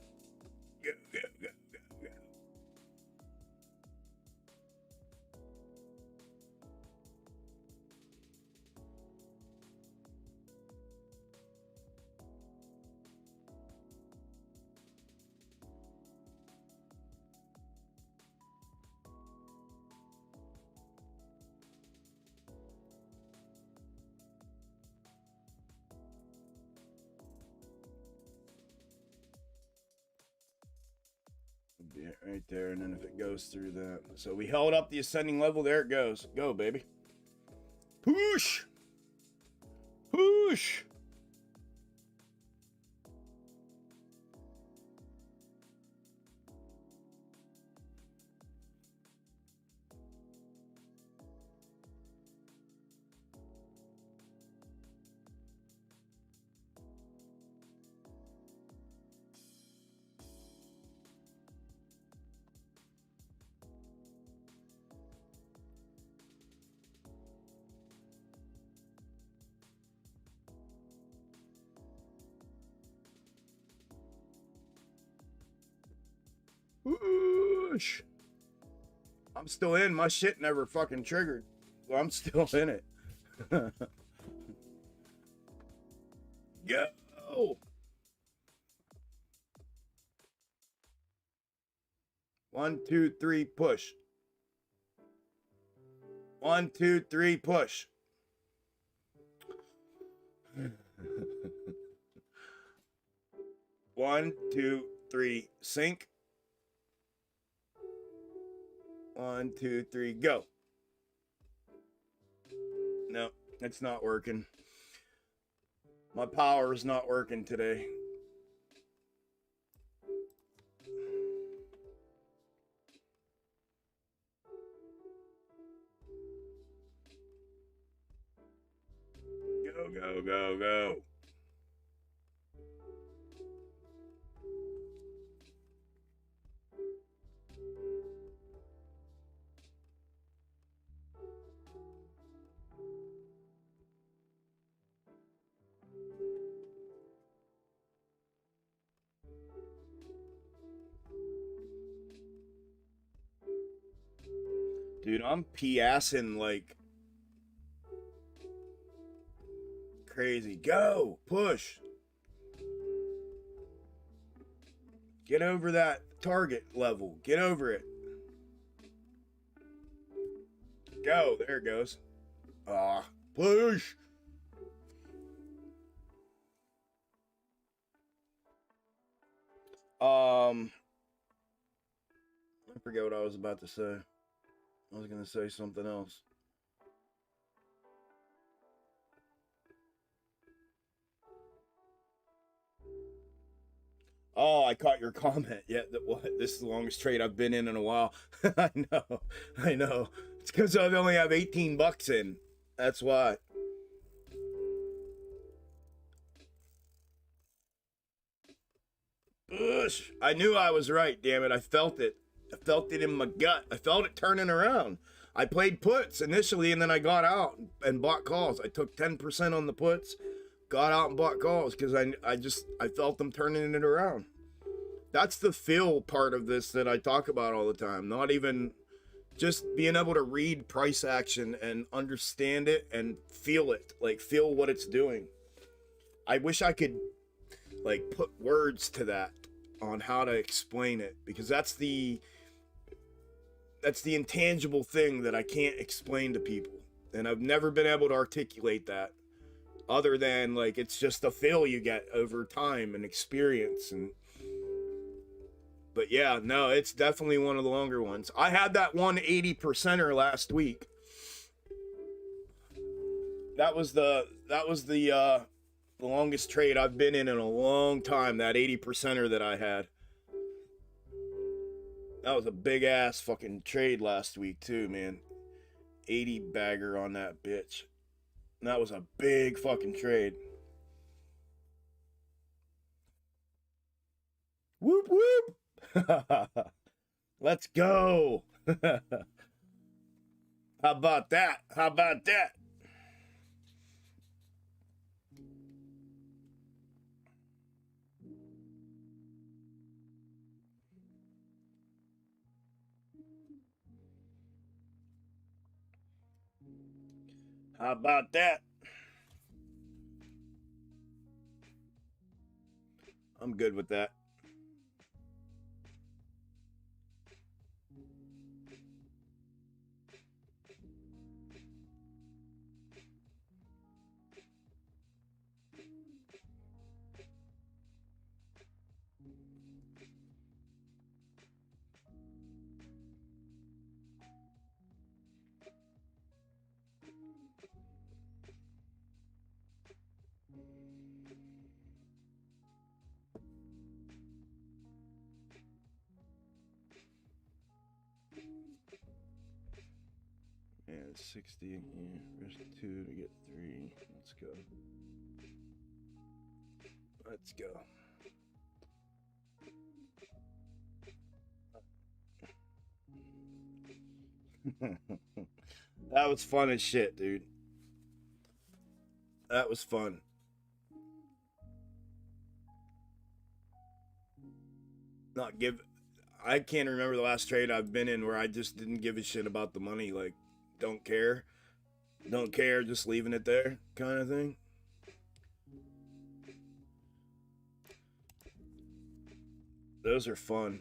Go, go, go, go, go. Right there, and then if it goes through that. So we held up the ascending level. There it goes. Go, baby. Push! Push! Whoosh. I'm still in. My shit never fucking triggered. So I'm still in it. Go. 1, 2, 3, push. 1, 2, 3, push. One, two, three, sink. 1, 2, 3, go. No, it's not working. My power is not working today. Go, go, go, go. Dude, I'm PSing like crazy. Go, push. Get over that target level. Get over it. Go, there it goes. Push. I forget what I was about to say. I was going to say something else. Oh, I caught your comment. Yeah, that what? This is the longest trade I've been in a while. I know. It's because I only have 18 bucks in. That's why. Push. I knew I was right, damn it. I felt it. I felt it in my gut. I felt it turning around. I played puts initially, and then I got out and bought calls. I took 10% on the puts, got out and bought calls because I felt them turning it around. That's the feel part of this that I talk about all the time. Not even just being able to read price action and understand it and feel it, like feel what it's doing. I wish I could like put words to that on how to explain it, because that's the intangible thing that I can't explain to people, and I've never been able to articulate that other than like it's just a feel you get over time and experience. And but yeah, no, it's definitely one of the longer ones. I had that 180%er last week. That was the longest trade I've been in a long time, that 80%er that I had. That was a big ass fucking trade last week too, man. 80 bagger on that bitch. And that was a big fucking trade. Whoop whoop. Let's go. How about that? How about that? How about that? I'm good with that. And 60, yeah, risk 2 to get 3. Let's go. Let's go. That was fun as shit, dude. That was fun. I can't remember the last trade I've been in where I just didn't give a shit about the money. Like, don't care, just leaving it there kind of thing. Those are fun.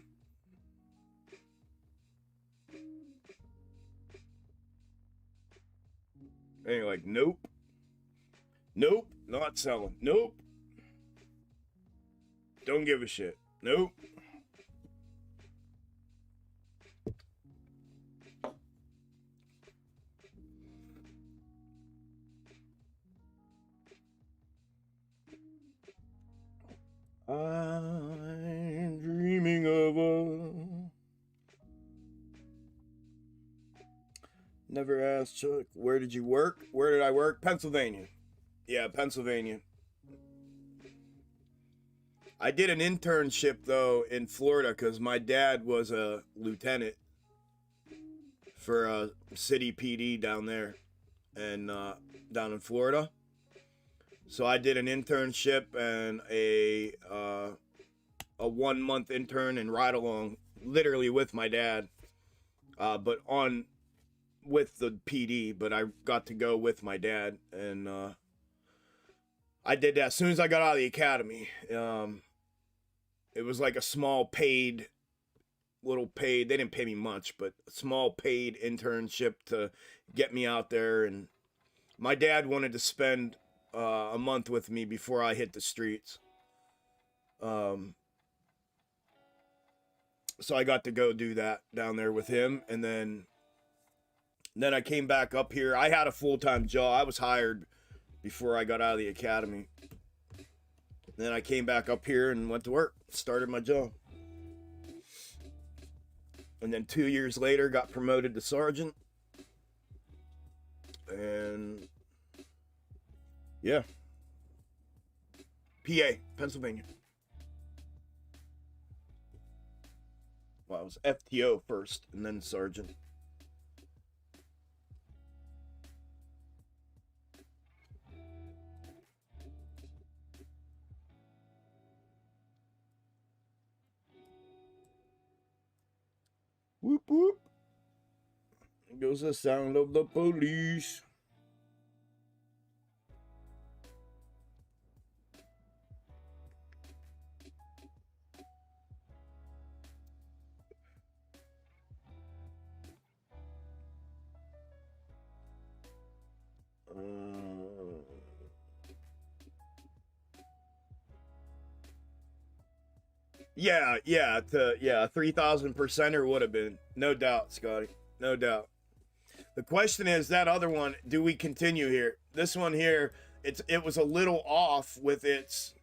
And you're like, nope, not selling, nope, don't give a shit, nope. I'm dreaming of a... Never asked Chuck, where did you work? Where did I work? Pennsylvania. Yeah, Pennsylvania. I did an internship, though, in Florida because my dad was a lieutenant for a city PD down there and down in Florida. So I did an internship and a 1 month intern and ride along, literally with my dad, but on with the PD. But I got to go with my dad, and I did that as soon as I got out of the academy. It was like a small paid, they didn't pay me much, but a small paid internship to get me out there. And my dad wanted to spend a month with me before I hit the streets. So I got to go do that down there with him. And then I came back up here. I had a full-time job. I was hired before I got out of the academy. Then I came back up here and went to work, started my job. And then 2 years later, got promoted to sergeant. and yeah, PA, Pennsylvania. Well, it was FTO first, and then sergeant. Whoop whoop. There goes the sound of the police. Yeah, 3,000%er would have been. No doubt, Scotty. No doubt. The question is, that other one, do we continue here? This one here, it was a little off with its,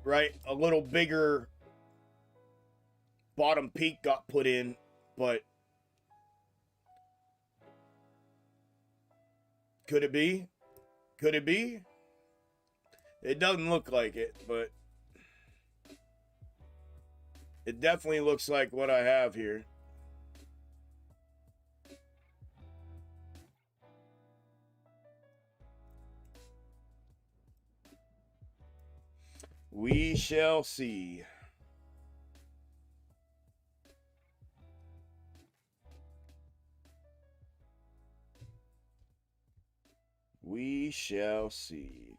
right? A little bigger bottom peak got put in, but could it be? Could it be? It doesn't look like it, but it definitely looks like what I have here. We shall see. We shall see.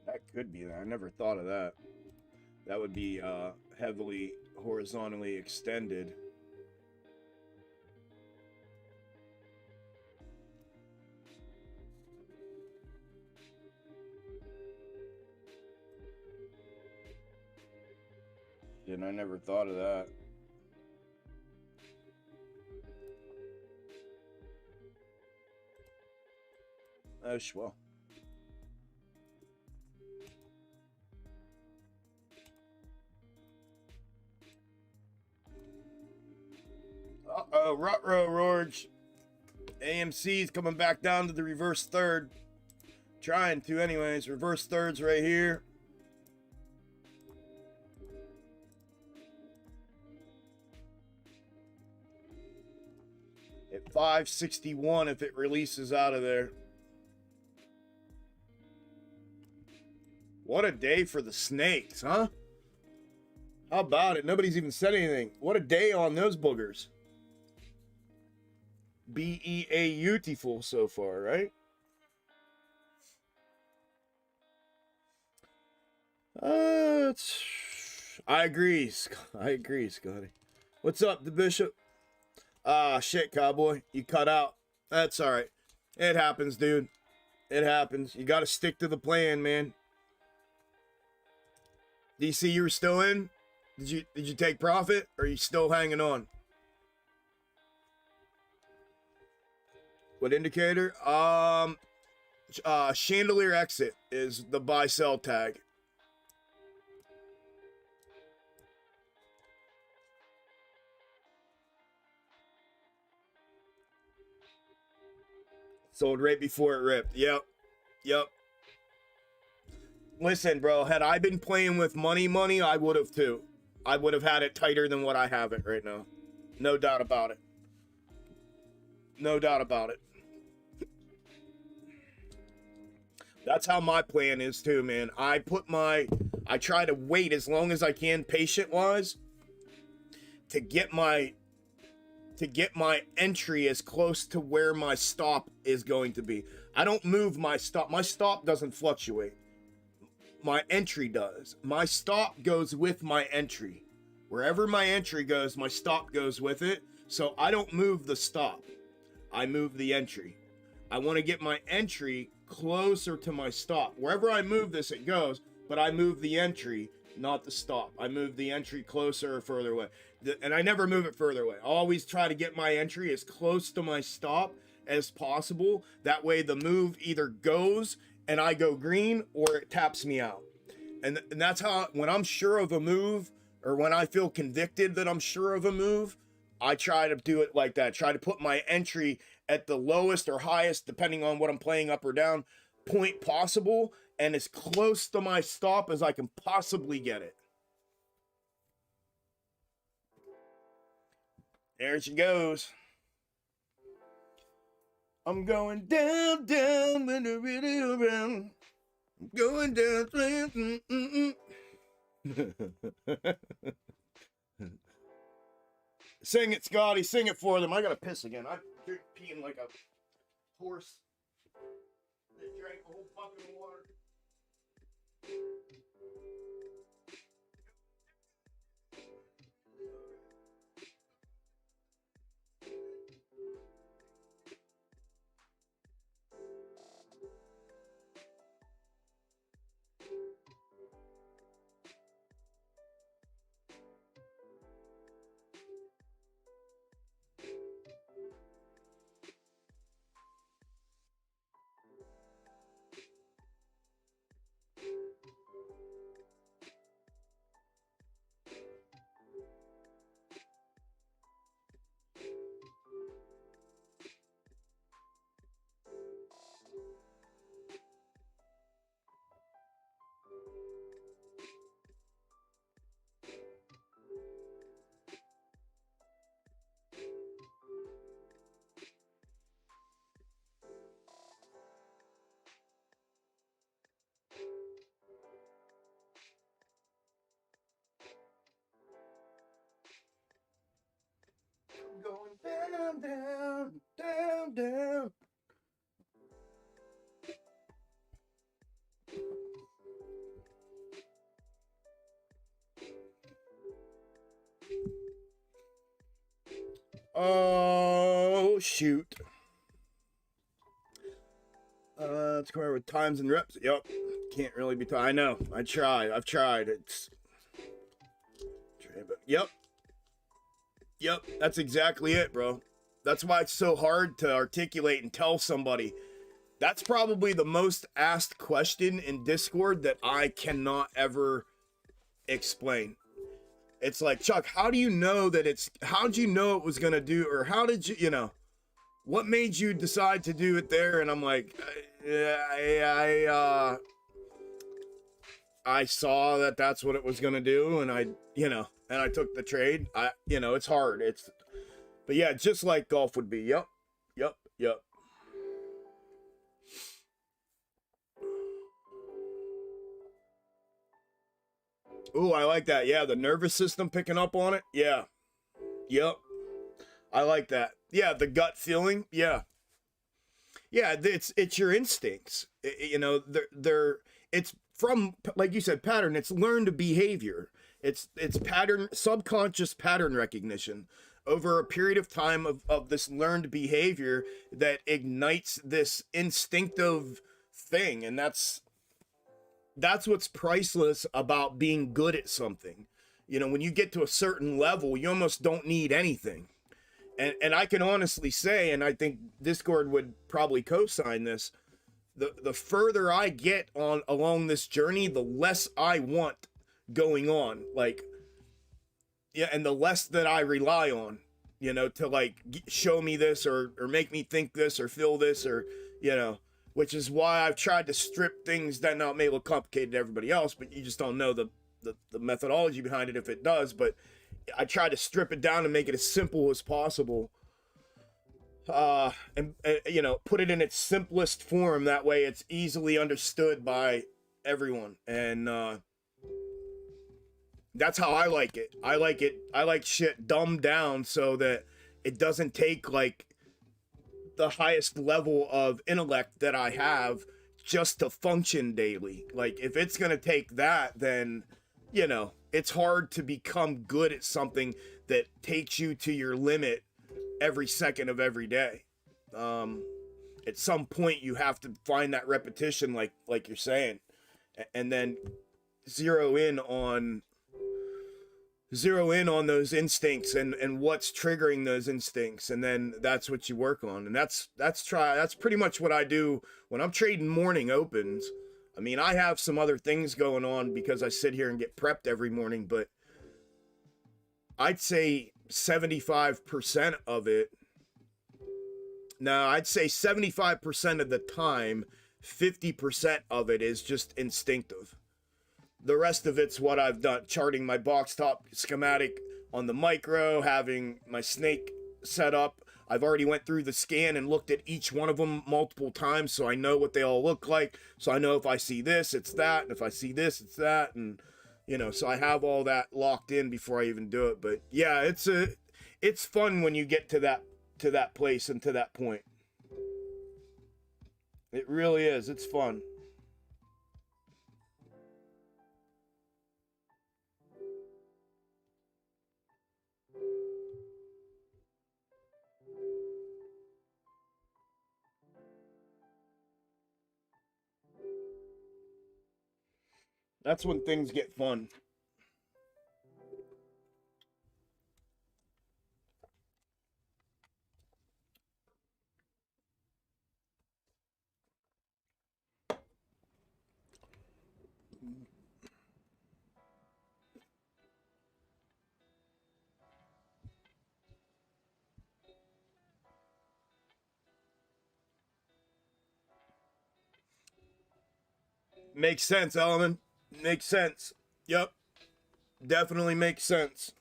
That could be that. I never thought of that. That would be heavily horizontally extended. And I never thought of that. Oh, well. Uh-oh, Rutro Rorge. AMC's coming back down to the reverse third. Trying to anyways. Reverse thirds right here. At 561 if it releases out of there. What a day for the snakes, huh? How about it? Nobody's even said anything. What a day on those boogers. Beautiful so far, right? I agree. I agree, Scotty. What's up, the Bishop? Ah, shit, Cowboy. You cut out. That's all right. It happens, dude. It happens. You got to stick to the plan, man. DC, you were still in? Did you take profit, or are you still hanging on? What indicator? Chandelier exit is the buy sell tag. Sold right before it ripped. Yep. Listen, bro, had I been playing with money, I would have too. I would have had it tighter than what I have it right now. No doubt about it. No doubt about it. That's how my plan is too, man. I try to wait as long as I can patient-wise to get my entry as close to where my stop is going to be. I don't move my stop. My stop doesn't fluctuate. my entry does. My stop goes with my entry. Wherever my entry goes, my stop goes with it. So I don't move the stop. I move the entry. I want to get my entry closer to my stop. Wherever I move this, it goes, but I move the entry, not the stop. I move the entry closer or further away. And I never move it further away. I always try to get my entry as close to my stop as possible. That way the move either goes and I go green or it taps me out. And that's how, when I'm sure of a move, or when I feel convicted that I'm sure of a move, I try to do it like that. Try to put my entry at the lowest or highest, depending on what I'm playing up or down, point possible, and as close to my stop as I can possibly get it. There she goes. I'm going down, down, when the really around. I'm going down. Sing it, Scotty. Sing it for them. I gotta piss again. I'm peeing like a horse that drank a whole bucket of water. Going down, down, down, down. Oh, shoot. Let's go over with times and reps. Yep. Can't really be. I know. I've tried. It's. Yep. Yep, that's exactly it, bro. That's why it's so hard to articulate and tell somebody. That's probably the most asked question in Discord that I cannot ever explain. It's like, Chuck, how do you know that how'd you know it was going to do, or how did you, what made you decide to do it there? And I'm like, I saw that that's what it was going to do, and and I took the trade. It's hard. But yeah, just like golf would be. Yep. Ooh, I like that. Yeah, the nervous system picking up on it. Yeah. Yep. I like that. Yeah, the gut feeling. Yeah. Yeah, it's your instincts. It's from, like you said, pattern. It's learned behavior. It's pattern, subconscious pattern recognition over a period of time of this learned behavior that ignites this instinctive thing. And that's what's priceless about being good at something. When you get to a certain level, you almost don't need anything. And I can honestly say, and I think Discord would probably co-sign this, the further I get along this journey, the less I want going on, and the less that I rely on, to show me this or make me think this or feel this, or which is why I've tried to strip things that now may look complicated to everybody else, but you just don't know the methodology behind it if it does. But I try to strip it down and make it as simple as possible, and put it in its simplest form. That way it's easily understood by everyone. And that's how I like it. I like shit dumbed down so that it doesn't take the highest level of intellect that I have just to function daily. Like, if it's going to take that, then, you know, it's hard to become good at something that takes you to your limit every second of every day. At some point, you have to find that repetition, like you're saying, and then zero in on those instincts and what's triggering those instincts, and then that's what you work on. And that's pretty much what I do when I'm trading morning opens. I mean, I have some other things going on because I sit here and get prepped every morning, but I'd say 75% of it. No, I'd say 75% of the time, 50% of it is just instinctive. The rest of it's what I've done, charting my box top schematic on the micro, having my snake set up. I've already went through the scan and looked at each one of them multiple times, so I know what they all look like. So I know if I see this, it's that, and if I see this, it's that, and, you know, so I have all that locked in before I even do it. But yeah, it's fun when you get to that place and to that point. It really is. It's fun. That's when things get fun. Makes sense, Element. Makes sense. Yep. Definitely makes sense.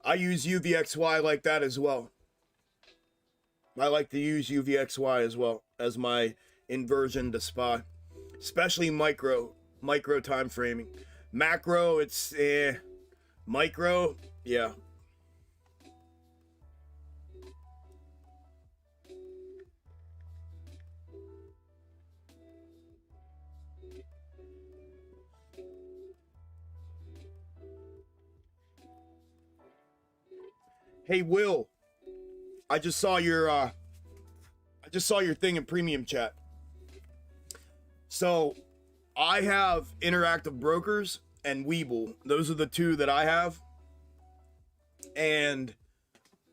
I use UVXY like that as well. I like to use UVXY as well as my inversion to SPY. Especially micro time framing. Macro, it's micro, yeah. Hey Will, I just saw your thing in premium chat. So I have Interactive Brokers and Weeble. Those are the two that I have. And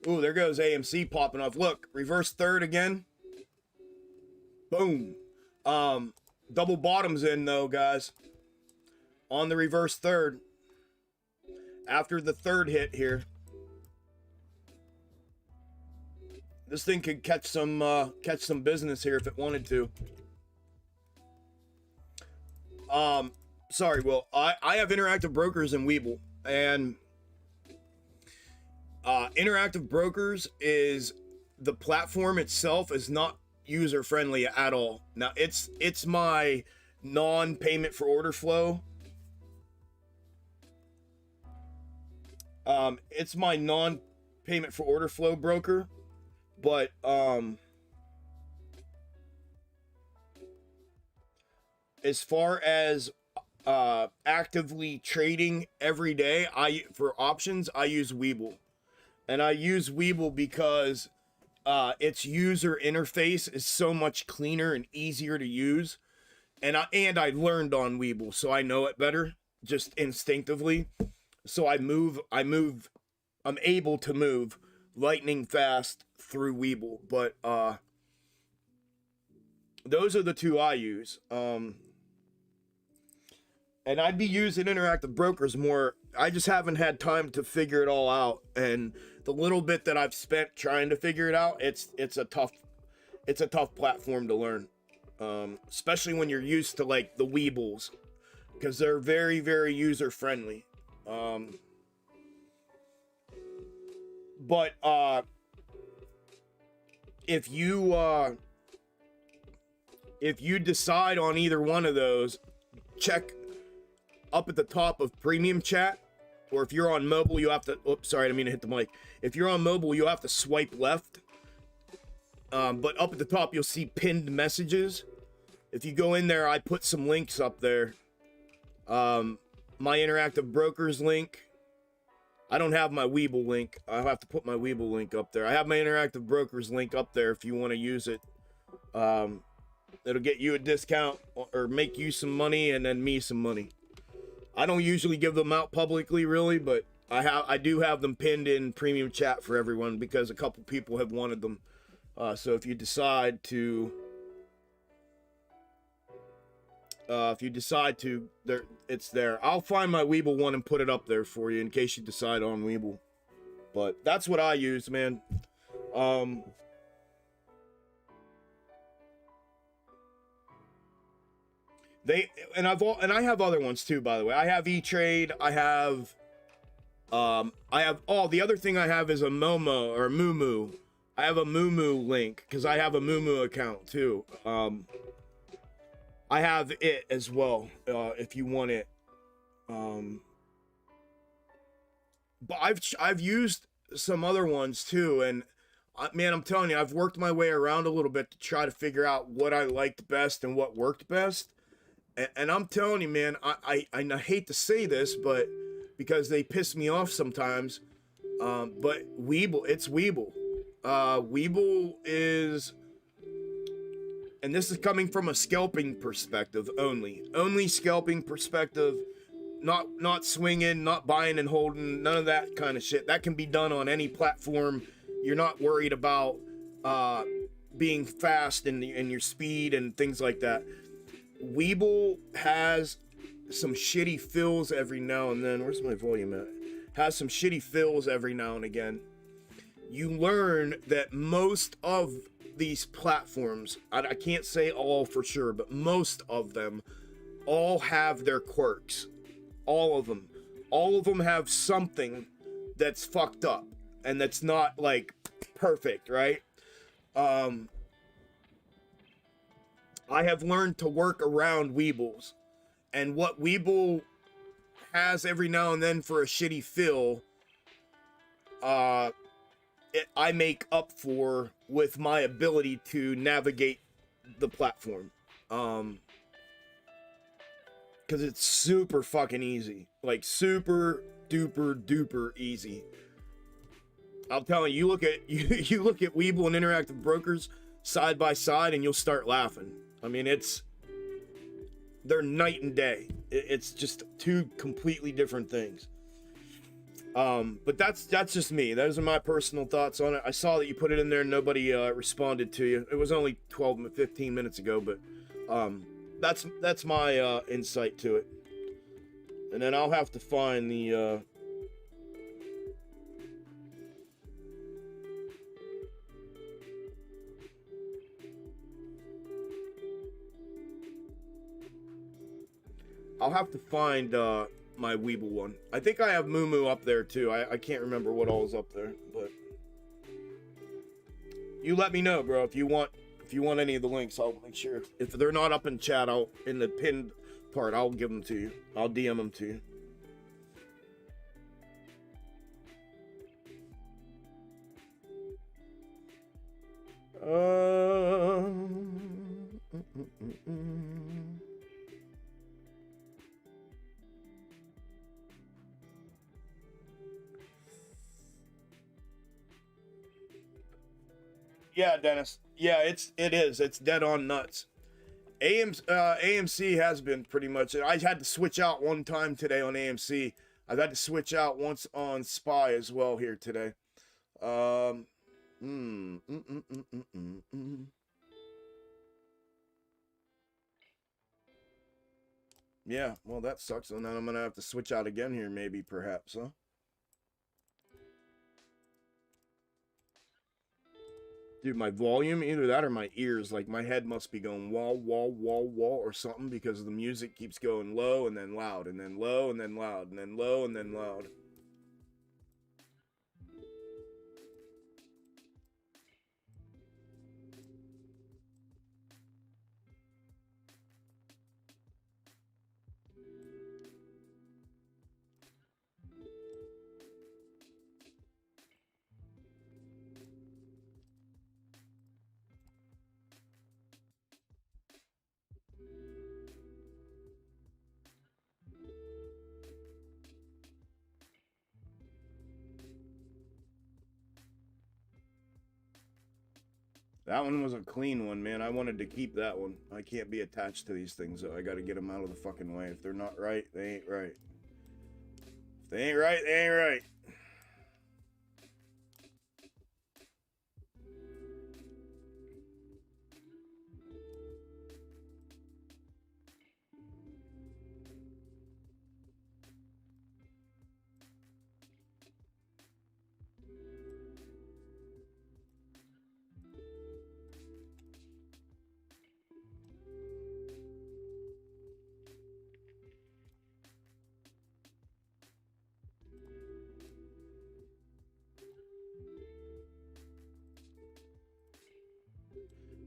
ooh, there goes AMC popping off. Look, reverse third again. Boom. Double bottoms in though, guys. On the reverse third. After the third hit here. This thing could catch some business here if it wanted to. Sorry, Will. I have Interactive Brokers and Weeble, and Interactive Brokers is the platform itself is not user friendly at all. Now it's my non-payment for order flow. It's my non-payment for order flow broker. But as far as actively trading every day, for options, I use Weeble. And I use Weeble because its user interface is so much cleaner and easier to use. And I learned on Weeble, so I know it better just instinctively. So I'm able to move lightning fast through Weeble, but those are the two I use. And I'd be using Interactive Brokers more. I just haven't had time to figure it all out, and the little bit that I've spent trying to figure it out, it's a tough platform to learn, especially when you're used to like the Weebles, because they're very, very user friendly. But if you decide on either one of those, check up at the top of premium chat, or if you're on mobile, you have to, oops, sorry, I didn't mean to hit the mic. If you're on mobile, you'll have to swipe left. But up at the top, you'll see pinned messages. If you go in there, I put some links up there. My interactive brokers link. I don't have my Weeble link. I'll have to put my Weeble link up there. I have my interactive brokers link up there if you want to use it. It'll get you a discount or make you some money and then me some money. I don't usually give them out publicly, really, but I do have them pinned in premium chat for everyone because a couple people have wanted them. So if you decide to, it's there. I'll find my Weeble one and put it up there for you in case you decide on Weeble. But that's what I use, man. I have other ones too, by the way. I have E-Trade. I have the other thing I have is a Momo or Moomoo. I have a Moomoo link because I have a Moomoo account too. I have it as well if you want it. But I've used some other ones too, and man, I'm telling you, I've worked my way around a little bit to try to figure out what I liked best and what worked best. And I'm telling you, man, I hate to say this, but because they piss me off sometimes, but Weeble, it's Weeble. Weeble is, and this is coming from a scalping perspective only scalping perspective, not swinging, not buying and holding, none of that kind of shit. That can be done on any platform. You're not worried about being fast and your speed and things like that. Weeble has some shitty fills every now and then. Where's my volume at? Has some shitty fills every now and again. You learn that most of these platforms, I can't say all for sure, but most of them all have their quirks. All of them. All of them have something that's fucked up and that's not like perfect, right? I have learned to work around Weebles, and what Weeble has every now and then for a shitty fill, I make up for with my ability to navigate the platform. Because it's super fucking easy. Like, super duper duper easy. I'm telling you, you look at Weeble and Interactive Brokers side by side and you'll start laughing. I mean, they're night and day. It's just two completely different things. But that's just me. Those are my personal thoughts on it. I saw that you put it in there and nobody responded to you. It was only 15 minutes ago, but that's my insight to it. And then I'll have to find the my Weeble one. I think I have Moomoo up there too. I can't remember what all is up there, but you let me know, bro. If you want any of the links, I'll make sure. If they're not up in chat, in the pinned part, I'll give them to you. I'll DM them to you. Yeah, Dennis. Yeah, it is. It's dead on nuts. AMC has been pretty much. I had to switch out one time today on AMC. I've had to switch out once on Spy as well here today. Yeah, well, that sucks. And then I'm gonna have to switch out again here, maybe, perhaps, huh? Dude, my volume, either that or my ears, like my head must be going wall, wall, wall, wall or something because the music keeps going low and then loud and then low and then loud and then low and then loud. That one was a clean one, man. I wanted to keep that one. I can't be attached to these things, though. I got to get them out of the fucking way. If they're not right, they ain't right. If they ain't right, they ain't right.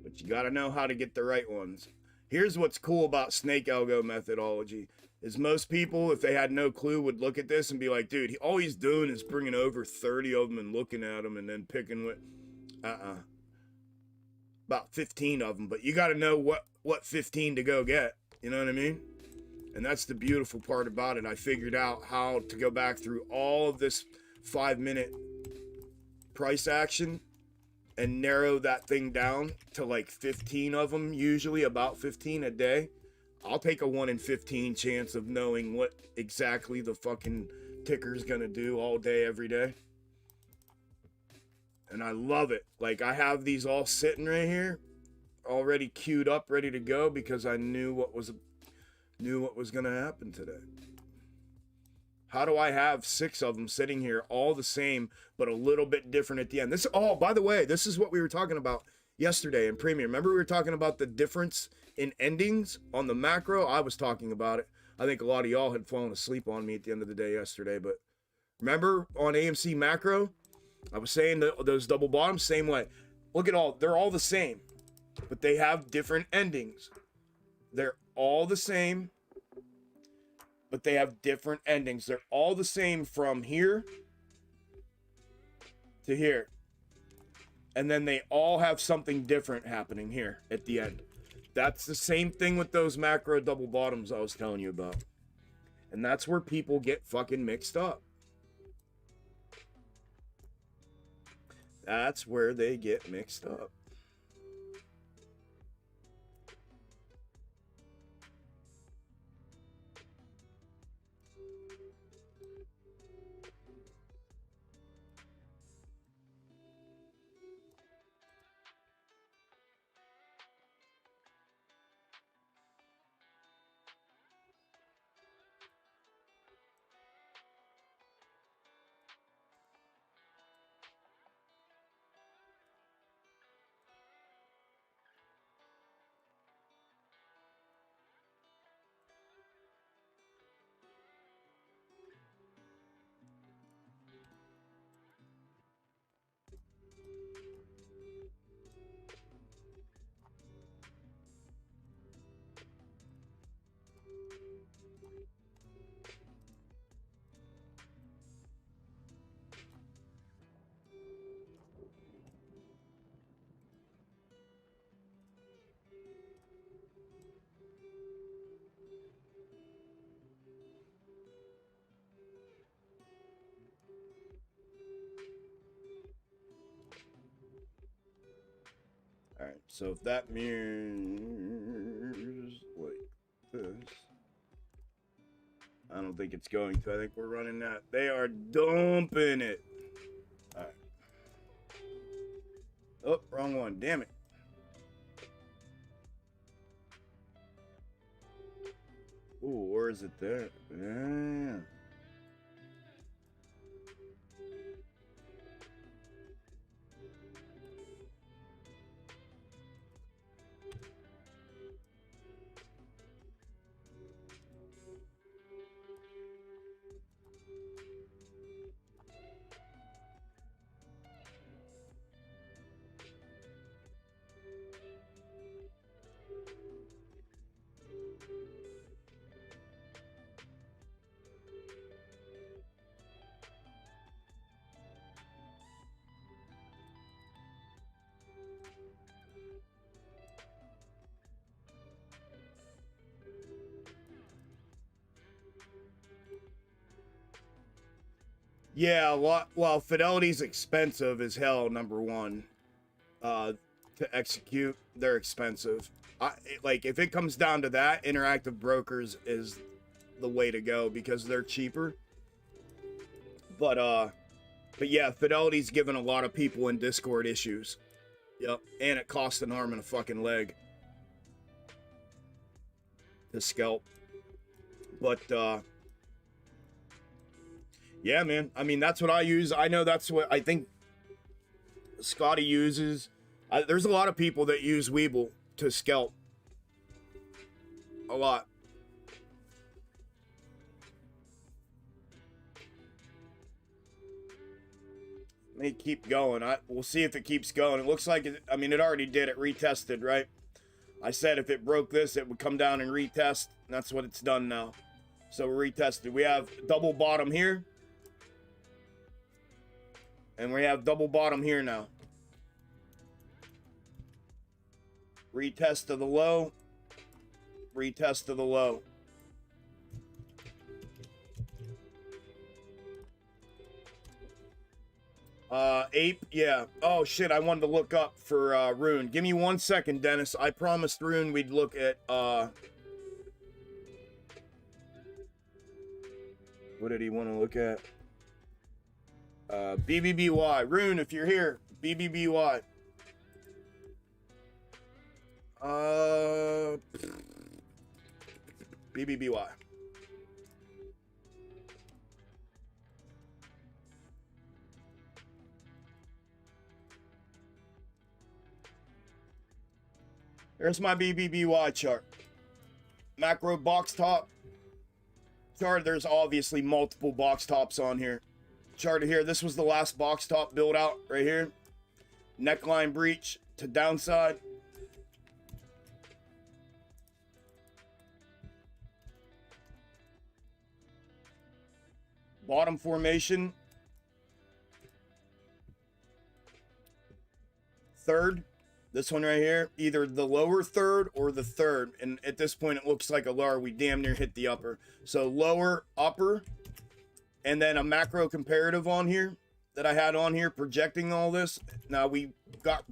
But you got to know how to get the right ones. Here's what's cool about snake algo methodology is most people, if they had no clue, would look at this and be like, dude, all he's doing is bringing over 30 of them and looking at them and then picking what, about 15 of them. But you got to know what 15 to go get. You know what I mean? And that's the beautiful part about it. I figured out how to go back through all of this 5-minute price action and narrow that thing down to like 15 of them, usually about 15 a day. I'll take a 1 in 15 chance of knowing what exactly the fucking ticker's gonna do all day, every day. And I love it. Like, I have these all sitting right here, already queued up, ready to go, because I knew what was gonna happen today. How do I have 6 of them sitting here, all the same, but a little bit different at the end? This, oh, by the way, this is what we were talking about yesterday in Premium. Remember we were talking about the difference in endings on the macro? I was talking about it. I think a lot of y'all had fallen asleep on me at the end of the day yesterday, but remember on AMC macro, I was saying that those double bottoms, same way. Look at all, they're all the same, but they have different endings. They're all the same, but they have different endings. They're all the same from here to here. And then they all have something different happening here at the end. That's the same thing with those macro double bottoms I was telling you about. And that's where people get fucking mixed up. That's where they get mixed up. All right, so if that mirrors like this, I don't think it's going to. I think we're running that. They are dumping it. All right. Oh, wrong one. Damn it. Ooh, where is it there? Yeah. Yeah, a lot. Well, Fidelity's expensive as hell, number one. to execute, they're expensive. Like if it comes down to that, interactive brokers is the way to go because they're cheaper. But yeah, Fidelity's given a lot of people in Discord issues. Yep, and it cost an arm and a fucking leg to scalp. But yeah, man. I mean, that's what I use. I know that's what I think Scotty uses. There's a lot of people that use Weeble to scalp. A lot. May keep going. We'll see if it keeps going. It looks like it, I mean, it already did. It retested, right? I said if it broke this, it would come down and retest. And that's what it's done now. So we retested. We have double bottom here. And we have double bottom here now. Retest to the low. Retest to the low. Ape, yeah. Oh shit, I wanted to look up for Rune. Give me 1 second, Dennis. I promised Rune we'd look at what did he want to look at? BBBY. Rune, if you're here, BBBY. BBBY. There's my BBBY chart. Macro box top chart. There's obviously multiple box tops on here. Chart here. This was the last box top build out right here. Neckline breach to downside. Bottom formation. Third. This one right here, either the lower third or the third. And at this point, it looks like a lower. We damn near hit the upper. So lower, upper, and then a macro comparative on here that I had on here projecting all this. Now we got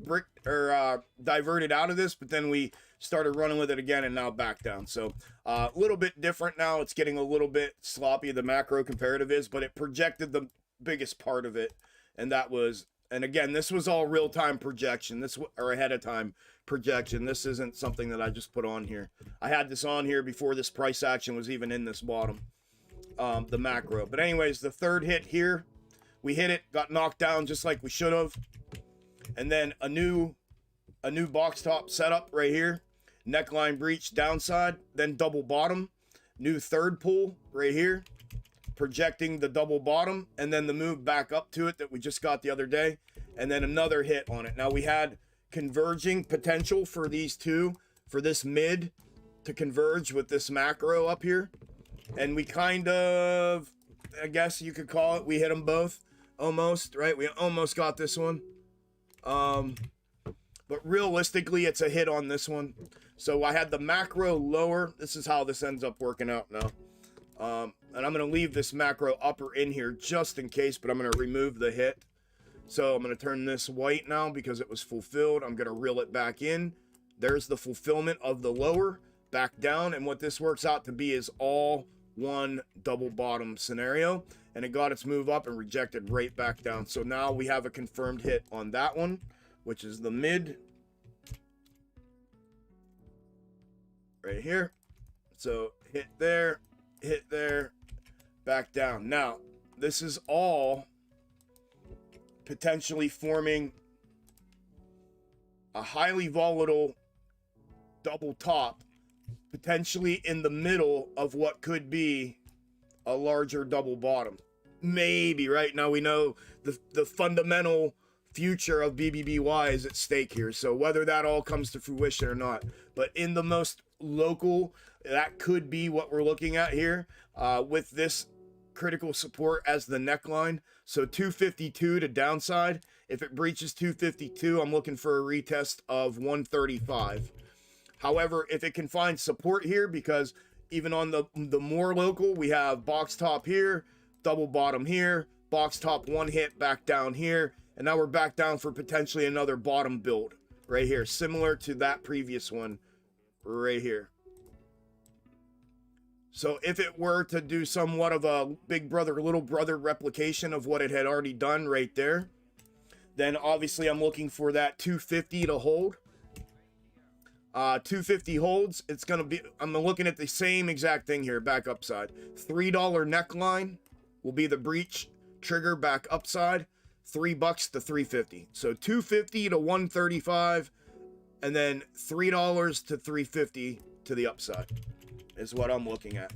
diverted out of this, but then we started running with it again and now back down. So a little bit different now. It's getting a little bit sloppy, the macro comparative is, but it projected the biggest part of it. And that was... And again, this was all real-time projection. Or ahead of time projection. This isn't something that I just put on here. I had this on here before this price action was even in this bottom, the macro. But anyways, the third hit here, we hit it, got knocked down just like we should have. And then a new box top setup right here, neckline breach downside, then double bottom, new third pull right here. Projecting the double bottom and then the move back up to it that we just got the other day and then another hit on it. Now we had converging potential for these two, for this mid to converge with this macro up here, and we kind of, I guess you could call it, we hit them both almost, right? We almost got this one, but realistically it's a hit on this one. So I had the macro lower. This is how this ends up working out now. And I'm going to leave this macro upper in here just in case, but I'm going to remove the hit. So I'm going to turn this white now because it was fulfilled. I'm going to reel it back in. There's the fulfillment of the lower, back down. And what this works out to be is all one double bottom scenario. And it got its move up and rejected right back down. So now we have a confirmed hit on that one, which is the mid. Right here. So hit there, back down. Now, this is all potentially forming a highly volatile double top, potentially in the middle of what could be a larger double bottom. Maybe, right? Now we know the fundamental future of BBBY is at stake here. So whether that all comes to fruition or not, but in the most local, that could be what we're looking at here with this critical support as the neckline. So 252 to downside. If it breaches 252, I'm looking for a retest of 135. However, if it can find support here, because even on the more local, we have box top here, double bottom here, box top one hit back down here, and now we're back down for potentially another bottom build right here, similar to that previous one right here. So if it were to do somewhat of a big brother, little brother replication of what it had already done right there, then obviously I'm looking for that 250 to hold. 250 holds. It's going to be, I'm looking at the same exact thing here, back upside. $3 neckline will be the breach trigger back upside. $3 to 350. So 250 to 135, and then $3 to 350 to the upside is what I'm looking at.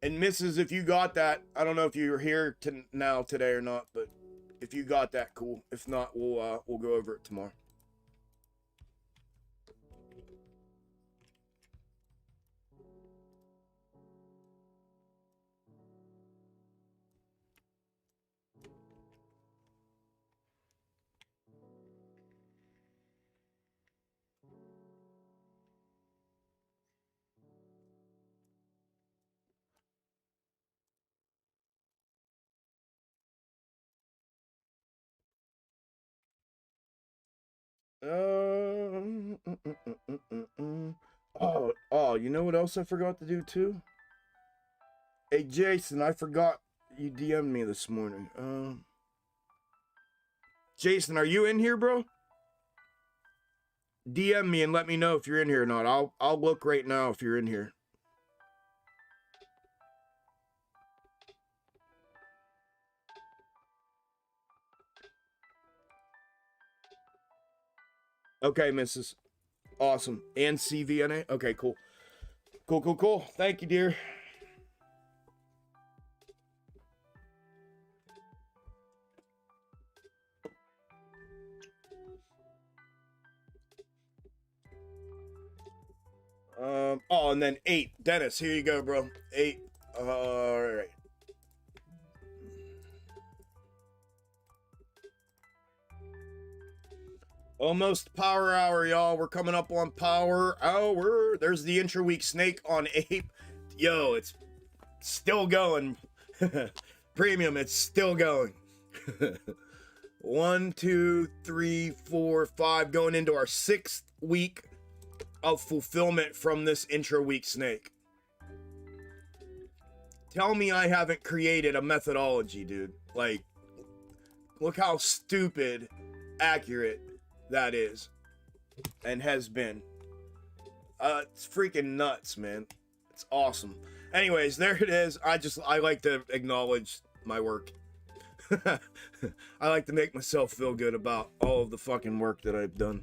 And Mrs., if you got that, I don't know if you're here now today or not, but if you got that, cool. If not, we'll go over it tomorrow. Oh, you know what else I forgot to do too? Hey, Jason, I forgot you DM'd me this morning. Jason, are you in here, bro? DM me and let me know if you're in here or not. I'll look right now if you're in here. Okay, Mrs. Awesome. And CVNA? Okay, cool. Cool. Thank you, dear. Oh, and then 8. Dennis, here you go, bro. 8. All right. Almost power hour, y'all. We're coming up on power hour. There's the intra-week snake on Ape. Yo, it's still going. Premium, it's still going. 1, 2, 3, 4, 5. Going into our 6th week of fulfillment from this intra-week snake. Tell me I haven't created a methodology, dude. Like, look how stupid accurate that is and has been. It's freaking nuts, man. It's awesome. Anyways, there it is. I like to acknowledge my work. I like to make myself feel good about all of the fucking work that I've done.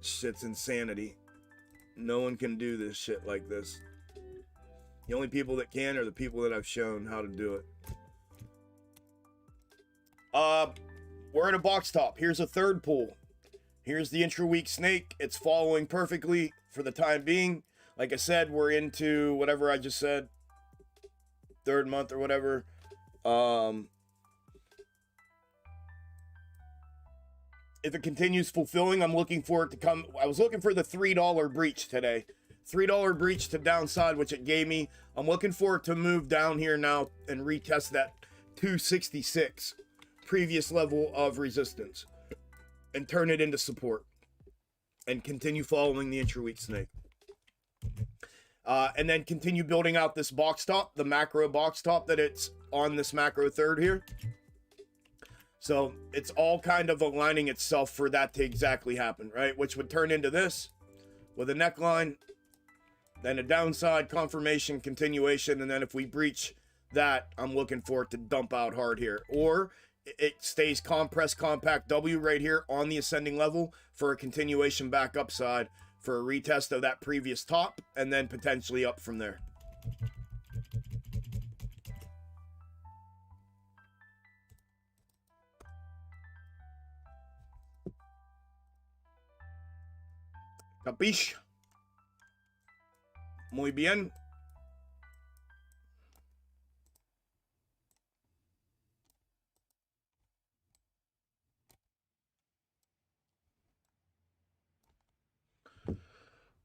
Shit's insanity. No one can do this shit like this. The only people that can are the people that I've shown how to do it. We're in a box top. Here's a third pool. Here's the intra-week snake. It's following perfectly for the time being. Like I said, we're into whatever I just said. 3rd month or whatever. If it continues fulfilling, I'm looking for it to come. I was looking for the $3 breach today. $3 breach to downside, which it gave me. I'm looking for it to move down here now and retest that 266 previous level of resistance and turn it into support and continue following the intra-week snake. And then continue building out this box top, the macro box top that it's on this macro third here. So it's all kind of aligning itself for that to exactly happen, right? Which would turn into this with a neckline, then a downside, confirmation, continuation, and then if we breach that, I'm looking for it to dump out hard here. Or it stays compressed compact W right here on the ascending level for a continuation back upside for a retest of that previous top, and then potentially up from there. Capiche? Muy bien.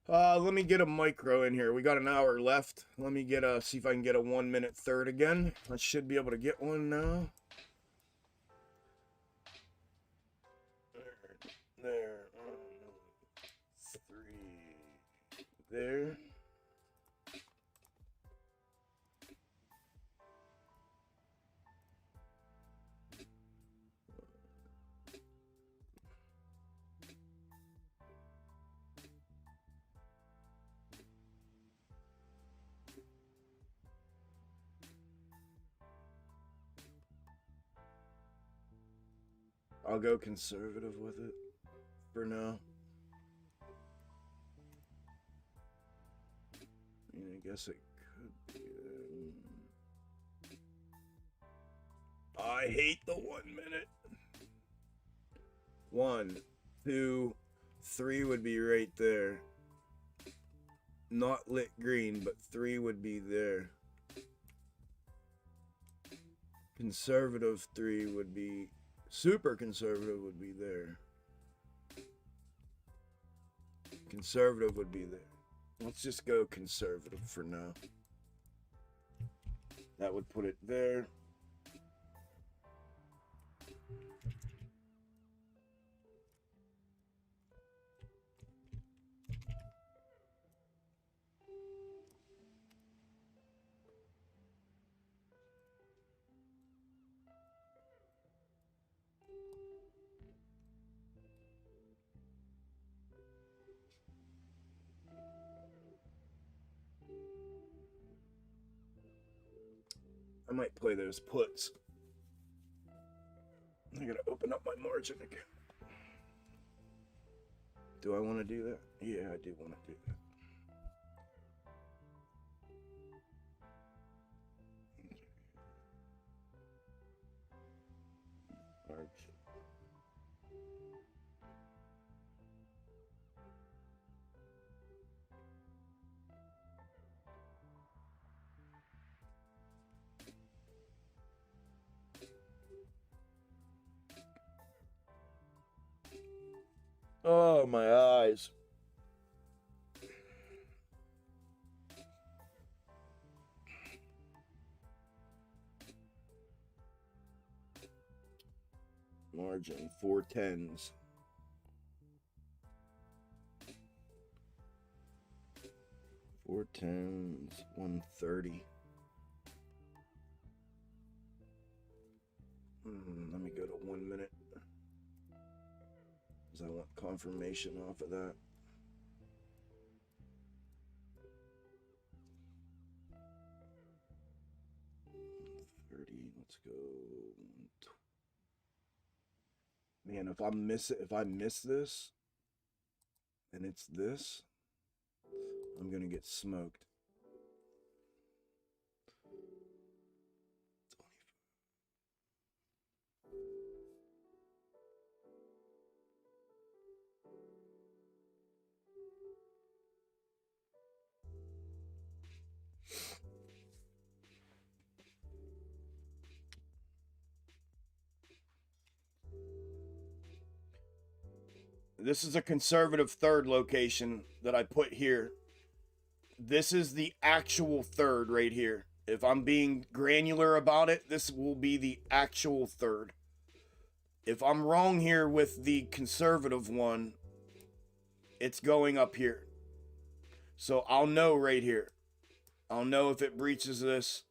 Let me get a micro in here. We got an hour left. Let me get see if I can get a 1 minute third again. I should be able to get one now. There. 3. There. I'll go conservative with it for now. I mean, I guess it could be. I hate the 1 minute. 1, 2, 3 would be right there. Not lit green, but 3 would be there. Conservative 3 would be, super conservative would be there. Conservative would be there. Let's just go conservative for now. That would put it there. I might play those puts. I gotta open up my margin again. Do I want to do that? Yeah, I do want to do that. Margin. Oh, my eyes. Margin, 4/10s. 4/10s, 130. Let me go to 1 minute. Because I want confirmation off of that. Let's go. Man, if I miss this, and it's this, I'm gonna get smoked. This is a conservative third location that I put here. This is the actual third right here. If I'm being granular about it, this will be the actual third. If I'm wrong here with the conservative one, it's going up here. So I'll know right here. I'll know if it breaches this.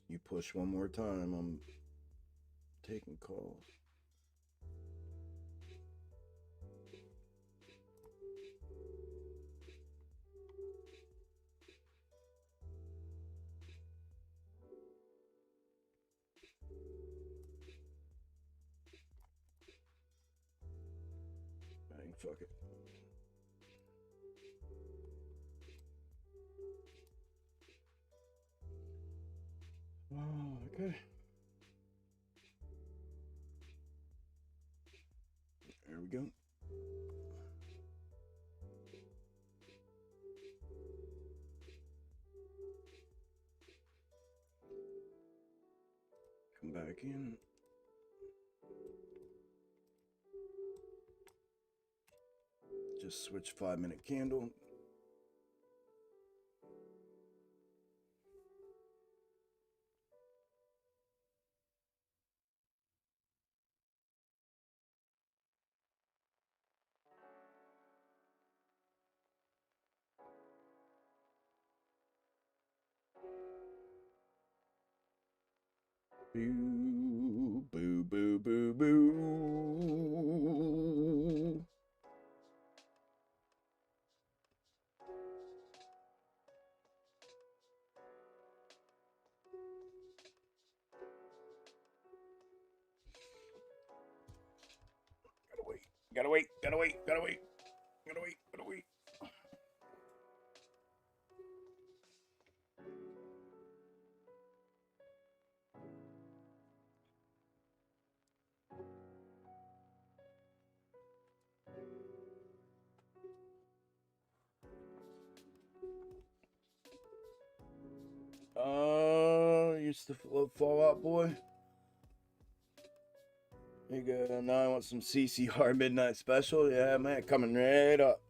You push one more time, I'm taking calls. fuck it. Oh, okay. There we go. Come back in. Just switch 5-minute candle. Boo, boo, boo, boo, boo. Gotta wait, gotta wait, gotta wait, gotta wait, gotta wait, gotta wait. Used to love Fallout Boy. You go. Now I want some CCR Midnight Special. Yeah, man, coming right up.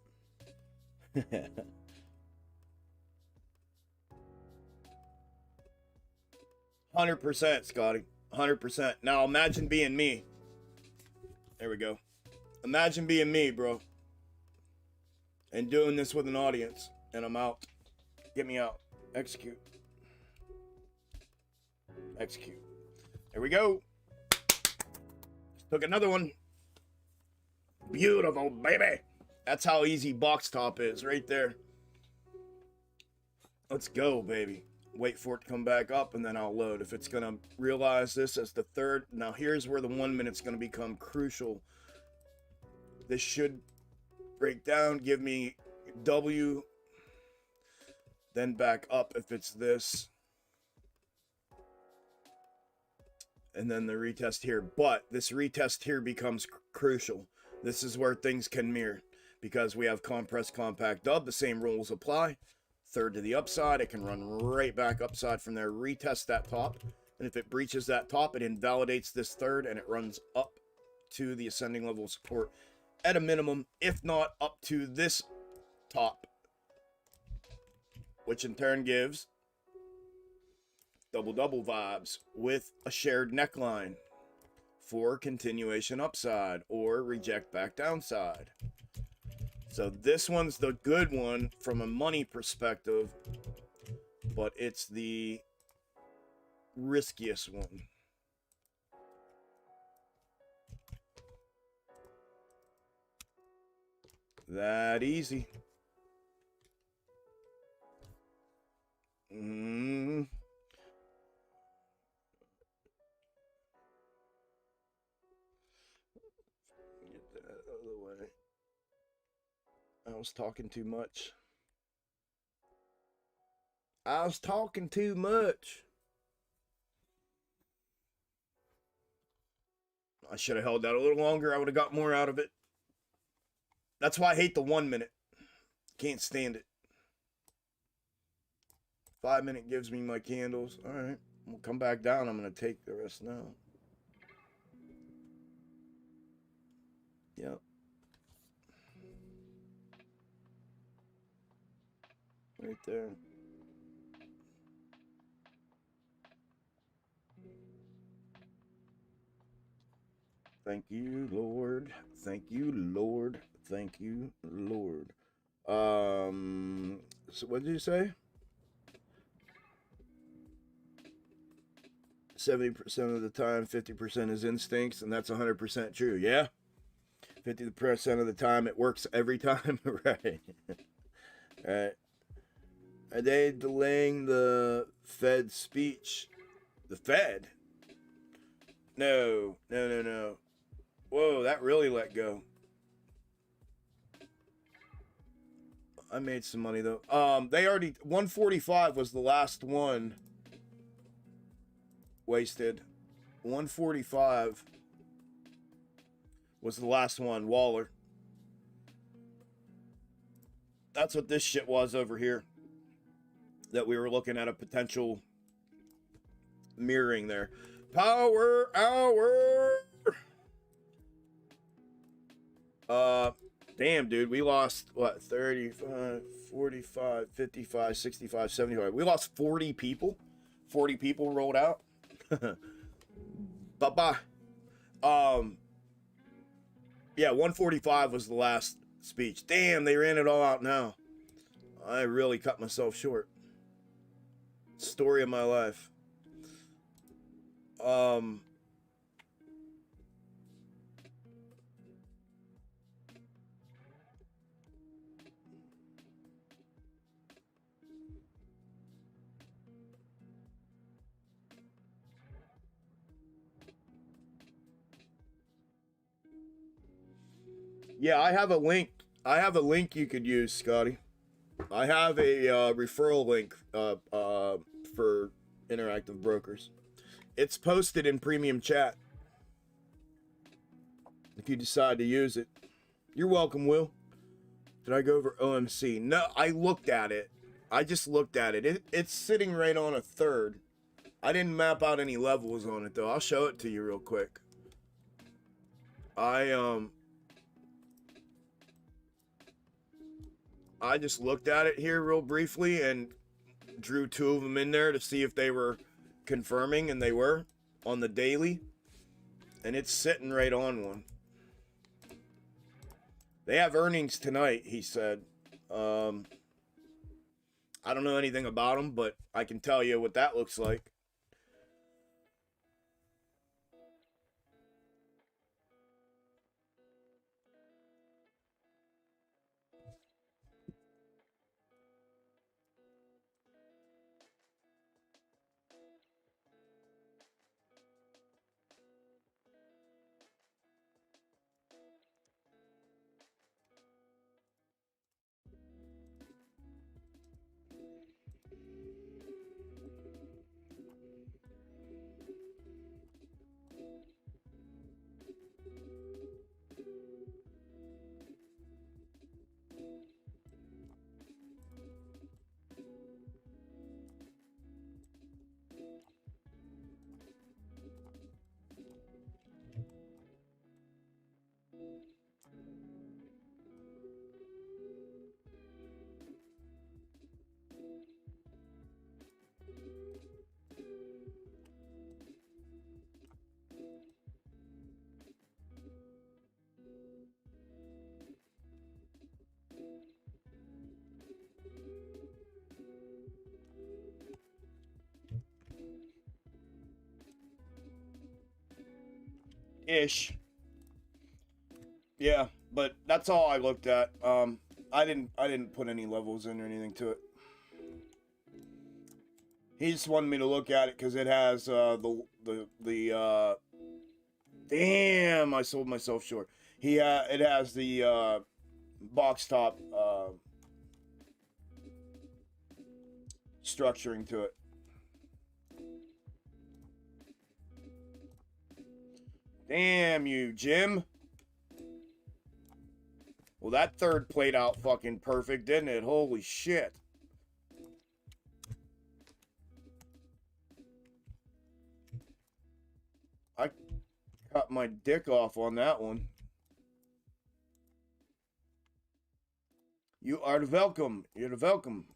100%, Scotty. 100%. Now imagine being me. There we go. Imagine being me, bro. And doing this with an audience. And I'm out. Get me out. Execute. Execute. There we go. Took another one. Beautiful, baby. That's how easy box top is right there. Let's go, baby. Wait for it to come back up and then I'll load. If it's going to realize this as the third. Now here's where the 1 minute's going to become crucial. This should break down, give me W, then back up if it's this. And then the retest here. But this retest here becomes crucial. This is where things can mirror. Because we have compress, compact, dub. The same rules apply. Third to the upside. It can run right back upside from there. Retest that top. And if it breaches that top, it invalidates this third. And it runs up to the ascending level of support. At a minimum. If not, up to this top. Which in turn gives double vibes with a shared neckline for continuation upside or reject back downside. So this one's the good one from a money perspective, but it's the riskiest one. That easy. Get that out of the way. I was talking too much. I was talking too much. I should have held that a little longer. I would have got more out of it. That's why I hate the 1 minute. Can't stand it. 5 minute gives me my candles. All right. We'll come back down. I'm going to take the rest now. Yep. Right there. Thank you, Lord. Thank you, Lord. Thank you, Lord. So what did you say? 70% of the time, 50% is instincts, and that's 100% true. Yeah? 50% of the time, it works every time. Right. Alright. Are they delaying the Fed speech? The Fed? No. Whoa, that really let go. I made some money though. They already 145 was the last one. Wasted. 145 was the last one. Waller. That's what this shit was over here. That we were looking at a potential mirroring there. Power hour. Damn, dude, we lost what? 35, 45, 55, 65, 75. We lost 40 people. 40 people rolled out. Bye-bye. Yeah, 145 was the last speech. Damn, they ran it all out now. I really cut myself short. Story of my life. Yeah, I have a link. I have a link you could use, Scotty. I have a referral link for interactive brokers. It's posted in premium chat. If you decide to use it. You're welcome, Will. Did I go over OMC? No, I looked at it. I just looked at it. It's sitting right on a third. I didn't map out any levels on it, though. I'll show it to you real quick. I just looked at it here real briefly and drew 2 of them in there to see if they were confirming, and they were on the daily. And it's sitting right on one. They have earnings tonight, he said. I don't know anything about them, but I can tell you what that looks like. Ish. Yeah, but that's all I looked at. I didn't put any levels in or anything to it. He just wanted me to look at it because it has damn, I sold myself short. It has the box top structuring to it. Damn you, Jim. Well, that third played out fucking perfect, didn't it? Holy shit. I cut my dick off on that one. You are welcome. You're welcome.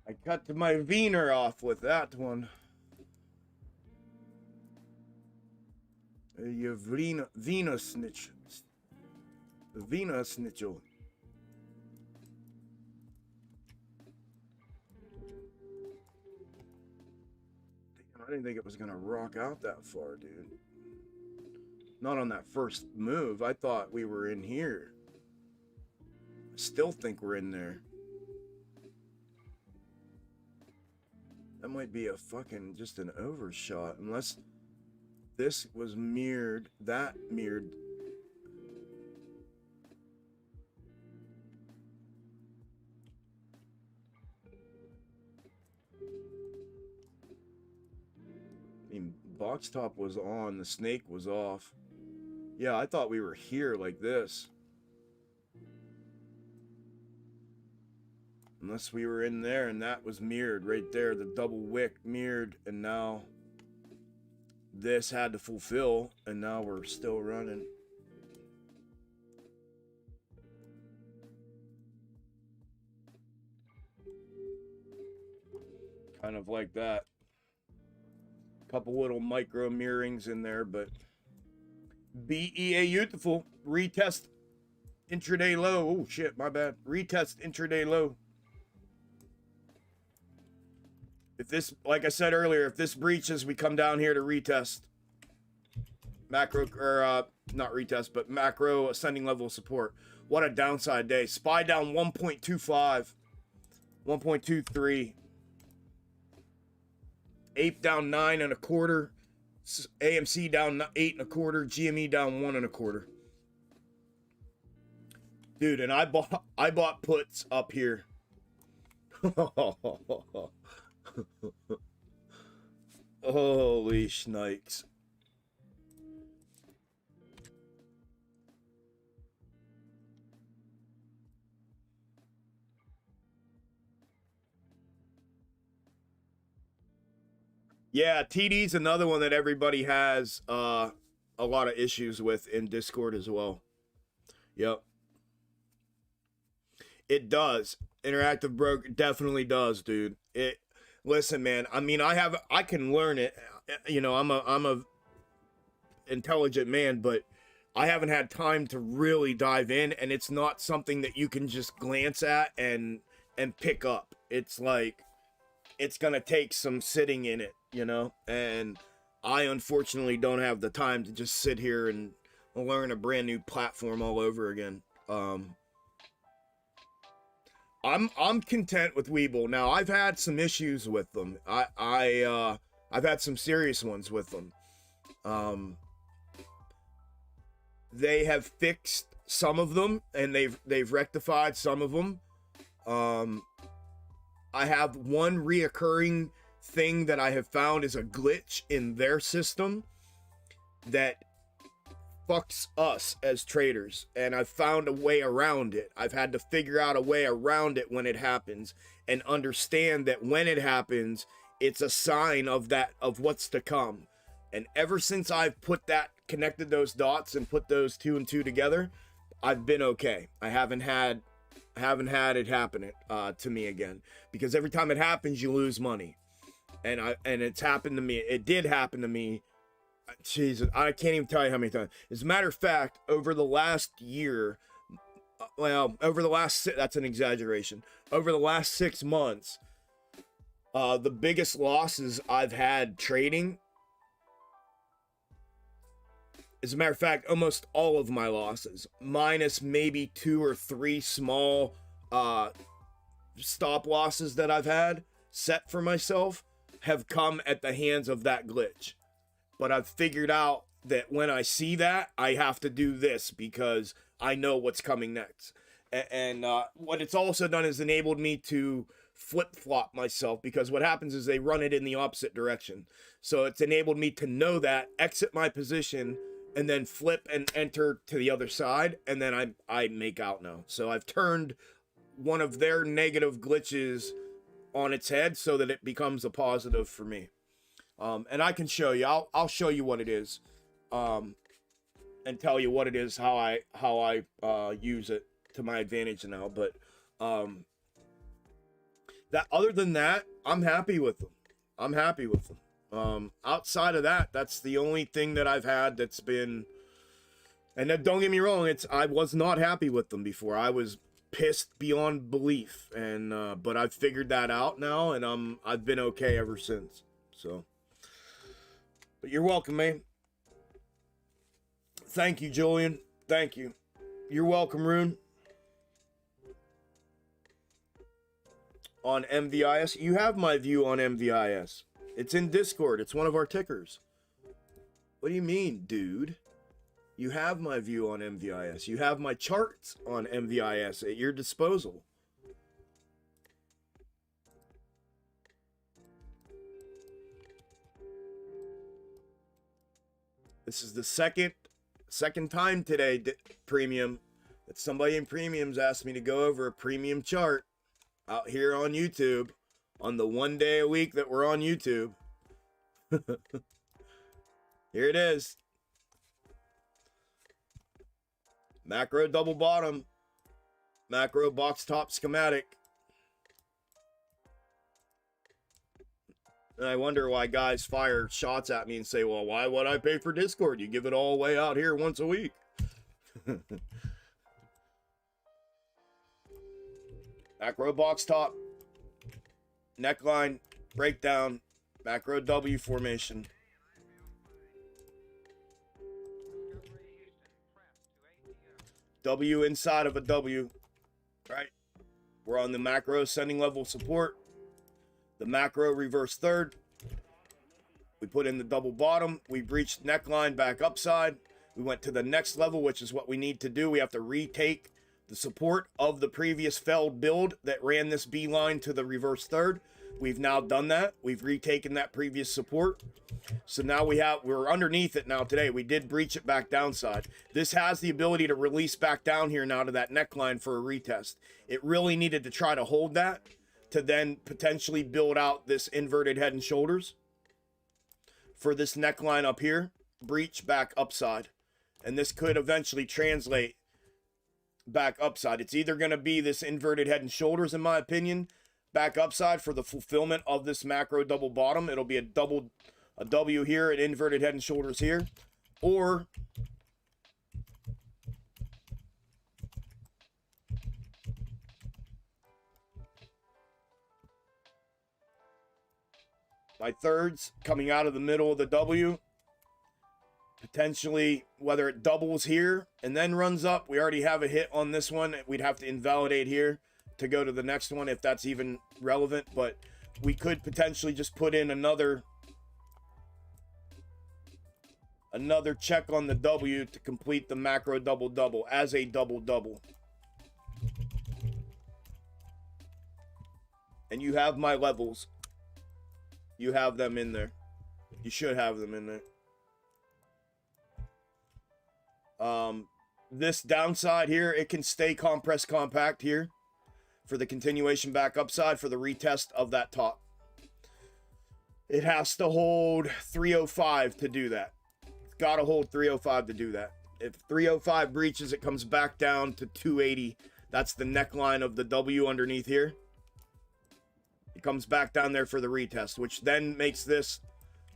I cut my wiener off with that one. Your wiener snitch. Wiener snitchel. I didn't think it was gonna rock out that far, dude. Not on that first move. I thought we were in here. I still think we're in there. That might be a fucking just an overshot, unless this was mirrored, that mirrored. I mean, box top was on, the snake was off. Yeah, I thought we were here like this. Unless we were in there and that was mirrored right there, the double wick mirrored, and now this had to fulfill, and now we're still running. Kind of like that. Couple little micro mirrorings in there, but BEA beautiful. Retest intraday low. Oh shit, my bad. Retest intraday low. If this, like I said earlier, if this breaches, we come down here to retest. Macro, or not retest, but macro ascending level of support. What a downside day. SPY down 1.25. 1.23. Ape down 9 1/4. AMC down 8 1/4. GME down 1 1/4. Dude, and I bought puts up here. Holy shnikes. Yeah, TD's another one that everybody has a lot of issues with in Discord as well. Yep. It does. Interactive broker definitely does, dude. Listen, man, I mean, I can learn it. You know, I'm a intelligent man, but I haven't had time to really dive in, and it's not something that you can just glance at and pick up. It's like, it's gonna take some sitting in it, you know? And I unfortunately don't have the time to just sit here and learn a brand new platform all over again. I'm content with Webull. Now, I've had some issues with them. I've had some serious ones with them. They have fixed some of them, and they've rectified some of them. I have one reoccurring thing that I have found is a glitch in their system that fucks us as traders, and I've found a way around it. I've had to figure out a way around it when it happens, and understand that when it happens, it's a sign of what's to come. And ever since I've connected those dots and put those 2 and 2 together, I've been okay. I haven't had it happen to me again, because every time it happens, you lose money, and it's happened to me. It did happen to me. Jesus, I can't even tell you how many times. As a matter of fact, over the last year, that's an exaggeration. Over the last 6 months, the biggest losses I've had trading, as a matter of fact, almost all of my losses, minus maybe 2 or 3 small stop losses that I've had set for myself, have come at the hands of that glitch. But I've figured out that when I see that, I have to do this because I know what's coming next. And what it's also done is enabled me to flip-flop myself, because what happens is they run it in the opposite direction. So it's enabled me to know that, exit my position, and then flip and enter to the other side, and then I make out now. So I've turned one of their negative glitches on its head so that it becomes a positive for me. And I can show you. I'll show you what it is, and tell you what it is, how I use it to my advantage now. But that, other than that, I'm happy with them. Outside of that, that's the only thing that I've had that's been. And then, don't get me wrong, I was not happy with them before. I was pissed beyond belief, and but I've figured that out now, and I've been okay ever since. So. But you're welcome, man. Thank you, Julian. Thank you. You're welcome, Rune. On MVIS. You have my view on MVIS. It's in Discord. It's one of our tickers. What do you mean, dude? You have my view on MVIS. You have my charts on MVIS at your disposal. This is the second time today, Premium, that somebody in Premium's asked me to go over a Premium chart out here on YouTube on the 1 day a week that we're on YouTube. Here it is. Macro double bottom. Macro box top schematic. And I wonder why guys fire shots at me and say, well, why would I pay for Discord? You give it all away out here once a week. Macro box top. Neckline breakdown. Macro W formation. W inside of a W. Right? We're on the macro ascending level support. The macro reverse third. We put in the double bottom. We breached neckline back upside. We went to the next level, which is what we need to do. We have to retake the support of the previous failed build that ran this B line to the reverse third. We've now done that. We've retaken that previous support. So now we're underneath it now today. We did breach it back downside. This has the ability to release back down here now to that neckline for a retest. It really needed to try to hold that to then potentially build out this inverted head and shoulders for this neckline up here, breach back upside. And this could eventually translate back upside. It's either going to be this inverted head and shoulders, in my opinion, back upside for the fulfillment of this macro double bottom. It'll be a W here, an inverted head and shoulders here, or my thirds coming out of the middle of the W. Potentially, whether it doubles here and then runs up. We already have a hit on this one. We'd have to invalidate here to go to the next one if that's even relevant. But we could potentially just put in another check on the W to complete the macro double-double as a double-double. And you have my levels. You have them in there. You should have them in there. This downside here, it can stay compressed compact here for the continuation back upside for the retest of that top. It has to hold 305 to do that. It's got to hold 305 to do that. If 305 breaches, it comes back down to 280. That's the neckline of the W underneath here. It comes back down there for the retest, which then makes this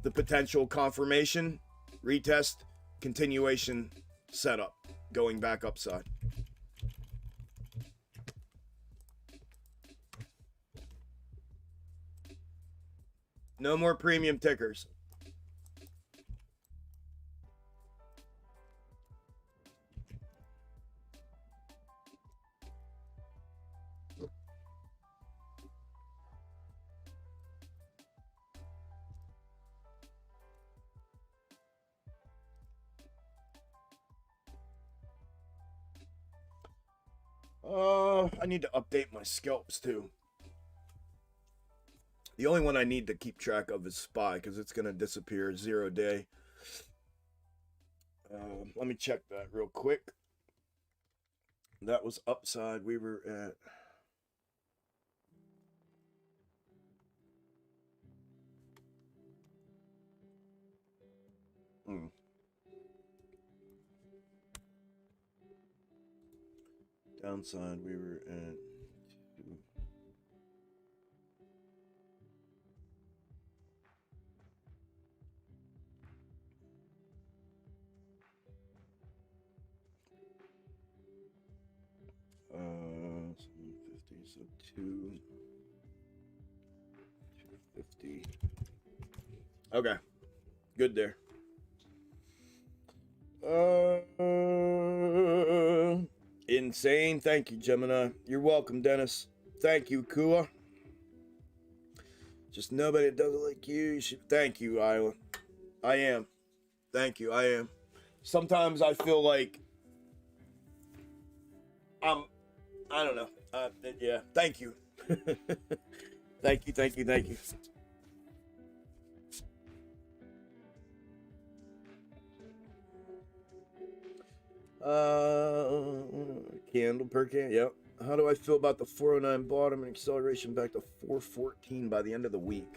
the potential confirmation, retest, continuation setup going back upside. No more premium tickers. I need to update my scalps too. The only one I need to keep track of is SPY because it's going to disappear 0 day. Let me check that real quick. That was upside. We were at... Downside, we were at 2. $750, so 250. Okay. Good there. Insane. Thank you, Gemini. You're welcome, Dennis. Thank you, Kua. Just nobody does it like you. You should. Thank you, Isla. I am. Thank you. I am. Sometimes I feel like I don't know. Yeah. Thank you. Thank you. Thank you. Thank you. Candle per can. Yep. How do I feel about the 409 bottom and acceleration back to 414 by the end of the week?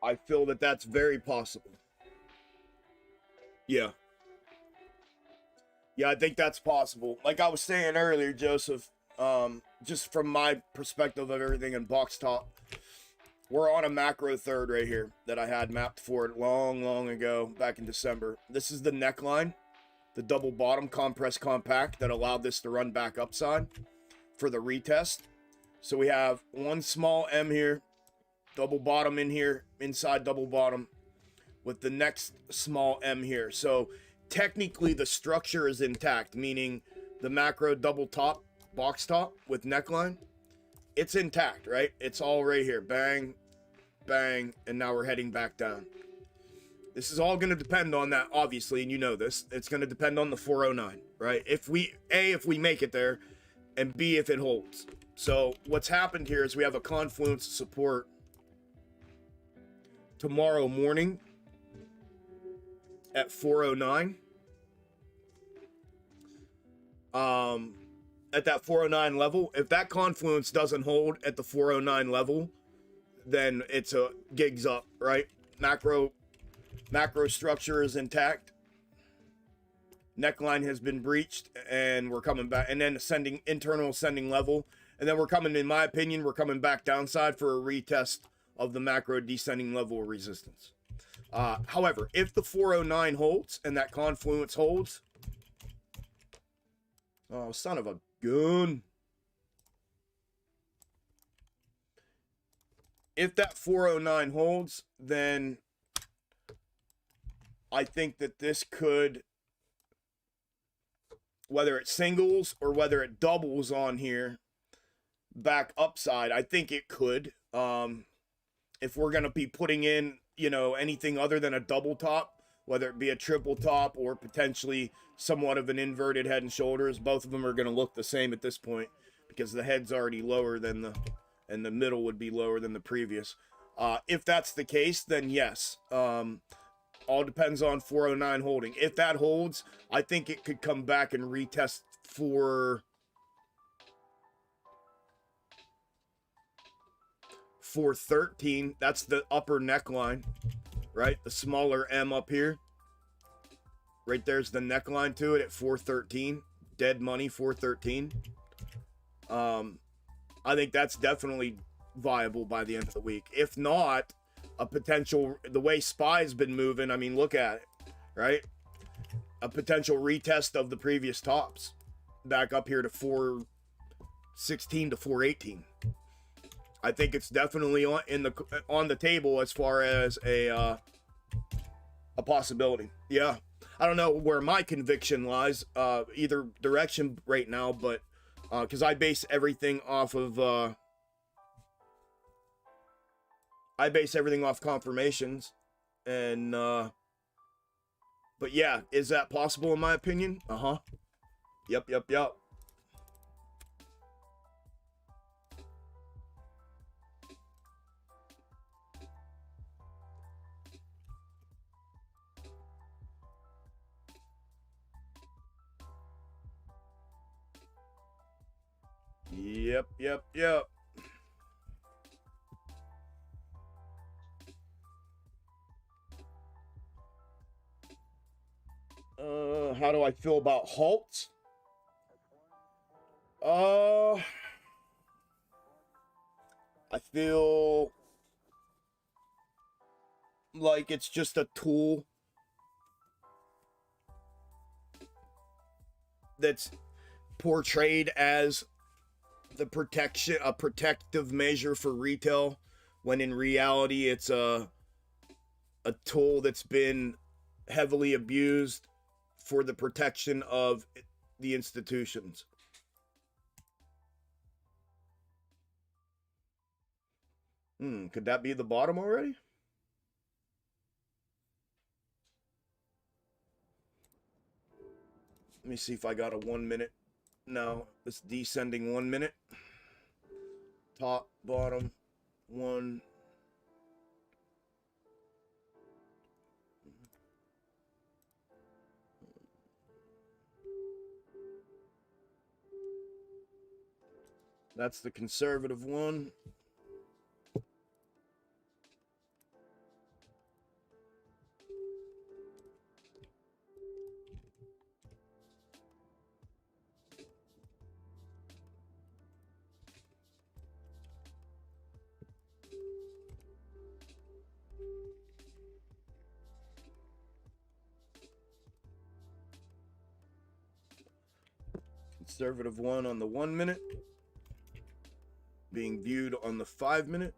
I feel that that's very possible. Yeah. Yeah, I think that's possible. Like I was saying earlier, Joseph, just from my perspective of everything in box top, we're on a macro third right here that I had mapped for it long ago, back in December. This is the neckline, the double bottom compressed compact that allowed this to run back upside for the retest. So we have one small M here, double bottom in here, inside double bottom, with the next small M here. So technically the structure is intact, meaning the macro double top, box top with neckline, it's intact, right? It's all right here. Bang, bang, and now we're heading back down. This is all going to depend on that, obviously, and you know this. It's going to depend on the 409, right? If we make it there, and B, if it holds. So what's happened here is we have a confluence of support tomorrow morning at 409. At that 409 level, if that confluence doesn't hold at the 409 level, then it's a gigs up, right? Macro structure is intact. Neckline has been breached, and we're coming back, and then internal ascending level, and then we're coming, in my opinion, we're coming back downside for a retest of the macro descending level of resistance. However, if the 409 holds and that confluence holds, oh, son of a gun. If that 409 holds, then I think that this could, whether it singles or whether it doubles on here, back upside, I think it could. If we're going to be putting in, anything other than a double top, whether it be a triple top or potentially somewhat of an inverted head and shoulders, both of them are going to look the same at this point because the head's already lower than and the middle would be lower than the previous. If that's the case, then yes. All depends on 409 holding. If that holds, I think it could come back and retest for 413. That's the upper neckline, right? The smaller M up here. Right there's the neckline to it at 413. Dead money, 413. I think that's definitely viable by the end of the week. If not, a potential, the way SPY's been moving, I mean, look at it, right? A potential retest of the previous tops back up here to 416 to 418. I think it's definitely on the table as far as a possibility. Yeah. I don't know where my conviction lies, either direction right now, but because I base everything off of confirmations, and but yeah, is that possible in my opinion? Yep. Yep. How do I feel about halts? I feel like it's just a tool that's portrayed as a protective measure for retail, when in reality it's a tool that's been heavily abused for the protection of the institutions. Could that be the bottom already? Let me see if I got a 1 minute. No, it's descending 1 minute. Top, bottom, one. That's the conservative one. Conservative one on the 1 minute. Being viewed on the 5 minute.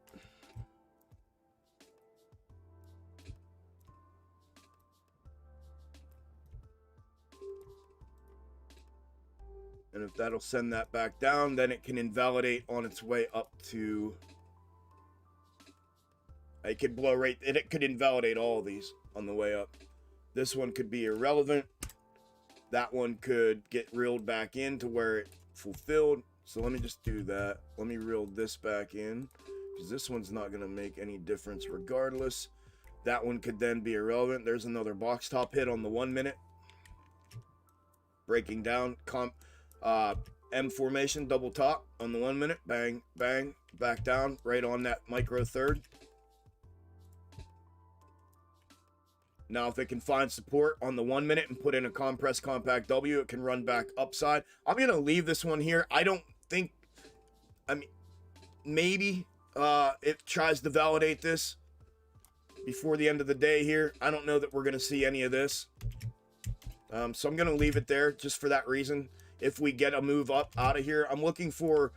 And if that'll send that back down, then it can invalidate on its way up to... It could blow right... It could invalidate all of these on the way up. This one could be irrelevant. That one could get reeled back in to where it fulfilled. So let me just do that. Let me reel this back in, because this one's not going to make any difference regardless. That one could then be irrelevant. There's another box top hit on the 1 minute. Breaking down. M formation, double top on the 1 minute. Bang, bang, back down, right on that micro third. Now, if it can find support on the 1 minute and put in a compressed compact W, it can run back upside. I'm going to leave this one here. I don't think, I mean, maybe it tries to validate this before the end of the day here. I don't know that we're going to see any of this. So I'm going to leave it there just for that reason. If we get a move up out of here, I'm looking for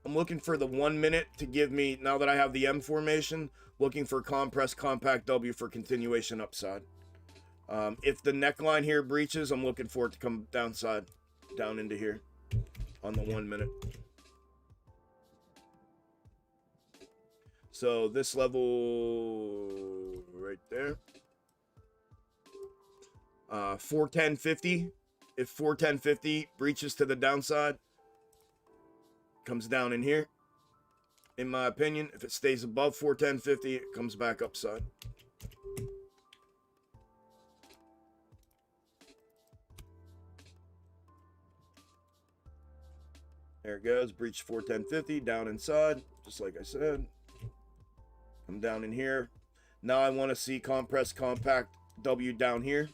the 1 minute to give me, now that I have the M formation, looking for compressed compact W for continuation upside. If the neckline here breaches, I'm looking for it to come downside, down into here on the 1 minute. So this level right there, 410.50. If 410.50 breaches to the downside, comes down in here. In my opinion, if it stays above 410.50, it comes back upside. There it goes. Breach 410.50, down inside, just like I said. Come down in here. Now I want to see compressed compact W down here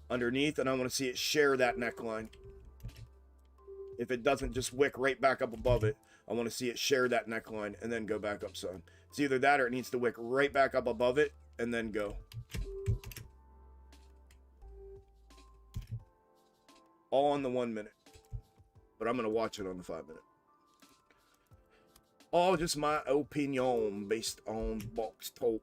underneath, and I want to see it share that neckline. If it doesn't just wick right back up above it, I want to see it share that neckline and then go back upside. It's either that or it needs to wick right back up above it and then go. All on the 1 minute. But I'm going to watch it on the 5 minute. All just my opinion based on box top.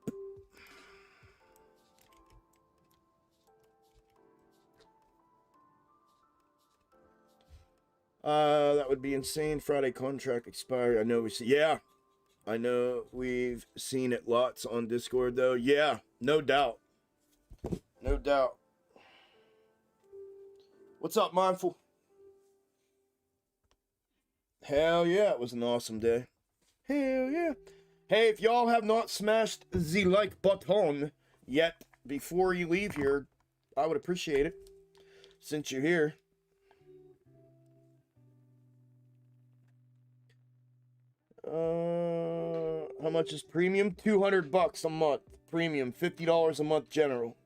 That would be insane. Friday contract expiry. I know we see. Yeah, I know we've seen it lots on Discord though. Yeah, no doubt. No doubt. What's up, Mindful? Hell yeah, it was an awesome day. Hell yeah. Hey, if y'all have not smashed the like button yet before you leave here, I would appreciate it. Since you're here. How much is premium? $200 a month. Premium, $50 a month general.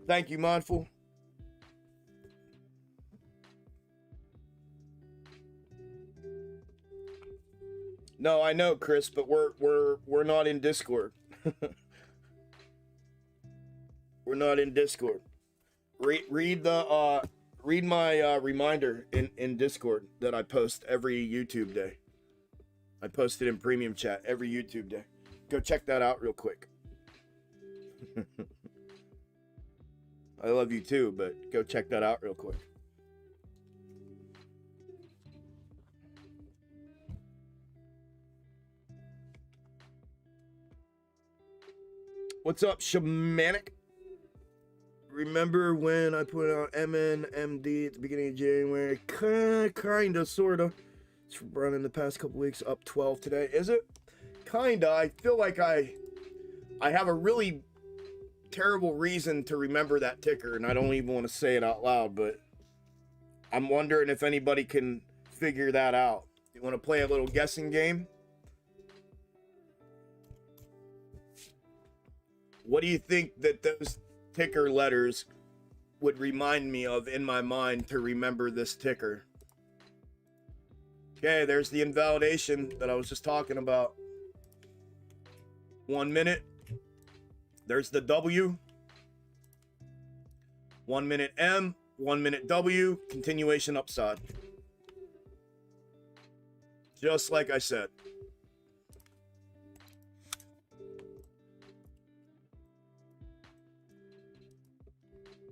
Thank you, Mindful. No, I know, Chris, but we're not in Discord. We're not in Discord. Read my reminder in Discord that I post every YouTube day. I post it in premium chat every YouTube day. Go check that out real quick. I love you too, but go check that out real quick. What's up, Shamanic? Remember when I put out MNMD at the beginning of January? Kinda, sorta. It's running the past couple weeks, up 12 today. Is it? Kinda. I feel like I have a really terrible reason to remember that ticker, and I don't even want to say it out loud, but I'm wondering if anybody can figure that out. You want to play a little guessing game? What do you think that those ticker letters would remind me of in my mind to remember this ticker? Okay, there's the invalidation that I was just talking about. 1 minute. There's the W. 1 minute M, 1 minute W, continuation upside. Just like I said.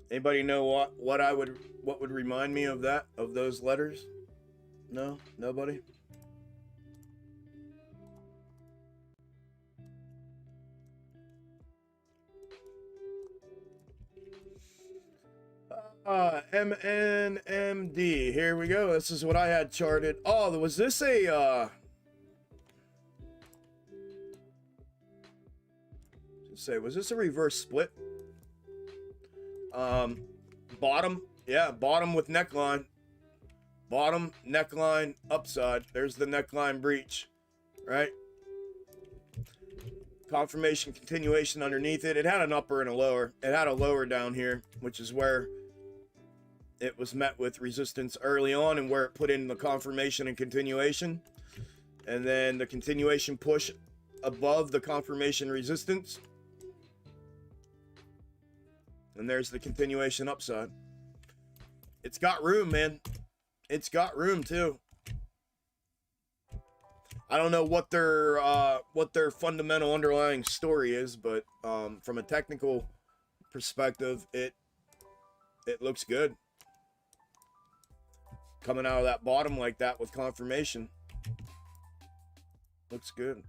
Anybody know what would remind me of that, of those letters? No? Nobody? MNMD. Here we go. This is what I had charted. Oh, was this a was this a reverse split? Bottom, yeah, bottom with neckline. Bottom, neckline, upside. There's the neckline breach, right? Confirmation, continuation underneath it. It had an upper and a lower. It had a lower down here, which is where it was met with resistance early on and where it put in the confirmation and continuation. And then the continuation push above the confirmation resistance. And there's the continuation upside. It's got room, man. It's got room too. I don't know what their fundamental underlying story is, but from a technical perspective, it looks good. Coming out of that bottom like that with confirmation. Looks good.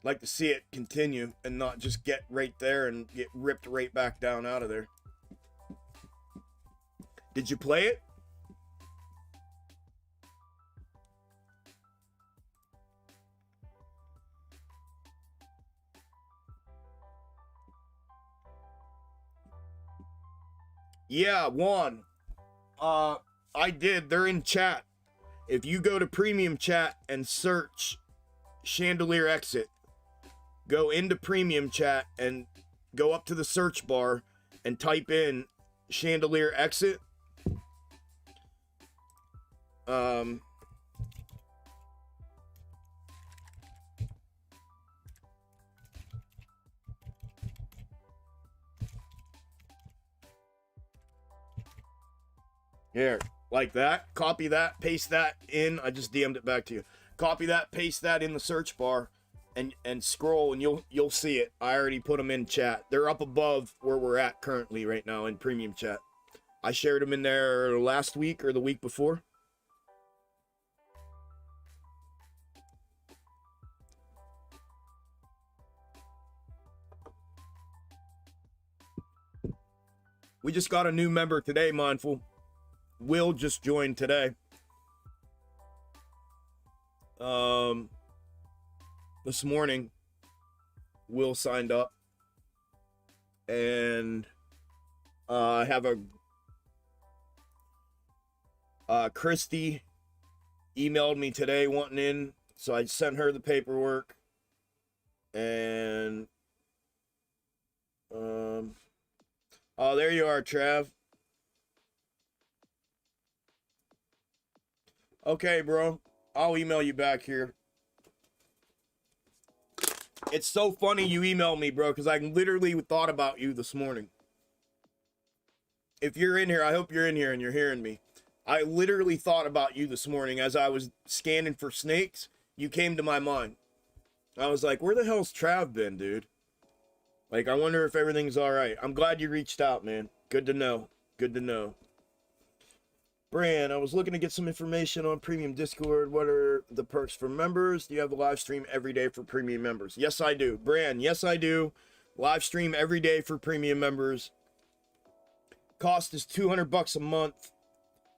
Like to see it continue and not just get right there and get ripped right back down out of there. Did you play it? Yeah, Juan. I did. They're in chat. If you go to premium chat and search chandelier exit, go into premium chat and go up to the search bar and type in chandelier exit. Here, like that. Copy that, paste that in. I just DM'd it back to you. Copy that, paste that in the search bar, and scroll, and you'll see it. I already put them in chat. They're up above where we're at currently right now in premium chat. I shared them in there last week or the week before. We just got a new member today, Mindful. Will just joined today. This morning, Will signed up. And I have Christy emailed me today wanting in, so I sent her the paperwork. And Oh, there you are, Trav. Okay, bro. I'll email you back here. It's so funny you emailed me, bro, because I literally thought about you this morning. If you're in here, I hope you're in here and you're hearing me. I literally thought about you this morning as I was scanning for snakes. You came to my mind. I was like, where the hell's Trav been, dude? Like, I wonder if everything's all right. I'm glad you reached out, man. Good to know. Good to know. Bran, I was looking to get some information on Premium Discord. What are the perks for members? Do you have the live stream every day for Premium members? Yes, I do. Bran, yes, I do. Live stream every day for Premium members. Cost is $200 a month.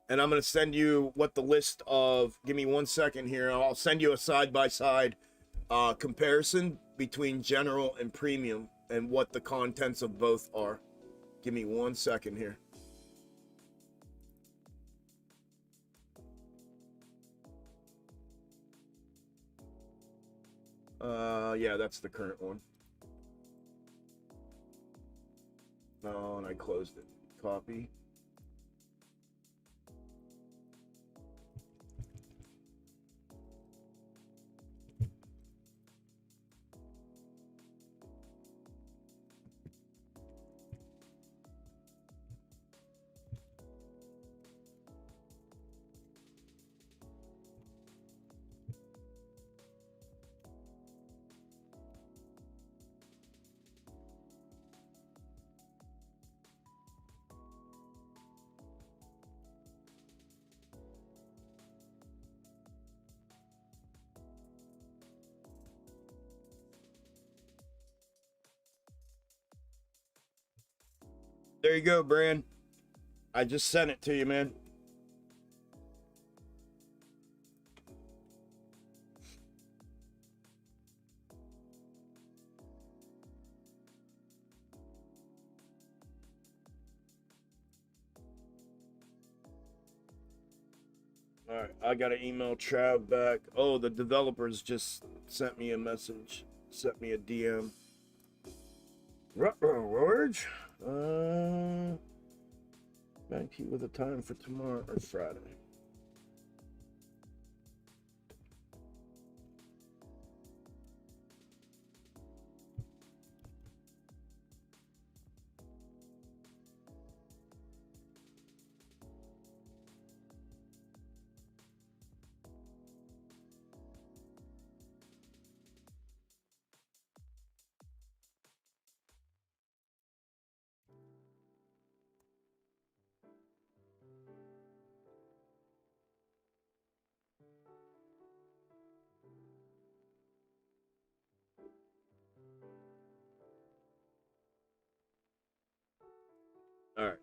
And I'm going to send you what the list of... Give me 1 second here. I'll send you a side-by-side comparison between general and premium and what the contents of both are. Give me 1 second here. Yeah, that's the current one. Oh, and I closed it. Copy. There you go, Bran. I just sent it to you, man. All right, I got to email Trav back. Oh, the developers just sent me a message, sent me a DM. George, back to you with a time for tomorrow or Friday. All right.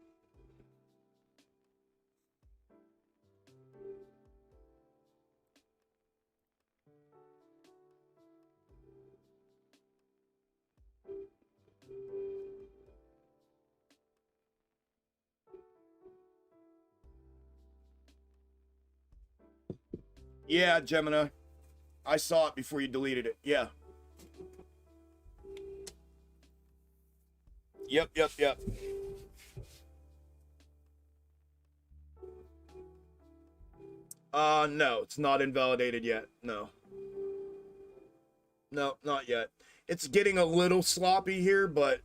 Yeah, Gemini. I saw it before you deleted it. Yeah. Yep. No, it's not invalidated yet. No, not yet. It's getting a little sloppy here, but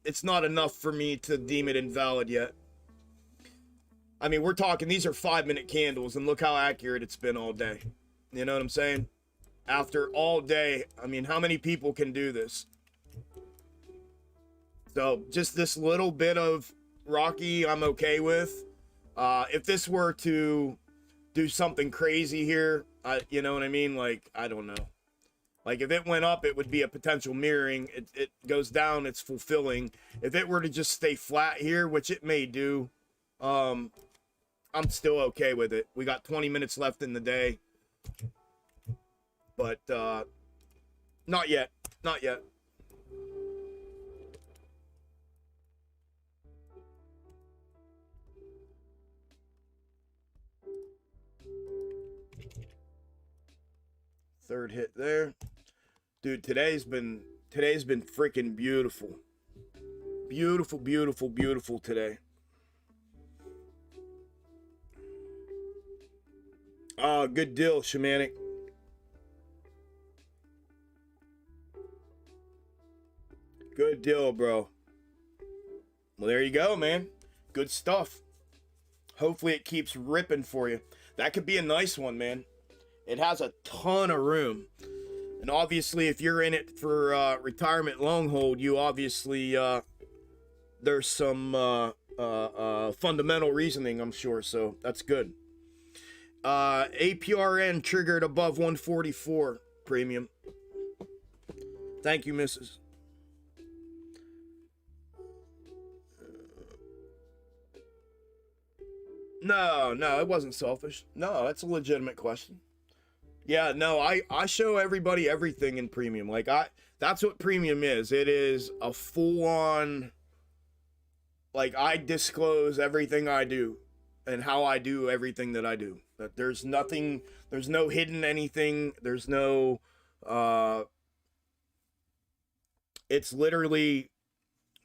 it's not enough for me to deem it invalid yet. I mean, we're talking, these are 5-minute candles, and look how accurate it's been all day. You know what I'm saying? After all day, I mean, how many people can do this? So, just this little bit of rocky, I'm okay with. If this were to do something crazy here, you know what I mean? Like, I don't know. Like, if it went up, it would be a potential mirroring. It goes down, it's fulfilling. If it were to just stay flat here, which it may do, I'm still okay with it. We got 20 minutes left in the day. But, not yet. Not yet. Third hit there. Dude, today's been freaking beautiful. Beautiful, beautiful, beautiful today. Good deal, Shamanic. Good deal, bro. Well, there you go, man. Good stuff. Hopefully it keeps ripping for you. That could be a nice one, man. It has a ton of room. And obviously, if you're in it for retirement long hold, you obviously, there's some fundamental reasoning, I'm sure. So that's good. APRN triggered above 144 premium. Thank you, Mrs. No, it wasn't selfish. No, that's a legitimate question. Yeah, no, I show everybody everything in premium. Like that's what premium is. It is a full-on, like, I disclose everything I do and how I do everything that I do. That there's nothing, there's no hidden anything, there's no it's literally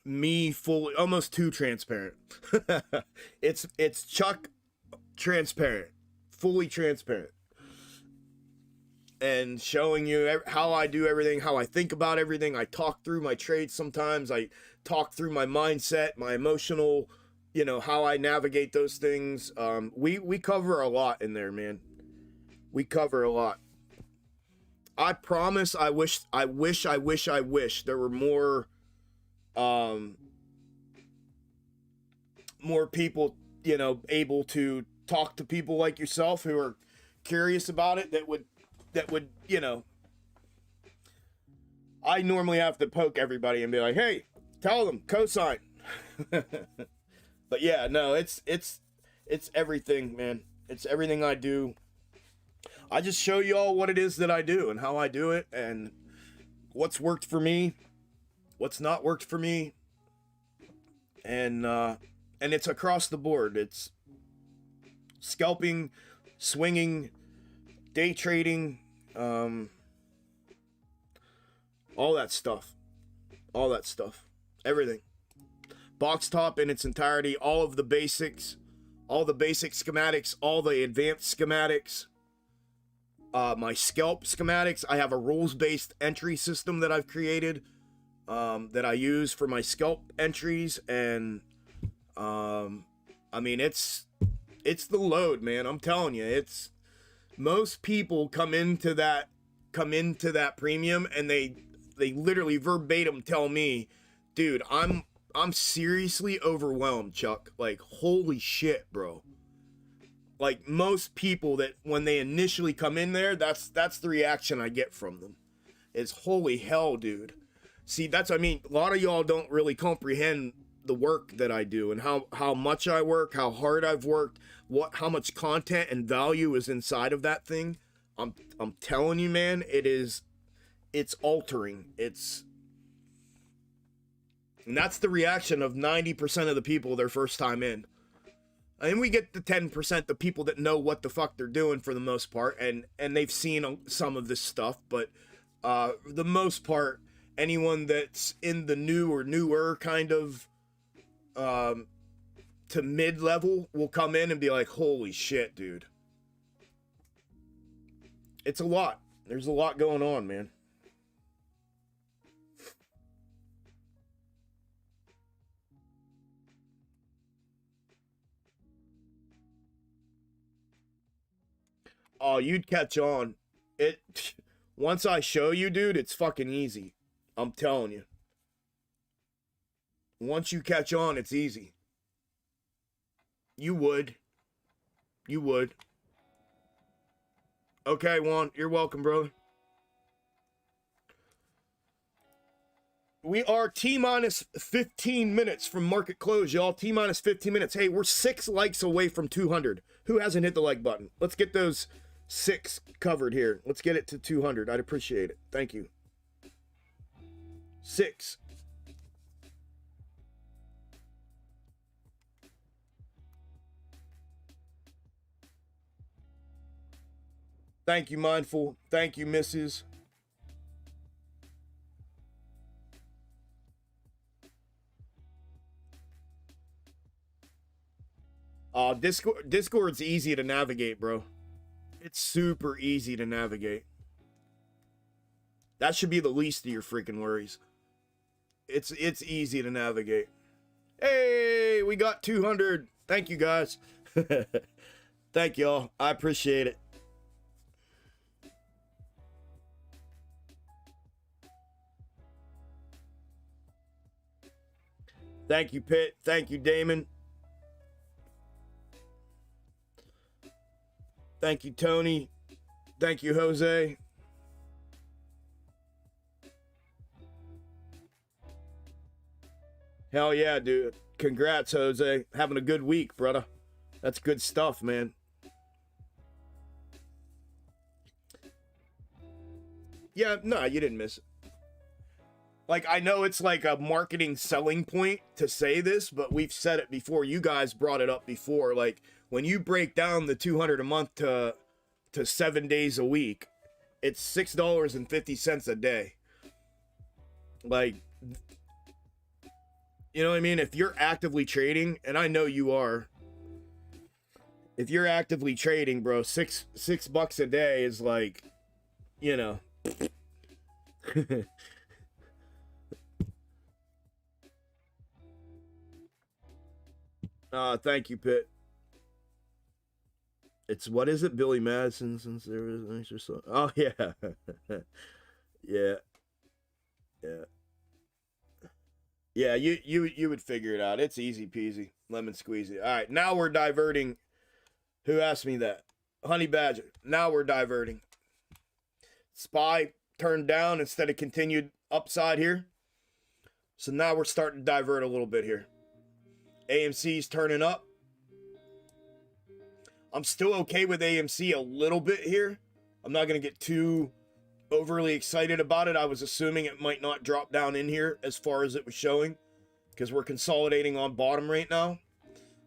me fully, almost too transparent. it's Chuck transparent, fully transparent, and showing you how I do everything, how I think about everything. I talk through my trades sometimes. I talk through my mindset, my emotional, how I navigate those things. We cover a lot in there, man. We cover a lot. I promise. I wish there were more people, able to talk to people like yourself who are curious about it, that would, I normally have to poke everybody and be like, hey, tell them, cosign. But yeah, no, it's everything, man. It's everything I do. I just show you all what it is that I do and how I do it and what's worked for me, what's not worked for me. And it's across the board. It's scalping, swinging, day trading, all that stuff, everything. Box top in its entirety, all of the basics, all the basic schematics, all the advanced schematics, my scalp schematics. I have a rules-based entry system that I've created, that I use for my scalp entries, and I mean, it's the load, man. I'm telling you, it's, most people come into that premium and they literally verbatim tell me, dude, I'm seriously overwhelmed, Chuck. Like, holy shit, bro. Like, most people, that when they initially come in there, that's the reaction I get from them, is holy hell, dude. See, I mean, a lot of y'all don't really comprehend the work that I do and how much I work, how hard I've worked, how much content and value is inside of that thing. I'm telling you, man, it's altering. And that's the reaction of 90% of the people their first time in. And we get the 10%, the people that know what the fuck they're doing for the most part, and they've seen some of this stuff, but the most part, anyone that's in the new or newer kind of to mid-level will come in and be like, holy shit, dude. It's a lot. There's a lot going on, man. Oh, you'd catch on. Once I show you, dude, it's fucking easy. I'm telling you. Once you catch on, it's easy. You would. Okay, Juan, you're welcome, brother. We are T-minus 15 minutes from market close, y'all. T-minus 15 minutes. Hey, we're 6 likes away from 200. Who hasn't hit the like button? Let's get those 6 covered here. Let's get it to 200. I'd appreciate it. Thank you. 6. Thank you, Mindful. Thank you, Mrs. Discord's easy to navigate, bro. It's super easy to navigate. That should be the least of your freaking worries. It's easy to navigate. Hey, we got 200. Thank you, guys. Thank y'all. I appreciate it. Thank you, Pitt. Thank you, Damon. Thank you, Tony. Thank you, Jose. Hell yeah, dude. Congrats, Jose. Having a good week, brother. That's good stuff, man. Yeah, no, you didn't miss it. Like, I know it's like a marketing selling point to say this, but we've said it before. You guys brought it up before. Like, when you break down the 200 a month to 7 days a week, it's $6.50 a day. Like, you know what I mean? If you're actively trading, and I know you are, if you're actively trading, bro, six bucks a day is like, you know. Thank you, Pitt. It's, what is it, Billy Madison, since there was an extra song? Oh, yeah. Yeah. Yeah. Yeah, you would figure it out. It's easy peasy. Lemon squeezy. All right, now we're diverting. Who asked me that? Honey Badger. Now we're diverting. SPY turned down instead of continued upside here. So now we're starting to divert a little bit here. AMC's turning up. I'm still okay with AMC a little bit here. I'm not going to get too overly excited about it. I was assuming it might not drop down in here as far as it was showing, because we're consolidating on bottom right now.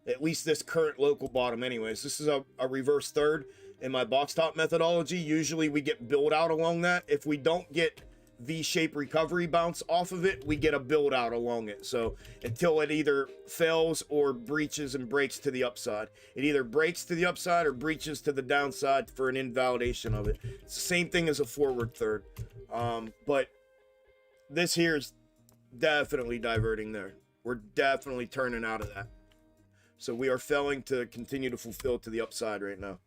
At least this current local bottom anyways. This is a reverse third in my box top methodology. Usually we get build out along that. If we don't get V-shaped recovery bounce off of it, we get a build out along it. So until it either fails or breaches and breaks to the upside. It either breaks to the upside or breaches to the downside for an invalidation of it. It's the same thing as a forward third. But this here is definitely diverting there. We're definitely turning out of that. So we are failing to continue to fulfill to the upside right now.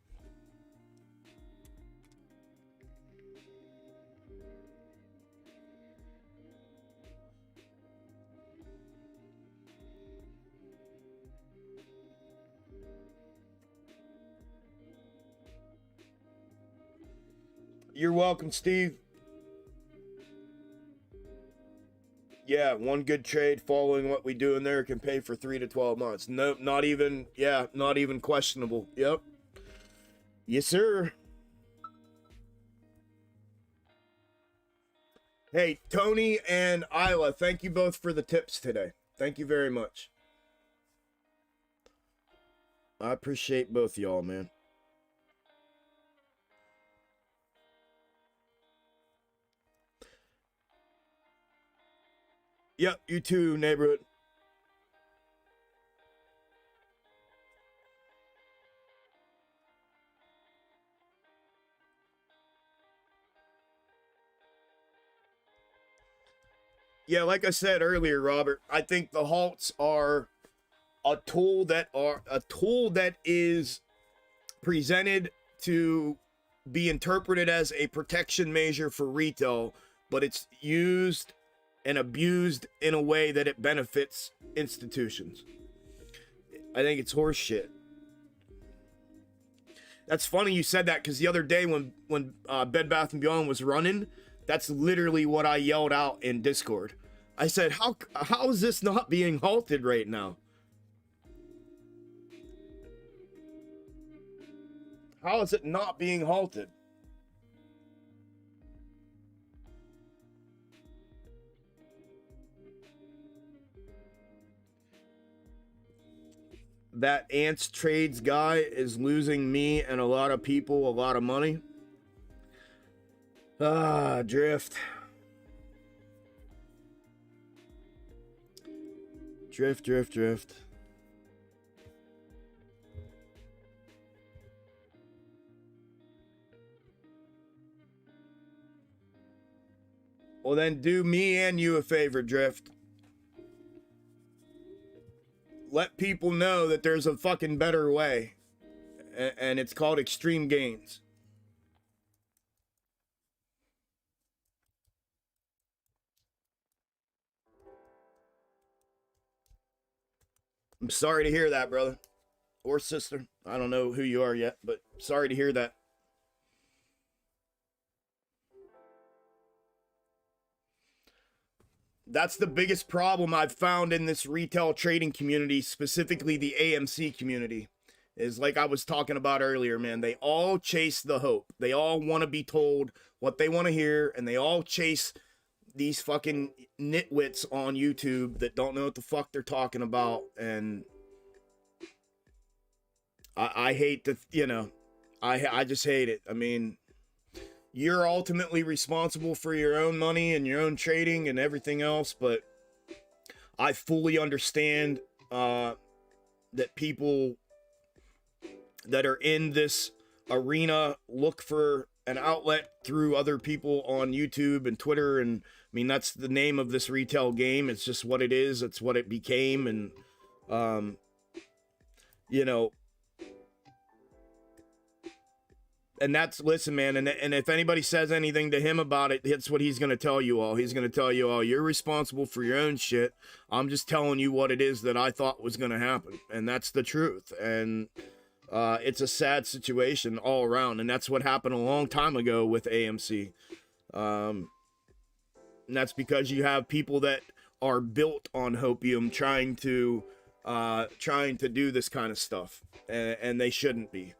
You're welcome, Steve. Yeah, one good trade following what we do in there can pay for 3 to 12 months. Nope, not even, yeah, not even questionable. Yep. Yes, sir. Hey, Tony and Isla, thank you both for the tips today. Thank you very much. I appreciate both y'all, man. Yep, you too, neighborhood. Yeah, like I said earlier, Robert, I think the halts are a tool that is presented to be interpreted as a protection measure for retail, but it's used and abused in a way that it benefits institutions. I think it's horse shit. That's funny you said that, because the other day when Bed Bath & Beyond was running, that's literally what I yelled out in Discord. I said, how is this not being halted right now? How is it not being halted? That Ants Trades guy is losing me and a lot of people a lot of money. Drift. Drift. Well, then do me and you a favor, Drift. Let people know that there's a fucking better way. And it's called Extreme Gainz. I'm sorry to hear that, brother. Or sister. I don't know who you are yet, but sorry to hear that. That's the biggest problem I've found in this retail trading community, specifically the AMC community, is like I was talking about earlier, man. They all chase the hope. They all want to be told what they want to hear, and they all chase these fucking nitwits on YouTube that don't know what the fuck they're talking about. And I hate to, you know, I just hate it. I mean, you're ultimately responsible for your own money and your own trading and everything else, but I fully understand that people that are in this arena look for an outlet through other people on YouTube and Twitter. And I mean, that's the name of this retail game. It's just what it is. It's what it became. And, you know, and that's, listen, man, and if anybody says anything to him about it, it's what he's going to tell you all. He's going to tell you all, you're responsible for your own shit. I'm just telling you what it is that I thought was going to happen. And that's the truth. And it's a sad situation all around. And that's what happened a long time ago with AMC. And that's because you have people that are built on hopium trying to do this kind of stuff. And they shouldn't be.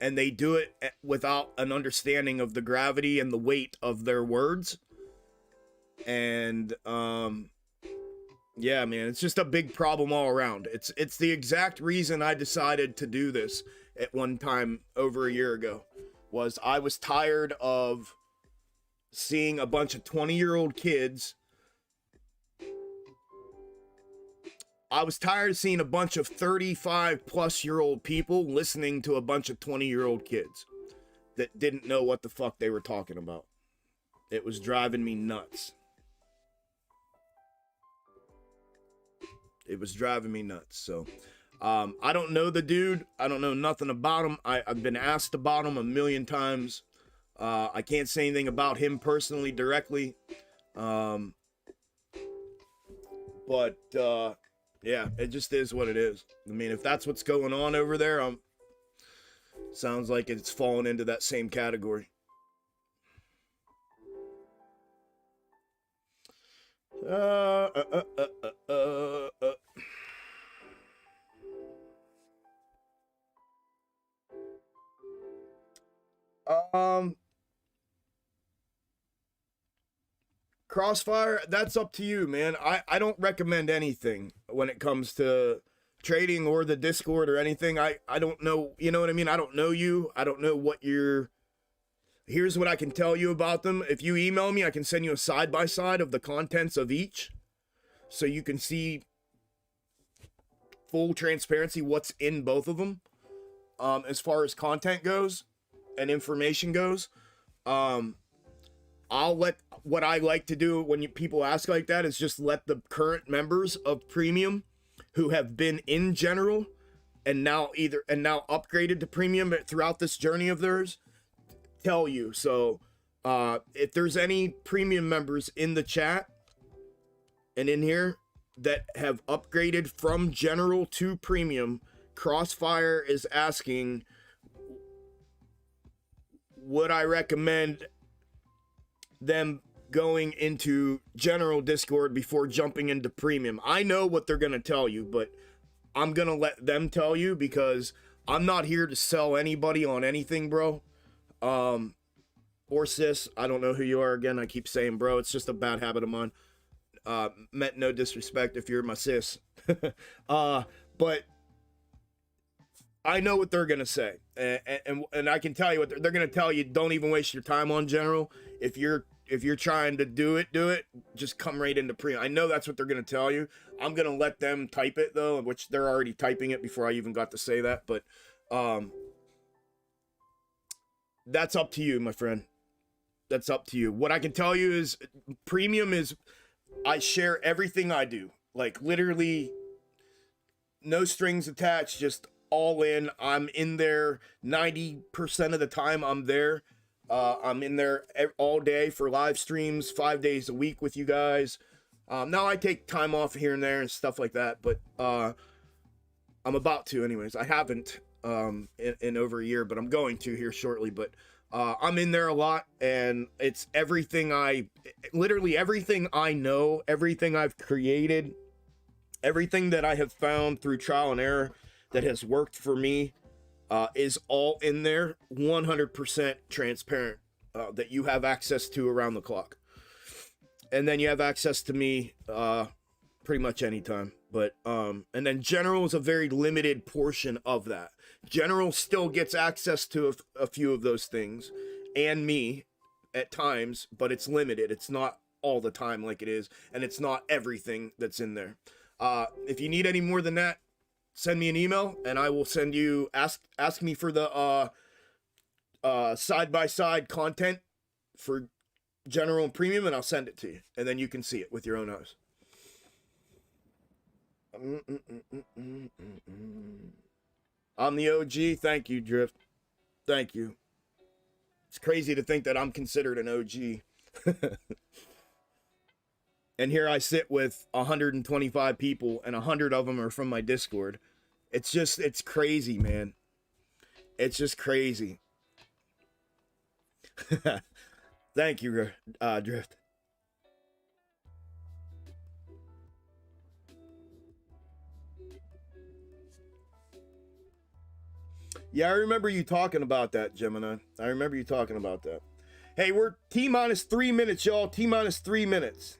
And they do it without an understanding of the gravity and the weight of their words. And, yeah, man, it's just a big problem all around. It's the exact reason I decided to do this at one time over a year ago, was I was tired of seeing a bunch of 20-year-old kids. I was tired of seeing a bunch of 35-plus-year-old people listening to a bunch of 20-year-old kids that didn't know what the fuck they were talking about. It was driving me nuts. It was driving me nuts. So, I don't know the dude. I don't know nothing about him. I've been asked about him a million times. I can't say anything about him personally directly. But, yeah, it just is what it is. I mean, if that's what's going on over there, sounds like it's falling into that same category. Crossfire, that's up to you, man. I don't recommend anything when it comes to trading or the Discord or anything. I don't know, you know what I mean? I don't know you. I don't know what you're... Here's what I can tell you about them. If you email me, I can send you a side-by-side of the contents of each, so you can see full transparency what's in both of them, as far as content goes and information goes. What I like to do when people ask like that is just let the current members of Premium who have been in general and now upgraded to Premium throughout this journey of theirs tell you. So if there's any Premium members in the chat and in here that have upgraded from general to Premium, Crossfire is asking, would I recommend them going into general Discord before jumping into Premium? I know what they're going to tell you, but I'm going to let them tell you, because I'm not here to sell anybody on anything, bro. Or sis, I don't know who you are. Again, I keep saying bro, it's just a bad habit of mine. Meant no disrespect if you're my sis. But I know what they're going to say. And I can tell you what they're going to tell you. Don't even waste your time on general. If you're trying to do it, just come right into Premium. I know that's what they're going to tell you. I'm going to let them type it, though, which they're already typing it before I even got to say that. But that's up to you, my friend. that's up to you. What I can tell you is premium is I share everything I do. Like literally no strings attached, just all in. I'm in there 90% of the time. I'm there. I'm in there all day for live streams, 5 days a week with you guys. Now I take time off here and there and stuff like that, but I'm about to anyways. I haven't in over a year, but I'm going to here shortly. But I'm in there a lot, and it's everything literally everything I know, everything I've created, everything that I have found through trial and error that has worked for me is all in there, 100% transparent, that you have access to around the clock. And then you have access to me pretty much anytime. But and then General is a very limited portion of that. General still gets access to a few of those things, and me at times, but it's limited. It's not all the time like it is, and it's not everything that's in there. If you need any more than that, send me an email, and I will send you, ask me for the side-by-side content for General and Premium, and I'll send it to you, and then you can see it with your own eyes. I'm the OG. Thank you, Drift. Thank you. It's crazy to think that I'm considered an OG. And here I sit with 125 people, and 100 of them are from my Discord. It's crazy, man. It's just crazy. Thank you, Drift. Yeah, I remember you talking about that, Gemini. I remember you talking about that. Hey, we're T-minus 3 minutes, y'all. T-minus 3 minutes.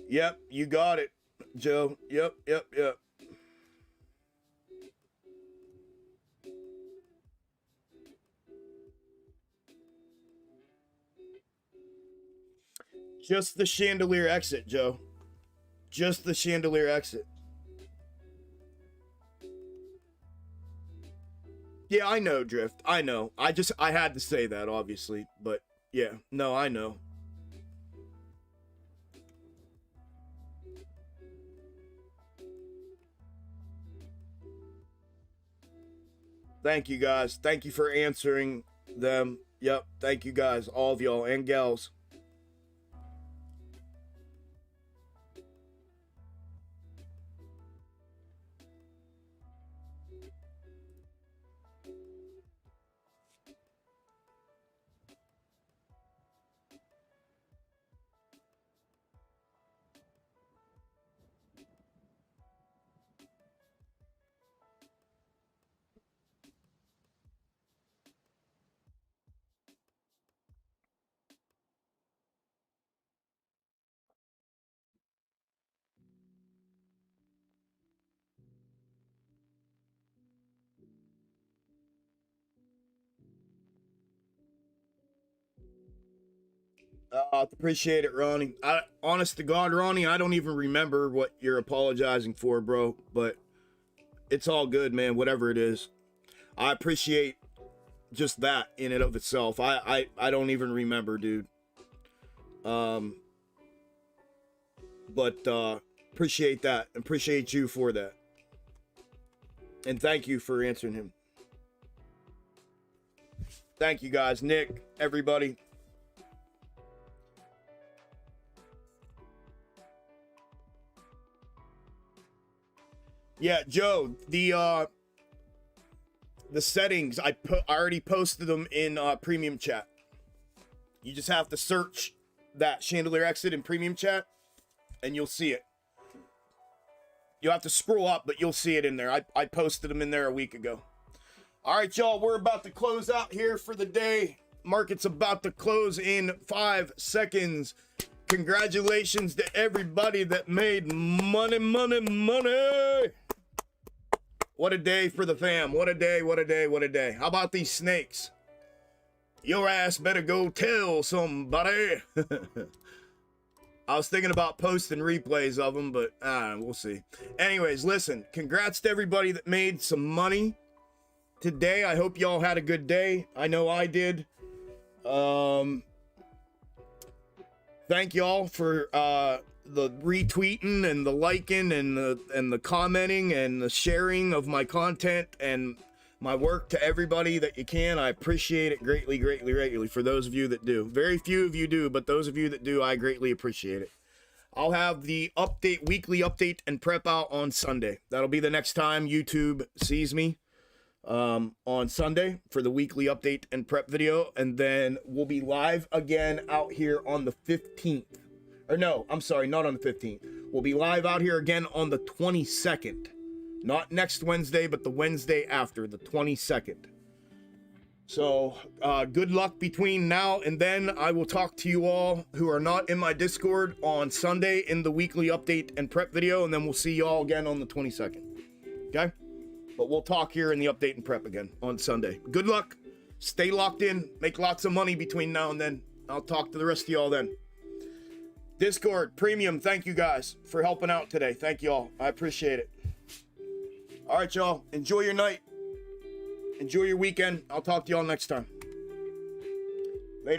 Yep, you got it, Joe. Yep. Just the chandelier exit, Joe. Just the chandelier exit. Yeah, I know, Drift. I know. I had to say that, obviously. But, yeah. No, I know. Thank you, guys. Thank you for answering them. Yep. Thank you, guys. All of y'all and gals. Appreciate it, Ronnie. Honest to God, Ronnie, I don't even remember what you're apologizing for, bro. But it's all good, man. Whatever it is, I appreciate just that in and of itself. I don't even remember, dude. But appreciate that. Appreciate you for that. And thank you for answering him. Thank you, guys. Nick, everybody. Yeah, Joe, the settings, I already posted them in premium chat. You just have to search that chandelier exit in premium chat and you'll see it. You'll have to scroll up, but you'll see it in there. I posted them in there a week ago. All right, y'all, we're about to close out here for the day. Market's about to close in 5 seconds. Congratulations to everybody that made money. What a day for the fam. What a day, what a day, what a day. How about these snakes? Your ass better go tell somebody. I was thinking about posting replays of them, but we'll see. Anyways, listen, congrats to everybody that made some money today. I hope y'all had a good day. I know I did. Thank y'all for the retweeting and the liking and the commenting and the sharing of my content and my work to everybody that you can. I appreciate it greatly, greatly, greatly for those of you that do. Very few of you do, but those of you that do, I greatly appreciate it. I'll have the update, weekly update and prep out on Sunday. That'll be the next time YouTube sees me on Sunday for the weekly update and prep video. And then we'll be live again out here on the 15th. Or no, I'm sorry, not on the 15th. We'll be live out here again on the 22nd. Not next Wednesday, but the Wednesday after, the 22nd. So, good luck between now and then. I will talk to you all who are not in my Discord on Sunday in the weekly update and prep video, and then we'll see you all again on the 22nd. Okay? But we'll talk here in the update and prep again on Sunday. Good luck. Stay locked in. Make lots of money between now and then. I'll talk to the rest of y'all then. Discord, Premium, thank you guys for helping out today. Thank you all. I appreciate it. All right, y'all. Enjoy your night. Enjoy your weekend. I'll talk to y'all next time.